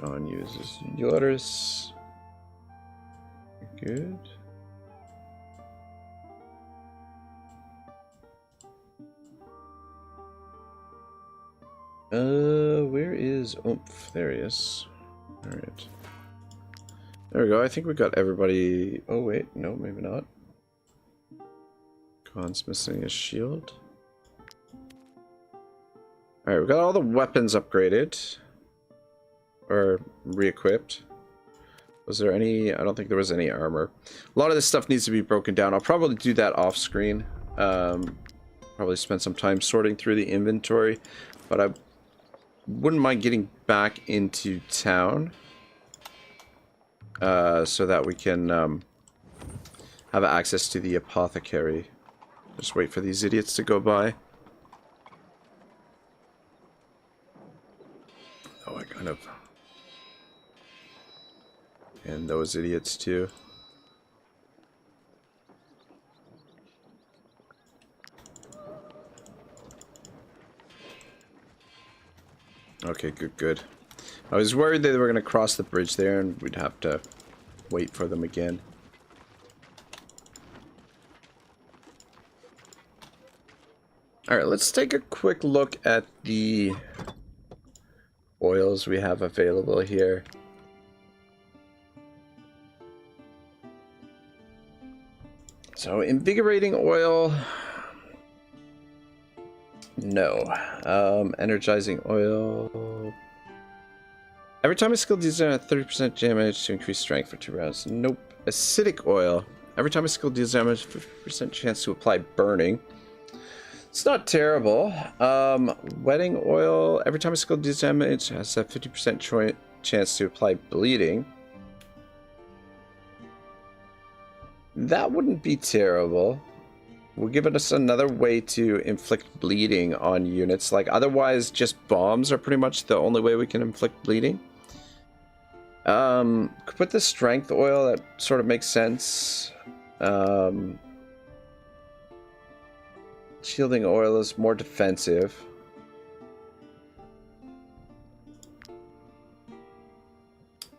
Gone uses yours. Good. Where is Oomph? There he is. Alright. There we go. I think we got everybody. Oh, wait. No, maybe not. Khan's missing his shield. Alright, we got all the weapons upgraded. Or re-equipped. Was there any? I don't think there was any armor. A lot of this stuff needs to be broken down. I'll probably do that off screen. Probably spend some time sorting through the inventory. But I wouldn't mind getting back into town. So that we can have access to the apothecary. Just wait for these idiots to go by. Oh, I kind of... And those idiots too. Okay, good. I was worried they were going to cross the bridge there and we'd have to wait for them again. Alright, let's take a quick look at the oils we have available here. So, invigorating oil... No. Energizing oil... Every time a skill deals 30% damage to increase strength for 2 rounds. Nope. Acidic oil. Every time a skill deals damage, 50% chance to apply burning. It's not terrible. Wetting oil. Every time a skill deals damage, has a 50% chance to apply bleeding. That wouldn't be terrible. Will give us another way to inflict bleeding on units. Like, otherwise, just bombs are pretty much the only way we can inflict bleeding. Could put the strength oil, that sort of makes sense. Shielding oil is more defensive.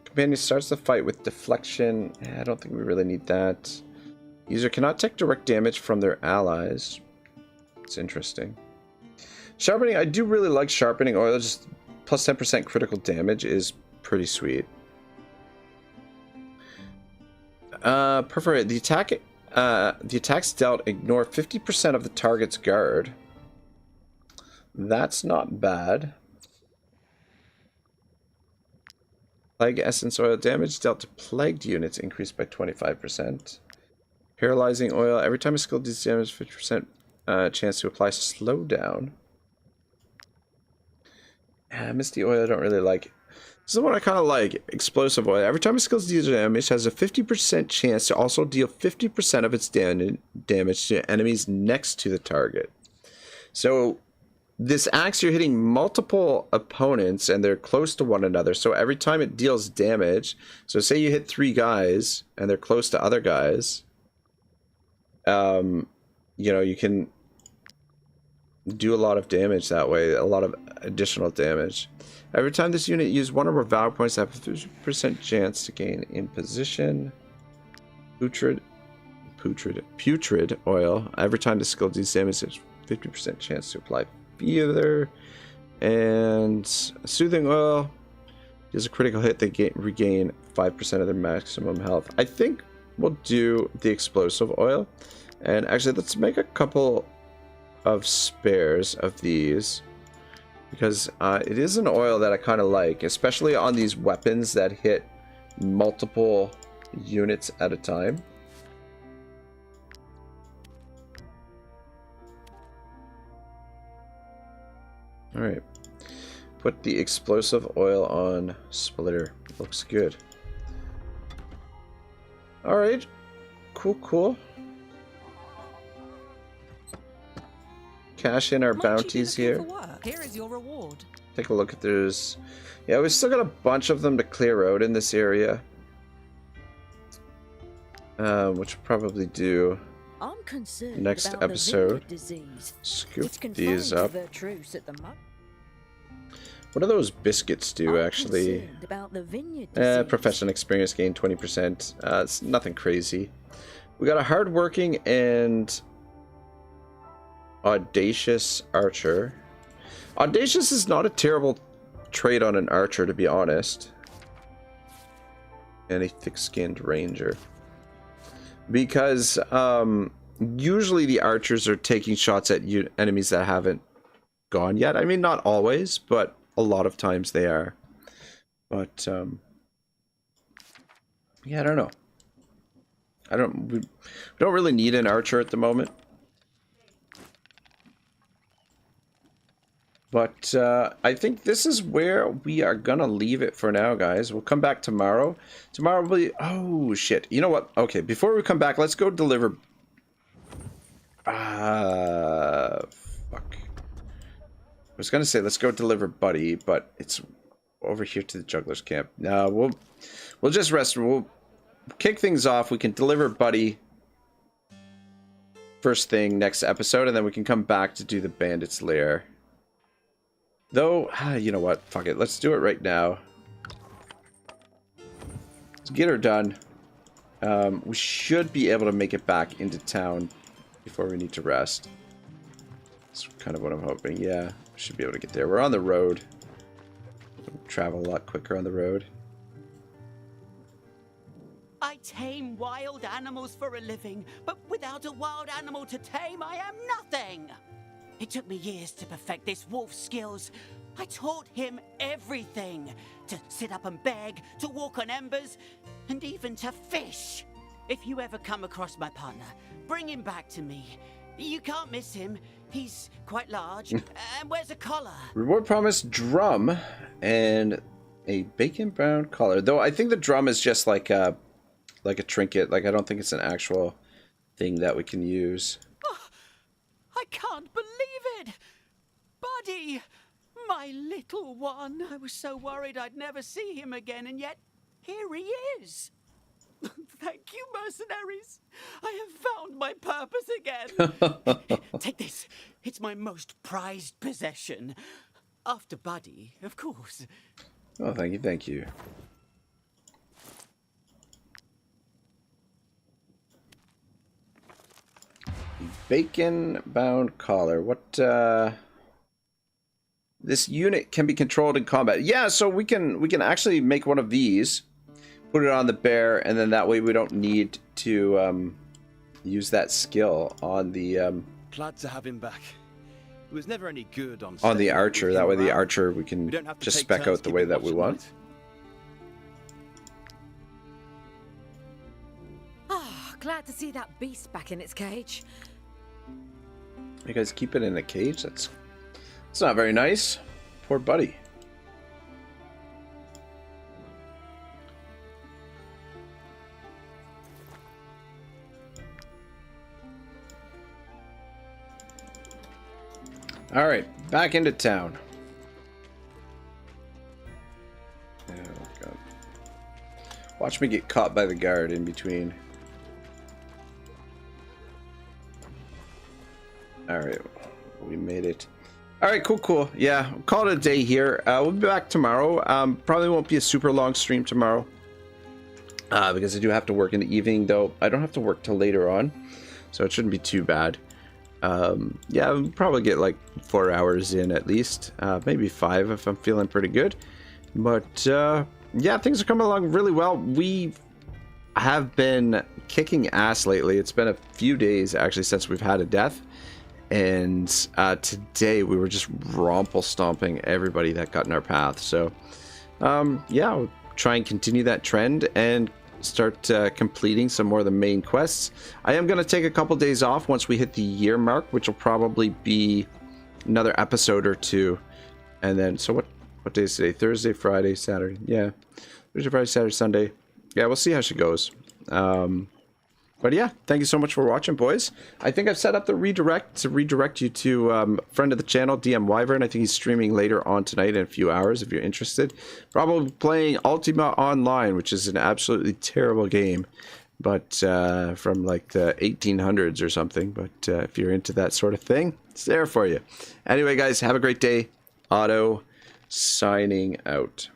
Companion starts the fight with deflection. I don't think we really need that. User cannot take direct damage from their allies. It's interesting. Sharpening, I do really like sharpening oil. Just plus 10% critical damage is pretty sweet. Perforate. The attacks dealt ignore 50% of the target's guard. That's not bad. Plague essence oil damage dealt to plagued units increased by 25%. Paralyzing oil. Every time a skill deals damage, 50% chance to apply slowdown. Misty oil I don't really like. This is the one I kind of like. Explosive oil. Every time a skill deals damage, has a 50% chance to also deal 50% of its damage to enemies next to the target. So this axe, you're hitting multiple opponents and they're close to one another. So every time it deals damage, so say you hit 3 guys and they're close to other guys, you know, you can do a lot of damage that way, a lot of additional damage. Every time this unit uses one of our valor points, have a 50% chance to gain imposition. Putrid oil. Every time the skill deals damage, there's 50% chance to apply feather. And soothing oil is a critical hit. They regain 5% of their maximum health. I think we'll do the explosive oil. And actually, let's make a couple of spares of these. Because it is an oil that I kind of like, especially on these weapons that hit multiple units at a time. All right. Put the explosive oil on splitter. Looks good. All right. Cool, cool. Cash in our bounties here. Here is your reward. Take a look if there's... Yeah, we've still got a bunch of them to clear out in this area. Which we'll probably do I'm concerned next about episode. The disease. Scoop It's these confined up. to the truce at the moment. What do those biscuits do, actually? Concerned about the vineyard disease. Profession experience gain 20%. It's nothing crazy. We got a hardworking and audacious archer. Audacious is not a terrible trait on an archer, to be honest. And a thick-skinned ranger. Because usually the archers are taking shots at enemies that haven't gone yet. I mean, not always, but a lot of times they are. But yeah, I don't know. We don't really need an archer at the moment. But I think this is where we are gonna leave it for now, guys. We'll come back tomorrow. Tomorrow will be... Oh, shit. You know what? Okay, before we come back, let's go deliver... Fuck. I was gonna say, let's go deliver Buddy, but it's over here to the juggler's camp. No, we'll just rest. We'll kick things off. We can deliver Buddy first thing next episode, and then we can come back to do the bandit's lair. Though, you know what? Fuck it. Let's do it right now. Let's get her done. We should be able to make it back into town before we need to rest. That's kind of what I'm hoping. Yeah, we should be able to get there. We're on the road. We'll travel a lot quicker on the road. I tame wild animals for a living, but without a wild animal to tame, I am nothing. It took me years to perfect this wolf's skills. I taught him everything. To sit up and beg, to walk on embers, and even to fish. If you ever come across my partner, bring him back to me. You can't miss him. He's quite large and wears a collar. Reward promise drum and a bacon brown collar. Though I think the drum is just like a trinket. Like I don't think it's an actual thing that we can use. I can't believe it! Buddy! My little one! I was so worried I'd never see him again, and yet here he is! Thank you, mercenaries! I have found my purpose again! Take this. It's my most prized possession. After Buddy, of course. Oh, thank you, thank you. Bacon-bound collar. What, This unit can be controlled in combat. Yeah, so we can actually make one of these, put it on the bear, and then that way we don't need to use that skill on the Glad to have him back. He was never any good on the archer. That way the archer we can just spec out the way that we want. Ah, glad to see that beast back in its cage. You guys keep it in a cage? That's not very nice. Poor Buddy. All right, back into town. Oh, God. Watch me get caught by the guard in between. All right, we made it. All right, cool. Yeah, we'll call it a day here. We'll be back tomorrow. Probably won't be a super long stream tomorrow because I do have to work in the evening, though I don't have to work till later on, so it shouldn't be too bad. Yeah, I'll probably get like 4 hours in at least, maybe 5 if I'm feeling pretty good. But yeah, things are coming along really well. We have been kicking ass lately. It's been a few days actually since we've had a death. And today we were just romple stomping everybody that got in our path. So yeah, we'll try and continue that trend and start completing some more of the main quests. I am going to take a couple days off once we hit the year mark, which will probably be another episode or two, And then, so what day is today? Thursday, Friday, Saturday. Yeah. Thursday, Friday, Saturday, Sunday. Yeah, we'll see how she goes. But yeah, thank you so much for watching, boys. I think I've set up the redirect to redirect you to friend of the channel, DM Wyvern. I think he's streaming later on tonight in a few hours if you're interested. Probably playing Ultima Online, which is an absolutely terrible game, but from like the 1800s or something. But if you're into that sort of thing, it's there for you. Anyway, guys, have a great day. Otto signing out.